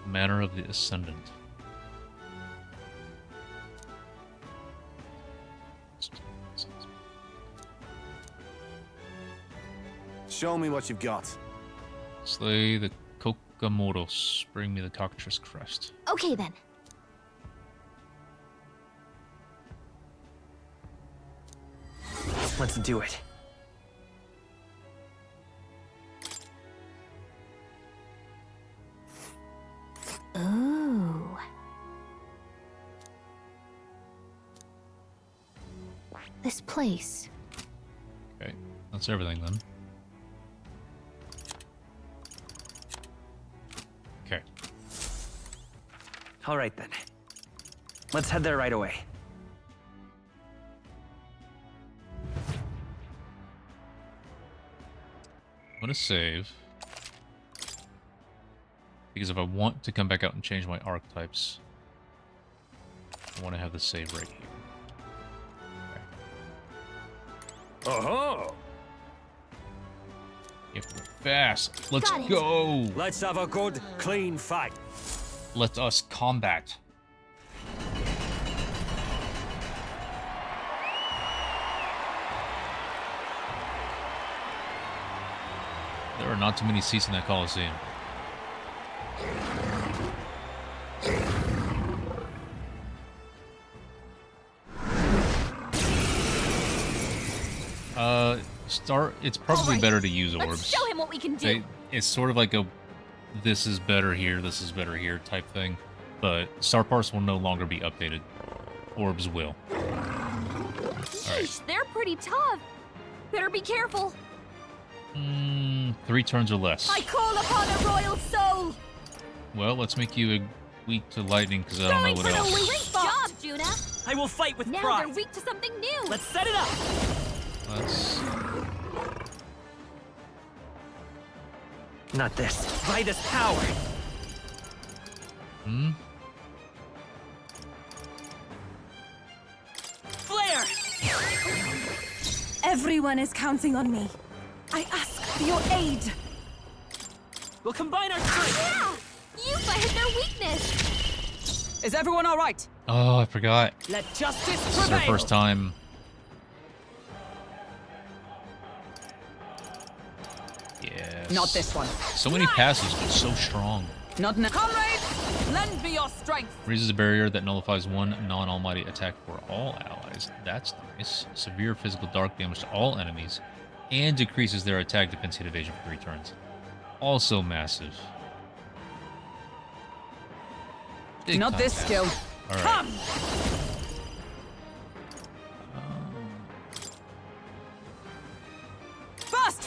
Manor of the Ascendant. Show me what you've got. Slay the Kokomodos. Bring me the cockatrice crest. Okay then. Let's do it. Ooh. This place. Okay, that's everything then. Okay. All right then. Let's head there right away. I'm gonna save. Because if I want to come back out and change my archetypes, I want to have the save right here. Okay. Oh-ho! You have to go fast. Let's Got it. go! Let's have a good, clean fight. Let us combat. There are not too many seats in that Coliseum. It's probably better to use orbs. Let's show him what we can do. It's sort of like a this is better here type thing. But Star Parts will no longer be updated. Orbs will. Alright. They're pretty tough. Better be careful. 3 turns or less. I call upon a royal soul. Well, let's make you weak to lightning because I don't know what else. Great job, Juna. I will fight with Now pride. they're weak to something new. Let's set it up. Let's... Not this. By this power. Flare! Everyone is counting on me. I ask for your aid. We'll combine our strength. Yeah! You fighted their weakness. Is everyone all right? Oh, I forgot. Let justice This is our prevail. first time. Yes. Not this one. So many passes, but so strong. Not now. Comrades, lend me your strength. Raises a barrier that nullifies one non-almighty attack for all allies. That's nice. Severe physical dark damage to all enemies. And decreases their attack defense hit evasion for 3 turns. Also massive. Big Not time this pass. skill. All right. Come. Fast.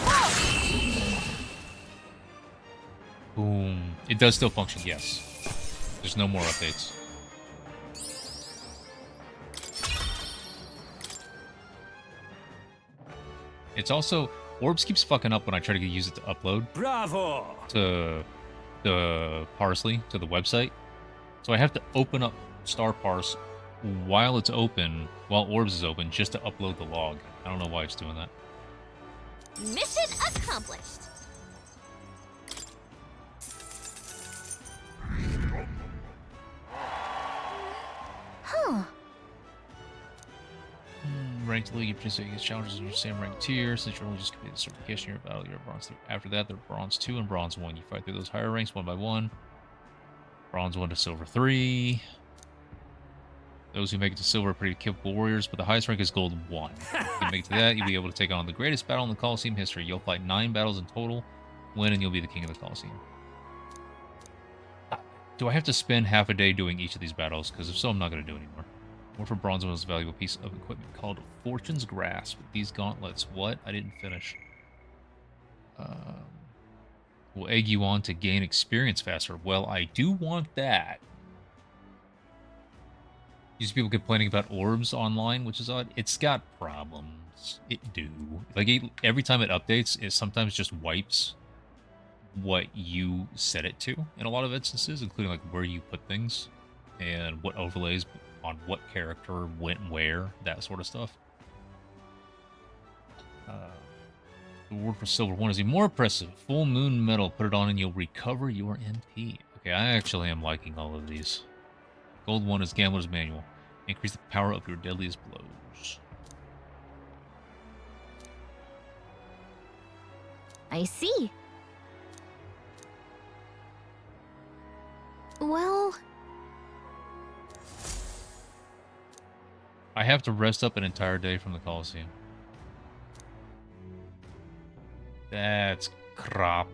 Boom. It does still function, yes. There's no more updates. It's also Orbs keeps fucking up when I try to use it to upload. Bravo! To the Parsley, to the website. So I have to open up Star Parse while it's open, while Orbs is open, just to upload the log. I don't know why it's doing that. Mission accomplished. Huh. Ranked league, you participate against challenges in your same rank tier. Since you're only just completed the certification, you're battle, you're bronze 3. After that, they're bronze 2 and bronze 1. You fight through those higher ranks one by one. Bronze 1 to silver 3. Those who make it to silver are pretty capable warriors, but the highest rank is gold 1. If you make it to that, you'll be able to take on the greatest battle in the Colosseum history. You'll fight 9 battles in total, win, and you'll be the king of the Colosseum. Do I have to spend half a day doing each of these battles? Because if so, I'm not going to do anymore. More for bronze one is a valuable piece of equipment called Fortune's Grasp. These gauntlets, what? I didn't finish. Will egg you on to gain experience faster. Well, I do want that. These people complaining about orbs online, which is odd. It's got problems. It do. Like, every time it updates, it sometimes just wipes what you set it to in a lot of instances, including like where you put things and what overlays on what character went where, that sort of stuff. The reward for silver 1 is even more impressive. Full moon medal. Put it on and you'll recover your MP. Okay, I actually am liking all of these. Gold 1 is Gambler's Manual. Increase the power of your deadliest blows. I see. Well, I have to rest up an entire day from the Colosseum. That's crap.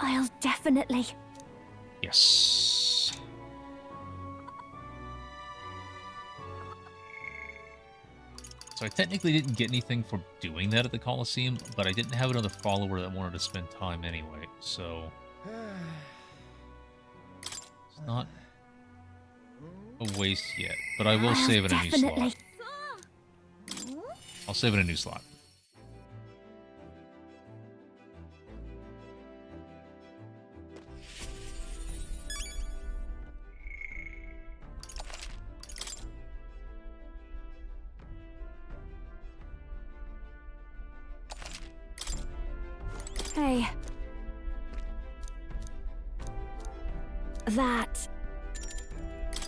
I'll definitely. Yes. So I technically didn't get anything for doing that at the Colosseum, but I didn't have another follower that wanted to spend time anyway, so it's not a waste yet. But I will save it in a new slot. I'll save it in a new slot. Hey. That.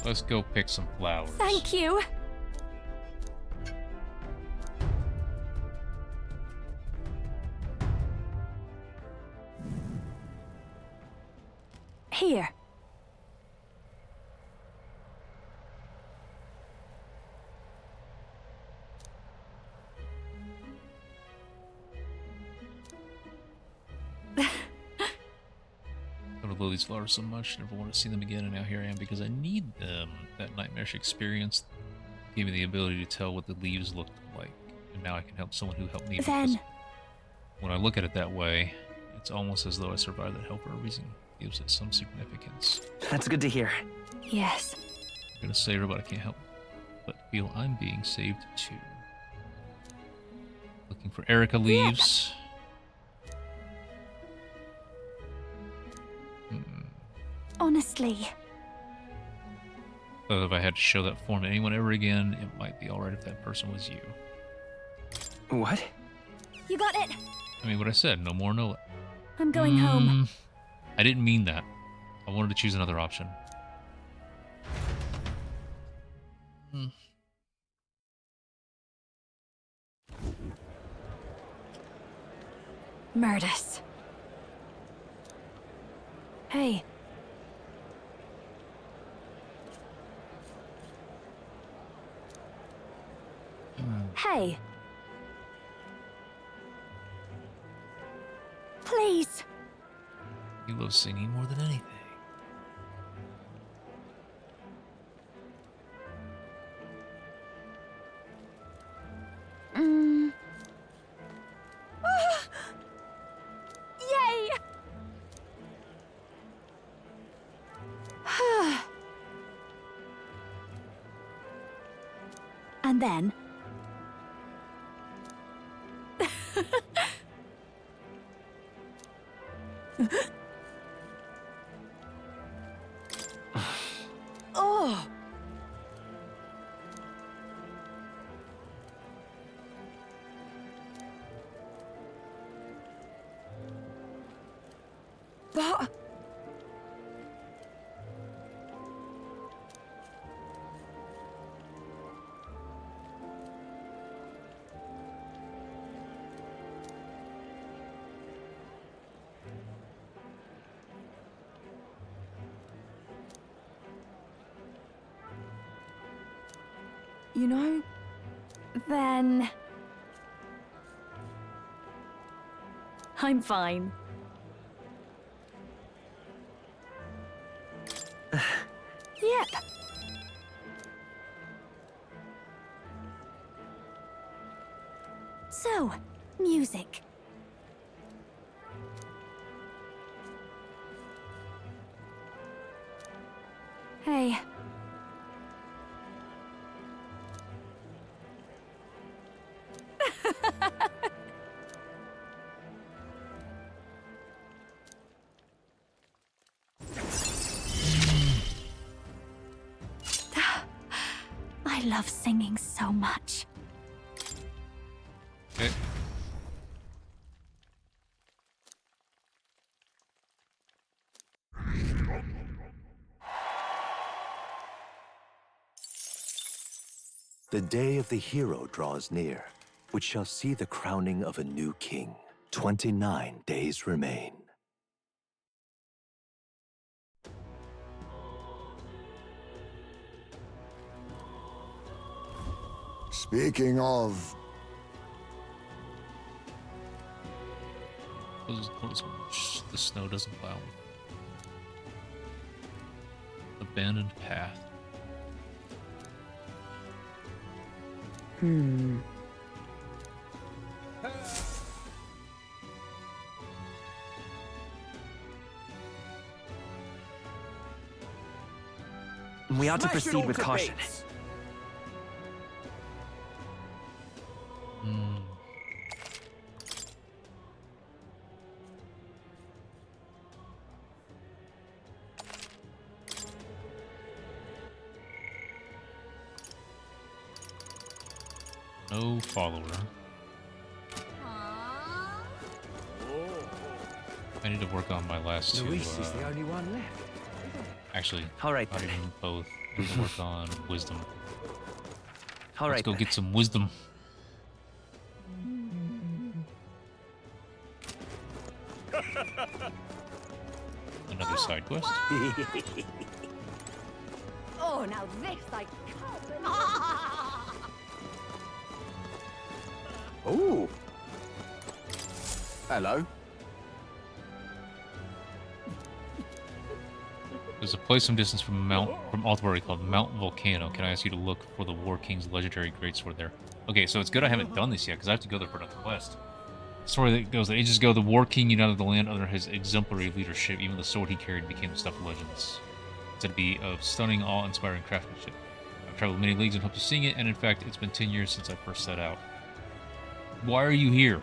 Let's go pick some flowers. Thank you. Here. I love these flowers so much. Never want to see them again, and now here I am because I need them. That nightmarish experience gave me the ability to tell what the leaves looked like, and now I can help someone who helped me. Then, when I look at it that way, it's almost as though I survived that help for a reason. Gives it some significance. That's good to hear. yes. I'm gonna save her, but I can't help but feel I'm being saved too. Looking for Erica leaves. Honestly. But if I had to show that form to anyone ever again, it might be alright if that person was you. What? You got it. I mean, what I said, no more, no less. I'm going home. I didn't mean that. I wanted to choose another option. Murdus. Hey. Hey. Please. You love singing more than anything. Yay! And then... Oh! But... You know, then... I'm fine. Yep. So, music. Hey. I love singing so much. Okay. The day of the hero draws near, which shall see the crowning of a new king. 29 days remain. Speaking of... The snow doesn't plow. Abandoned path. We ought to Smash it proceed all with to caution. bits. No follower. I need to work on my last two. Luis is the only one left. Actually, all right, not even both. I need to work on wisdom. All Let's right, go then. get some wisdom. Another side quest. Oh, now this I can't believe. Ooh. Hello. There's a place some distance from Althbury called Mount Volcano. Can I ask you to look for the War King's legendary greatsword there? Okay, so it's good I haven't done this yet, because I have to go there for another quest. Story that goes that ages ago, the War King united the land under his exemplary leadership. Even the sword he carried became the stuff of legends. It's said to be of stunning, awe-inspiring craftsmanship. I've traveled many leagues in hopes of seeing it, and in fact, it's been 10 years since I first set out. Why are you here?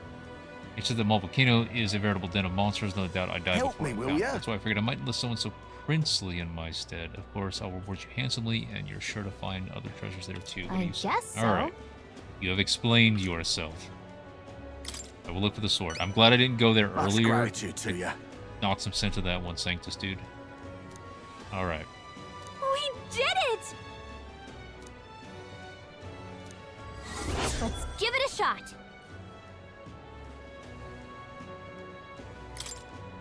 It said that Mount Volcano is a veritable den of monsters. No doubt I died Help before me, I will found it. ya? That's why I figured I might enlist someone so princely in my stead. Of course, I'll reward you handsomely, and you're sure to find other treasures there too. What do I you say? guess so. All right. You have explained yourself. I will look for the sword. I'm glad I didn't go there Much earlier. gratitude to ya. Knock some sense to that one, Sanctus dude. All right. We did it! Let's give it a shot.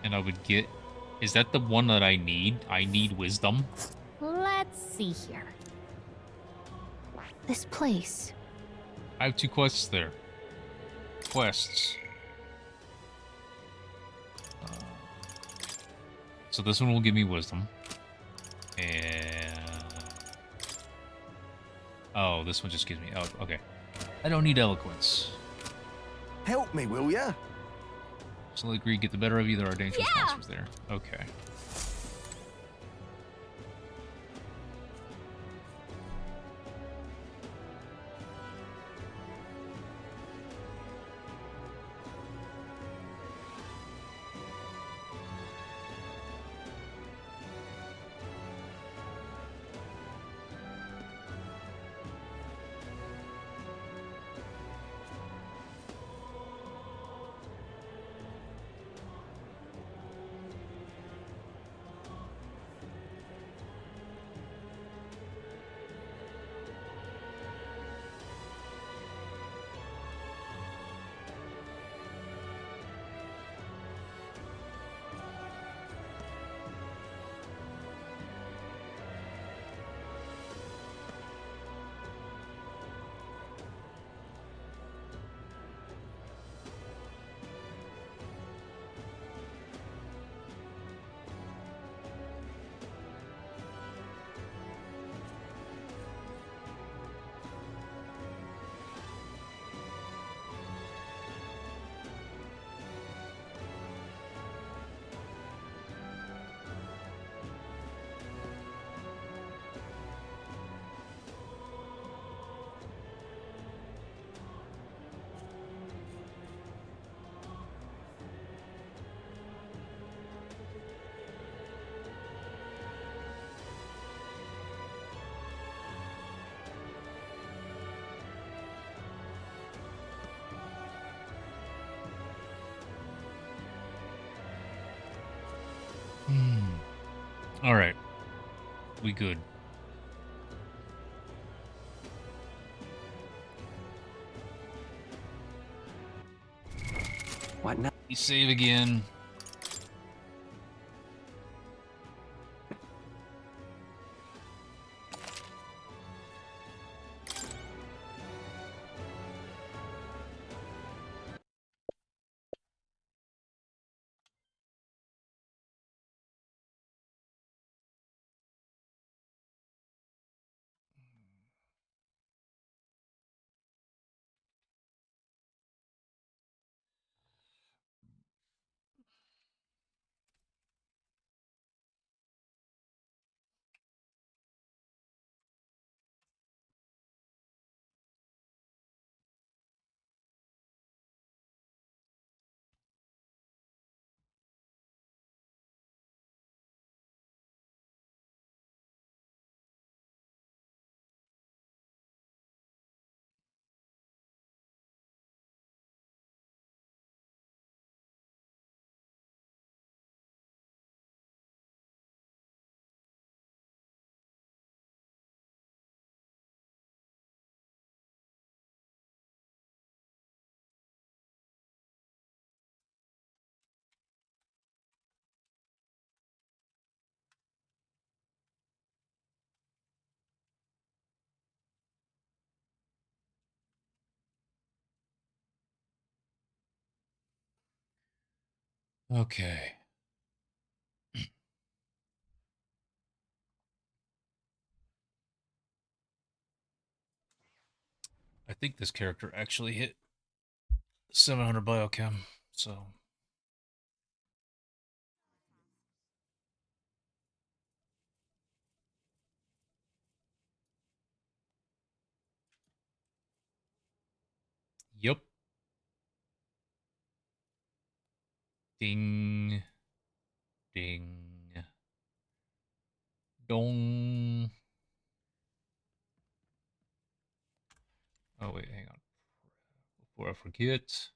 And I would get... Is that the one that I need? I need wisdom. Let's see here. This place. I have 2 quests there. Quests. So this one will give me wisdom. And... Oh, this one just gives me... Oh, okay. I don't need eloquence. Help me, will ya? So agree, get the better of you. There are dangerous monsters there. Okay. Alright. We good. What now? You save again. Okay. I think this character actually hit 700 biochem, so... Yup. Ding. Ding. Dong. Oh, wait, hang on. Before I forget...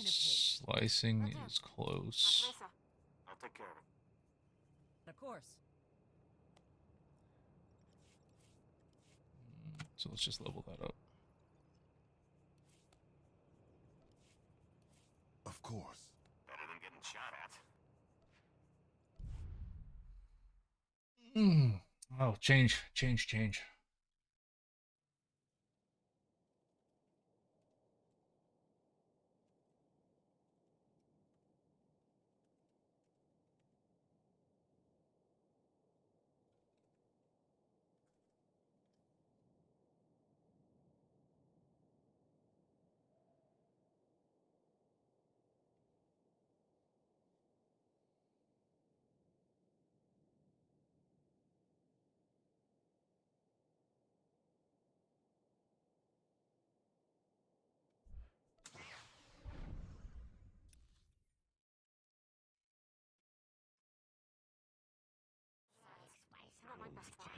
Slicing is close. I'll take care of it. Of course. So let's just level that up. Of course. Better than getting shot at. Oh, change. Not my best try.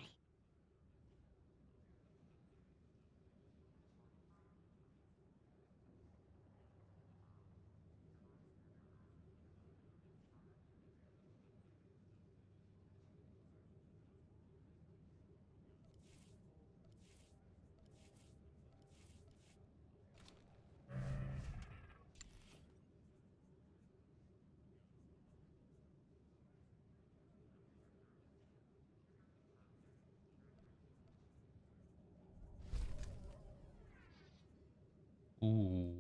Ooh,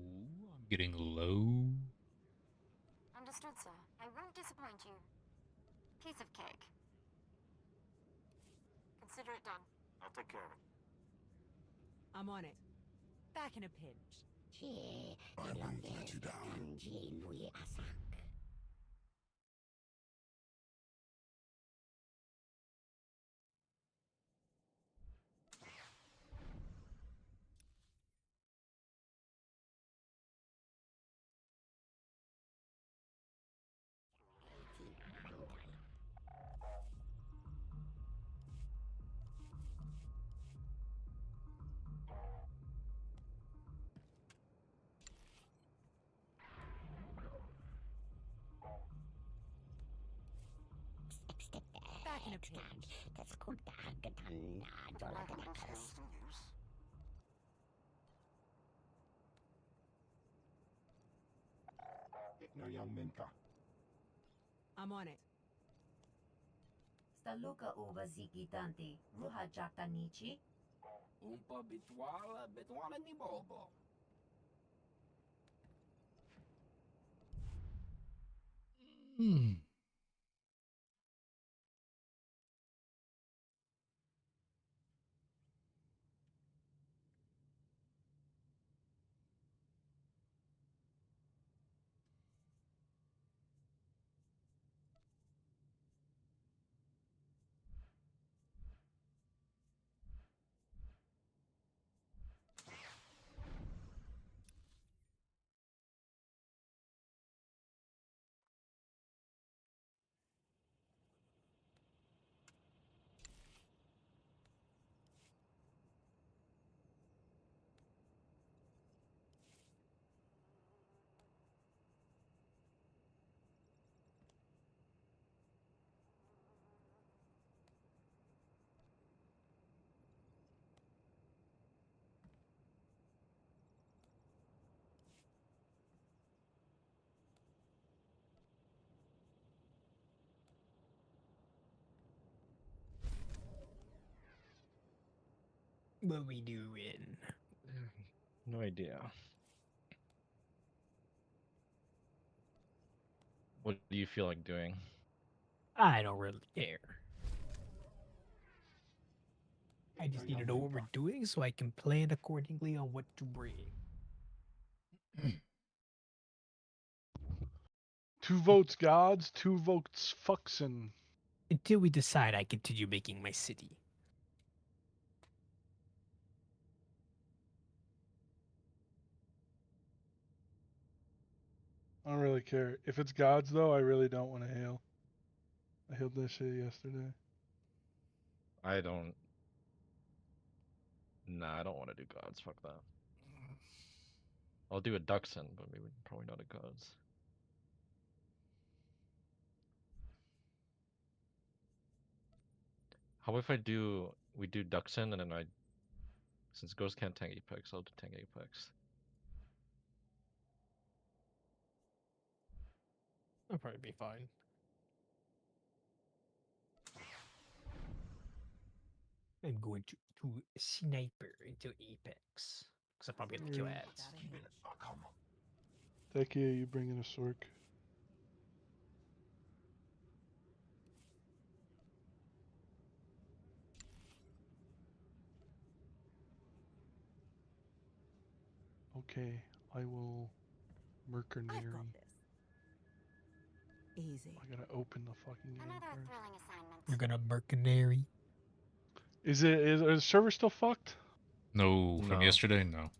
I'm getting low. Understood, sir. I won't disappoint you. Piece of cake. Consider it done. I'll take care of it. I'm on it. Back in a pinch. I won't let you down. a pitch. I'm on it. Staluka uba ziki tanti, ruha jaka nichi. Umpa bitwala ni bobo. What we doing? No idea. What do you feel like doing? I don't really care. I just need to know what we're doing so I can plan accordingly on what to bring. 2 votes gods, 2 votes fucksin. Until we decide, I continue making my city. I don't really care. If it's gods though, I really don't want to hail. I hailed that shit yesterday. I don't. Nah, I don't want to do gods. Fuck that. I'll do a Duxon, but maybe probably not a gods. How if we do Duxon and then since Ghost can't tank Apex, I'll do tank Apex. That'll probably be fine. I'm going to sniper into Apex. Because I probably have to kill ads. Thank you, you bring in a Sork. Okay, I will mercenary. Easy. I gotta open the fucking game first. You're gonna mercenary. Is the server still fucked? No, from yesterday, no.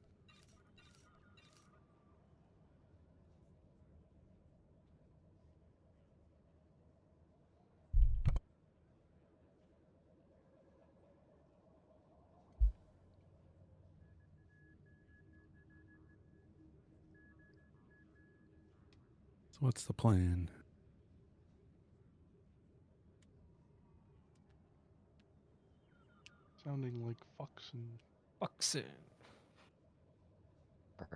So what's the plan? Sounding like Fuxin. Fuxin. Or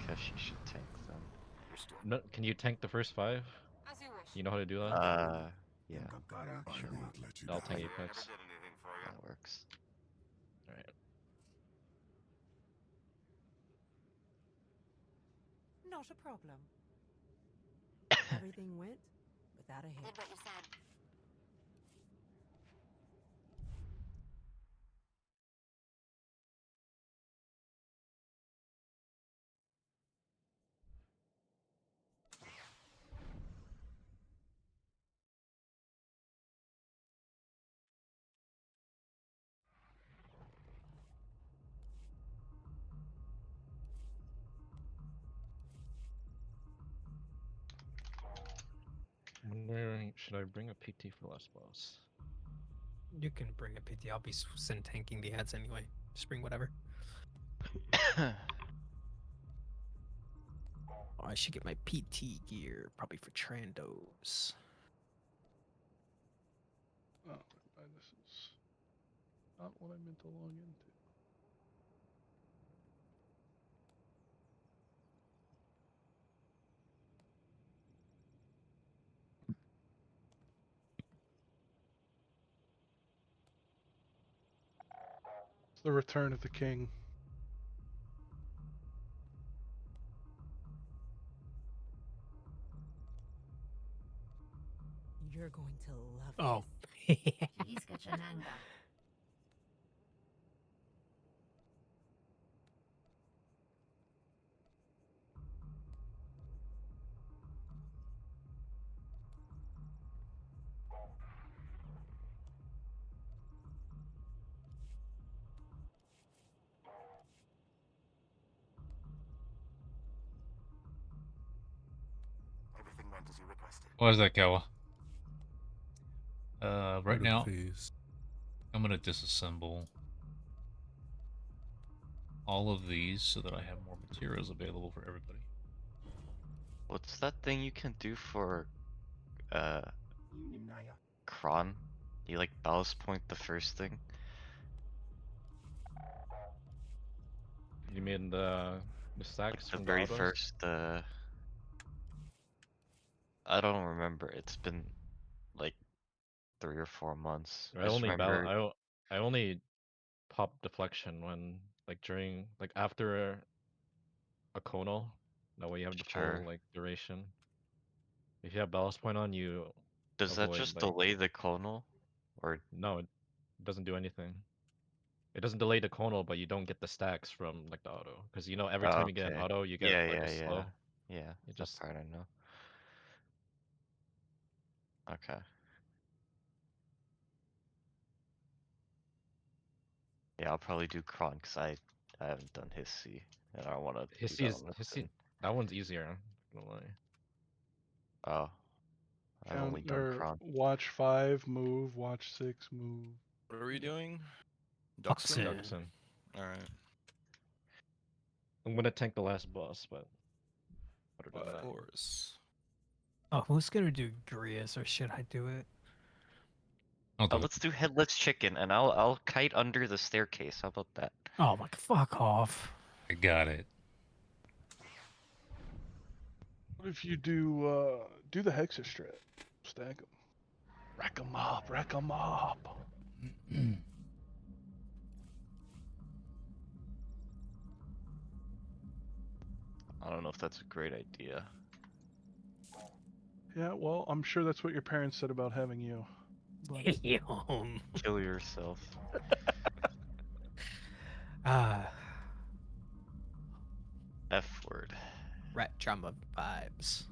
Takeshi should tank them. No, can you tank the first 5? You know how to do that? Yeah. Sure. I'll tank Apex. That works. Alright. Not a problem. Everything went without a hitch. Did what you said. Should I bring a PT for last boss? You can bring a PT. I'll be send tanking the ads anyway. Just bring whatever. Oh, I should get my PT gear, probably for Trandos. not what I meant to log into. It's the return of the king. You're going to love Oh. Iska Chananga. Everything went as you requested. What is that, Kawa? Right Part of the now, phase. I'm gonna disassemble all of these so that I have more materials available for everybody. What's that thing you can do for Kron? You like ballast point the first thing? You mean the stacks the from the very autos? first I don't remember. It's been like 3 or 4 months. I just remember I only pop deflection when like during like after a conal. That way you have the full Sure. like duration. If you have ballast point on, you Does that avoid just like delay the conal? Or no, it doesn't do anything. It doesn't delay the conal, but you don't get the stacks from like the auto. Because you know every time you get an okay. auto, you get Yeah, like yeah, a yeah. slow. Yeah, It that just part I know. Okay. Yeah, I'll probably do Kron because I haven't done his C, and I want to do that on this thing. that one's easier. I'm not gonna lie. Oh, I've only Count done or Kron. watch 5, move. Watch 6, move. What are we doing? Duxon. Duxon. Alright. I'm gonna tank the last boss, but other than Of that, course. Oh, who's gonna do Grius, or should I do it? let's do headless chicken, and I'll kite under the staircase. How about that? Oh, like fuck off. I got it. What if you do the Hexa strat? Stack them. Rack them up, rack them up. I don't know if that's a great idea. Yeah, well, I'm sure that's what your parents said about having you. But... Kill yourself. F word. Rat drama vibes.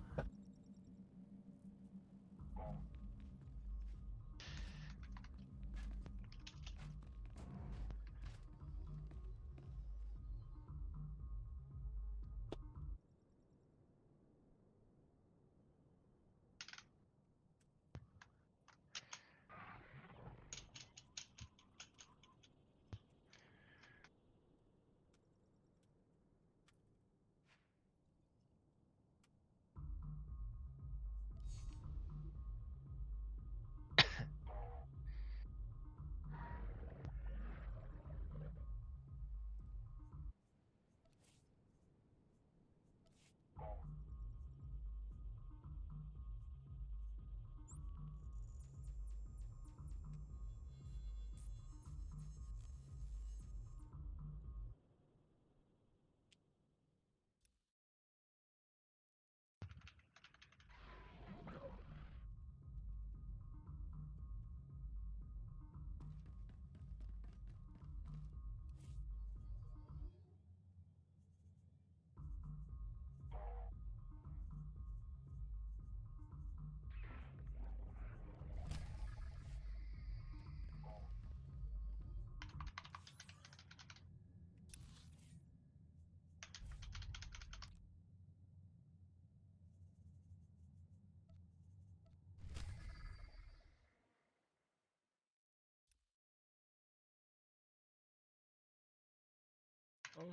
Oh,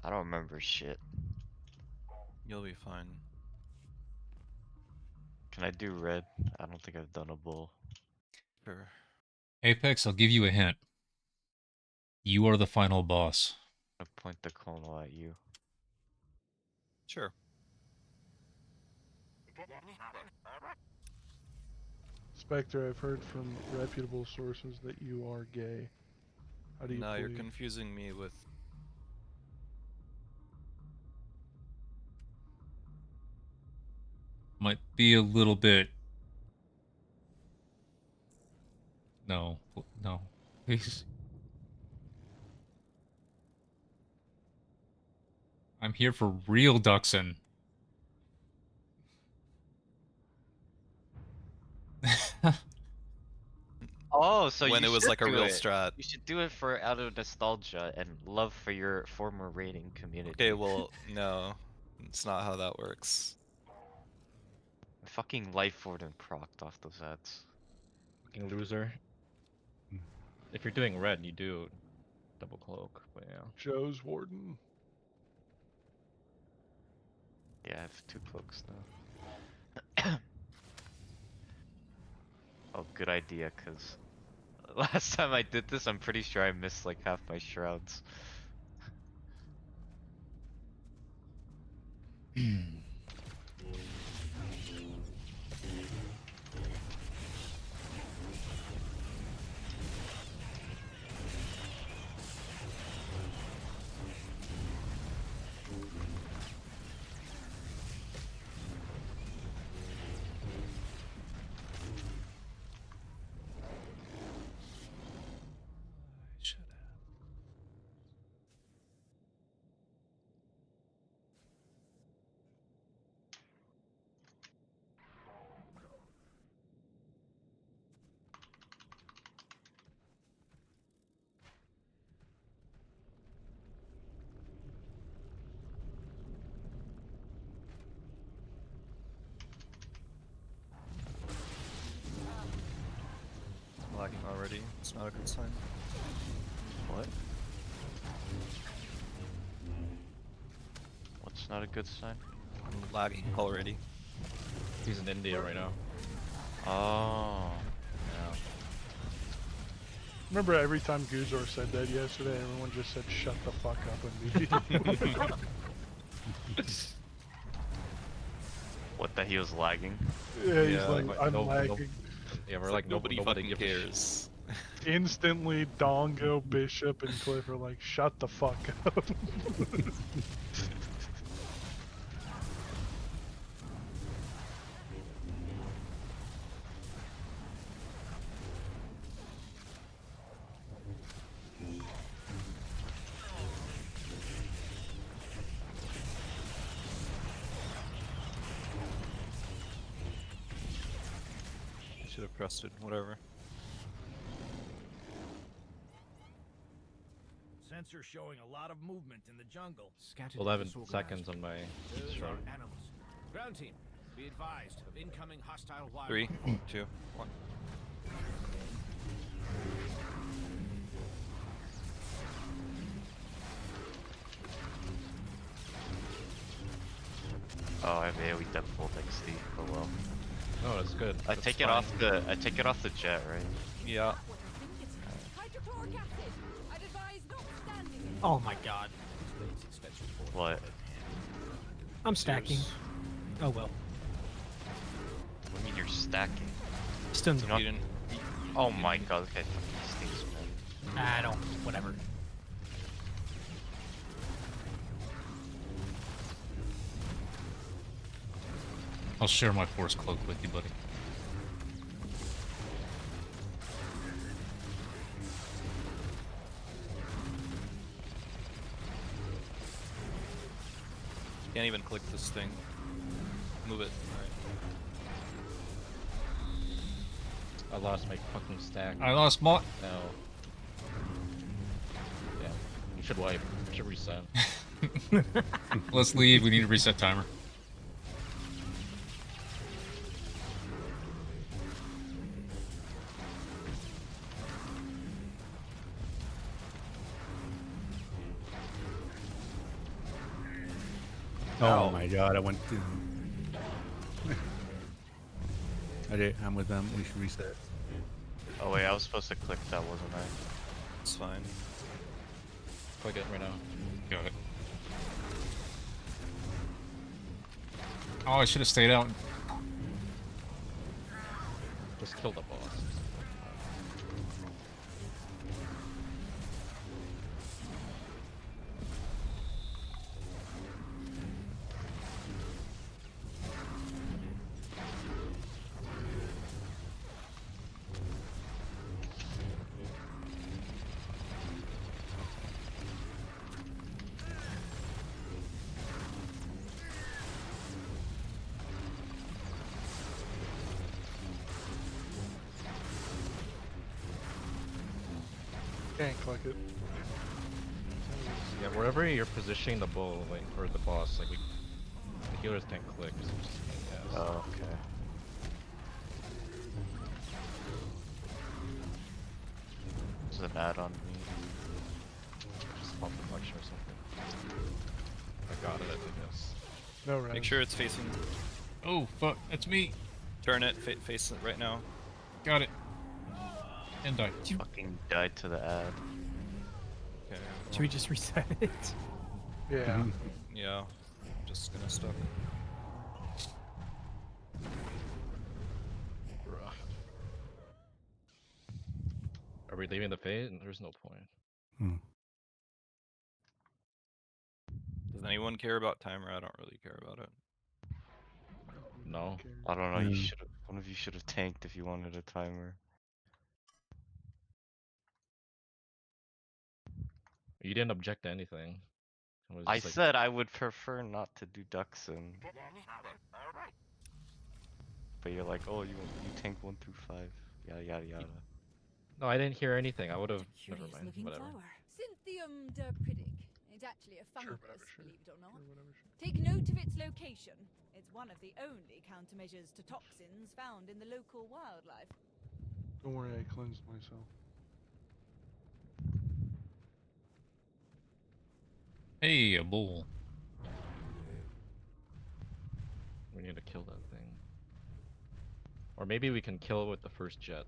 I don't remember shit. You'll be fine. Can I do red? I don't think I've done a bull. Sure. Apex, I'll give you a hint. You are the final boss. I point the clonal at you. Sure. Spectre, I've heard from reputable sources that you are gay. How do you No, you're plead? confusing me with... Might be a little bit... No. No. Please. I'm here for real, Duxon. Oh, so when you it was should like a do real it. strat. You should do it for out of nostalgia and love for your former raiding community. Okay, well, no. It's not how that works. Fucking Life Warden procced off those ads. Fucking loser. If you're doing red, you do double cloak, but yeah. Joe's Warden. Yeah, I have 2 cloaks now. Oh, good idea, cause last time I did this, I'm pretty sure I missed like half my shrouds. Lagging already. It's not a good sign. What? What's not a good sign? I'm lagging already. He's in India right now. Oh. Yeah. Remember every time Guzor said that yesterday, everyone just said shut the fuck up immediately. What, that he was lagging? Yeah, he's like, I'm lagging. Yeah, we're like, nobody fucking gives cares. Instantly, Dongo, Bishop, and Cliff are like, shut the fuck up. Should have pressed it, whatever. Sensor showing a lot of movement in the jungle. 11 seconds on my shrug. Animals. Ground team, be advised of incoming hostile wildlife. 3, 2, 1. Oh, I have AoE Deadbolt XD. Oh well. Oh, that's good. I take it off the jet, right? Yeah. Oh my god. What? I'm stacking. Oh well. What do you mean you're stacking? Stuns Not- him. Oh my god, okay, fucking stinks, man. I don't. Whatever. I'll share my force cloak with you, buddy. Can't even click this thing. Move it. I lost my fucking stack. I lost my... No. Yeah. You should wipe. You should reset. Let's leave. We need a reset timer. Oh my god, I went to... I'm with them. We should reset. Oh wait, I was supposed to click that, wasn't I? It's fine. Click it right now. Got it. Oh, I should have stayed out. Just kill the boss. Can't click it. Yeah, wherever you're positioning the bull, like, or the boss, like, the healers can't click. So just yes. Oh, okay. Is it an add-on me? Just pop deflection or something. I got it, I guess. No res. Make sure it's facing. Oh, fuck. That's me. Turn it, face it right now. Got it. And died. Fucking died to the ad. Okay. Should we just reset it? Yeah. Yeah. Just gonna stop. Are we leaving the fate? There's no point. Does anyone care about timer? I don't really care about it. No. I don't know. You should have. One of you should have tanked if you wanted a timer. You didn't object to anything. It was I just like, said I would prefer not to do Duxon. But you're like, oh, you tank 1 through 5. Yada yada yada. no, I didn't hear anything. I would have. Never mind. Whatever. Cynthium derpidic. It's actually a fungus, believe it or not. Take note of its location. It's one of the only countermeasures to toxins found in the local wildlife. Don't worry, I cleansed myself. Hey, a bull. We need to kill that thing. Or maybe we can kill it with the first jet.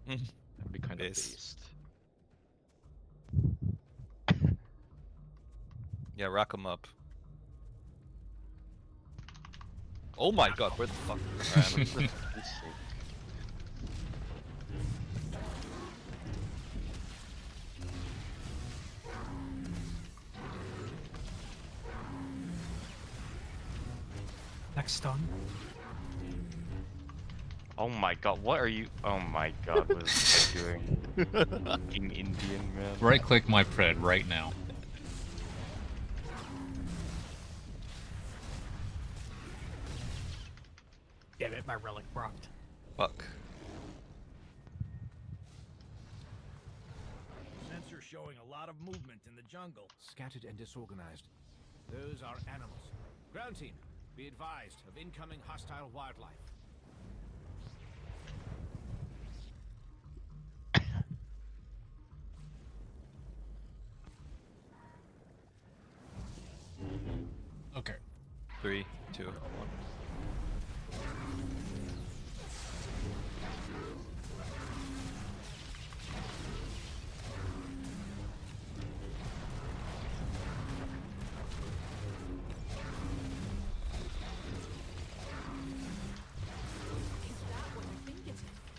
That'd be kind of based. Yeah, rack them up. Oh my god, where the fuck? Alright, Next stun. Oh my god, what are you? Oh my god, what is he doing? Fucking Indian man. Right click my pred right now. Damn it, my relic rocked. Fuck. Sensor showing a lot of movement in the jungle. Scattered and disorganized. Those are animals. Ground team, be advised of incoming hostile wildlife. Okay. 3, 2, 1.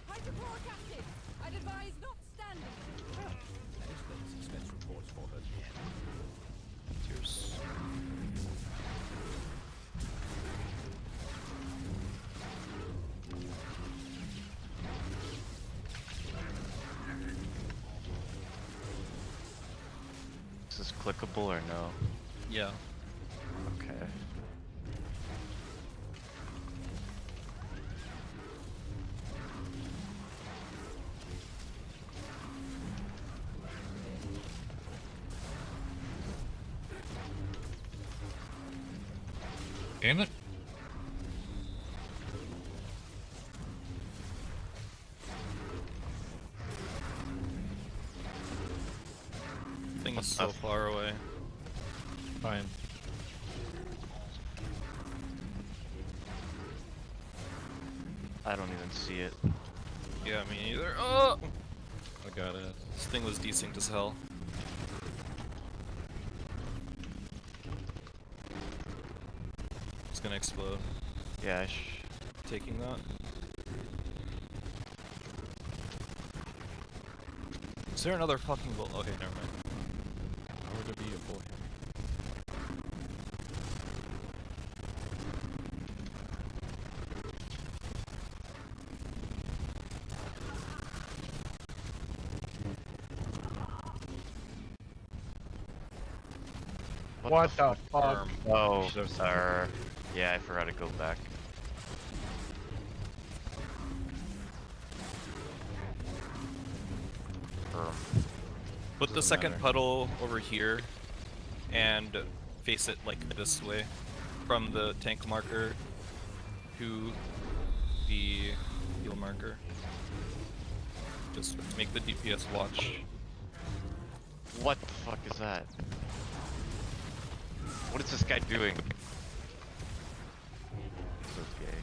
Hydrochloric acid! I'd advise not standing in it. Excellent suspense reports for her. Cheers. Is this clickable or no? Yeah. Okay. Damn it. Thing is so far away. Fine. I don't even see it. Yeah, me neither. Oh! I got it. This thing was desync as hell. It's gonna explode. Yeah, taking that. Is there another fucking bull? Okay, never mind. How would there be a bull here? What the fuck? Oh, yeah, I forgot to go back. Put the second puddle over here and face it like this way from the tank marker to the heal marker. Just make the DPS watch. What the fuck is that? What is this guy doing? So gay.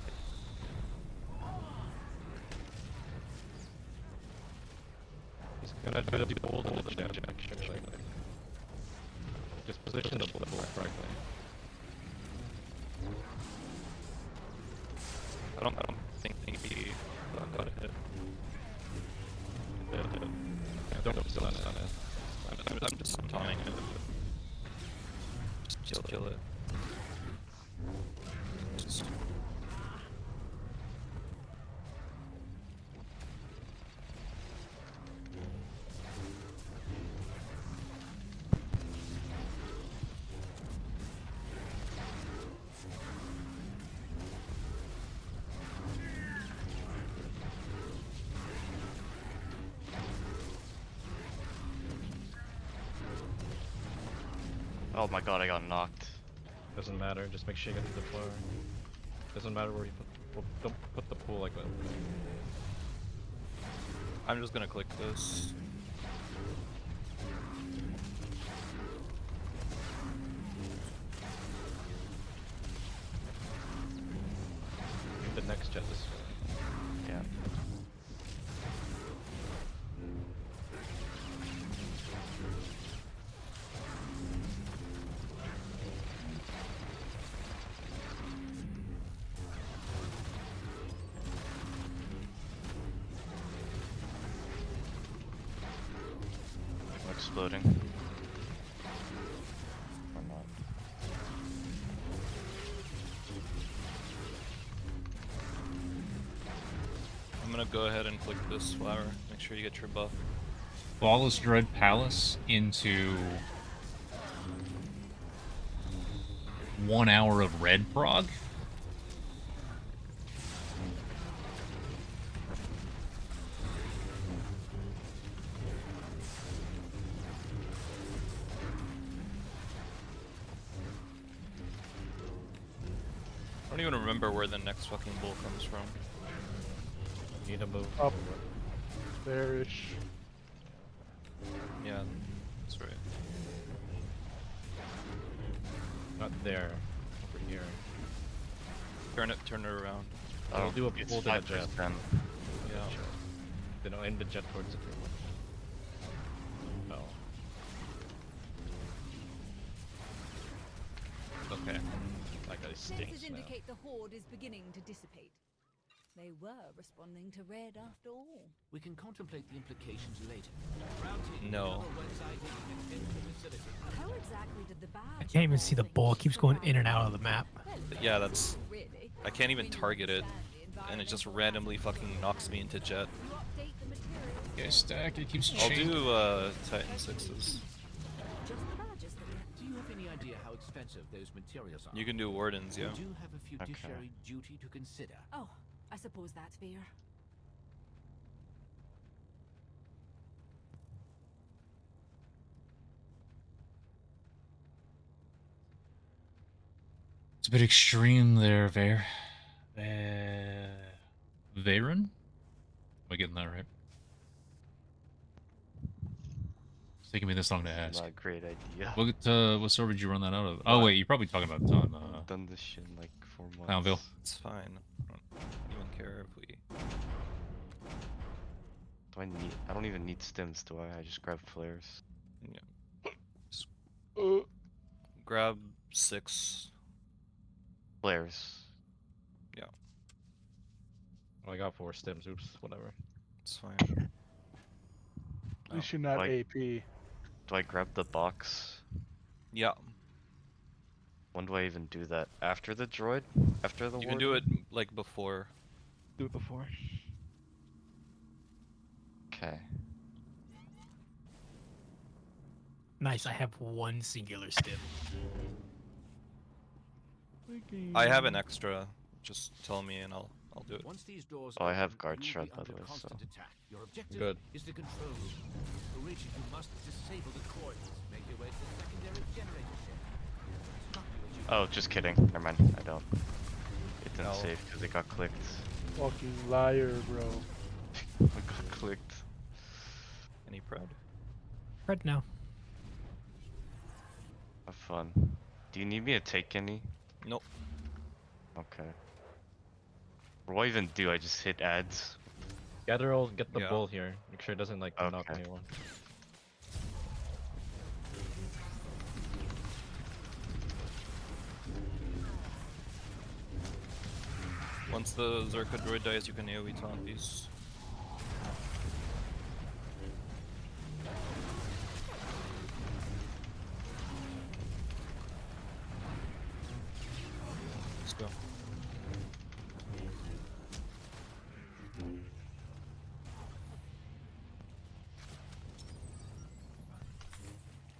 He's gonna do the whole damage actually. Just position the bullet correctly. I don't think he got a hit. Yeah, don't still on it. I'm just taunting it. Just kill it. Just... Oh my god, I got knocked. Doesn't matter, just make sure you get to the floor. Doesn't matter where you put, don't put the pool like that. I'm just gonna click this. The next jet this way. Yeah. Exploding. Or not. I'm gonna go ahead and click this flower. Make sure you get your buff. Flawless Dread Palace into 1 hour of red prog? I don't even remember where the next fucking bull comes from. Need to move up there-ish. Yeah, that's right. Not there. Over here. Turn it around. Oh, We'll do a it's pull to the jet. 5%. Yeah. Then I'll aim the jet towards the tree. No. Okay. That guy stinks, Sensors man. indicate the horde is beginning to dissipate. They were responding to red after all. We can contemplate the implications later. No. How exactly did the badge? I can't even see the bull. It keeps going in and out of the map. Yeah, that's... I can't even target it, and it just randomly fucking knocks me into jet. Yeah, stack, it keeps I'll changing. do Titan 6s. Do you have any idea how expensive those materials are? You can do Wardens, yeah. We do have a fiduciary duty to consider. Oh, I suppose that's fair. It's a bit extreme there, Varen? Am I getting that right? It's taking me this long to ask. Not a great idea. What server did you run that out of? Oh wait, you're probably talking about I've done this shit in like 4 months. Clownville. It's fine. I don't even care if we Do I need? I don't even need stims, do I? I just grab flares. Yeah. Grab 6 flares. Yeah. Oh, I got 4 stims. Oops, whatever. It's fine. At least you're not AP. Do I grab the box? Yeah. When do I even do that? After the droid? After the You warden? can do it like before. Do it before. Okay. Nice, I have 1 singular stim. I have an extra. Just tell me and I'll do it. Once these doors Oh, I have open, guard you will shred, be by the under way, so. constant attack. Your objective Good. is the control room. To reach it, you must disable the coils. Make your way to the secondary generator shed. Oh, just kidding. Never mind. I don't. It didn't save because it got clicked. Fucking liar, bro. It got clicked. Any proud? Right now. Have fun. Do you need me to take any? Nope. Okay. What do I even do? I just hit ads? Gather all, get the bull here. Make sure it doesn't like knock Okay. anyone. Once the Zerka droid dies, you can AoE taunt these. Let's go.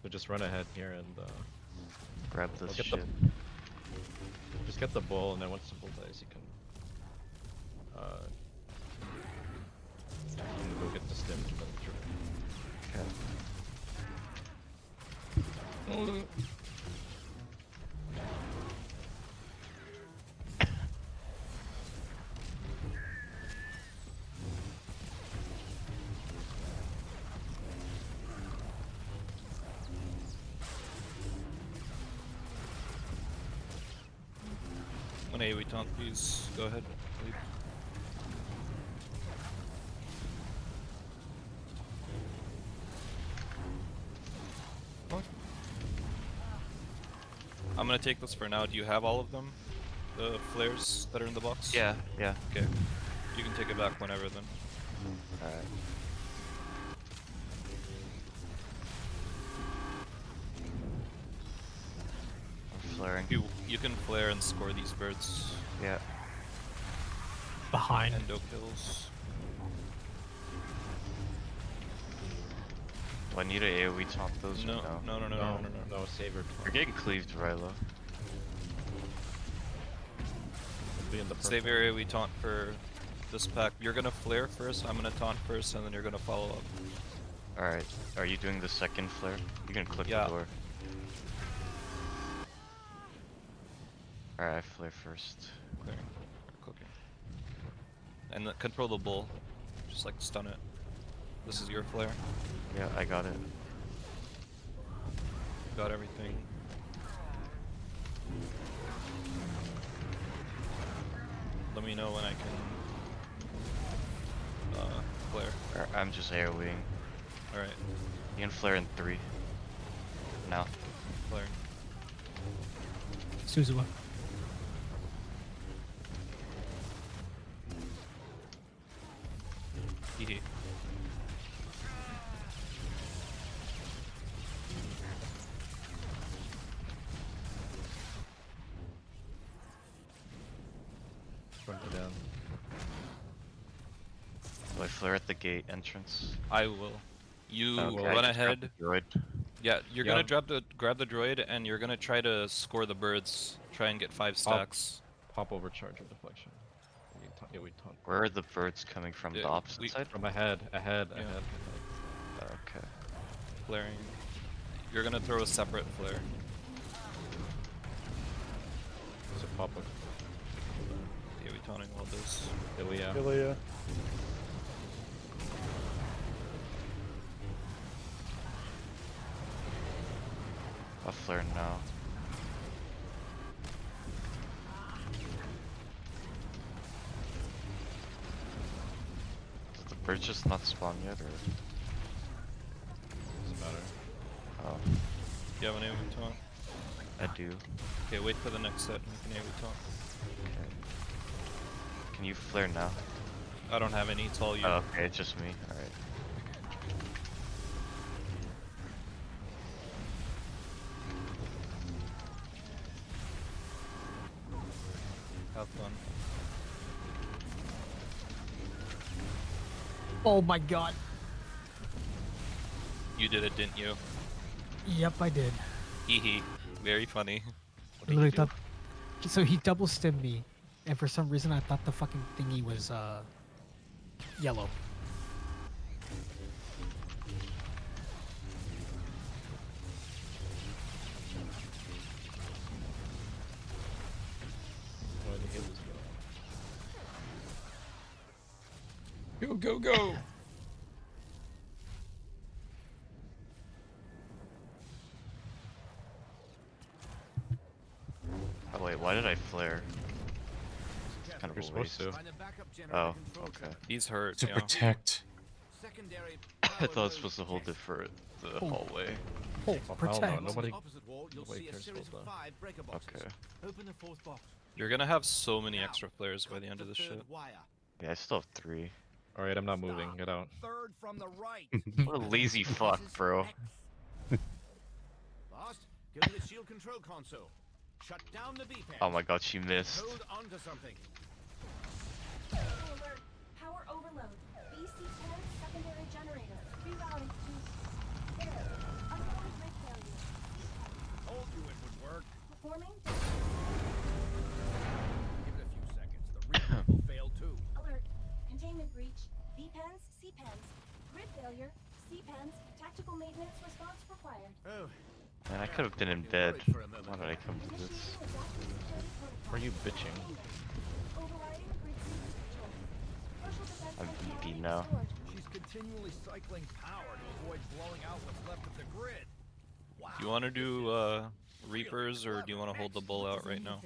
So just run ahead here and grab this get shit. Just get the bull, and then once the bull dies, you can go get the stim from the tree. Okay. When AoE taunt, please go ahead. Leave. I'm gonna take this for now. Do you have all of them? The flares that are in the box? Yeah, yeah. Okay. You can take it back whenever then. Alright. I'm flaring. You can flare and score these birds. Yeah. Behind. Endo kills. Do I need a AoE taunt those? No, or no, save her. You're getting cleaved, Rylo. Save your AoE taunt for this pack. You're gonna flare first, I'm gonna taunt first, and then you're gonna follow up. Alright. Are you doing the second flare? You can click Yeah. the door. Alright, I flare first. Clearing. Cooking. And control the bull. Just like stun it. This is your flare. Yeah, I got it. Got everything. Let me know when I can flare. I'm just AoEing. Alright. You can flare in 3. Now. Flaring. Suzuwa. Hee. Front to down. Do I flare at the gate entrance? I will. You Okay, run I just grabbed ahead. the droid. Yeah, you're gonna grab the droid and you're gonna try to score the birds. Try and get 5 stacks. Pop over charge or deflection. Yeah, we taunt. Where are the birds coming from? The opposite side? From ahead. Yeah. Okay. Flaring. You're gonna throw a separate flare. So pop up. Yeah, we taunting all this. Ilia. Ilia. I'll flare now. Bird's just not spawned yet, or? Doesn't matter. Oh. Do you have an AoE taunt? I do. Okay, wait for the next set and you can AoE taunt. Okay. Can you flare now? I don't have any, it's all you. Oh, okay, it's just me. Alright. Have fun. Oh my god. You did it, didn't you? Yep, I did. Hee hee. Very funny. I literally thought. So he double stemmed me, and for some reason I thought the fucking thingy was yellow. Why did he hit this guy? Go, go, go! Oh wait, why did I flare? It's kind of You're a supposed waste. to. Oh, okay. He's hurt, To yeah. protect. I thought it was supposed to hold it for the hallway. Oh, Hell no, protect. nobody Nobody cares about that. Okay. Open the fourth box. You're gonna have so many extra flares by the end of this shit. Yeah, I still have 3. Alright, I'm not moving. Get out. Third from the right. What a lazy fuck, bro. Lost. Go to the shield control console. Shut down the beacon. Oh my god, she missed. Hold onto something. Alert. Power overload. BC-10 secondary generator. Rerouting to error. Unknown grid failure. Told you it would work. Performing. Give it a few seconds. The reroute will fail too. Alert. Containment breach. B-pens, C-pens. Grid failure. C-pens. Tactical maintenance response required. Oh. Man, I could have been in bed. Why did I come to this? Why are you bitching? Overriding grid secret control. Partial defense I'm functionality VP now. restored. She's continually cycling power to avoid blowing out what's left of the grid. Wow. Do you want to do Reapers or do you want to hold the bull out right now?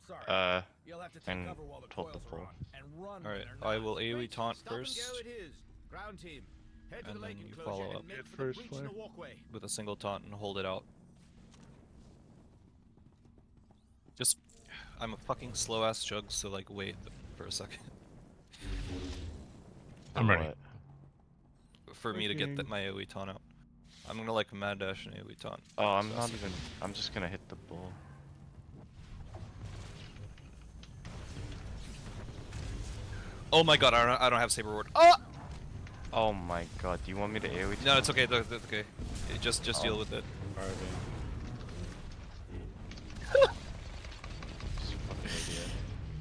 Sorry. You'll have to take And cover while the hold the coils are bull. on, and run when Alright, they're I not. will AoE Great. taunt Stop and first, go it is. Ground team. Head to and the then lake you enclosure follow and up make for the first breach in flare. the walkway. with a single taunt and hold it out. Just, I'm a fucking slow ass chug, so like wait for a second. I'm ready. For me to get my AoE taunt out. I'm gonna like mad dash and AoE taunt. Oh, I'm not even. I'm just gonna hit the bull. Oh my god, I don't have saber ward. Oh! Oh my god, do you want me to AoE? No, it's okay. That's okay. Just deal with it. Alright,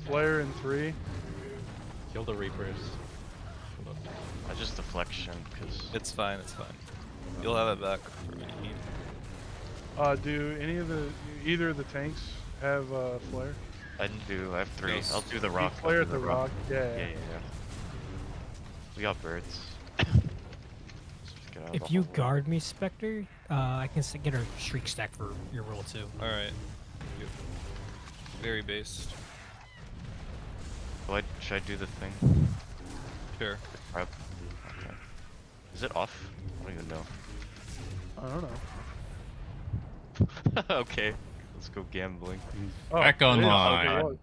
Flare in 3. Kill the Reapers. I just deflection, because... It's fine, it's fine. You'll have it back for when you need. Do any of either of the tanks have flare? I do, I have 3. Yes. I'll do the You rock. I'll flare do at the rock, yeah. Yeah. We got birds. Get out of If the you hole. guard me, Spectre, I can get a Shriek stack for your roll too. Alright. Very based. Should I do the thing? Sure. Okay. Is it off? I don't even know. I don't know. Okay, let's go gambling. Oh, Back it is. online. Okay, what?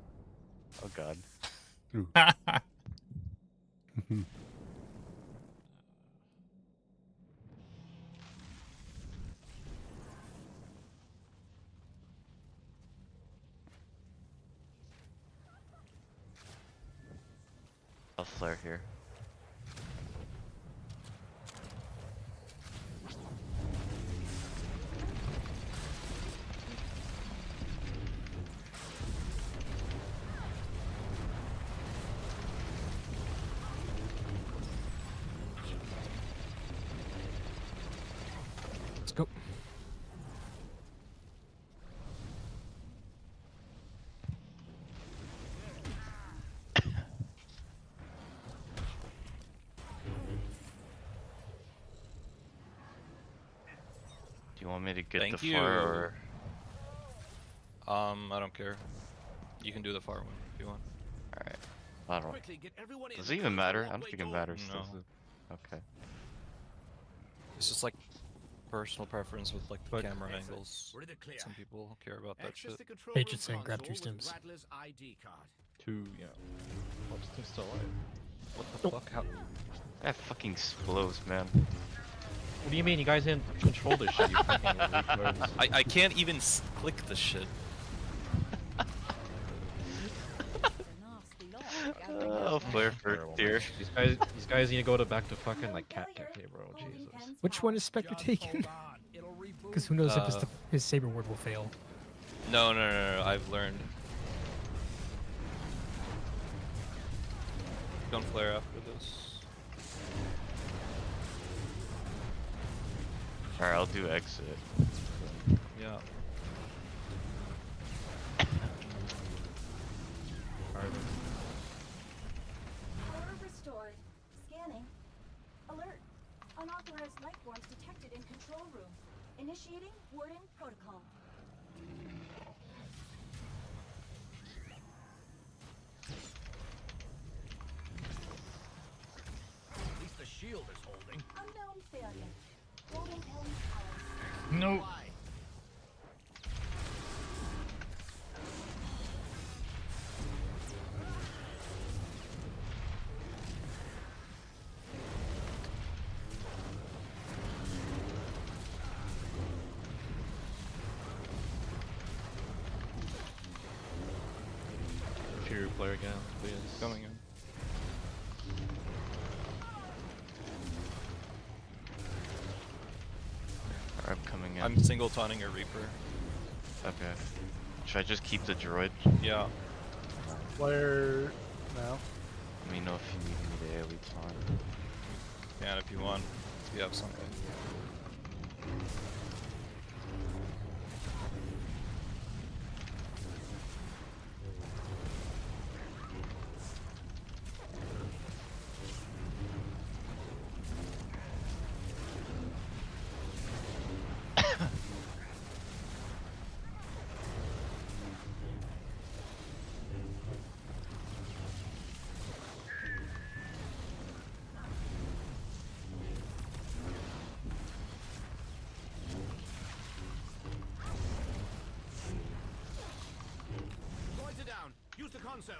Oh god. I'll flare here. Let's go. Do you want me to get Thank the you. far or? I don't care. You can do the far one if you want. Alright. I don't. Quickly, get everyone in. Does The it even close matter? the I don't walkway think it door. matters. No. Does it? Okay. It's just like personal preference with like the But- camera Excellent. angles. We're in the clear. Some people care about that Access shit. the control They room just saying grab two console with stims. Rattler's ID card. Yeah. Oh, it's still alive. What the fuck? How? That fucking explodes, man. What do you mean? You guys didn't control this shit, you fucking retards. I can't even click the shit. Oh, flare for dear. These guys need to go back to fucking like Cat Cafe, bro. Jesus. Which one is Spectre taking? Because who knows if his saber ward will fail. No, I've learned. Don't flare after this. Alright, I'll do exit. Yeah. Power restored. Scanning. Alert. Unauthorized life forms detected in control room. Initiating warding protocol. At least the shield is holding. Unknown failure. Holding Helm's powers. No. Why? Fury player again, please. Coming in. I'm coming in. I'm single-toning a Reaper. Okay. Should I just keep the droid? Yeah. Flare now. Let me know if you need me to AoE taunt. Yeah, if you want. If you have something. Droids are down. Use the console.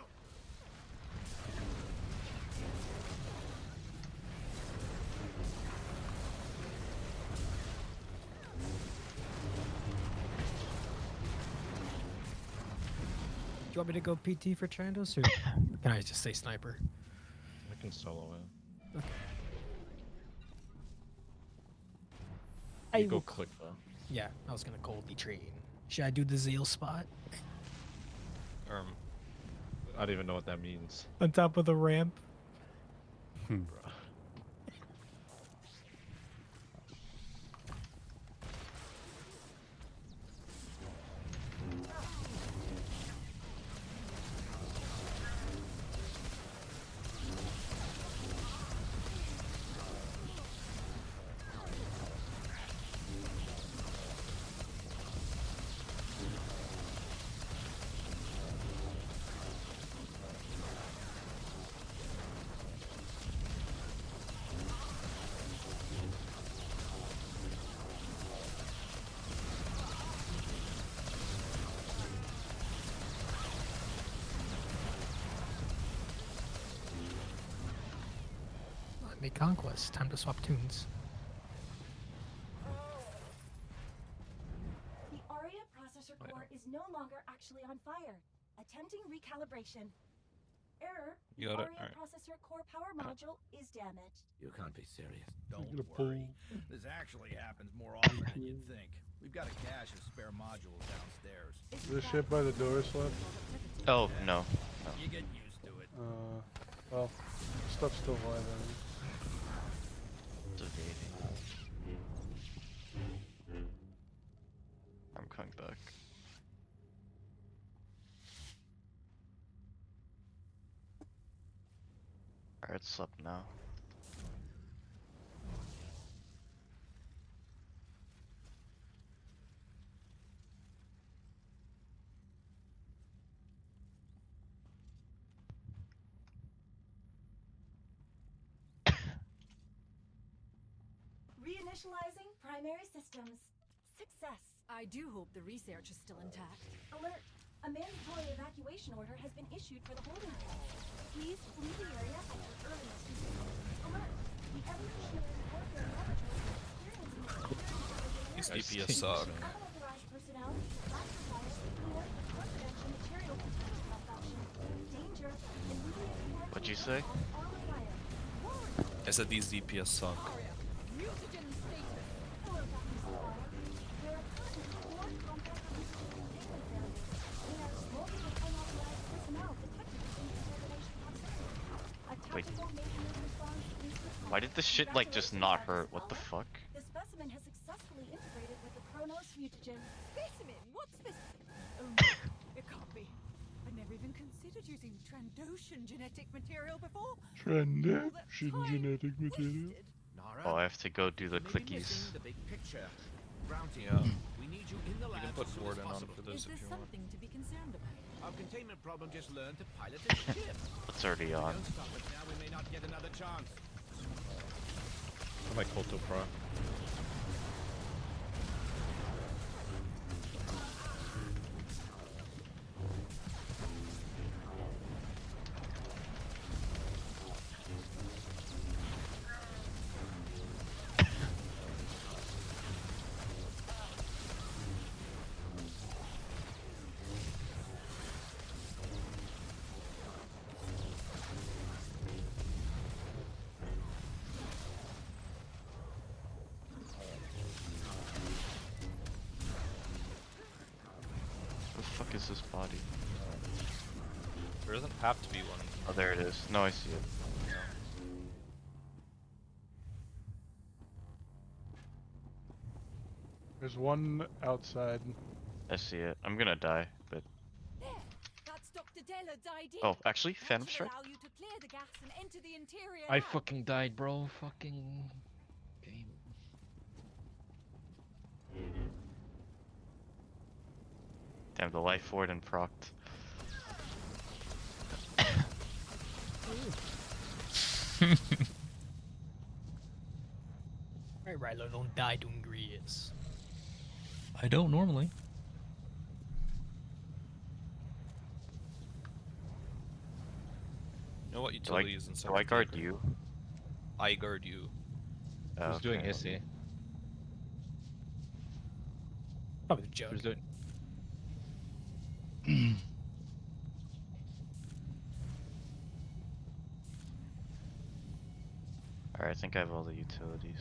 Do you want me to go PT for Chandos, or can I just say sniper? I can solo it. Okay. You go click though. Yeah, I was gonna coldly train. Should I do the Zeal spot? I don't even know what that means. On top of the ramp? Make conquest. Time to swap tunes. The Aria processor core is no longer actually on fire. Attempting recalibration. Error. You The got it? Aria Alright. processor core power module is damaged. You can't be serious. Don't Don't worry. This actually happens more often than you'd think. We've got a cache of spare modules downstairs. This shit by the door left. Oh, no. No. You get used to it. Well, stuff's still alive. It's evading. I'm coming back. Alright, it's up now. Reinitializing primary systems. Success. I do hope the research is still intact. Alert. A mandatory evacuation order has been issued for the holding tank. Please leave the area at your earliest convenience. Alert. The evolutionary warfare laboratory is experiencing These DPS suck. unauthorized personnel, last required to clear the core production material containment malfunction. Danger. Immediate What'd you say? I said these DPS suck. Mutagen status. Hello, Dr. Supplier. There are currently 4 compact containment failures. There are multiple unauthorized personnel detected within the termination proximity. A Wait. tactical maintenance response is required. Why did this shit like just not hurt? What the fuck? The specimen has successfully integrated with the Chronos mutagen. Specimen? What specimen? Oh no, it can't be. I'd never even considered using Trandoshan genetic material before. Trandoshan genetic material. Oh, I have to go do the clickies. The big picture. Grounding. Yeah. We need you in the lab. You can put as soon as Warden on possible. for this Is if there you want. something to be concerned about? Our containment problem just learned to pilot a ship. It's already on. Don't stop us now, we may not get another chance. For my Kolto Pro. Where the fuck is this body? There doesn't have to be one. Oh, there it is. No, I see it. There's one outside. I see it. I'm gonna die, but There, that's Dr. Della's ID. oh, actually, That Phantom should Strike. allow you to clear the gas and enter the interior I now. fucking died, bro. Fucking game. Damn, the life warden procced. Right, Rilo, don't die doing grease. I don't normally. You know what Do utilities and I guard you? I guard you. Who's doing Okay. Issy? Probably the jug. Who's doing? Alright, I think I have all the utilities.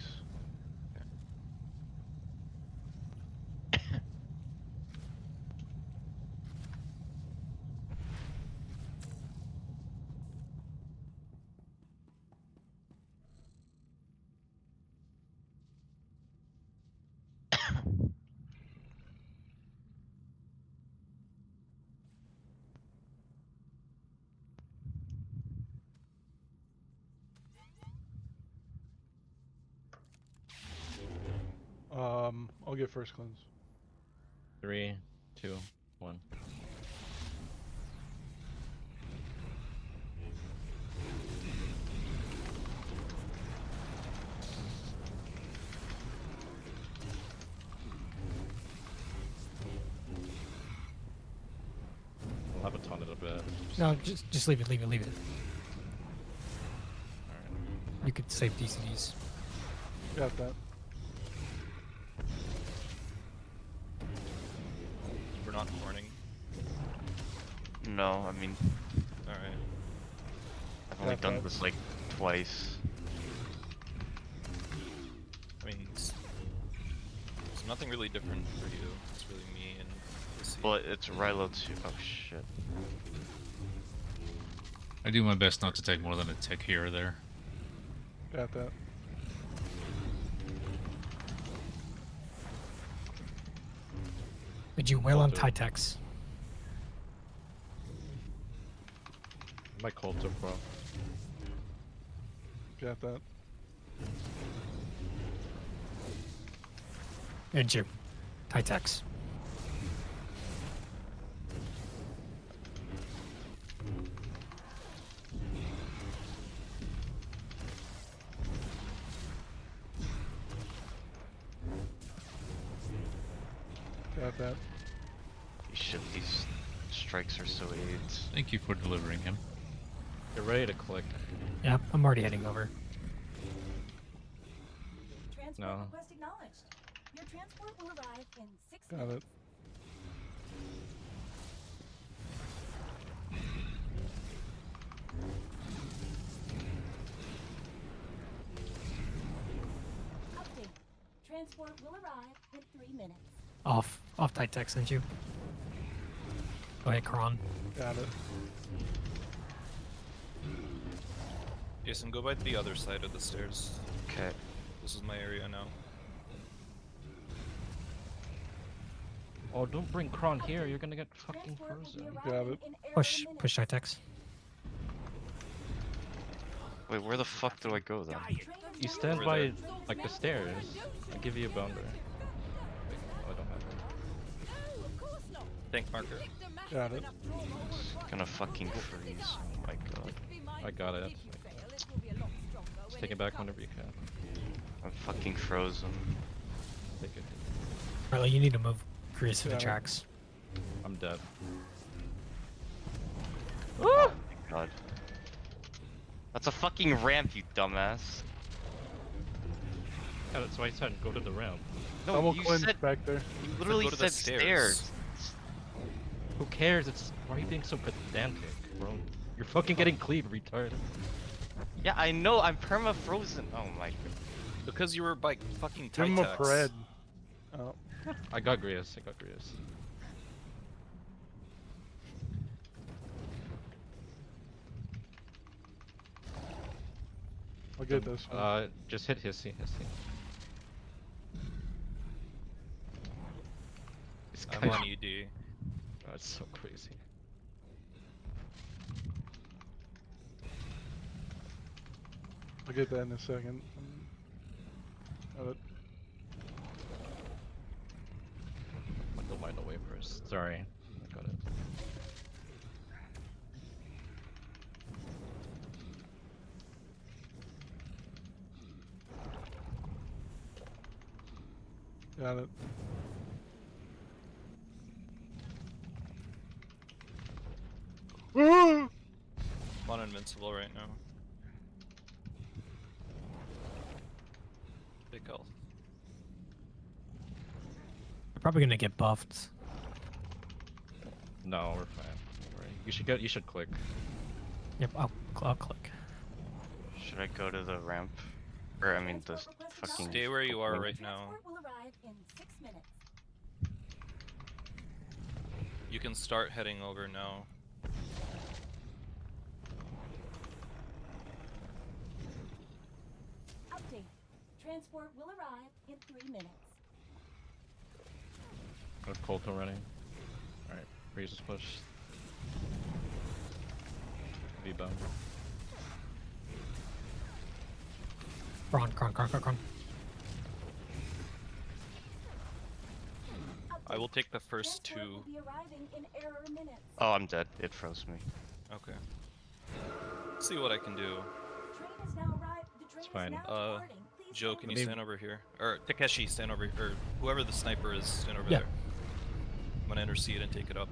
I'll get first cleanse. 3, 2, 1. We'll have a ton of the bed. No, just leave it, leave it, leave it. You could save DCDs. Got that. We're not warning. No, I mean, Alright. I've only Got done that. this like twice. I mean, it's nothing really different for you. It's really me and Issy. Well, it's Rilo too. Oh shit. I do my best not to take more than a tick here or there. Got that. Did you well on Titex? My Kolto Pro. Got that. Did you? Titex. Got that. These strikes are so AIDS. Thank you for delivering him. You're ready to click. Yeah, I'm already heading over. Transport No. request acknowledged. Your transport will arrive in 6 Got minutes. it. Update. Transport will arrive in 3 minutes. Off tight tech sent you. Go ahead, Kron. Got it. Jason, go by the other side of the stairs. Okay. This is my area now. Oh, don't bring Kron here. You're gonna get fucking frozen. Got it. Push tight techs. Wait, where the fuck do I go then? You stand Over by there. like the stairs. I'll give you a boundary. Wait, oh, I don't have it. Tank marker. Got it. Gonna fucking freeze. Oh my god. I got it. Just take it back whenever you can. I'm fucking frozen. Take it. Riley, you need to move Grease to the Yeah. tracks. I'm dead. Oh my god. That's a fucking ramp, you dumbass. Yeah, that's why I said go to the ramp. No, Double you cleanse said back there. you literally go to the said stairs. Who cares? It's why are you being so pedantic, bro? You're fucking getting cleaved, retard. Yeah, I know. I'm perma frozen. Oh my god. Because you were by fucking Give him a Titex. pred. Oh. I got Grius. I got Grius. I'll get this one. Just hit Hissy. This I'm guy's- on ED. That's so crazy. I'll get that in a second. Got it. Bundle mine away first. Sorry. I got it. Got it. I'm on invincible right now. Big health. You're probably gonna get buffed. No, we're fine. Don't worry. You should click. Yep, I'll click. Should I go to the ramp? Or I mean the fucking. Stay where you are opening? right now. Transport will arrive in 6 minutes. You can start heading over now. Update. Transport will arrive in 3 minutes. With Colto running. Alright, Breeze is pushed. V-bound. Kron. I will take the first Transport two. will be arriving in error minutes. Oh, I'm dead. It froze me. Okay. Let's see what I can do. Train is now arrived. The train It's fine. is now departing. Please Joe, hold can you Maybe- stand over here? Or Takeshi, stand over here. Or whoever the sniper is, stand over Yeah. there. I'm gonna intercede and take it up.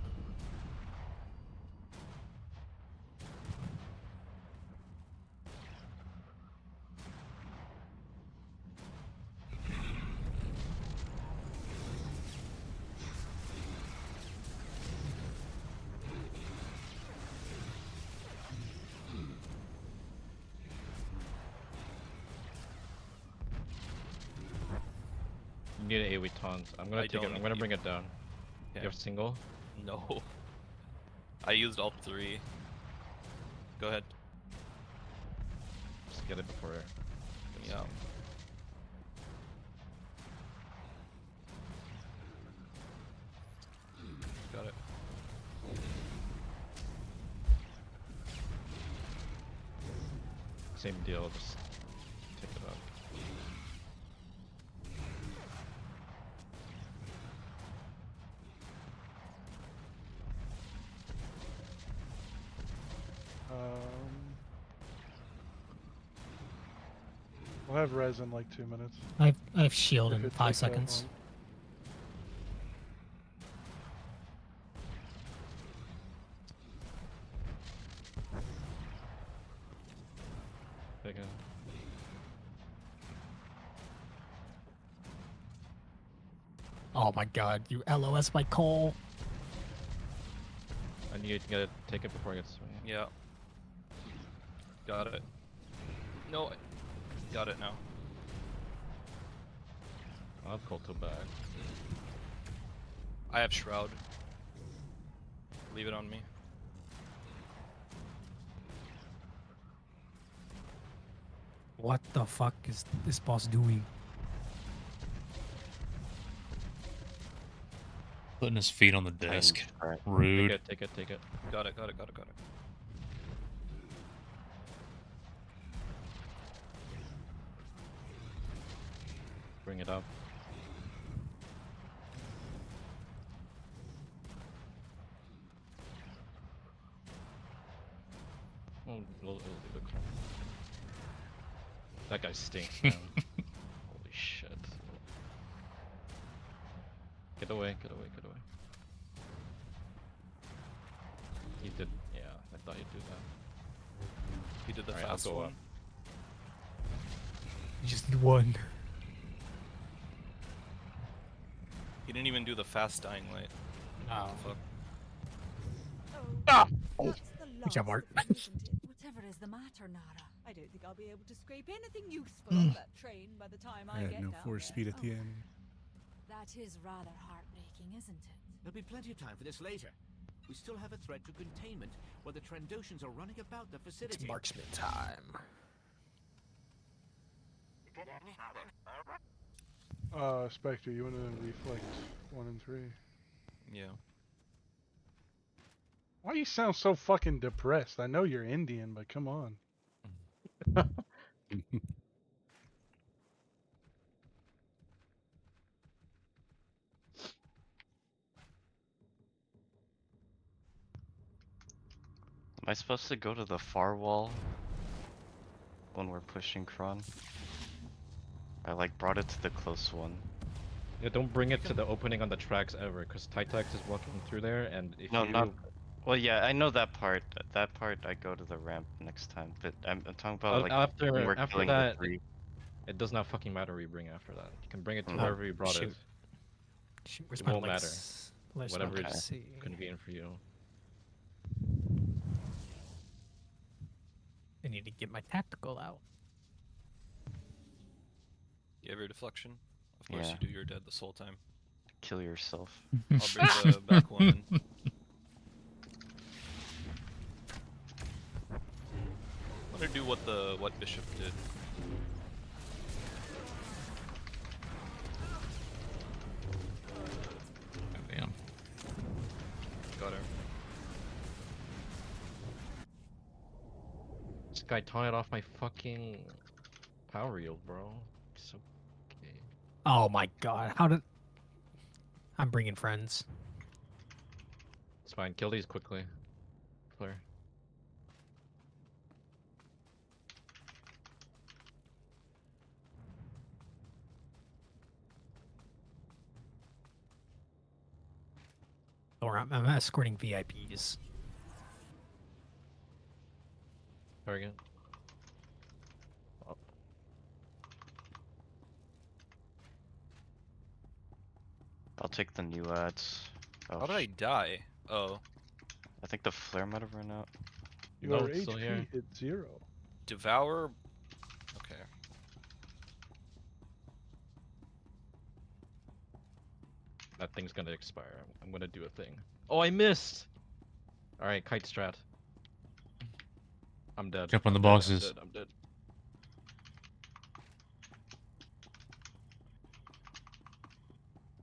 You need an AoE taunt. I'm gonna I take it. don't I'm gonna need- bring it down. Okay. You have single? No. I used all three. Go ahead. Just get it before. Yeah. Got it. Same deal. Just take it up. We'll have res in like 2 minutes. I have shield If in it 5 takes that seconds. take it. Oh my god, you LOS my Cole. I need to get it, take it before it gets to me. Yeah. Got it. No, got it now. I'll have Kolto back. I have Shroud. Leave it on me. What the fuck is this boss doing? Putting his feet on the desk. Rude. Take it. Got it. Bring it up. Oh, it'll be good. That guy stinks, man. Holy shit. Get away. He did, yeah, I thought he'd do that. He did the Alright, fast I'll go one. up. You just need one. He didn't even do the fast dying light. Oh. Fuck. Ah! That's the Good job, Mark. last, isn't it? Whatever is the matter, Nara? I don't think I'll be able to scrape anything useful off that train by the time I I get had no down force there. speed at the end. That is rather heartbreaking, isn't it? There'll be plenty of time for this later. We still have a threat to containment, where the Trandoshans are running about the facility. It's marksman time. Spectre, you want to reflect 1 and 3? Yeah. Why you sound so fucking depressed? I know you're Indian, but come on. Am I supposed to go to the far wall when we're pushing Kron? I like brought it to the close one. Yeah, don't bring it to the opening on the tracks ever, because Titex is walking through there, and if No, you... not. Well, yeah, I know that part. That part I go to the ramp next time, but I'm talking about like when we're after killing that, the 3. it does not fucking matter where you bring after that. You can bring it to Oh, wherever you brought shoot. it. Where's It my won't matter. legs? Where's Whatever my is see? convenient for you. I need to get my tactical out. You have your deflection? Of course Yeah. you do, you're dead this whole time. Kill yourself. I'll bring the back one in. I'm gonna do what Bishop did. Damn. Got her. This guy taunted off my fucking power yield, bro. So okay. Oh my god, how did... I'm bringing friends. It's fine. Kill these quickly. Clear. Or I'm escorting VIPs. Target. Up. I'll take the new ads. Oh, How did I die? Oh. I think the flare might have run out. Your it's still here. HP hit 0. Devour. Okay. That thing's gonna expire. I'm gonna do a thing. Oh, I missed! Alright, kite strat. I'm dead. Jump on the I'm dead, boxes. I'm dead.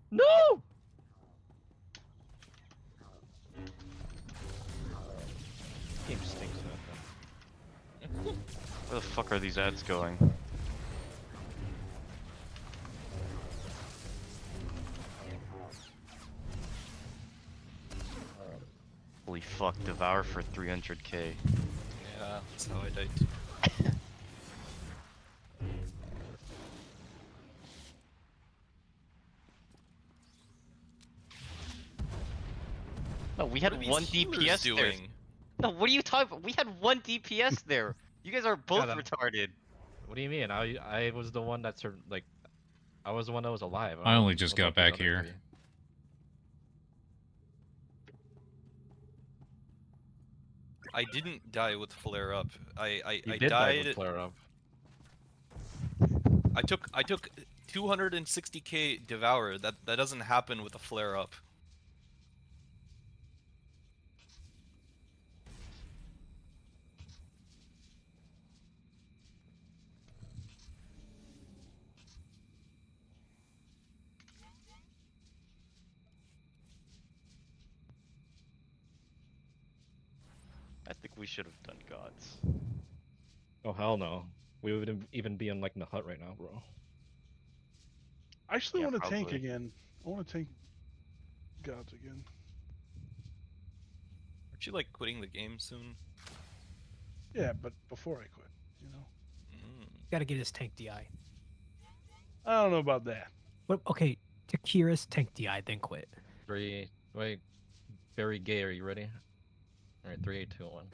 No! Game stinks, man. Where the fuck are these ads going? Holy fuck, Devour for 300k. Yeah, that's how I died too. No, we had What are one these healers DPS there. doing? No, what are you talking about? We had one DPS there. You guys are both that- retarded. What do you mean? I was the one that like, I was the one that was alive. I only don't just know got about the back other here. three. I didn't die with flare up. I You I did die died. with flare up. I took 260k devour. That doesn't happen with a flare up. I think we should have done gods. Oh hell no. We would even be in like the hut right now, bro. I actually Yeah, want to tank probably. again. I want to tank gods again. Aren't you like quitting the game soon? Yeah, but before I quit, you know. Gotta get his tank DI. I don't know about that. What? Okay, Takira's tank DI, then quit. Wait, very gay. Are you ready? All right, 3, 2, 1.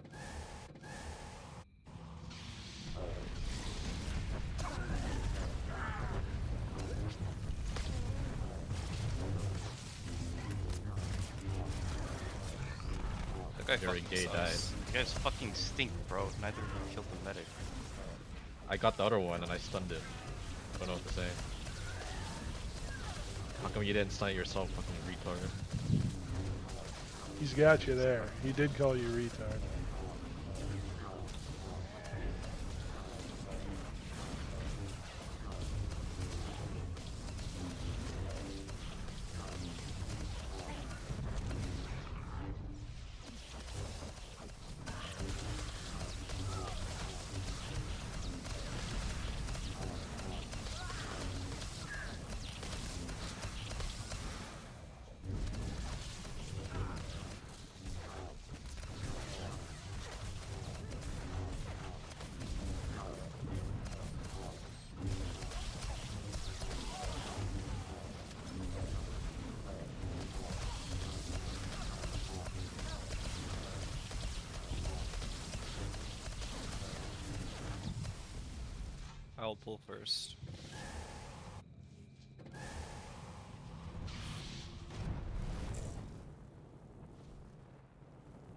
That guy Very fucking gay sucks. died. You guys fucking stink, bro. Neither of you killed the medic. I got the other one and I stunned it. I don't know what to say. How come you didn't stun it yourself, fucking retard? He's got you there. He did call you retard. I'll pull first.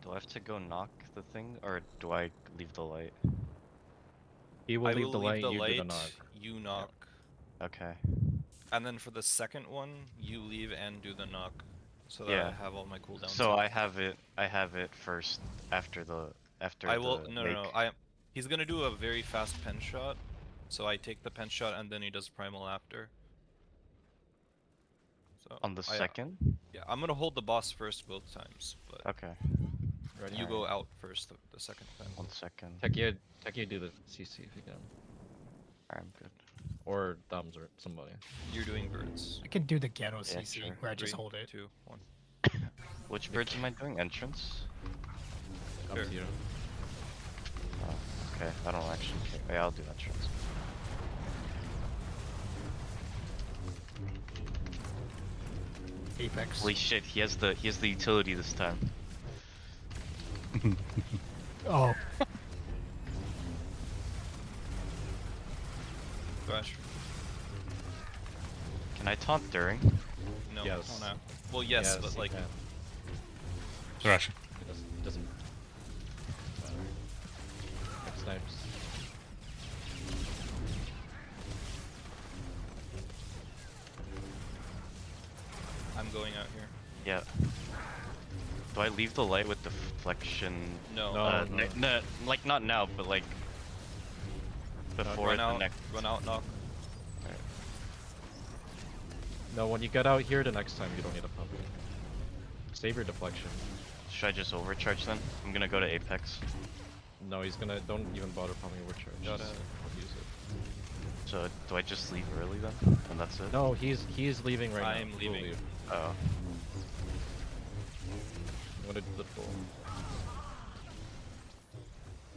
Do I have to go knock the thing, or do I leave the light? He will I leave will the light, leave the you light, do the knock. you knock. Okay. And then for the second one, you leave and do the knock. So that Yeah. I have all my cooldowns. So up. I have it first after the I will the no lake. no. He's gonna do a very fast pen shot. So I take the pen shot and then he does primal after. So On the second? Yeah, I'm gonna hold the boss first both times, but Okay. you go out first the second time. 1 second. Techie do the CC if you can. I'm good. Or Thumbs or somebody. You're doing birds. I can do the ghetto Yeah, CC sure. where I just 3, hold it. 2, 1. Which birds am I doing? Entrance? Up to you. Oh, okay, I don't actually care. Yeah, I'll do entrance. Apex. Holy shit, he has the utility this time. Oh. Thrash. Can I taunt during? No. Yes. Oh, no. Well, yes, but you like. can. Thrash. It doesn't. It snipes. I'm going out here. Yeah. Do I leave the light with deflection? No. No, like not now, but like before run the out, next. run out, knock. Alright. No, when you get out here the next time, you don't need a pump. Save your deflection. Should I just overcharge then? I'm gonna go to Apex. No, he's gonna. Don't even bother pumping overcharge. Got Just it. use it. So do I just leave early then? And that's it? No, he's leaving right now. I'm He'll leaving. leave. Oh. I'm gonna do the pull.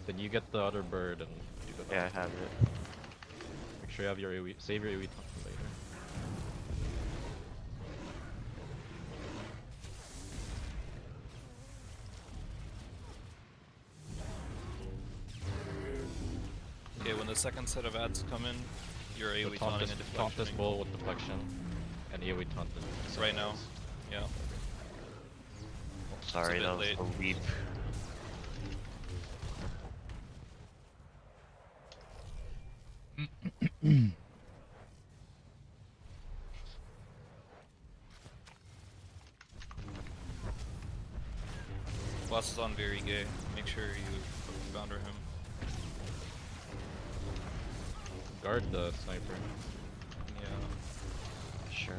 Then you get the other bird and do the. Yeah, I have it. Make sure you have your AoE. Save your AoE for later. the second set of ads come in, you're AoE taunting and deflection. Taunt this bull with deflection, and AoE taunt this. Right now, yeah. Sorry, that was late. a leap. Boss is on very gay. Make sure you founder him. Guard the sniper. Yeah. Sure.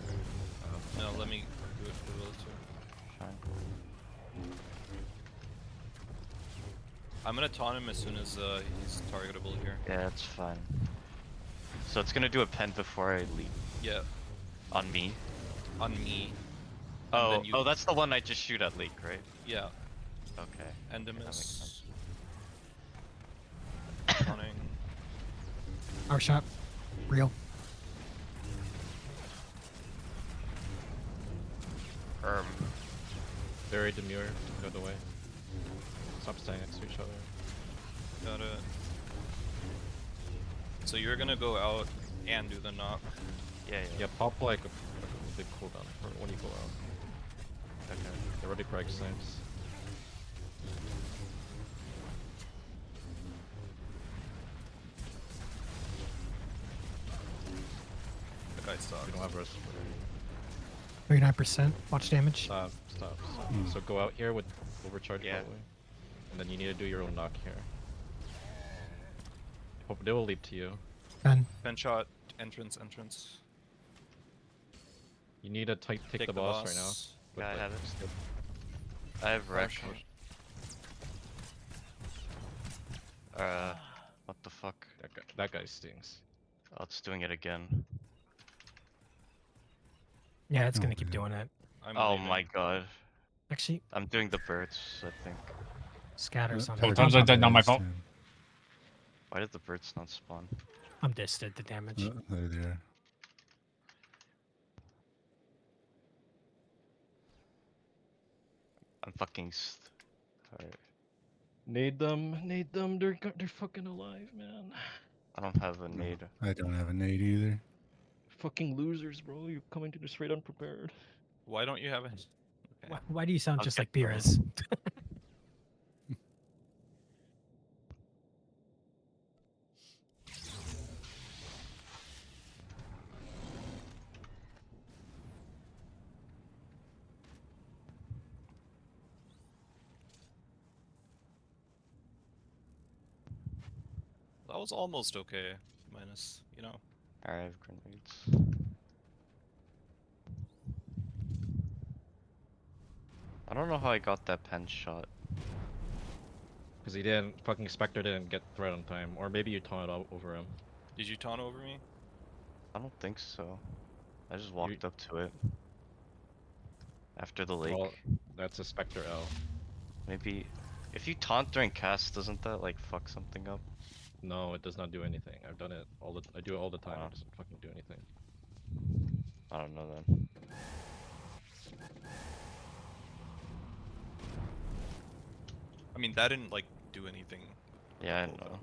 No, let me do it for those two. Fine. I'm gonna taunt him as soon as he's targetable here. Yeah, it's fine. So it's gonna do a pen before I leap. Yeah. On me? On me. Oh, oh, that's the one I just shoot at leak, right? Yeah. Okay. Endemis. Taunting. Our shot. Real. Very demure. Go the way. Stop staying next to each other. Got it. So you're gonna go out and do the knock. Yeah, pop like a big cooldown for when you go out. Okay. They're ready for X snipes. The guy sucks. We don't have rest. 39%. Watch damage. Stop. So go out here with overcharge probably. And then you need to do your own knock here. Hope they will leap to you. Pen shot, entrance. You need to take the boss right now. Yeah, I have it. I have rush. What the fuck? That guy stings. Oh, it's doing it again. Yeah, it's gonna keep doing it. Oh my god. Actually, I'm doing the birds, I think. Scatters on Sometimes I did not my fault. Why did the birds not spawn? I'm disted the damage. They're there. I'm fucking tired. Nade them. They're fucking alive, man. I don't have a nade. I don't have a nade either. Fucking losers, bro. You're coming to this raid unprepared. Why don't you have it? Okay. Why do you sound just like Beerus? That was almost okay. Minus, you know. I have grenades. I don't know how I got that pen shot. Because he didn't, fucking Spectre didn't get threat on time. Or maybe you taunted over him. Did you taunt over me? I don't think so. I just walked up to it. After the lake. Well, that's a Spectre L. Maybe, if you taunt during cast, doesn't that like fuck something up? No, it does not do anything. I've done it I do it all the time. It doesn't fucking do anything. I don't know then. I mean, that didn't like do anything. Yeah, I know.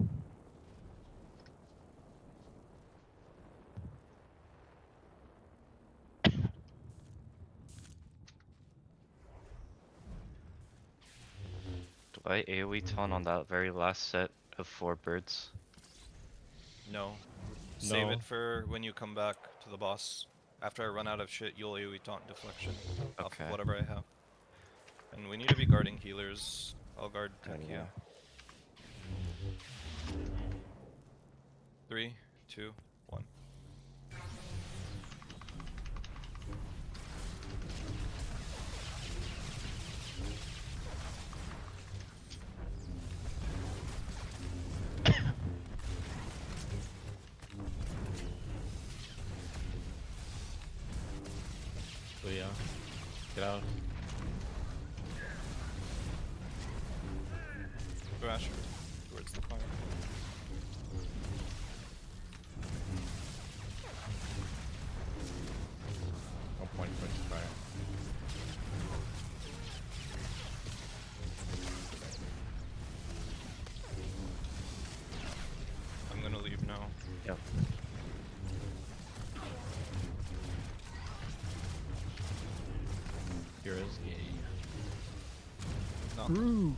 Do I AoE taunt on that very last set of 4 birds? No. Save it for when you come back to the boss. After I run out of shit, you'll AoE taunt deflection off of whatever I have. And we need to be guarding healers. I'll guard tech you. 3, 2, 1. So yeah, get out. Thrasher towards the fire. One point for fire. I'm gonna leave Pure is gay. Not Ooh.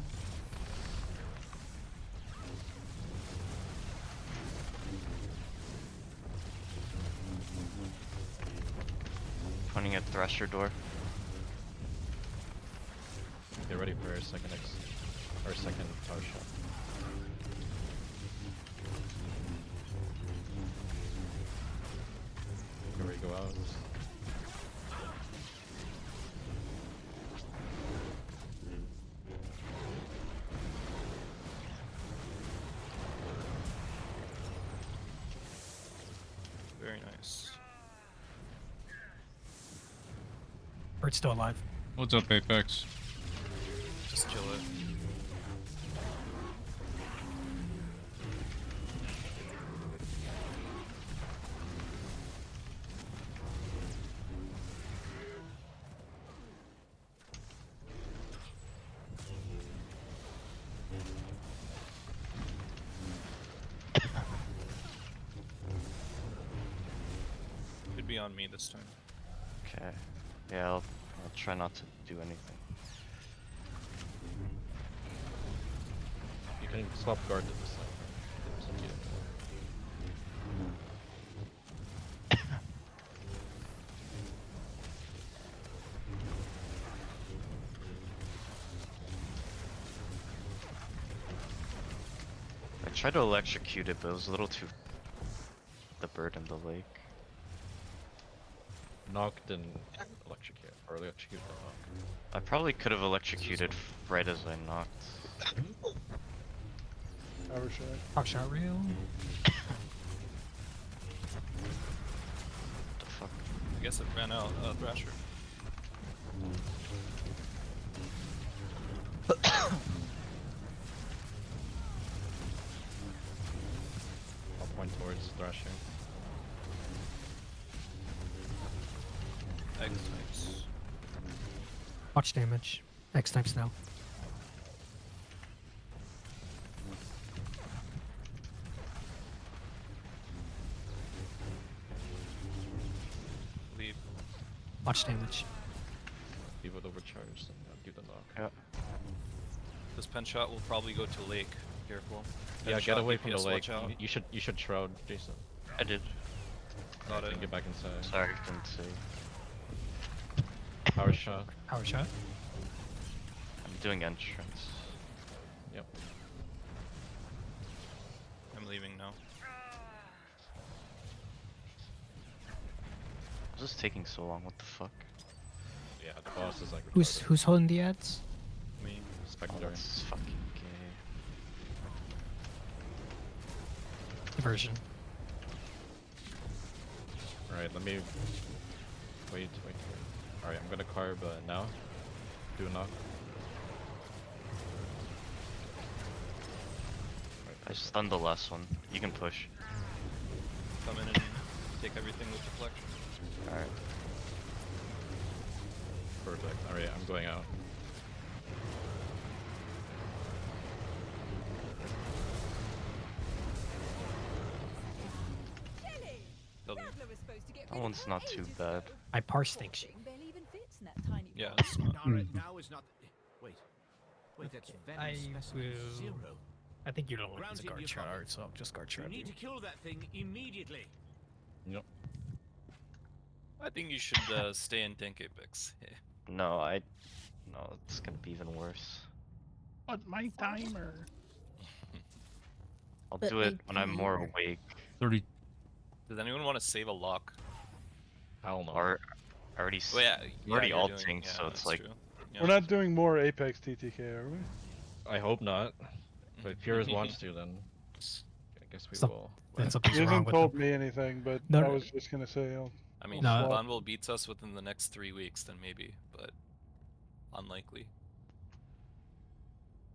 Pointing at Thresher door. Get ready for our second our second tower shot. Get ready to go out. very nice. Bird's still alive. What's up, Apex? Just kill it. Could be on me this time. Okay. Yeah, I'll try not to do anything. You can swap guard to this side. It's up to you. I tried to electrocute it, but it was a little too. The bird in the lake. Knocked and electrocute, or electrocute the knock. I probably could have electrocuted right as I knocked. Power shot. Power shot real. The fuck? I guess it ran out. Thrasher. I'll point towards Thrasher. X types. Watch damage. X types now. Leave. Watch damage. Leave it overcharged and do the knock. Yeah. This pen shot will probably go to lake. Careful. Yeah, Pen get shot, away from the DPS, lake. watch out. You should shroud, Jason. I did. Got it. And get back inside. Sorry, didn't see. Power shot. Power shot. I'm doing entrance. Yep. I'm leaving now. Why is this taking so long? What the fuck? Yeah, the boss is like. Who's holding the ads? Me. Spectre. Oh, that's fucking gay. Diversion. Alright, let me. Wait. Alright, I'm gonna carve now. Do a knock. I stunned the last one. You can push. Come in and take everything with deflection. Alright. Perfect. Alright, I'm going out. That one's not too bad. I parse things. Yeah, it's not. Alright, now is not. Wait, that's I venom specimen will. 0. I think you don't want to use a Grounded guard your shard, cover. so I'll just guard You shard. need to kill that thing immediately. Yep. I think you should stay in tank Apex. No, No, it's gonna be even worse. But my timer. I'll But do it my when I'm more timer. awake. 30. Does anyone want to save a lock? Hell no. Or already. Well, yeah, I'm already you're alting, doing- so yeah, it's that's like. true. Yeah. We're not doing more Apex TTK, are we? I hope not. But if Purist wants to, then I guess we Some- will. Then something's You wrong haven't with told them. me anything, but No, I no. was just gonna say I mean, No. if Bonville beats us within the next 3 weeks, then maybe, but unlikely.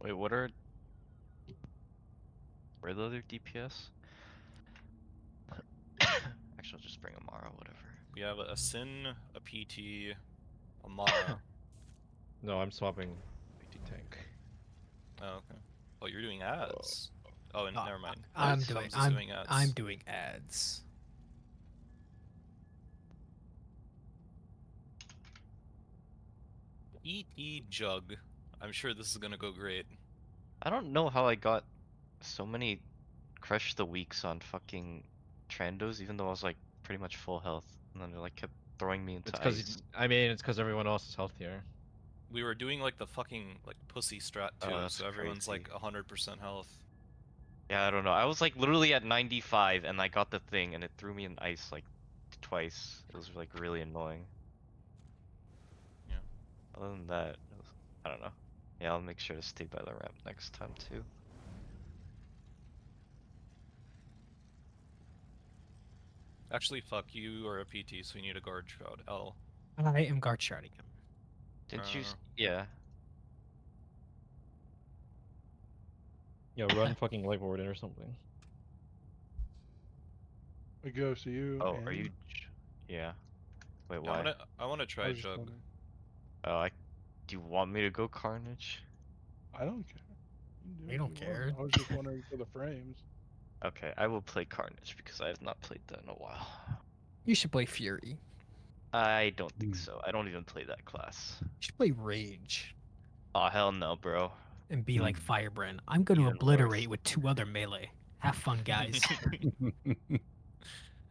Wait, what are the other DPS? Actually, I'll just bring Amara, whatever. We have a Sin, a PT, a Mara. No, I'm swapping PT tank. Oh, okay. Oh, you're doing ads. Oh, and never mind. I'm Thumbs doing. is I'm doing ads. I'm doing ads. E.T. Jug. I'm sure this is gonna go great. I don't know how I got so many crush the weeks on fucking Trandos, even though I was like pretty much full health, and then they like kept throwing me into It's because ice. I mean it's because everyone else is healthier. We were doing like the fucking like pussy strat too, Oh, that's so everyone's crazy. like 100% health. Yeah, I don't know. I was like literally at 95 and I got the thing and it threw me in ice like twice. It was like really annoying. Yeah. Other than that, it was, I don't know. Yeah, I'll make sure to stay by the ramp next time too. Actually, fuck you or a PT, so you need a guard shroud. L. I am guard sharding him. Didn't you? Uh, Yeah. Yeah, run fucking Light Warden or something. It goes to you. Oh, are Annie. you? Yeah. Wait, I why? wanna try was just Jug. wondering. Oh, do you want me to go Carnage? I don't care. You can do We what don't you want. care. I was just wondering for the frames. Okay, I will play Carnage because I have not played that in a while. You should play Fury. I don't think so. I don't even play that class. You should play Rage. Oh hell no, bro. And be like Firebrand. I'm going to Even obliterate with 2 other melee. Have fun, guys.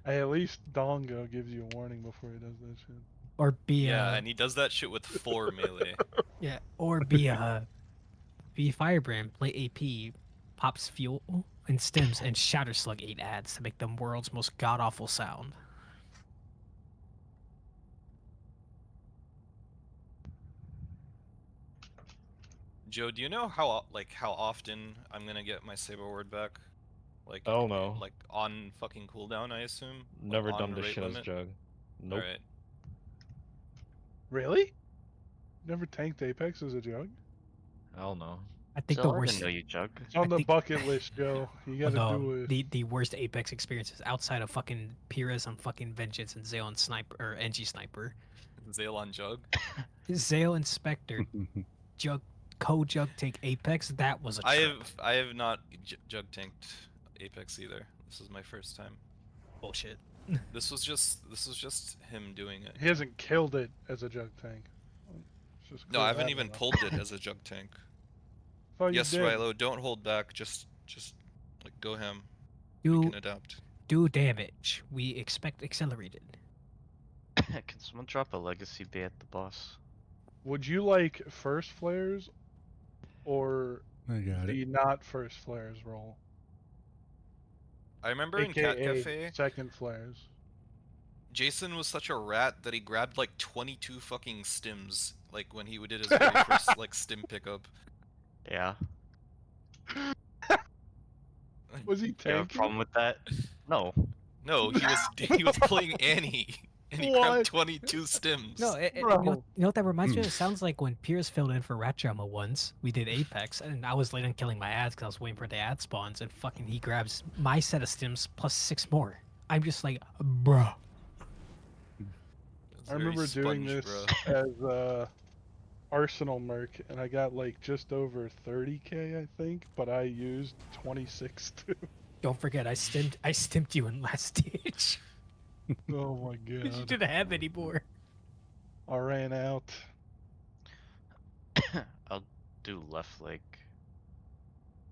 Hey, at least Dongo gives you a warning before he does that shit. Or be Yeah, and he does that shit with 4 melee. Yeah, or be Firebrand, play AP, pops fuel and stims, and Shatter Slug 8 ads to make the world's most god awful sound. Joe, do you know how often I'm gonna get my Saber Word back? Like, Oh no. like on fucking cooldown, I assume. Never like, done on this rate shit as limit? Jug. Nope. Alright. Really? Never tanked Apex as a Jug? Hell no. I think Still, the I worst. didn't know you Jug. It's on the bucket list, Joe. You gotta do it. The worst Apex experiences outside of fucking Pyrrhus on fucking Vengeance and Zale and Sniper or NG Sniper. Zale on Jug? Zale and Spectre. Jug Jug take Apex. That was a trip. I have not Jug tanked Apex either. This is my first time. Bullshit. This was just him doing it. He hasn't killed it as a Jug tank. No, I haven't even pulled it as a Jug tank. Oh, you Yes, did. Rilo, don't hold back. Just like go ham. We Do can adapt. do damage. We expect accelerated. Can someone drop a legacy bay at the boss? Would you like first flares or I got the not first flares roll? I remember in Cat Cafe, second flares. Jason was such a rat that he grabbed like 22 fucking stims, like when he did his very first like stim pickup. Yeah. Was he You have a tanking? problem with that? No. No, he was playing Annie, and he grabbed 22 stims. No, you know what that reminds me of? It sounds like when Pierce filled in for Rat Drama once. We did Apex, and I was late on killing my ads because I was waiting for the ad spawns, and fucking he grabs my set of stims plus 6 more. I'm just like, bruh. I remember doing this as Arsenal Merc, and I got like just over 30k, I think, but I used 26 too. Don't forget, I stimped you in last stage. Oh my god. You didn't have any more. I ran out. I'll do left leg.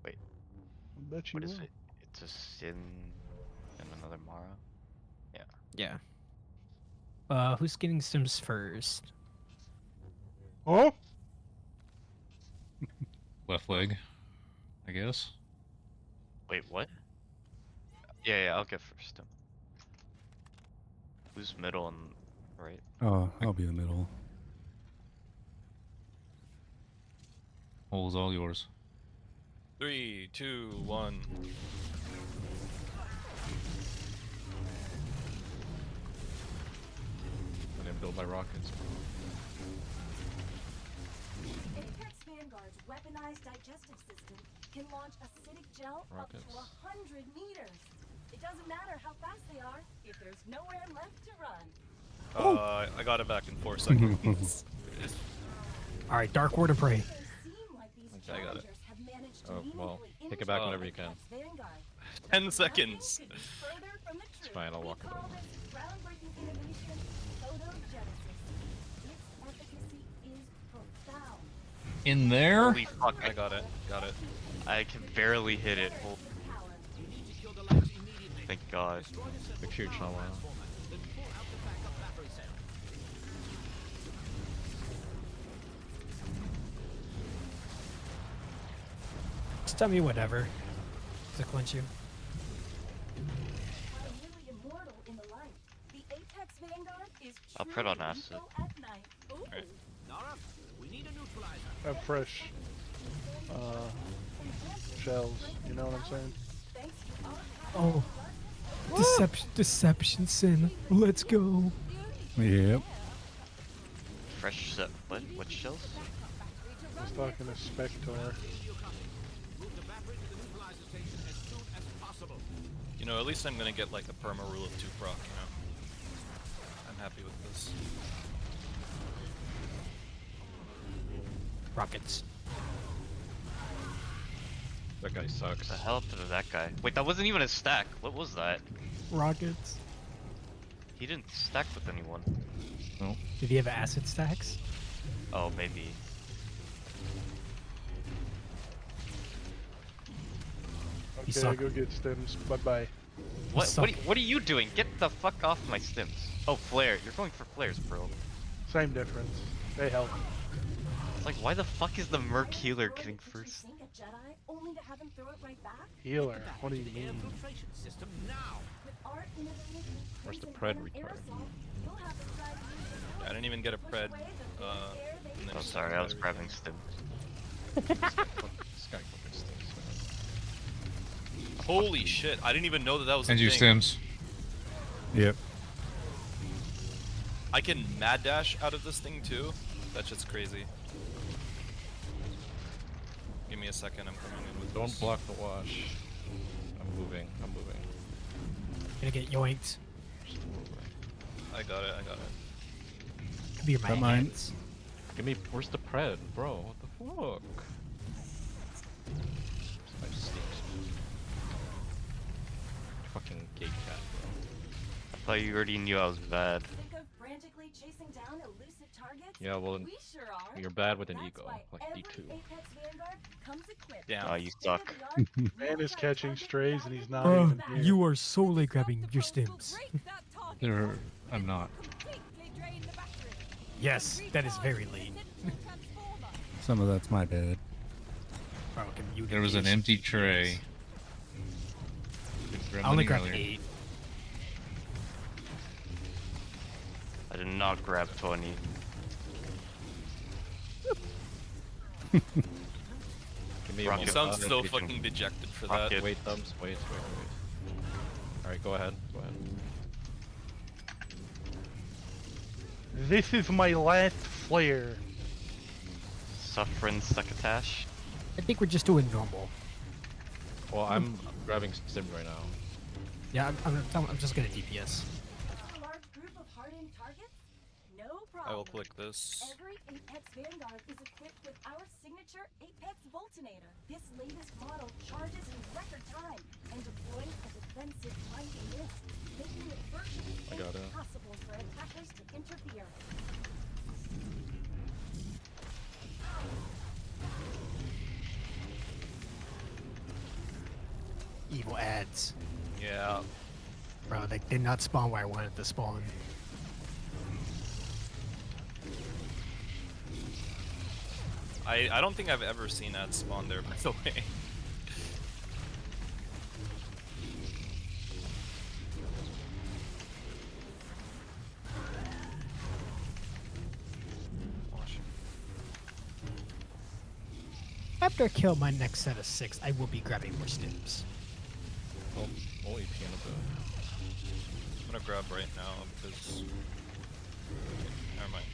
Wait. I bet you What is will. it? It's a Sin and another Mara? Yeah. Yeah. Who's getting stims first? Oh? Left leg, I guess. Wait, what? Yeah, I'll get first. Who's middle and right? Oh, I'll be in the middle. Hole's all yours. 3, 2, 1. And then build my rockets. Apex Vanguard's weaponized digestive system can launch acidic gel Rockets. up to 100 meters. It doesn't matter how fast they are if there's nowhere left to run. I got it back in 4 seconds. All right, Dark Ward of Prey. I got it. Oh, well, take it back whenever you can. 10 seconds. It's fine, I'll walk it over. Groundbreaking innovation, photogenesis. Its efficacy is proof. In there? Holy fuck! I got it. Got it. I can barely hit it. Thank God. Make sure you're trauma. Just tell me whatever to clinch you. I'll put on acid. Right. I have fresh shells, you know what I'm saying? Oh. Deception sin. Let's go. Yep. Fresh set. What shells? I was talking to Spector. You know, at least I'm gonna get like a perma rule of 2 proc, you know. I'm happy with this. Rockets. That guy sucks. The hell happened to that guy? Wait, that wasn't even a stack. What was that? Rockets. He didn't stack with anyone. No. Did he have acid stacks? Oh, maybe. Okay, I go get stims. Bye-bye. What are you doing? Get the fuck off my stims. Oh, flare. You're going for flares, bro. Same difference. They help. It's like, why the fuck is the merc healer getting first? Healer? What do you mean? Where's the pred retard? I didn't even get a pred. Oh, sorry, I was grabbing stim. This guy fucking stinks, man. Holy shit! I didn't even know that was a And you thing. stims. Yep. I can mad dash out of this thing too. That shit's crazy. Give me a second. I'm coming in with. Don't this. block the wash. I'm moving. Gonna get yoinked. I got it. I got it. Could be my Mine. hands. Give me. Where's the pred, bro? What the fuck? I stinks. Fucking gay cat, bro. I thought you already knew I was bad. Yeah, well, you're bad with an ego, like D2. Damn. Oh, you suck. Man is catching strays and he's not even here. You are solely grabbing your stims. I'm not. Yes, that is very late. Some of that's my bad. Bro, you There was an empty tray. I only grabbed earlier. 8. I did not grab 20. Give me Rocket You one sound button. so fucking dejected for Rocket. that. Wait, thumbs. Wait. Alright, go ahead. This is my last flare. Suffering succotash. I think we're just doing normal. Well, I'm grabbing stim right now. Yeah, I'm just gonna DPS. I will click this. Every Apex Vanguard is equipped with our signature Apex Voltinator. This latest model charges in record time and deploys a defensive mighty mist, making it virtually impossible for attackers to interfere. Evil ads. Yeah. Bro, they did not spawn where I wanted to spawn. I don't think I've ever seen ads spawn there, by the way. After I kill my next set of 6, I will be grabbing more stims. Oh, holy piano bro. I'm gonna grab right now because. Never mind.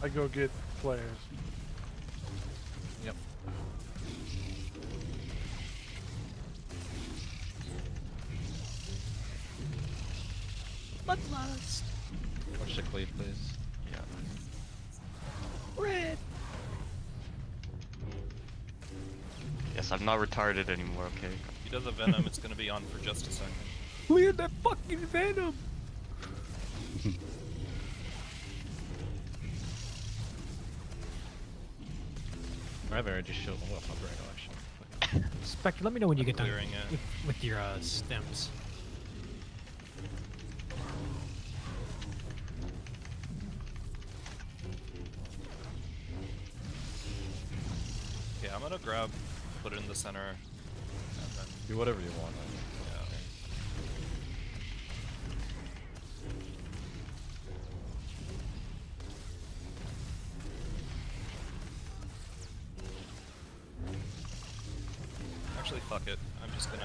I go get flares. Yep. Bloodlust. Watch the cleave, please. Yeah. Red. Yes, I'm not retarded anymore, okay? If he does a venom, it's gonna be on for just a second. Clear that fucking venom. I have energy shield. I'm gonna pop right now, actually. Spectre, let me know when you get done clearing it. with your stems. Okay, I'm gonna grab, put it in the center, and then do whatever you want. Yeah. Actually, fuck it. I'm just gonna.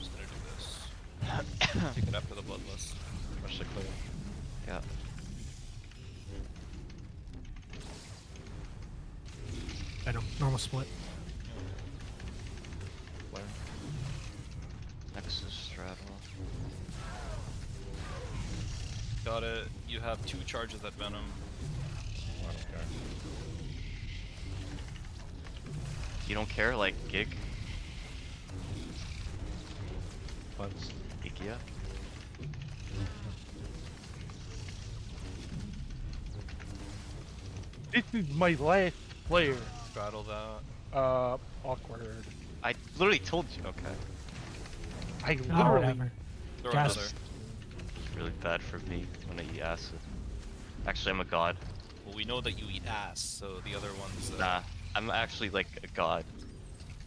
Do this. Take it after the bloodlust. Rush the clear. Yeah. I know, normal split. Flare. Nexus straddle. Got it. You have 2 charges at Venom. I don't care. You don't care, like Gig? Once. Ikia? This is my last player. Straddle that. Awkward. I literally told you. Okay. I Oh, literally. whatever. Throw Just- another. It's really bad for me when I eat acid. Actually, I'm a god. Well, we know that you eat ass, so the other ones. Nah, I'm actually like a god.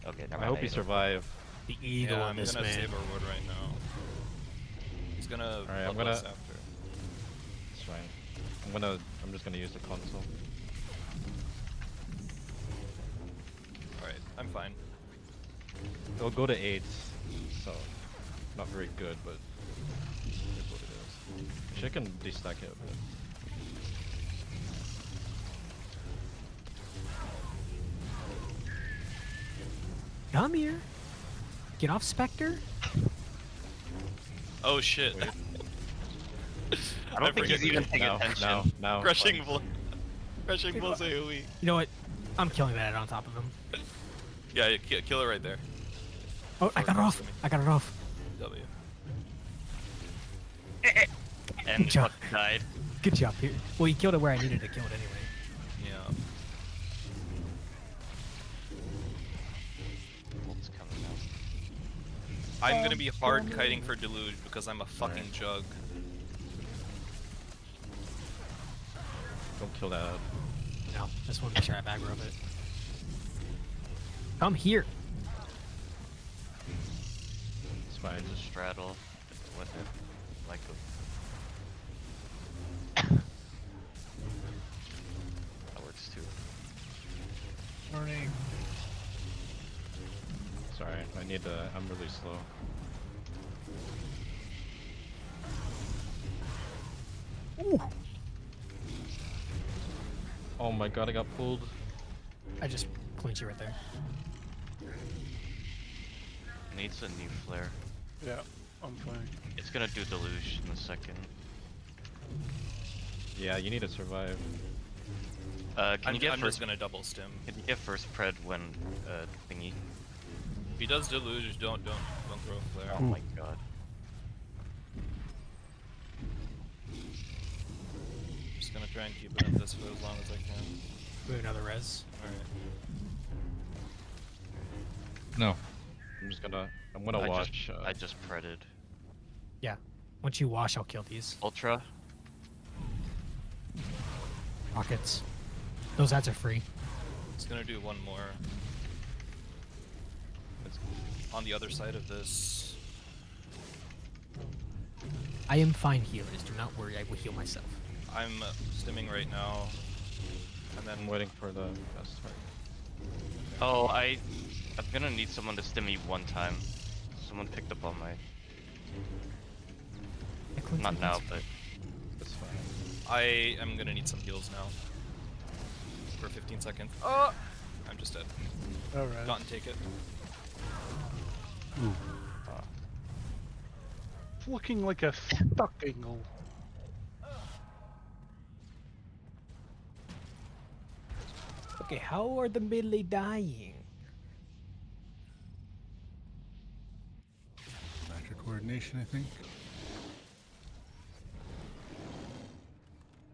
Okay, never mind. I hope you ate him. survive. The ego Yeah, on I'm this gonna man. save our wood right now. He's gonna. Alright, I'm bloodlust gonna- after. It's fine. I'm just gonna use the console. Alright, I'm fine. It'll go to 8, so not very good, but it is what it is. She can destack it a bit. Come here. Get off, Spectre. Oh shit. I don't think he's even paying Now, attention. now. Crushing blow. Crushing blows AoE. You know what? I'm killing that on top of him. Yeah, kill it right there. Oh, I got it off. I got it off. W. And Good job. fucking died. Good job here. Well, you killed it where I needed to kill it anyway. Yeah. Bolt's coming out. I'm gonna be hard kiting for Deluge because I'm a fucking jug. Don't kill that. No, just want to make sure I back rub it. Come here. It's fine. Just straddle with it. Like a... That works too. Morning. Sorry, I need to. I'm really slow. Ooh. Oh my god, I got pulled. I just clinched you right there. Needs a new flare. Yeah, I'm fine. It's gonna do deluge in a second. Yeah, you need to survive. Can you get I'm first? just gonna double stim. Can you get first pred when thingy? If he does Deluge, don't throw a flare. Oh my god. Just gonna try and keep it at this for as long as I can. Do another res. Alright. No. I'm gonna watch. I just predded. Yeah. Once you wash, I'll kill these. Ultra. Rockets. Those ads are free. It's gonna do one more. It's on the other side of this. I am fine healers. Do not worry. I will heal myself. I'm stimming right now. And then I'm waiting for the best part. Oh, I'm gonna need someone to stim me one time. Someone picked up on my. Not now, but. That's fine. I am gonna need some heals now. For 15 seconds. Oh! I'm just dead. Alright. Not and take it. It's looking like a stuck angle. Okay, how are the melee dying? coordination, I think.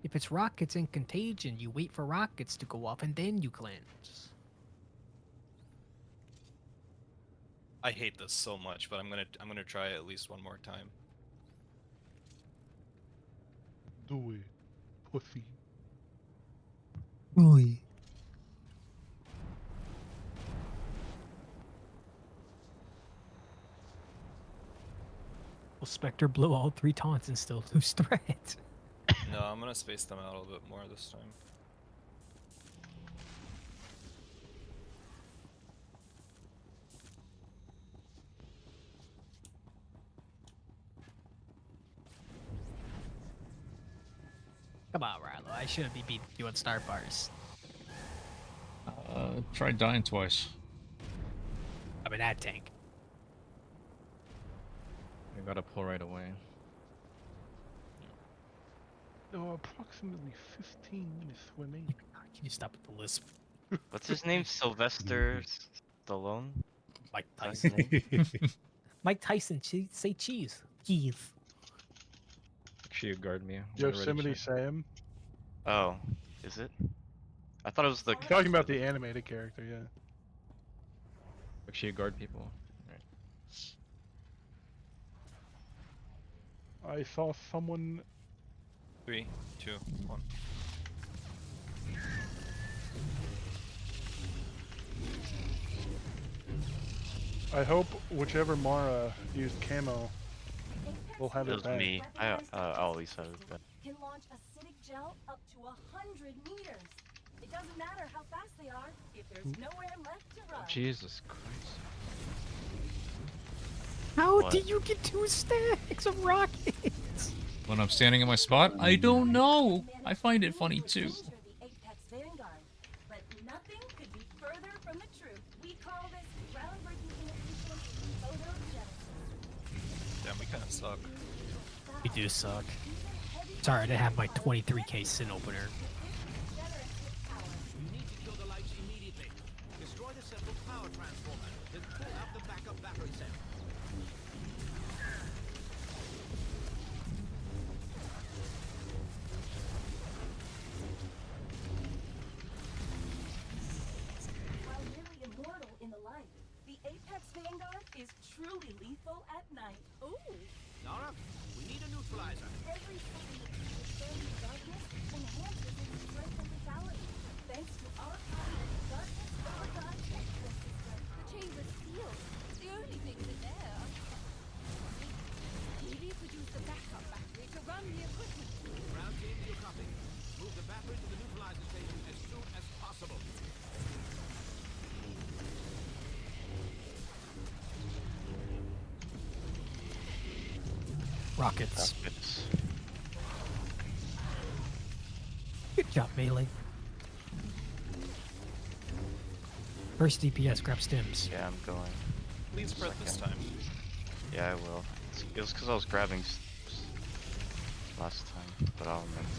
If it's rockets in contagion, you wait for rockets to go off and then you cleanse. I hate this so much, but I'm gonna try at least one more time. Do it, pussy. Really? Will Spectre blow all 3 taunts and still lose threat? No, I'm gonna space them out a little bit more this time. Come on, Rilo. I shouldn't be beating you on Star Bars. Tried dying twice. I'm an ad tank. I gotta pull right away. There are approximately 15 minutes remaining. Can you stop with the lisp? What's his name? Sylvester Stallone? Mike Is that his Tyson. name? Mike Tyson, say cheese. Cheese. Make sure you guard me. I'm gonna ready Yosemite check. Sam. Oh, is it? I thought it was the. You're talking about the animated character, yeah. Make sure you guard people. Alright. I saw someone. 3, 2, 1. I hope whichever Mara used camo will have It it was back. me. I'll at least have it back. Can launch acidic gel up to 100 meters. It doesn't matter how fast they are if there's nowhere left to run. Jesus Christ. How What? did you get 2 stacks of rockets? When I'm standing in my spot, I don't know. I find it funny too. The Apex Vanguard. But nothing could be further from the truth. We call this groundbreaking innovation photogenesis. Damn, we kind of suck. We do suck. Sorry, I didn't have my 23k sin opener. You need to kill the lights immediately. Destroy the central power transformer, then pull out the backup battery cell. While nearly immortal in the light, the Apex Vanguard is truly lethal at night. Ooh! Nara, we need a neutralizer. Every second that you expand the darkness enhances its strength and lethality. Thanks to our power, darkness overdrive extra system. The chamber's sealed. The only things in there are... Maybe if we use the backup battery to run the equipment. Ground team, you copy. Move the battery to the neutralizer station as soon as possible. Rockets. Rockets. Good job, Melee. First DPS, grab stims. Yeah, I'm going. Please spread this time. Yeah, I will. It was because I was grabbing last time, but I'll remember.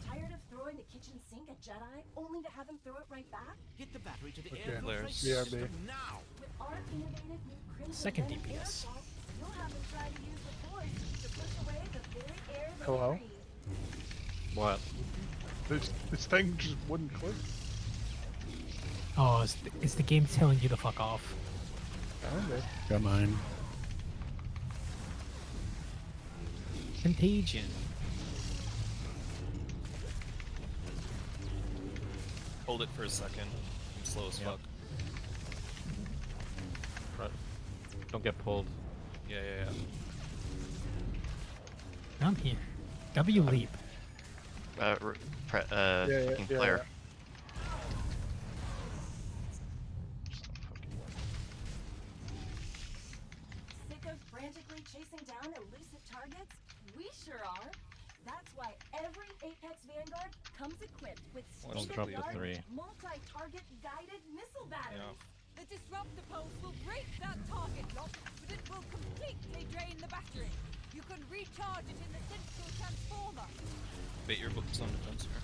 Tired of throwing the kitchen sink at Jedi only to have him throw it right back? Get the battery to the Okay. air Flares. filtration BRB. system now. With our innovative new Crimson Second Venom air DPS. assault, you'll have them try to use the Force to push away the very air they Hello? breathe. What? This thing just wouldn't click. Oh, is the game telling you to fuck off? Okay. Got mine. Contagion. Hold it for a second. I'm slow as Yeah. fuck. Right. Don't get pulled. Yeah, yeah, yeah. I'm here. W leap. Fucking player. Sick of frantically chasing down elusive targets? We sure are. That's why every Apex Vanguard comes equipped with Don't drop the state-of-the-art 3. multi-target guided missile batteries. The disruptor pulse will break that target lock, but it will completely drain the battery. You can recharge it in the central transformer. Bait your books on defense here.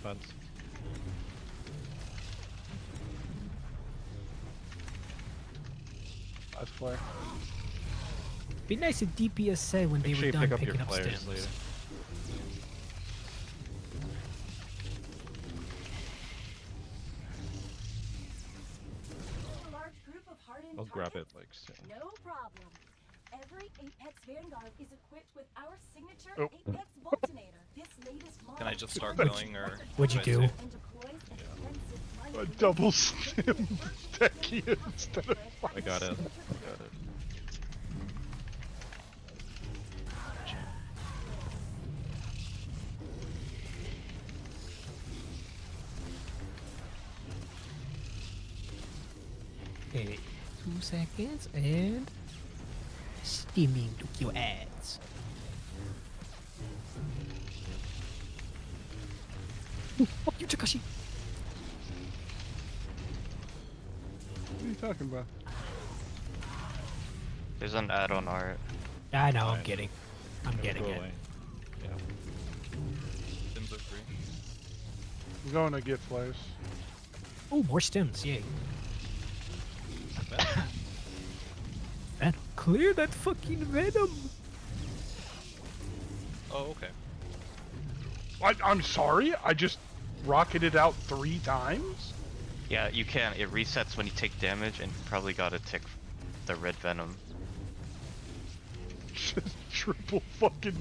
Fence. Nice play. Be nice if DPS said when they Make sure were you done pick up picking your up players stems. later. A large group of hardened I'll grab it targets? like soon. No problem. Every Apex Vanguard is equipped with our signature Oh. Apex Voltinator. This latest model Can I just start going, or What'd you do? and deploys a defensive A double stim Techie instead of I got it. I got it. Okay, 2 seconds and steaming to your ads. Ooh, fuck you, Takashi. What are you talking about? There's an add-on art. I know, I'm getting it. Away. Yeah. Stims are free. I'm going to get flares. Oh, more stems, yay. And clear that fucking venom. Oh, okay. I'm sorry, I just rocketed out 3 times? Yeah, you can. It resets when you take damage, and you probably gotta tick the red venom. Just triple fucking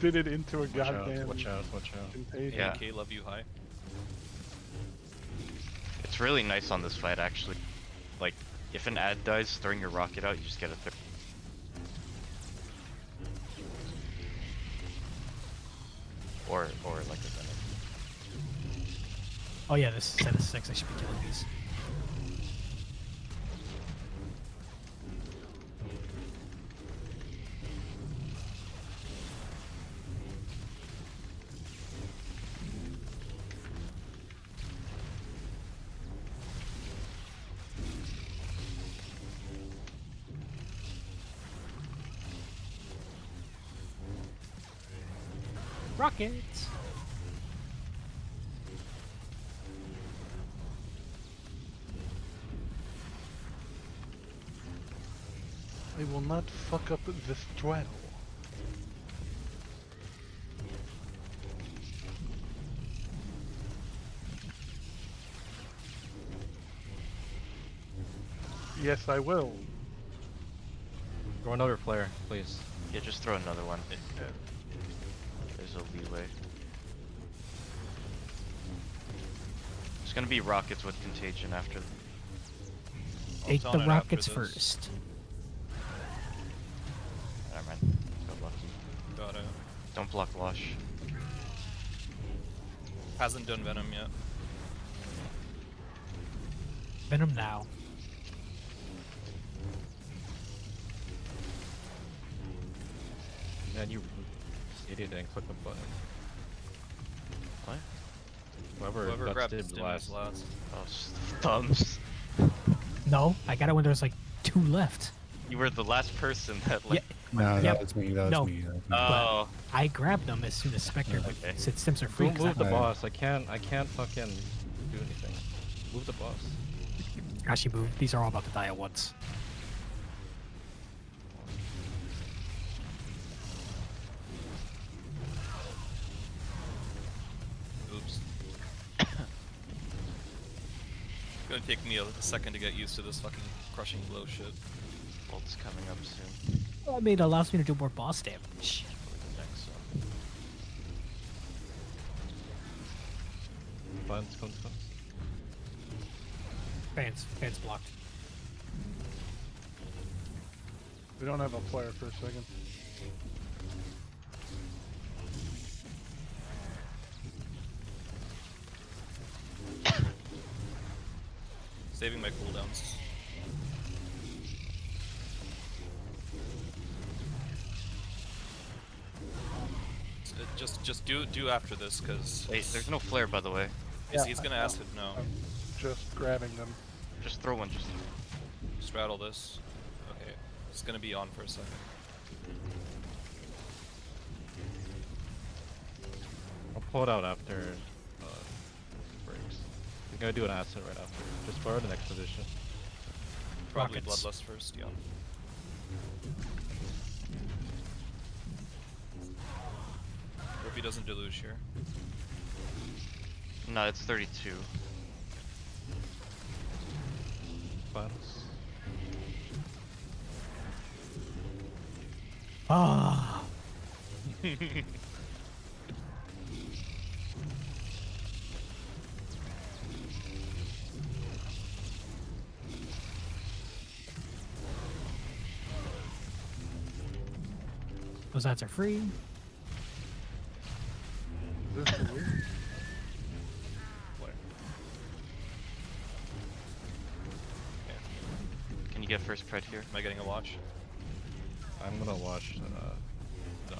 did it into a goddamn Watch out, watch out. container. Yeah. Okay, love you, hi. It's really nice on this fight, actually. Like, if an ad dies, throwing your rocket out, you just get a third. Or like a venom. Oh yeah, this is set of 6. I should be killing these. Rockets! I will not fuck up this duel. Yes, I will. Throw another flare, please. Yeah, just throw another one. There's a leeway. There's gonna be rockets with contagion after. Take on the it after rockets this. first. Never mind. Got lucky. Got it. Don't block Lush. Hasn't done venom yet. Venom now. Man, you idiot didn't click the button. What? Whoever got grabbed stabbed stims last. Oh, thumbs. No, I got it when there was like 2 left. You were the last person that like. No, Yep. that was me. That was No. me. That was me. Oh. I grabbed them as soon as Spectre Okay. said stims are free. Don't 'cause move the I- boss. I can't fucking do anything. Move the boss. Actually, move. These are all about to die at once. Oops. It's gonna take me a second to get used to this fucking crushing blow shit. Bolt's coming up soon. Well, I mean, it allows me to do more boss damage. Next one. Fans. Fans blocked. We don't have a player for a second. Saving my cooldowns. Just do after this, cause wait, there's no flare by the way. He's gonna acid no. I'm just grabbing them. Just throw one. Just straddle this. Okay, it's gonna be on for a second. I'll pull it out after breaks. I'm gonna do an acid right after. Just for the next position. Probably Rockets. Bloodlust first, yeah. Hope he doesn't deluge here. no, it's 32. Battles. Ah. Those ads are free. Can you get first pred here? Am I getting a watch? I'm gonna watch. No.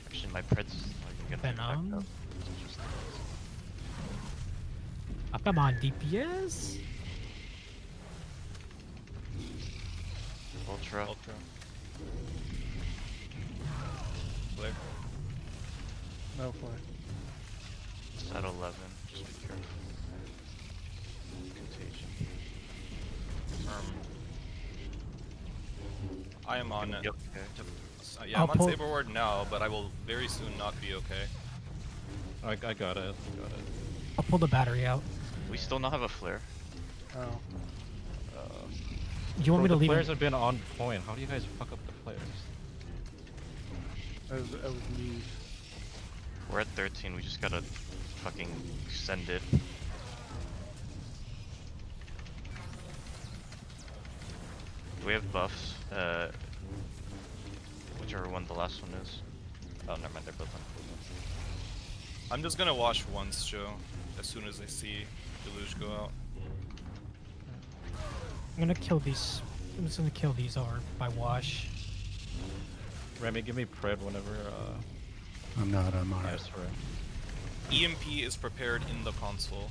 Actually, my pred's I can get Venom. Up I'm on DPS. Ultra. Flare. No flare. It's at 11. Just be careful. Contagion. I am on it. Yep. Yeah, I'll I'm on pull- Saber Ward now, but I will very soon not be okay. I got it. I'll pull the battery out. We still not have a flare. Oh. Do you want me to the leave? flares have been on point. How do you guys fuck up the flares? That was me. We're at 13. We just gotta fucking send it. We have buffs. Whichever one the last one is. Oh, never mind. They're both on cooldown. I'm just gonna wash once, Joe, as soon as I see Deluge go out. I'm gonna kill these. I'm just gonna kill these over by wash. Remy, give me pred whenever. I'm not. I'm alright. Yes, right. EMP is prepared in the console.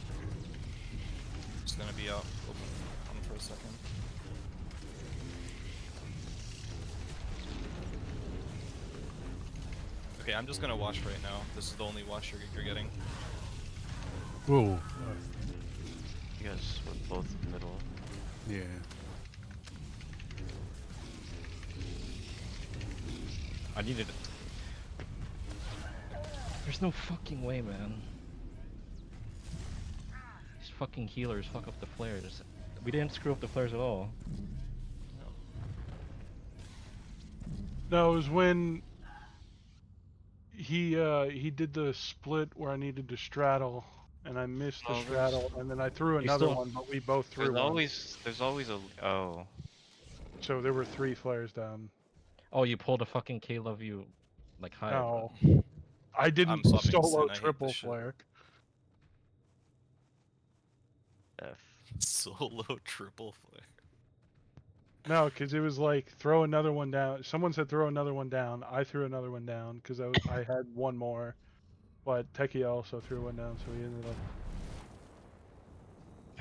It's gonna be out on for a second. Okay, I'm just gonna wash right now. This is the only wash you're getting. Whoa. You guys were both middle. Yeah. I needed it. There's no fucking way, man. These fucking healers fuck up the flares. We didn't screw up the flares at all. No, it was when he did the split where I needed to straddle, and I missed the straddle, and then I threw another one, but we both threw There's one. there's always a oh. So there were 3 flares down. Oh, you pulled a fucking K-Love you like high. No, I didn't solo triple flare. F. Solo triple flare. No, because it was like throw another one down. Someone said throw another one down. I threw another one down because I had one more, but Techie also threw one down, so we ended up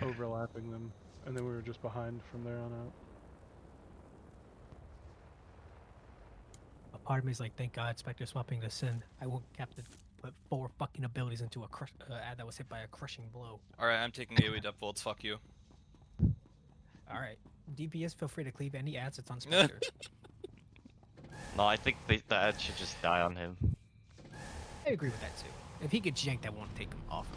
overlapping them, and then we were just behind from there on out. A part of me is like, thank God, Spectre swapping this in. I won't have to put 4 fucking abilities into a ad that was hit by a crushing blow. Alright, I'm taking AoE depth volts, fuck you. Alright. DPS, feel free to cleave any ads that's on Spectre. No, I think the ad should just die on him. I agree with that too. If he gets yanked, I won't take him off.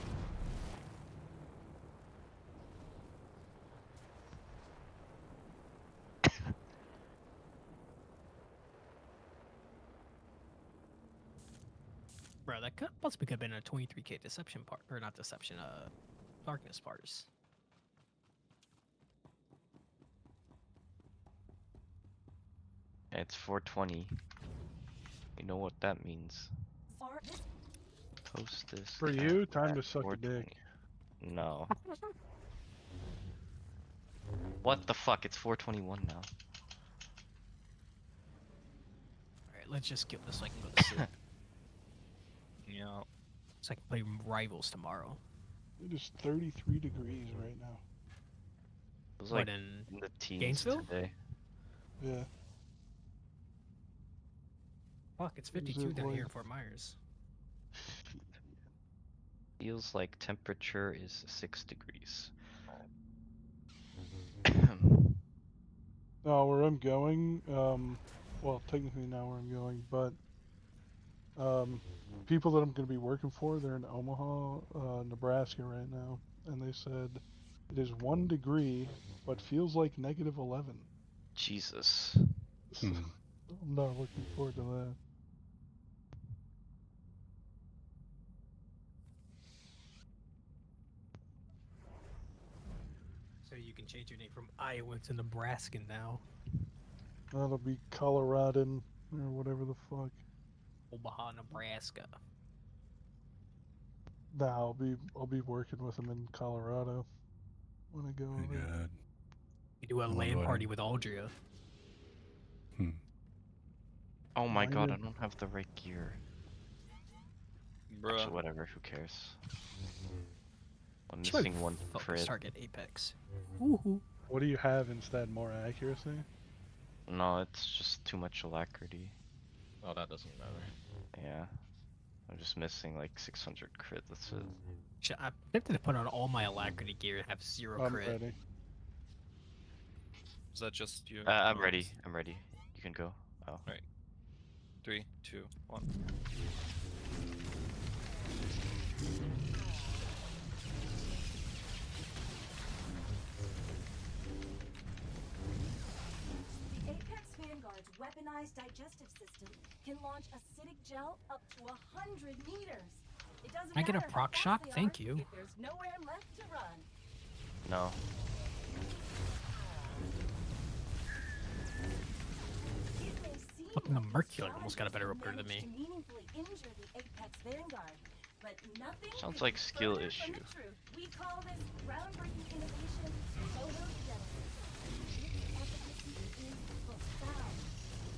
Bro, that could possibly could have been a 23k deception part, or not deception, darkness parts. It's 420. You know what that means. Post this. For you, time to suck a dick. No. What the fuck? It's 421 now. let's just kill this so I can go to sleep. Yeah. So I can play Rivals tomorrow. It is 33 degrees right now. It was What, like in the teens Gainesville? today. Yeah. Fuck, it's Is it 52 down here like- in Fort Myers. Feels like temperature is 6 degrees. Now where I'm going, well, technically not where I'm going, but people that I'm going to be working for, they're in Omaha, Nebraska right now, and they said it is 1 degree, but feels like -11. Jesus. I'm not looking forward to that. So you can change your name from Iowa to Nebraska now. That'll be Coloradan or whatever the fuck. Omaha, Nebraska. Nah, I'll be working with them in Colorado when I go over. God. You do a wonder LAN what party I'm- with Aldria. Oh my god, I Minor- don't have the right gear. Bruh. Actually, whatever, who cares? I'm Should probably missing one focus crit. target Apex. Woohoo. What do you have instead? More accuracy? No, it's just too much alacrity. Oh, that doesn't matter. Yeah. I'm just missing like 600 crit, that's it. I'm tempted to put on all my alacrity gear and have 0 I'm crit. ready. Is that just you? I'm Oh, ready, it's- I'm ready. You can go. Oh. Right. 3, 2, 1. The Apex Vanguard's weaponized digestive system can launch acidic gel up to 100 meters. It doesn't I get a matter how proc fast shock? they Thank are you. if there's nowhere left to run. No. It may seem Fucking the like Mercury these almost got a better upgrade than challenges me. to meaningfully injure the Apex Vanguard, but nothing Sounds could like be skill further issue. from the truth. We call this groundbreaking innovation photogenesis. Its efficacy is profound.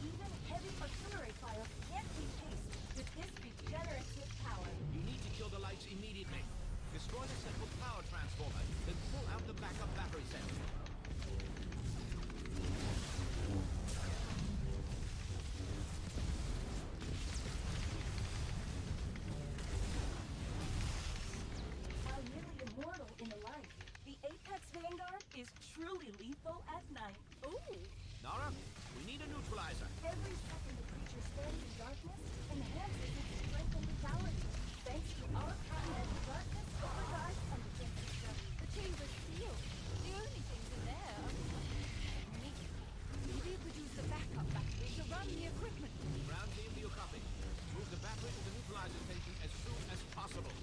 Even heavy artillery fire can't be paced with this regenerative power. You need to kill the lights immediately. Destroy the central power transformer, then pull out the backup battery cell. While nearly immortal in the light, the Apex Vanguard is truly lethal at night. Ooh! Nara, we need a neutralizer. Every second the creature stands in darkness enhances its strength and vitality. Thanks to our patented darkness overdrive and defense system. The chamber's sealed. The only things in there are me. Maybe you could use the backup battery to run the equipment. Ground team, do you copy? Move the battery to the neutralizer station as soon as possible.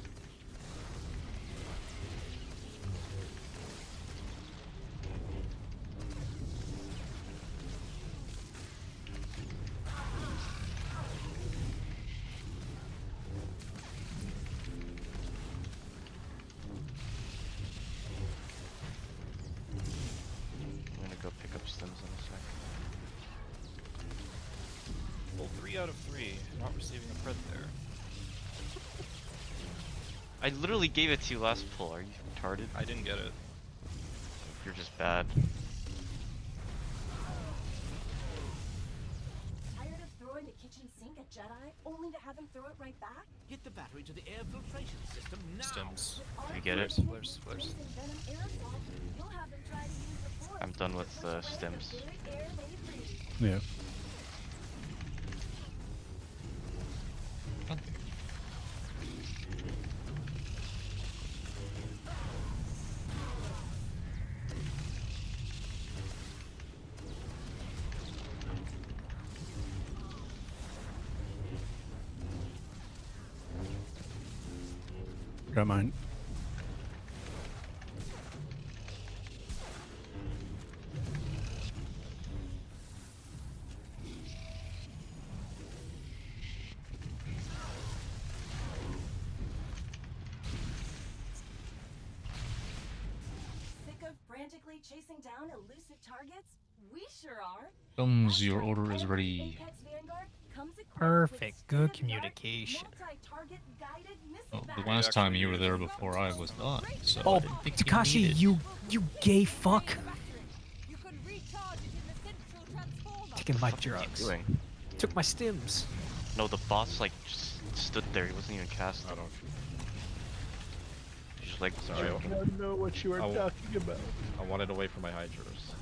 I'm gonna go pick up stims in a sec. Well, 3 out of 3. Not receiving a crit there. I literally gave it to you last pull, are you retarded? I didn't get it. You're just bad. Tired of throwing the kitchen sink at Jedi, only to have him throw it right back? Get the battery to the air filtration system now. Stims. You get it? Flares, flares. Poison venom aerosol, you'll have them try to use the force I'm done with to the push away stims. the very air they breathe. Yeah. Got mine. Sick of frantically chasing down elusive targets? We sure are. Thumbs, your order is ready. Apex Vanguard comes equipped Perfect. Good with communication. multi-target guided missile Oh, the battery. last time you were there before I was not, so I Oh, didn't think Takashi, you needed. you gay fuck. You can recharge it in the central transformer. Taking my What are you drugs. doing? Took my stims. No, the boss like just stood there. He wasn't even casting. He's just like, Sorry, I don't know what you are talking about. I wanted away from my hydras.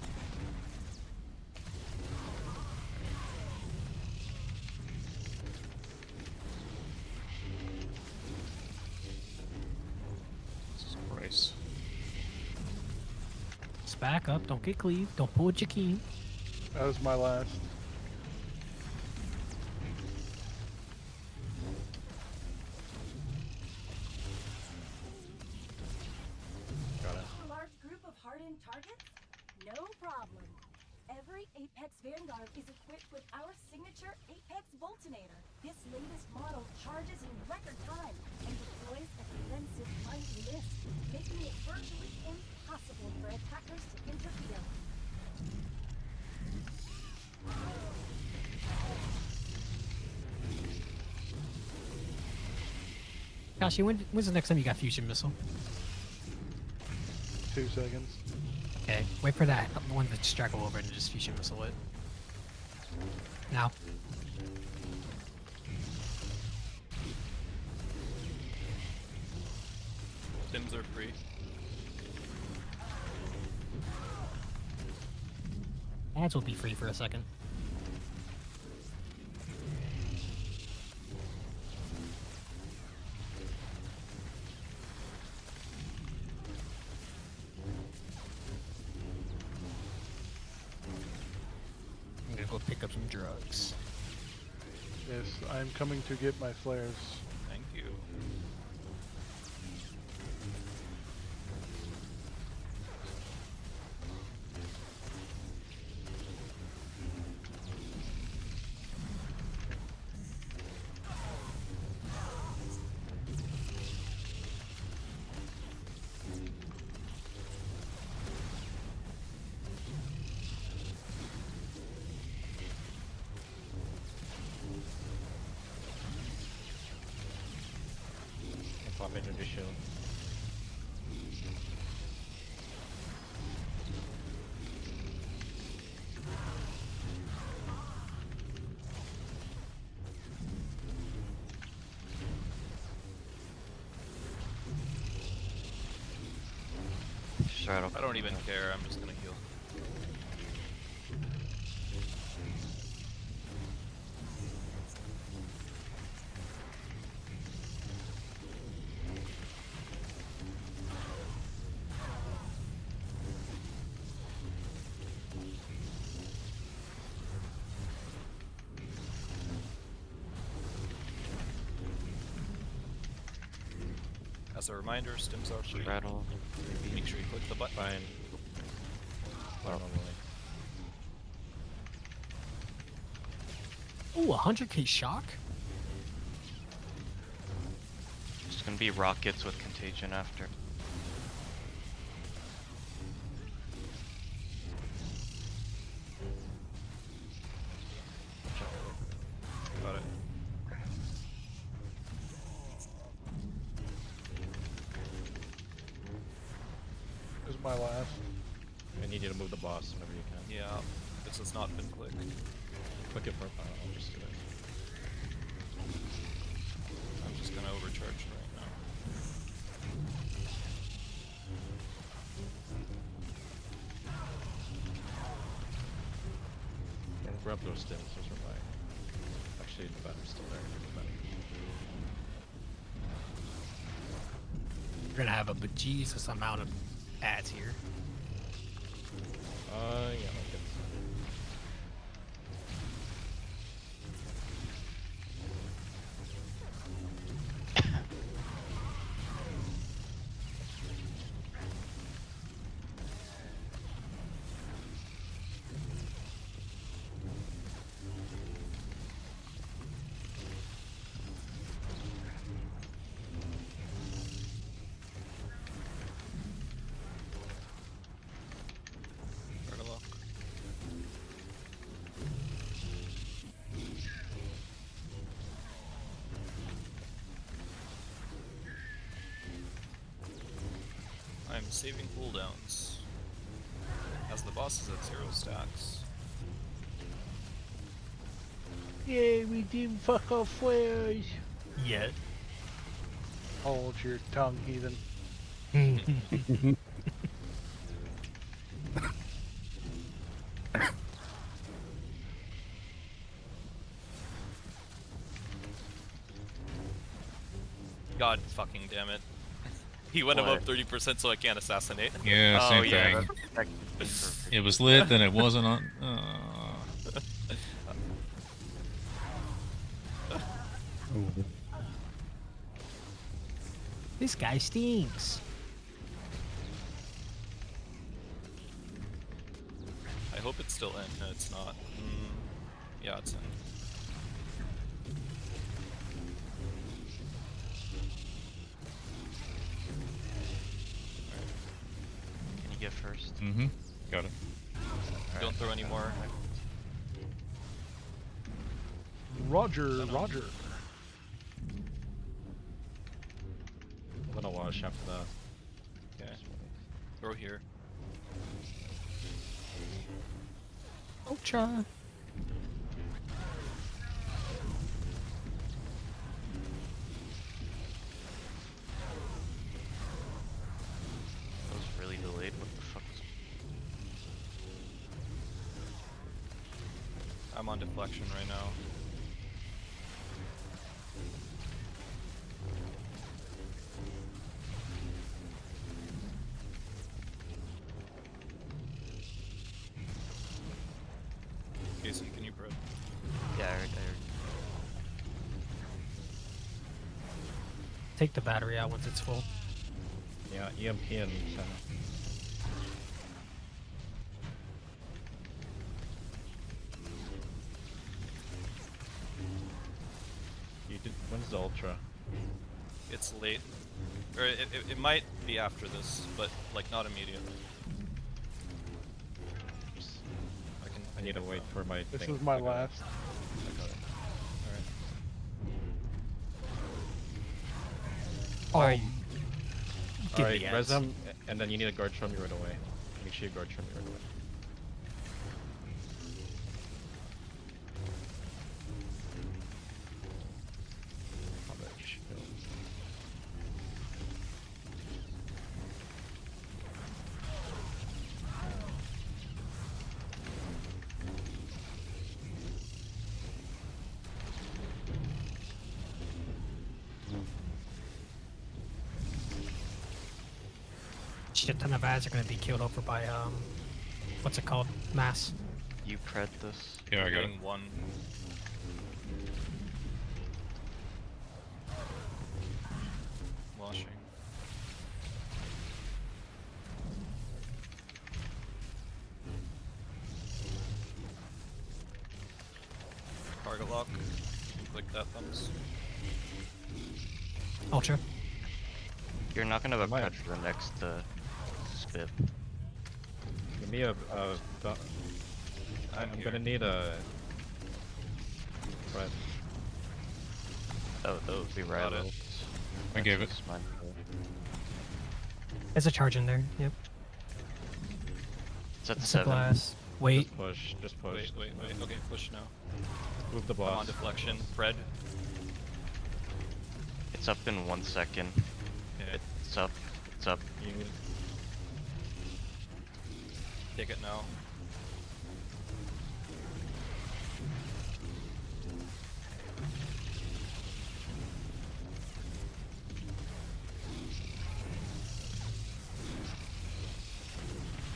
Jesus Christ. Just back up. Don't get cleaved. Don't pull a Jakeem. That was my last. Got it. A large group of hardened targets? No problem. Every Apex Vanguard is equipped with our signature Apex Voltinator. This latest model charges in record time and deploys a defensive light list, making it virtually impossible for attackers to interfere. Takashi, when's the next time you got fusion missile? 2 seconds. Okay, wait for that. I'm the one to just drag over and just fusion missile it. Now. Stims are free. Ads will be free for a second. I'm gonna go pick up some drugs. Yes, I'm coming to get my flares. Thank you. Pop energy shield. Shadow. I don't even care. I'm just gonna heal. As a reminder, stims are free. Rattle. Make sure you click the button. Fine. Normally. Ooh, 100k shock? It's gonna be rockets with contagion after. Got it. This is my last. I need you to move the boss whenever you can. Yeah, this has not been clicked. Click it for I'll just do it. I'm just gonna overcharge right now. And grab those stims, those are mine. Actually, the battery's still there. You're gonna have a bejesus amount of ads here. Yeah, I'll get Start a lock. time saving cooldowns. As the boss is at 0 stacks. Yeah, we didn't fuck off flares. Yet. Hold your tongue, heathen. God fucking damn it. He went above 30% so I can't assassinate. Yeah, same thing. It was lit, then it wasn't on. This guy stinks. I hope it's still in. No, it's not. Yeah, it's in. Can you get first? Mm-hmm. Got it. Don't throw any more. Roger, Roger. I'm gonna wash after that. Okay. Throw here. Ultra. That was really delayed. What the fuck was... I'm on deflection right now. Jason, can you probe? Yeah, I heard. Take the battery out once it's full. Yeah, EMP and center. You did. When's the ultra? It's late. Or it might be after this, but like not immediately. I need to wait for my This thing. is my last. I got it. Alright. Alright, res him, and then you need a guard from me right away. Make sure you guard from me right away. Shit ton of ads are gonna be killed over by what's it called? Mass. You pred this? Yeah, I got it. One. Washing. Target lock. Click that thumbs. Ultra. You're not gonna have a pred for the next spit. Give me a I'm gonna need a pred. Oh, that would be right. I gave it. There's a charge in there. Yep. It's at It's a 7. blast. Wait. Just push. Just push. Wait. Okay, push now. Move the I'm on boss. deflection. Fred. It's up in 1 second. Yeah. It's up. It's up. Take it now.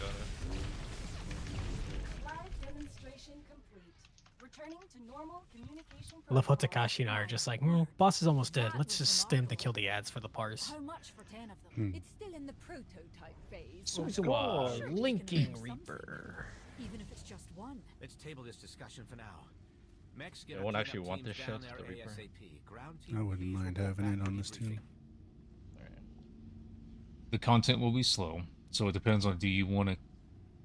Got it. Live demonstration complete. Returning to normal communication. I love how Takashi and I are just like, boss is almost dead. Let's just stem to kill the ads for the parse. How much for 10 of them? It's still in the prototype phase. Suizawa, Surely we can Linking make something. Reaper. Even if it's just one. Let's table this discussion for now. Mechs get I our won't cleanup actually want teams this down shit, there the Reaper. ASAP. Ground I team, wouldn't please mind report having back it on to this team. The content will be slow, so it depends on do you want to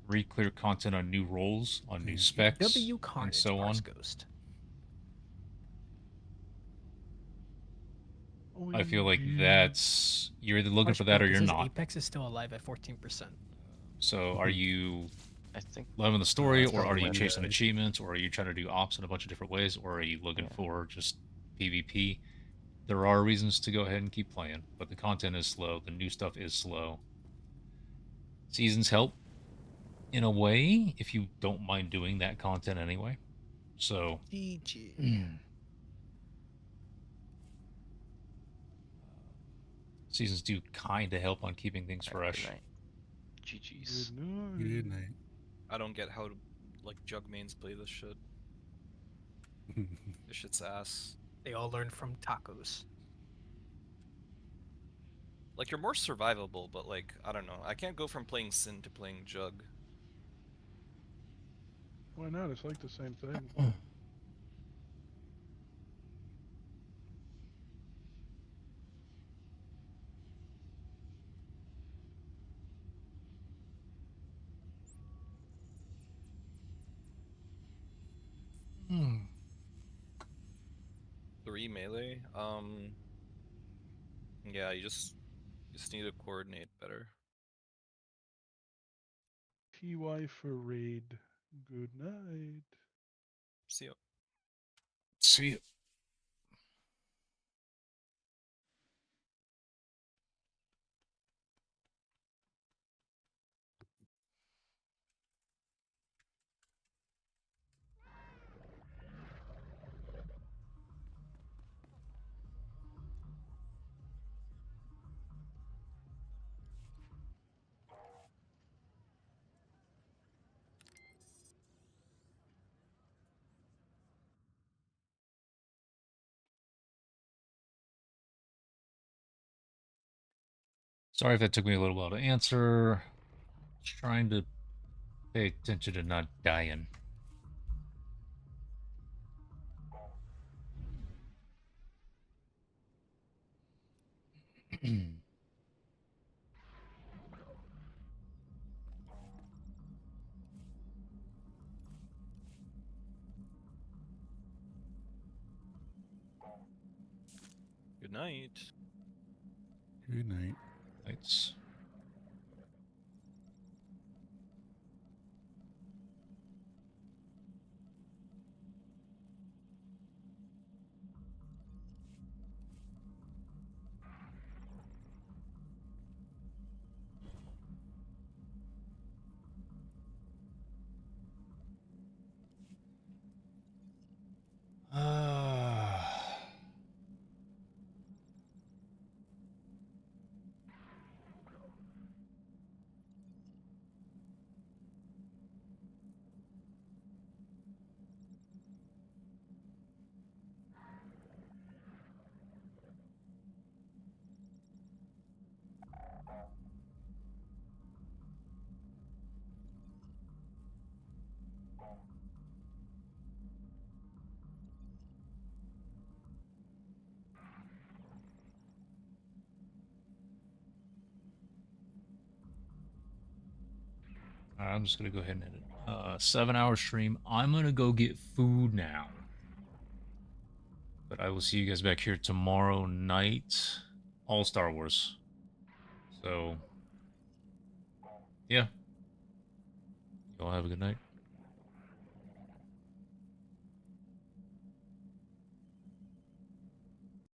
re-clear content on new roles, on new specs, W and Carnage, so on. Mars Ghost. I feel like that's you're either looking for that or you're not. Apex is still alive at 14%. So are you I think loving the story, that's or are you probably chasing it. achievements, or are you trying to do ops in a bunch of different ways, or are you looking for just PvP? There are reasons to go ahead and keep playing, but the content is slow. The new stuff is slow. Seasons help in a way if you don't mind doing that content anyway. So seasons do kind of help on keeping things fresh. Good night. GG's. Good night. I don't get how like jug mains play this shit. This shit's ass. They all learned from tacos. Like you're more survivable, but like I don't know. I can't go from playing Sin to playing Jug. Why not? It's like the same thing. Hmm. 3 melee. Yeah, you just need to coordinate better. TY for raid. Good night. See ya. See ya. Sorry if that took me a little while to answer. Just trying to pay attention to not dying. Good night. Good night. Nights. Alright, I'm just gonna go ahead and end it. 7-hour stream. I'm gonna go get food now. But I will see you guys back here tomorrow night. All Star Wars. So, yeah. Y'all have a good night.